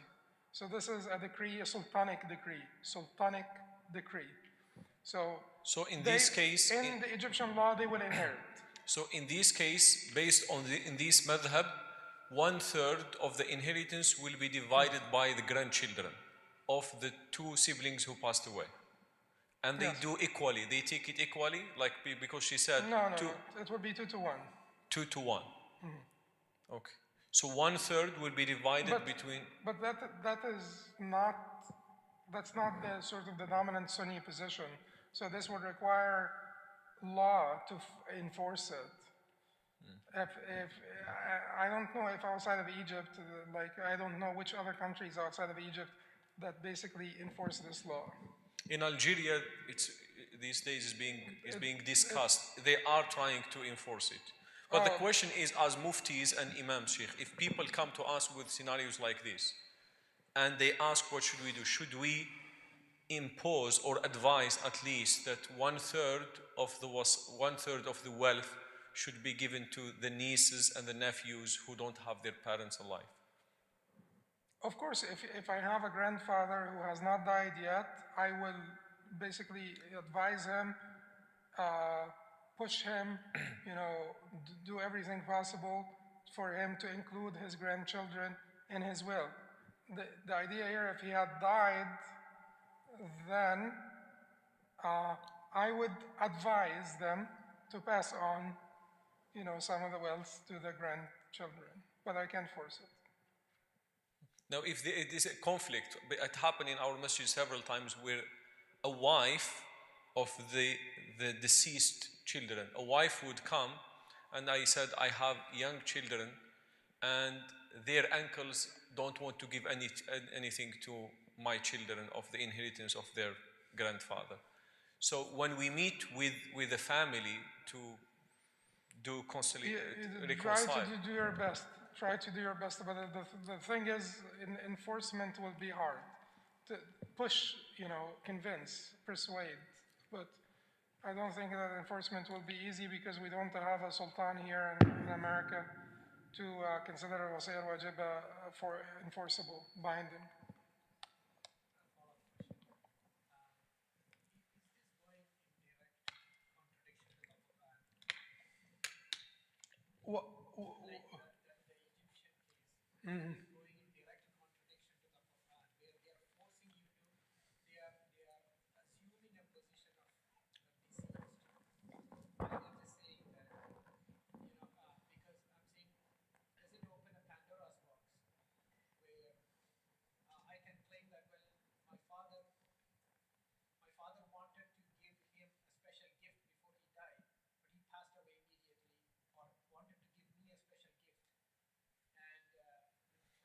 So this is a decree, a sultanic decree. So in this case, in the Egyptian law, they will inherit. So in this case, based on in this madhab, 1/3 of the inheritance will be divided by the grandchildren of the two siblings who passed away. And they Yes. do equally, they take it equally, like because she said No, two, it will be 2-to-1. 2-to-1. Okay. So 1/3 will be divided between. But that's not the sort of the dominant Sunni position. So this would require law to enforce it. If I don't know if outside of Egypt, I don't know which other countries outside of Egypt that basically enforce this law. In Algeria, these days is being discussed. They are trying to enforce it. But the question is, as muftis and imams, Shaykh, if people come to us with scenarios like this, and they ask what should we do, should we impose or advise at least that 1/3 of the wealth should be given to the nieces and the nephews who don't have their parents alive? Of course, if I have a grandfather who has not died yet, I will basically advise him, push him, you know, do everything possible for him to include his grandchildren in his will. The idea here, if he had died, then I would advise them to pass on, you know, some of the wealth to the grandchildren, but I can't force it. Now, if it is a conflict, it happened in our masjid several times where a wife of the deceased children, a wife would come and I said, I have young children and their uncles don't want to give anything to my children of the inheritance of their grandfather. So when we meet with the family to do reconcile. Try to do your best. Try to do your best, but the thing is, enforcement will be hard. To push, you know, convince, persuade, but I don't think that enforcement will be easy because we don't have a sultan here in America to consider wasiyah al-wajiba for enforceable, binding. What? Going in direct contradiction to the Quran, where they are forcing you to, they are assuming a position of the deceased. I'm not just saying that, you know, because I'm saying, does it open a Pandora's box where I can claim that, well, my father wanted to give him a special gift before he died, but he passed away immediately, or wanted to give me a special gift. And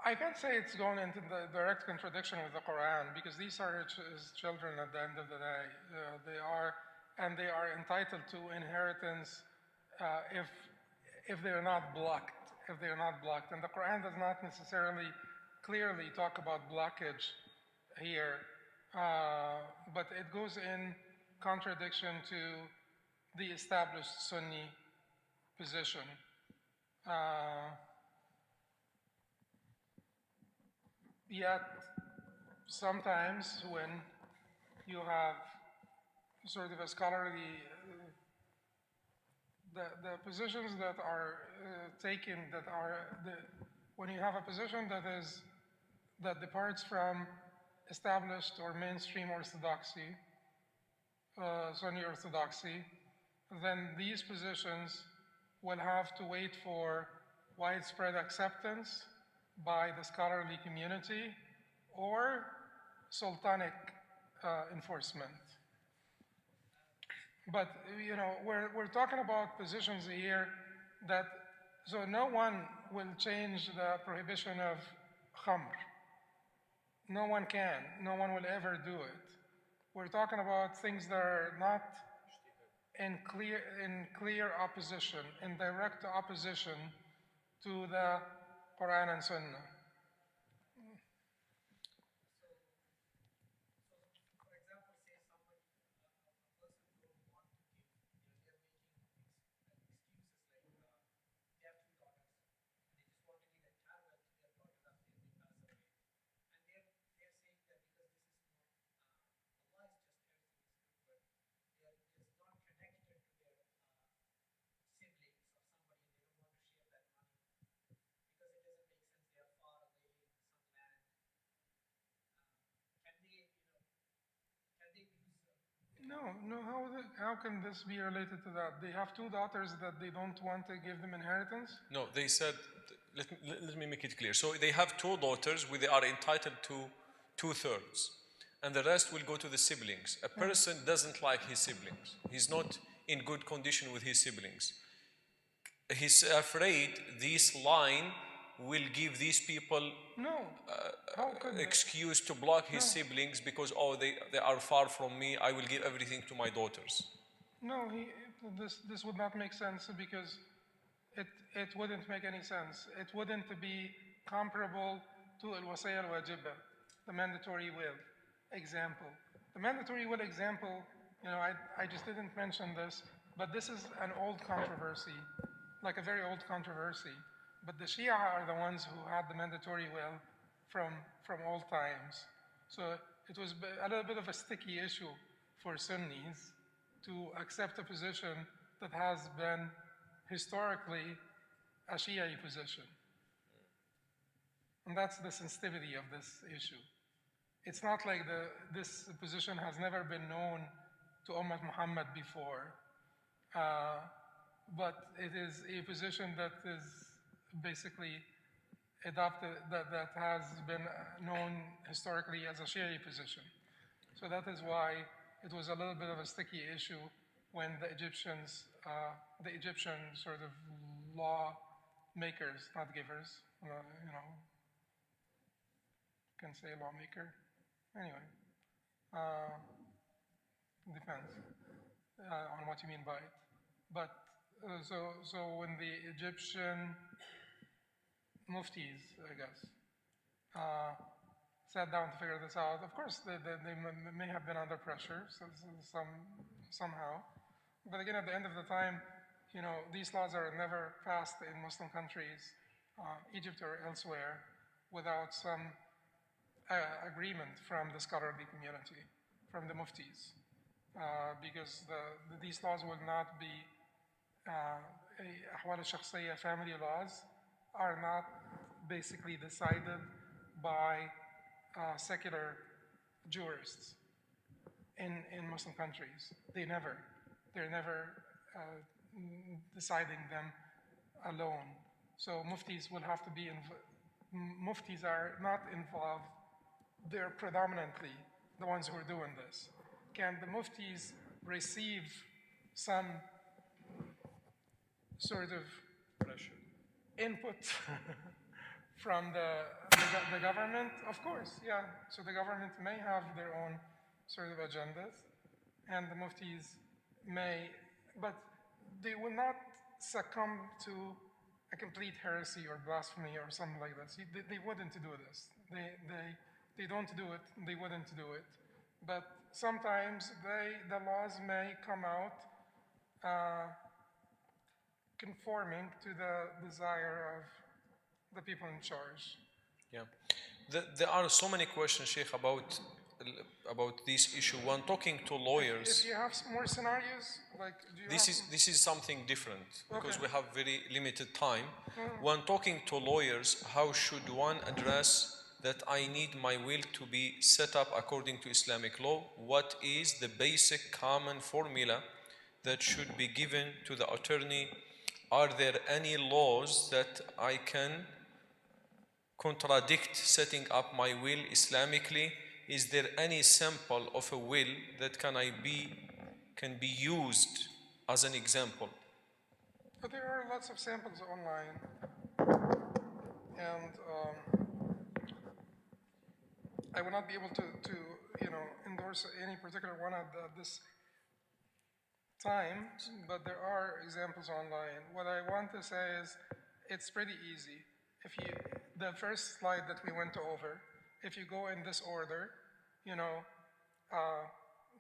I can't say it's going into the direct contradiction with the Quran because these are his children at the end of the day. They are entitled to inheritance if they're not blocked. If they're not blocked, and the Quran does not necessarily clearly talk about blockage here, but it goes in contradiction to the established Sunni position. Yet, sometimes when you have sort of a scholarly, the positions that are taken, when you have a position that departs from established or mainstream orthodoxy, Sunni orthodoxy, then these positions will have to wait for widespread acceptance by the scholarly community or sultanic enforcement. But we're talking about positions here so no one will change the prohibition of khamr. No one can. No one will ever do it. We're talking about things that are not in clear opposition, in direct opposition to the Quran and Sunnah. For example, say somebody, a person don't want to give, they're making excuses like they have two daughters and they just want to give entire wealth to their daughter after they pass away, and they're saying that because this is not Allah is just everything is good, but they're just not connected to their siblings or somebody, and they don't want to share that money because it doesn't make sense. They are far away in some land. Can they, can they use? No. How can this be related to that? They have two daughters that they don't want to give them inheritance? No, they said, let me make it clear. So they have two daughters where they are entitled to 2/3, and the rest will go to the siblings. A person doesn't like his siblings. He's not in good condition with his siblings. He's afraid this line will give these people How could excuse to block his siblings because they are far from me. I will give everything to my daughters. No, this would not make sense because it wouldn't make any sense. It wouldn't be comparable to al-wasaya al-wajiba, the mandatory will example. The mandatory will example, I just didn't mention this, but this is an old controversy, like a very old controversy. But the Shia are the ones who had the mandatory will from old times. So it was a little bit of a sticky issue for Sunnis to accept a position that has been historically a Shia position. And that's the sensitivity of this issue. It's not like this position has never been known to Ummah Muhammad before, but it is a position that is basically adopted, that has been known historically as a Shia position. So that is why it was a little bit of a sticky issue when the Egyptian sort of law makers, not givers, can say lawmaker. Anyway, depends on what you mean by it. But so when the Egyptian muftis, I guess, sat down to figure this out, of course they may have been under pressure somehow. But again, at the end of the time, these laws are never passed in Muslim countries, Egypt or elsewhere, without some agreement from the scholarly community, from the muftis, because these laws will not be ahwal al-shakhsiyya, family laws, are not basically decided by secular jurists in Muslim countries. They're never deciding them alone. So muftis will have to be muftis are not involved. They're predominantly the ones who are doing this. Can the muftis receive some sort of Pressure. input from the government, of course, yeah. So the government may have their own sort of agendas, and the muftis may, but they will not succumb to a complete heresy or blasphemy or something like this. They wouldn't do this. They don't do it. They wouldn't do it. But sometimes the laws may come out conforming to the desire of the people in charge. Yeah. There are so many questions, Sheikh, about this issue. When talking to lawyers, If you have more scenarios, like do you this is something different because Okay. we have very limited time. When talking to lawyers, how should one address that I need my will to be set up according to Islamic law? What is the basic common formula that should be given to the attorney? Are there any laws that I can contradict setting up my will Islamically? Is there any sample of a will that can be used as an example? But there are lots of samples online, and I will not be able to endorse any particular one at this time, but there are examples online. What I want to say is it's pretty easy. The first slide that we went over, if you go in this order,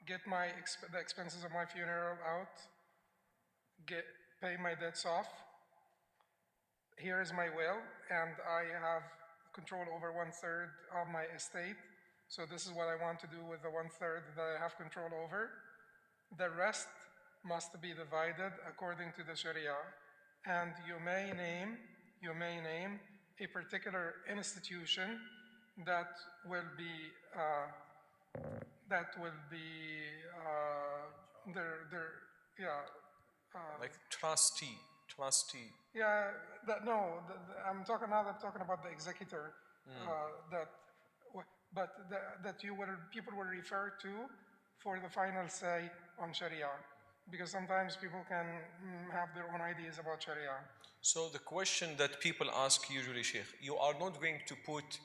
get the expenses of my funeral out, pay my debts off. Here is my will, and I have control over 1/3 of my estate. So this is what I want to do with the 1/3 that I have control over. The rest must be divided according to the Sharia, and you may name a particular institution that will be Like trustee. Yeah, I'm talking about the executor. People will refer to for the final say on Sharia, because sometimes people can have their own ideas about Sharia. So the question that people ask usually, Sheikh, you are not going to put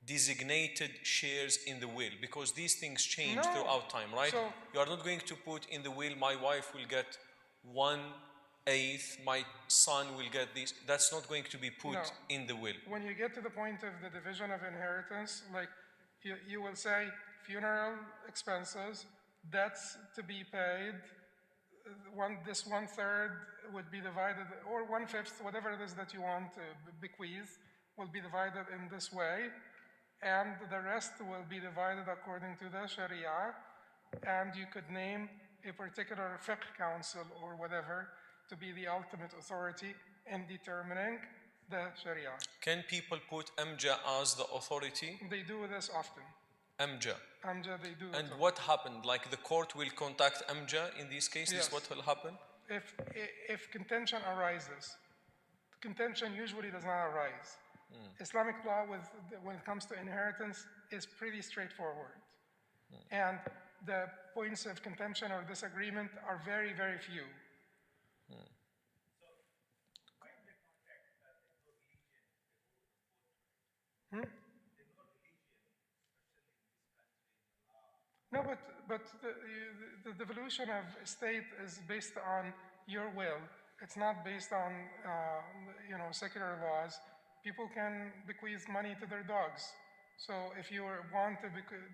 designated shares in the will because these things change No. throughout time, right? So- You are not going to put in the will, my wife will get 1/8, my son will get this. That's not going to be put No. in the will. When you get to the point of the division of inheritance, like you will say funeral expenses, debts to be paid, this 1/3 would be divided, or 1/5, whatever it is that you want to bequeath, will be divided in this way, and the rest will be divided according to the Sharia, and you could name a particular fiqh council or whatever to be the ultimate authority in determining the Sharia. Can people put Amja as the authority? They do this often. Amja. They do And it what happened? Like the court will contact Amja in this case? Yes. Is what will happen? If contention arises, contention usually does not arise. Islamic law, when it comes to inheritance, is pretty straightforward. And the points of contention or disagreement are very, very few. No, but the devolution of estate is based on your will. It's not based on secular laws. People can bequeath money to their dogs. So if you want to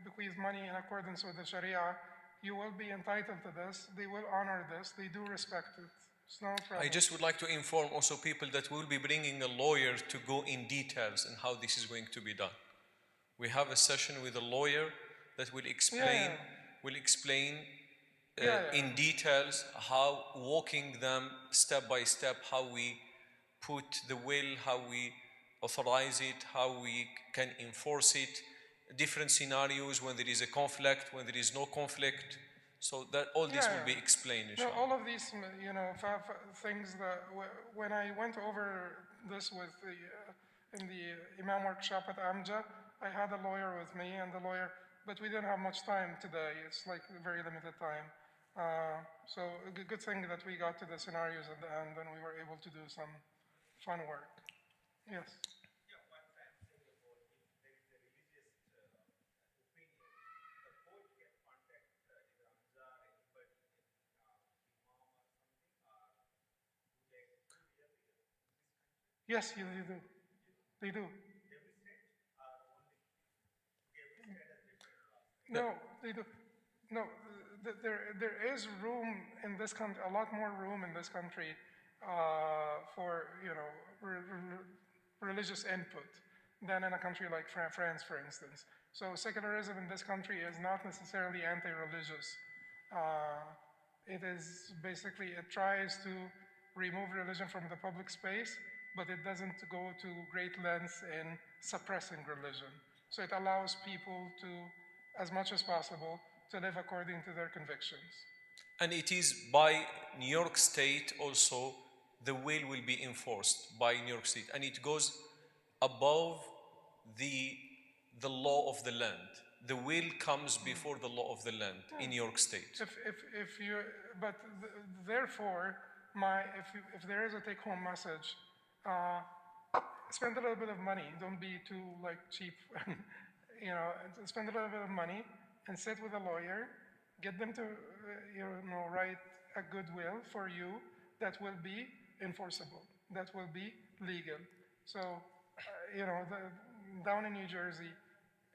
bequeath money in accordance with the Sharia, you will be entitled to this. They will honor this. They do respect it. It's no problem. I just would like to inform also people that we'll be bringing a lawyer to go in details on how this is going to be done. We have a session with a lawyer that will explain in details how, walking them step by step, how we put the will, how we authorize it, how we can enforce it, different scenarios when there is a conflict, when there is no conflict. So that all this will be explained. No, all of these, things that when I went over this with in the Imam workshop at Amja, I had a lawyer with me, but we didn't have much time today. It's like very limited time. So a good thing that we got to the scenarios at the end, and we were able to do some fun work. Yes. Yeah, but Yes, they do. They do. No, they do. No, there is room in this country, a lot more room in this country for, religious input than in a country like France, for instance. So secularism in this country is not necessarily anti-religious. It is basically, it tries to remove religion from the public space, but it doesn't go to great lengths in suppressing religion. So it allows people to, as much as possible, to live according to their convictions. And it is by New York State also, the will be enforced by New York State, and it goes above the law of the land. The will comes before the law of the land in New York State. If you, but therefore, if there is a take-home message, spend a little bit of money. Don't be too cheap. Spend a little bit of money and sit with a lawyer. Get them to, write a good will for you that will be enforceable, that will be legal. So, down in New Jersey,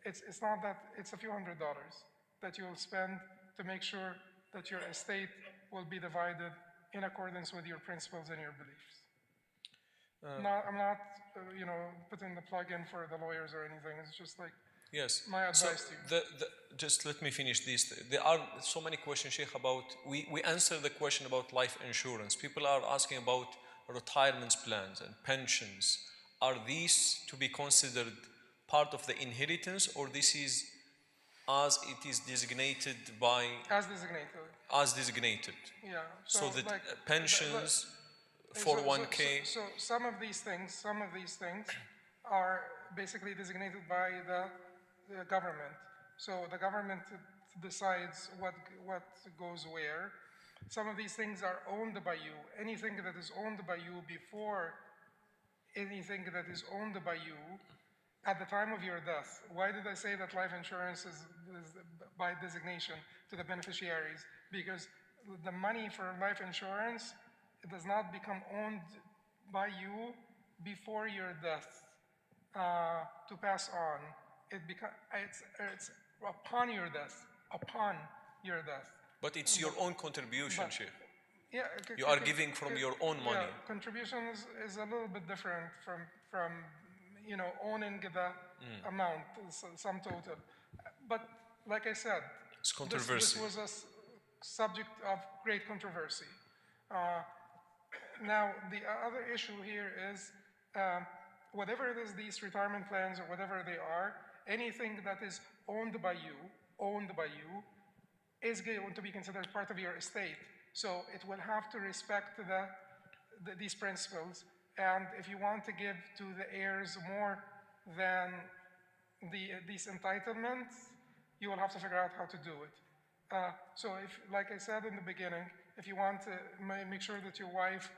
it's not that, it's a few $100s that you'll spend to make sure that your estate will be divided in accordance with your principles and your beliefs. I'm not, putting the plug in for the lawyers or anything. It's just yes. my advice to you. Just let me finish this. There are so many questions, Sheikh, about, we answer the question about life insurance. People are asking about retirement plans and pensions. Are these to be considered part of the inheritance, or this is as it is designated by... As designated. As designated. Yeah. So the pensions, 401k... So some of these things are basically designated by the government. So the government decides what goes where. Some of these things are owned by you. Anything that is owned by you before anything that is owned by you at the time of your death. Why did I say that life insurance is by designation to the beneficiaries? Because the money for life insurance, it does not become owned by you before your death to pass on. It's upon your death. Upon your death. But it's your own contribution, Sheikh. Yeah, you are giving from your own money. Yeah, contribution is a little bit different from owning the amount, sum total. But like I said, it's controversy. This was a subject of great controversy. Now, the other issue here is whatever it is, these retirement plans or whatever they are, anything that is owned by you, is going to be considered part of your estate. So it will have to respect these principles. And if you want to give to the heirs more than these entitlements, you will have to figure out how to do it. So if, like I said in the beginning, if you want to make sure that your wife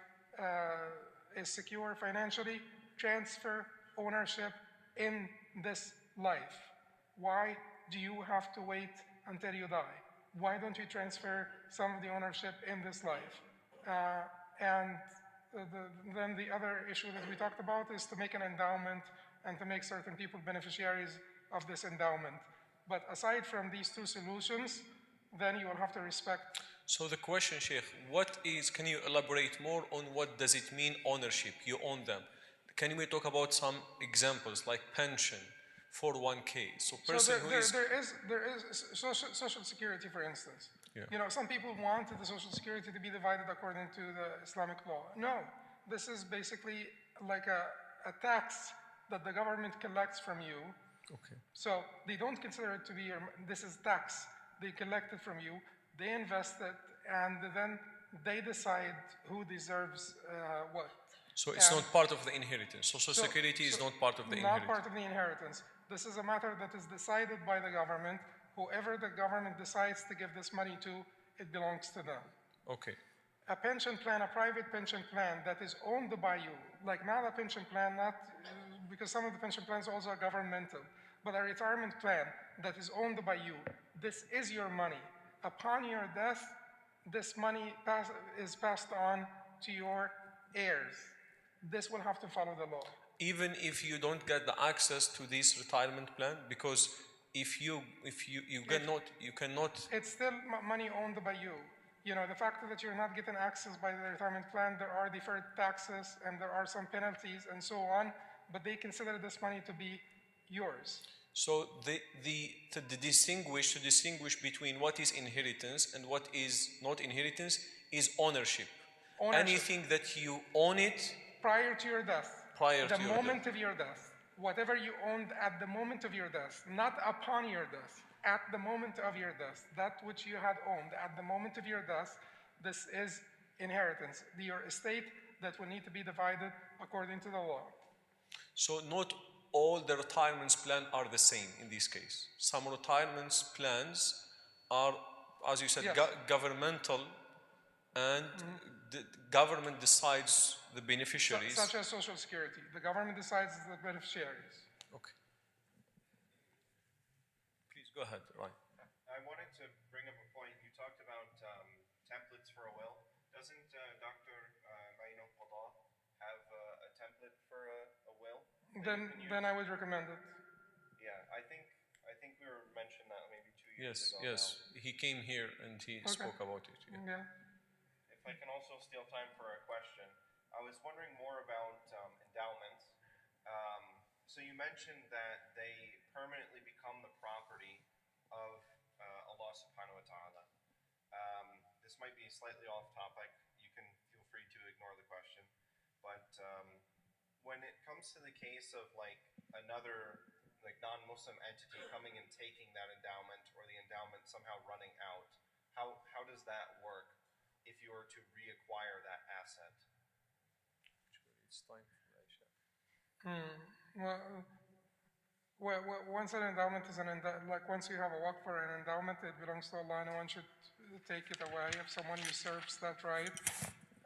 is secure financially, transfer ownership in this life. Why do you have to wait until you die? Why don't you transfer some of the ownership in this life? And then the other issue that we talked about is to make an endowment and to make certain people beneficiaries of this endowment. But aside from these two solutions, then you will have to respect. So the question, Sheikh, can you elaborate more on what does it mean ownership? You own them. Can we talk about some examples like pension, 401k? So there is social security, for instance. Yeah. Some people wanted the social security to be divided according to the Islamic law. No, this is basically like a tax that the government collects from you. Okay. So they don't consider it to be this is tax. They collect it from you, they invest it, and then they decide who deserves what. So it's not part of the inheritance. Social security is not part of the inheritance. Not part of the inheritance. This is a matter that is decided by the government. Whoever the government decides to give this money to, it belongs to them. Okay. A pension plan, a private pension plan that is owned by you, like not a pension plan, not because some of the pension plans also are governmental, but a retirement plan that is owned by you. This is your money. Upon your death, this money is passed on to your heirs. this will have to follow the law. Even if you don't get the access to this retirement plan, because if you cannot. It's still money owned by you. You know, the fact that you're not getting access by the retirement plan, there are deferred taxes and there are some penalties and so on, but they consider this money to be yours. So to distinguish between what is inheritance and what is not inheritance is ownership. Anything that you own it prior to your death. The moment of your death. Whatever you owned at the moment of your death, not upon your death, at the moment of your death, that which you had owned at the moment of your death, this is inheritance, your estate that will need to be divided according to the law. So not all the retirement plans are the same in this case. Some retirement plans are, as you said, Yes. governmental, and the government decides the beneficiaries. Such as Social Security. The government decides the beneficiaries. Okay. Please go ahead, Ryan. I wanted to bring up a point. You talked about templates for a will. Doesn't Dr. Maino Qada have a template for a will? Then I would recommend it. Yeah, I think we were mentioned that maybe 2 years Yes, ago. yes. He came here and he spoke about it. Yeah. Yeah. If I can also steal time for a question, I was wondering more about endowments. So you mentioned that they permanently become the property of Allah subhanahu wa ta'ala. This might be slightly off topic. You can feel free to ignore the question. But when it comes to the case of like another like non-Muslim entity coming and taking that endowment, or the endowment somehow running out, how does that work if you were to reacquire that asset? It's time for Aisha. Well, once an endowment is like once you have a waqf for an endowment, it belongs to Allah. No one should take it away. If someone usurps that right,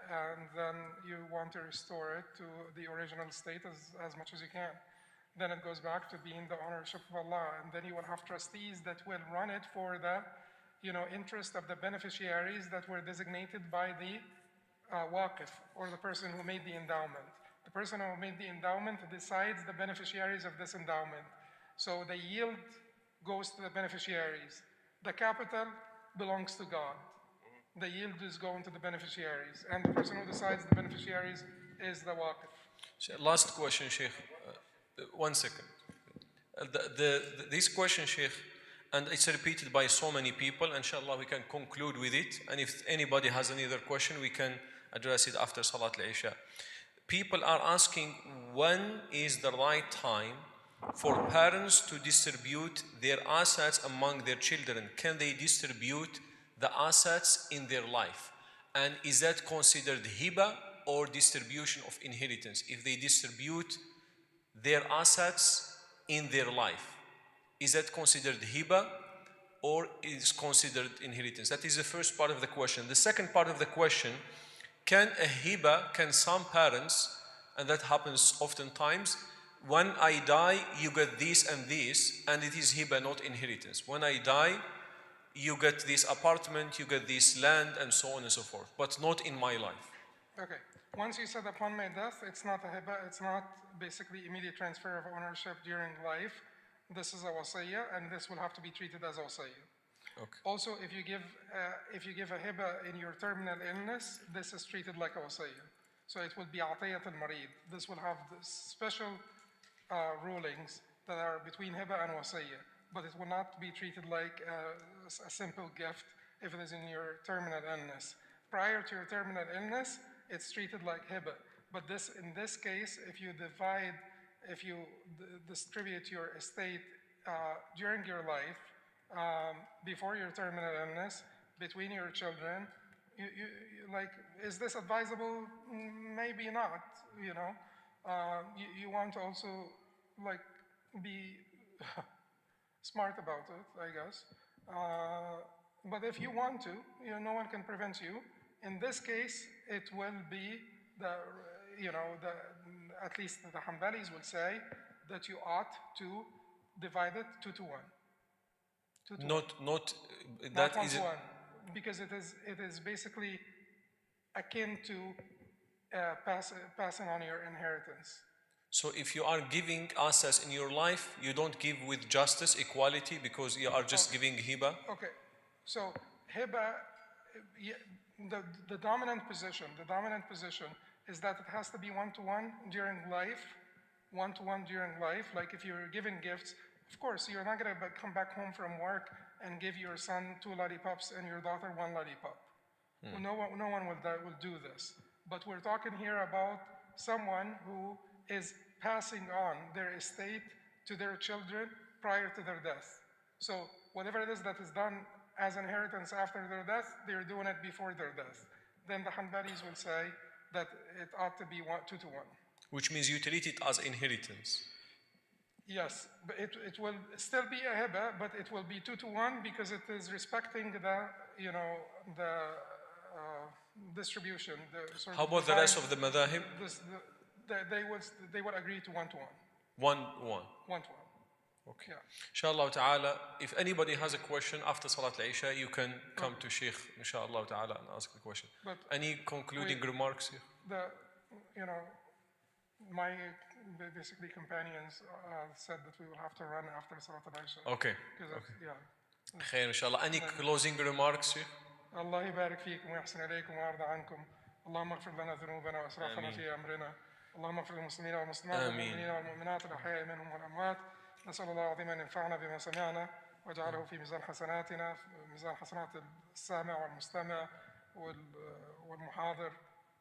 and then you want to restore it to the original state as much as you can, then it goes back to being the ownership of Allah. And then you will have trustees that will run it for the, interest of the beneficiaries that were designated by the waqf, or the person who made the endowment. The person who made the endowment decides the beneficiaries of this endowment. So the yield goes to the beneficiaries. The capital belongs to God. The yield is going to the beneficiaries. And the person who decides the beneficiaries is the waqf. Last question, Shaykh. 1 second. This question, Shaykh, and it's repeated by so many people. Inshallah, we can conclude with it. And if anybody has any other question, we can address it after Salat al-Isha. People are asking, when is the right time for parents to distribute their assets among their children? Can they distribute the assets in their life? And is that considered hiba or distribution of inheritance? If they distribute their assets in their life, is that considered hiba or is considered inheritance? That is the first part of the question. The second part of the question, can some parents, and that happens oftentimes, when I die, you get this and this, and it is hiba, not inheritance. When I die, you get this apartment, you get this land, and so on and so forth, but not in my life. Okay. Once you said upon my death, it's not a hiba, it's not basically immediate transfer of ownership during life. This is a wasiyah, and this will have to be treated as a wasiyah. Okay. Also, if you give a hiba in your terminal illness, this is treated like a wasiyah. So it will be atiyat al-marid. This will have the special rulings that are between hiba and wasiyah, but it will not be treated like a simple gift if it is in your terminal illness. Prior to your terminal illness, it's treated like hiba. But in this case, if you distribute your estate during your life, before your terminal illness, between your children, you like, is this advisable? Maybe not. You want to also like be smart about it, I guess. But if you want to, no one can prevent you. In this case, it will be at least the Hanbalis will say that you ought to divide it 2 to 1. Not Not 1 to 1, because it is basically akin to passing on your inheritance. So if you are giving assets in your life, you don't give with justice, equality, because you are just giving hiba. Okay, so hiba, the dominant position is that it has to be one-to-one during life, one-to-one during life. Like if you're giving gifts, of course, you're not gonna come back home from work and give your son 2 lollipops and your daughter 1 lollipop. No one will do this. But we're talking here about someone who is passing on their estate to their children prior to their death. So whatever it is that is done as inheritance after their death, they're doing it before their death. Then the Hanbalis will say that it ought to be 2 to 1. Which means you treat it as inheritance. Yes, but it will still be a hiba, but it will be 2 to 1 because it is respecting the distribution. How about the rest of the madahib? They would agree to 1 to 1. 1-1. 1 to 1. Okay. Yeah. Inshallah ta'ala, if anybody has a question after Salat al-Isha, you can come to Shaykh, inshallah ta'ala, and ask the question. But Any concluding remarks here? My basically companions said that we will have to run after Salat al-Isha. Okay. Yeah. Khair, inshallah. Any closing remarks, Shaykh? الله يبارك فيكم ويحسن إليكم ويرضى عنكم. اللهم اغفر لنا ذنوبنا وأسرافنا في أمرنا. اللهم اغفر للمسلمين والمسلمات والمؤمنين والمؤمنات الأحياء منهم والأموات. نسأل الله العظيم أن ينفعنا بما سمعنا واجعله في ميزان حسناتنا، في ميزان حسنات السامع والمستمع والمحاضر.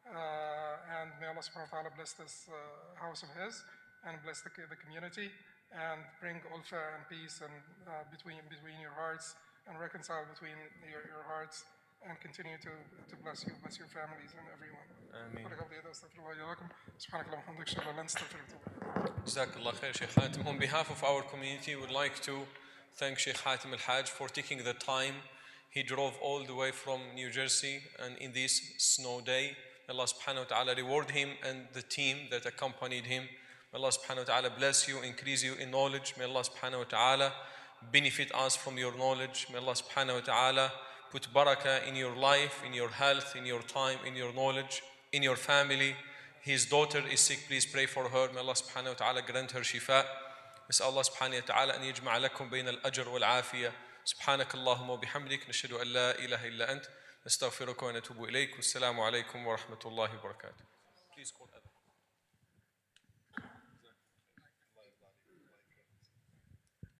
And may Allah subhanahu wa ta'ala bless this house of His and bless the community and bring ulfa and peace and between your hearts and reconcile between your hearts and continue to bless you, bless your families and everyone. Jazakallah khair, Shaykh Hatem. On behalf of our community, we would like to thank Shaykh Hatem Al-Haj for taking the time. He drove all the way from New Jersey and in this snow day. May Allah subhanahu wa ta'ala reward him and the team that accompanied him. May Allah subhanahu wa ta'ala bless you, increase you in knowledge. May Allah subhanahu wa ta'ala benefit us from your knowledge. May Allah subhanahu wa ta'ala put barakah in your life, in your health, in your time, in your knowledge, in your family. His daughter is sick, please pray for her. May Allah subhanahu wa ta'ala grant her shifa. نسأل الله سبحانه وتعالى أن يجمع لكم بين الأجر والعافية. سبحانك اللهم وبحمدك نشهد أن لا إله إلا أنت نستغفرك ونتوب إليك والسلام عليكم ورحمة الله وبركاته. Please call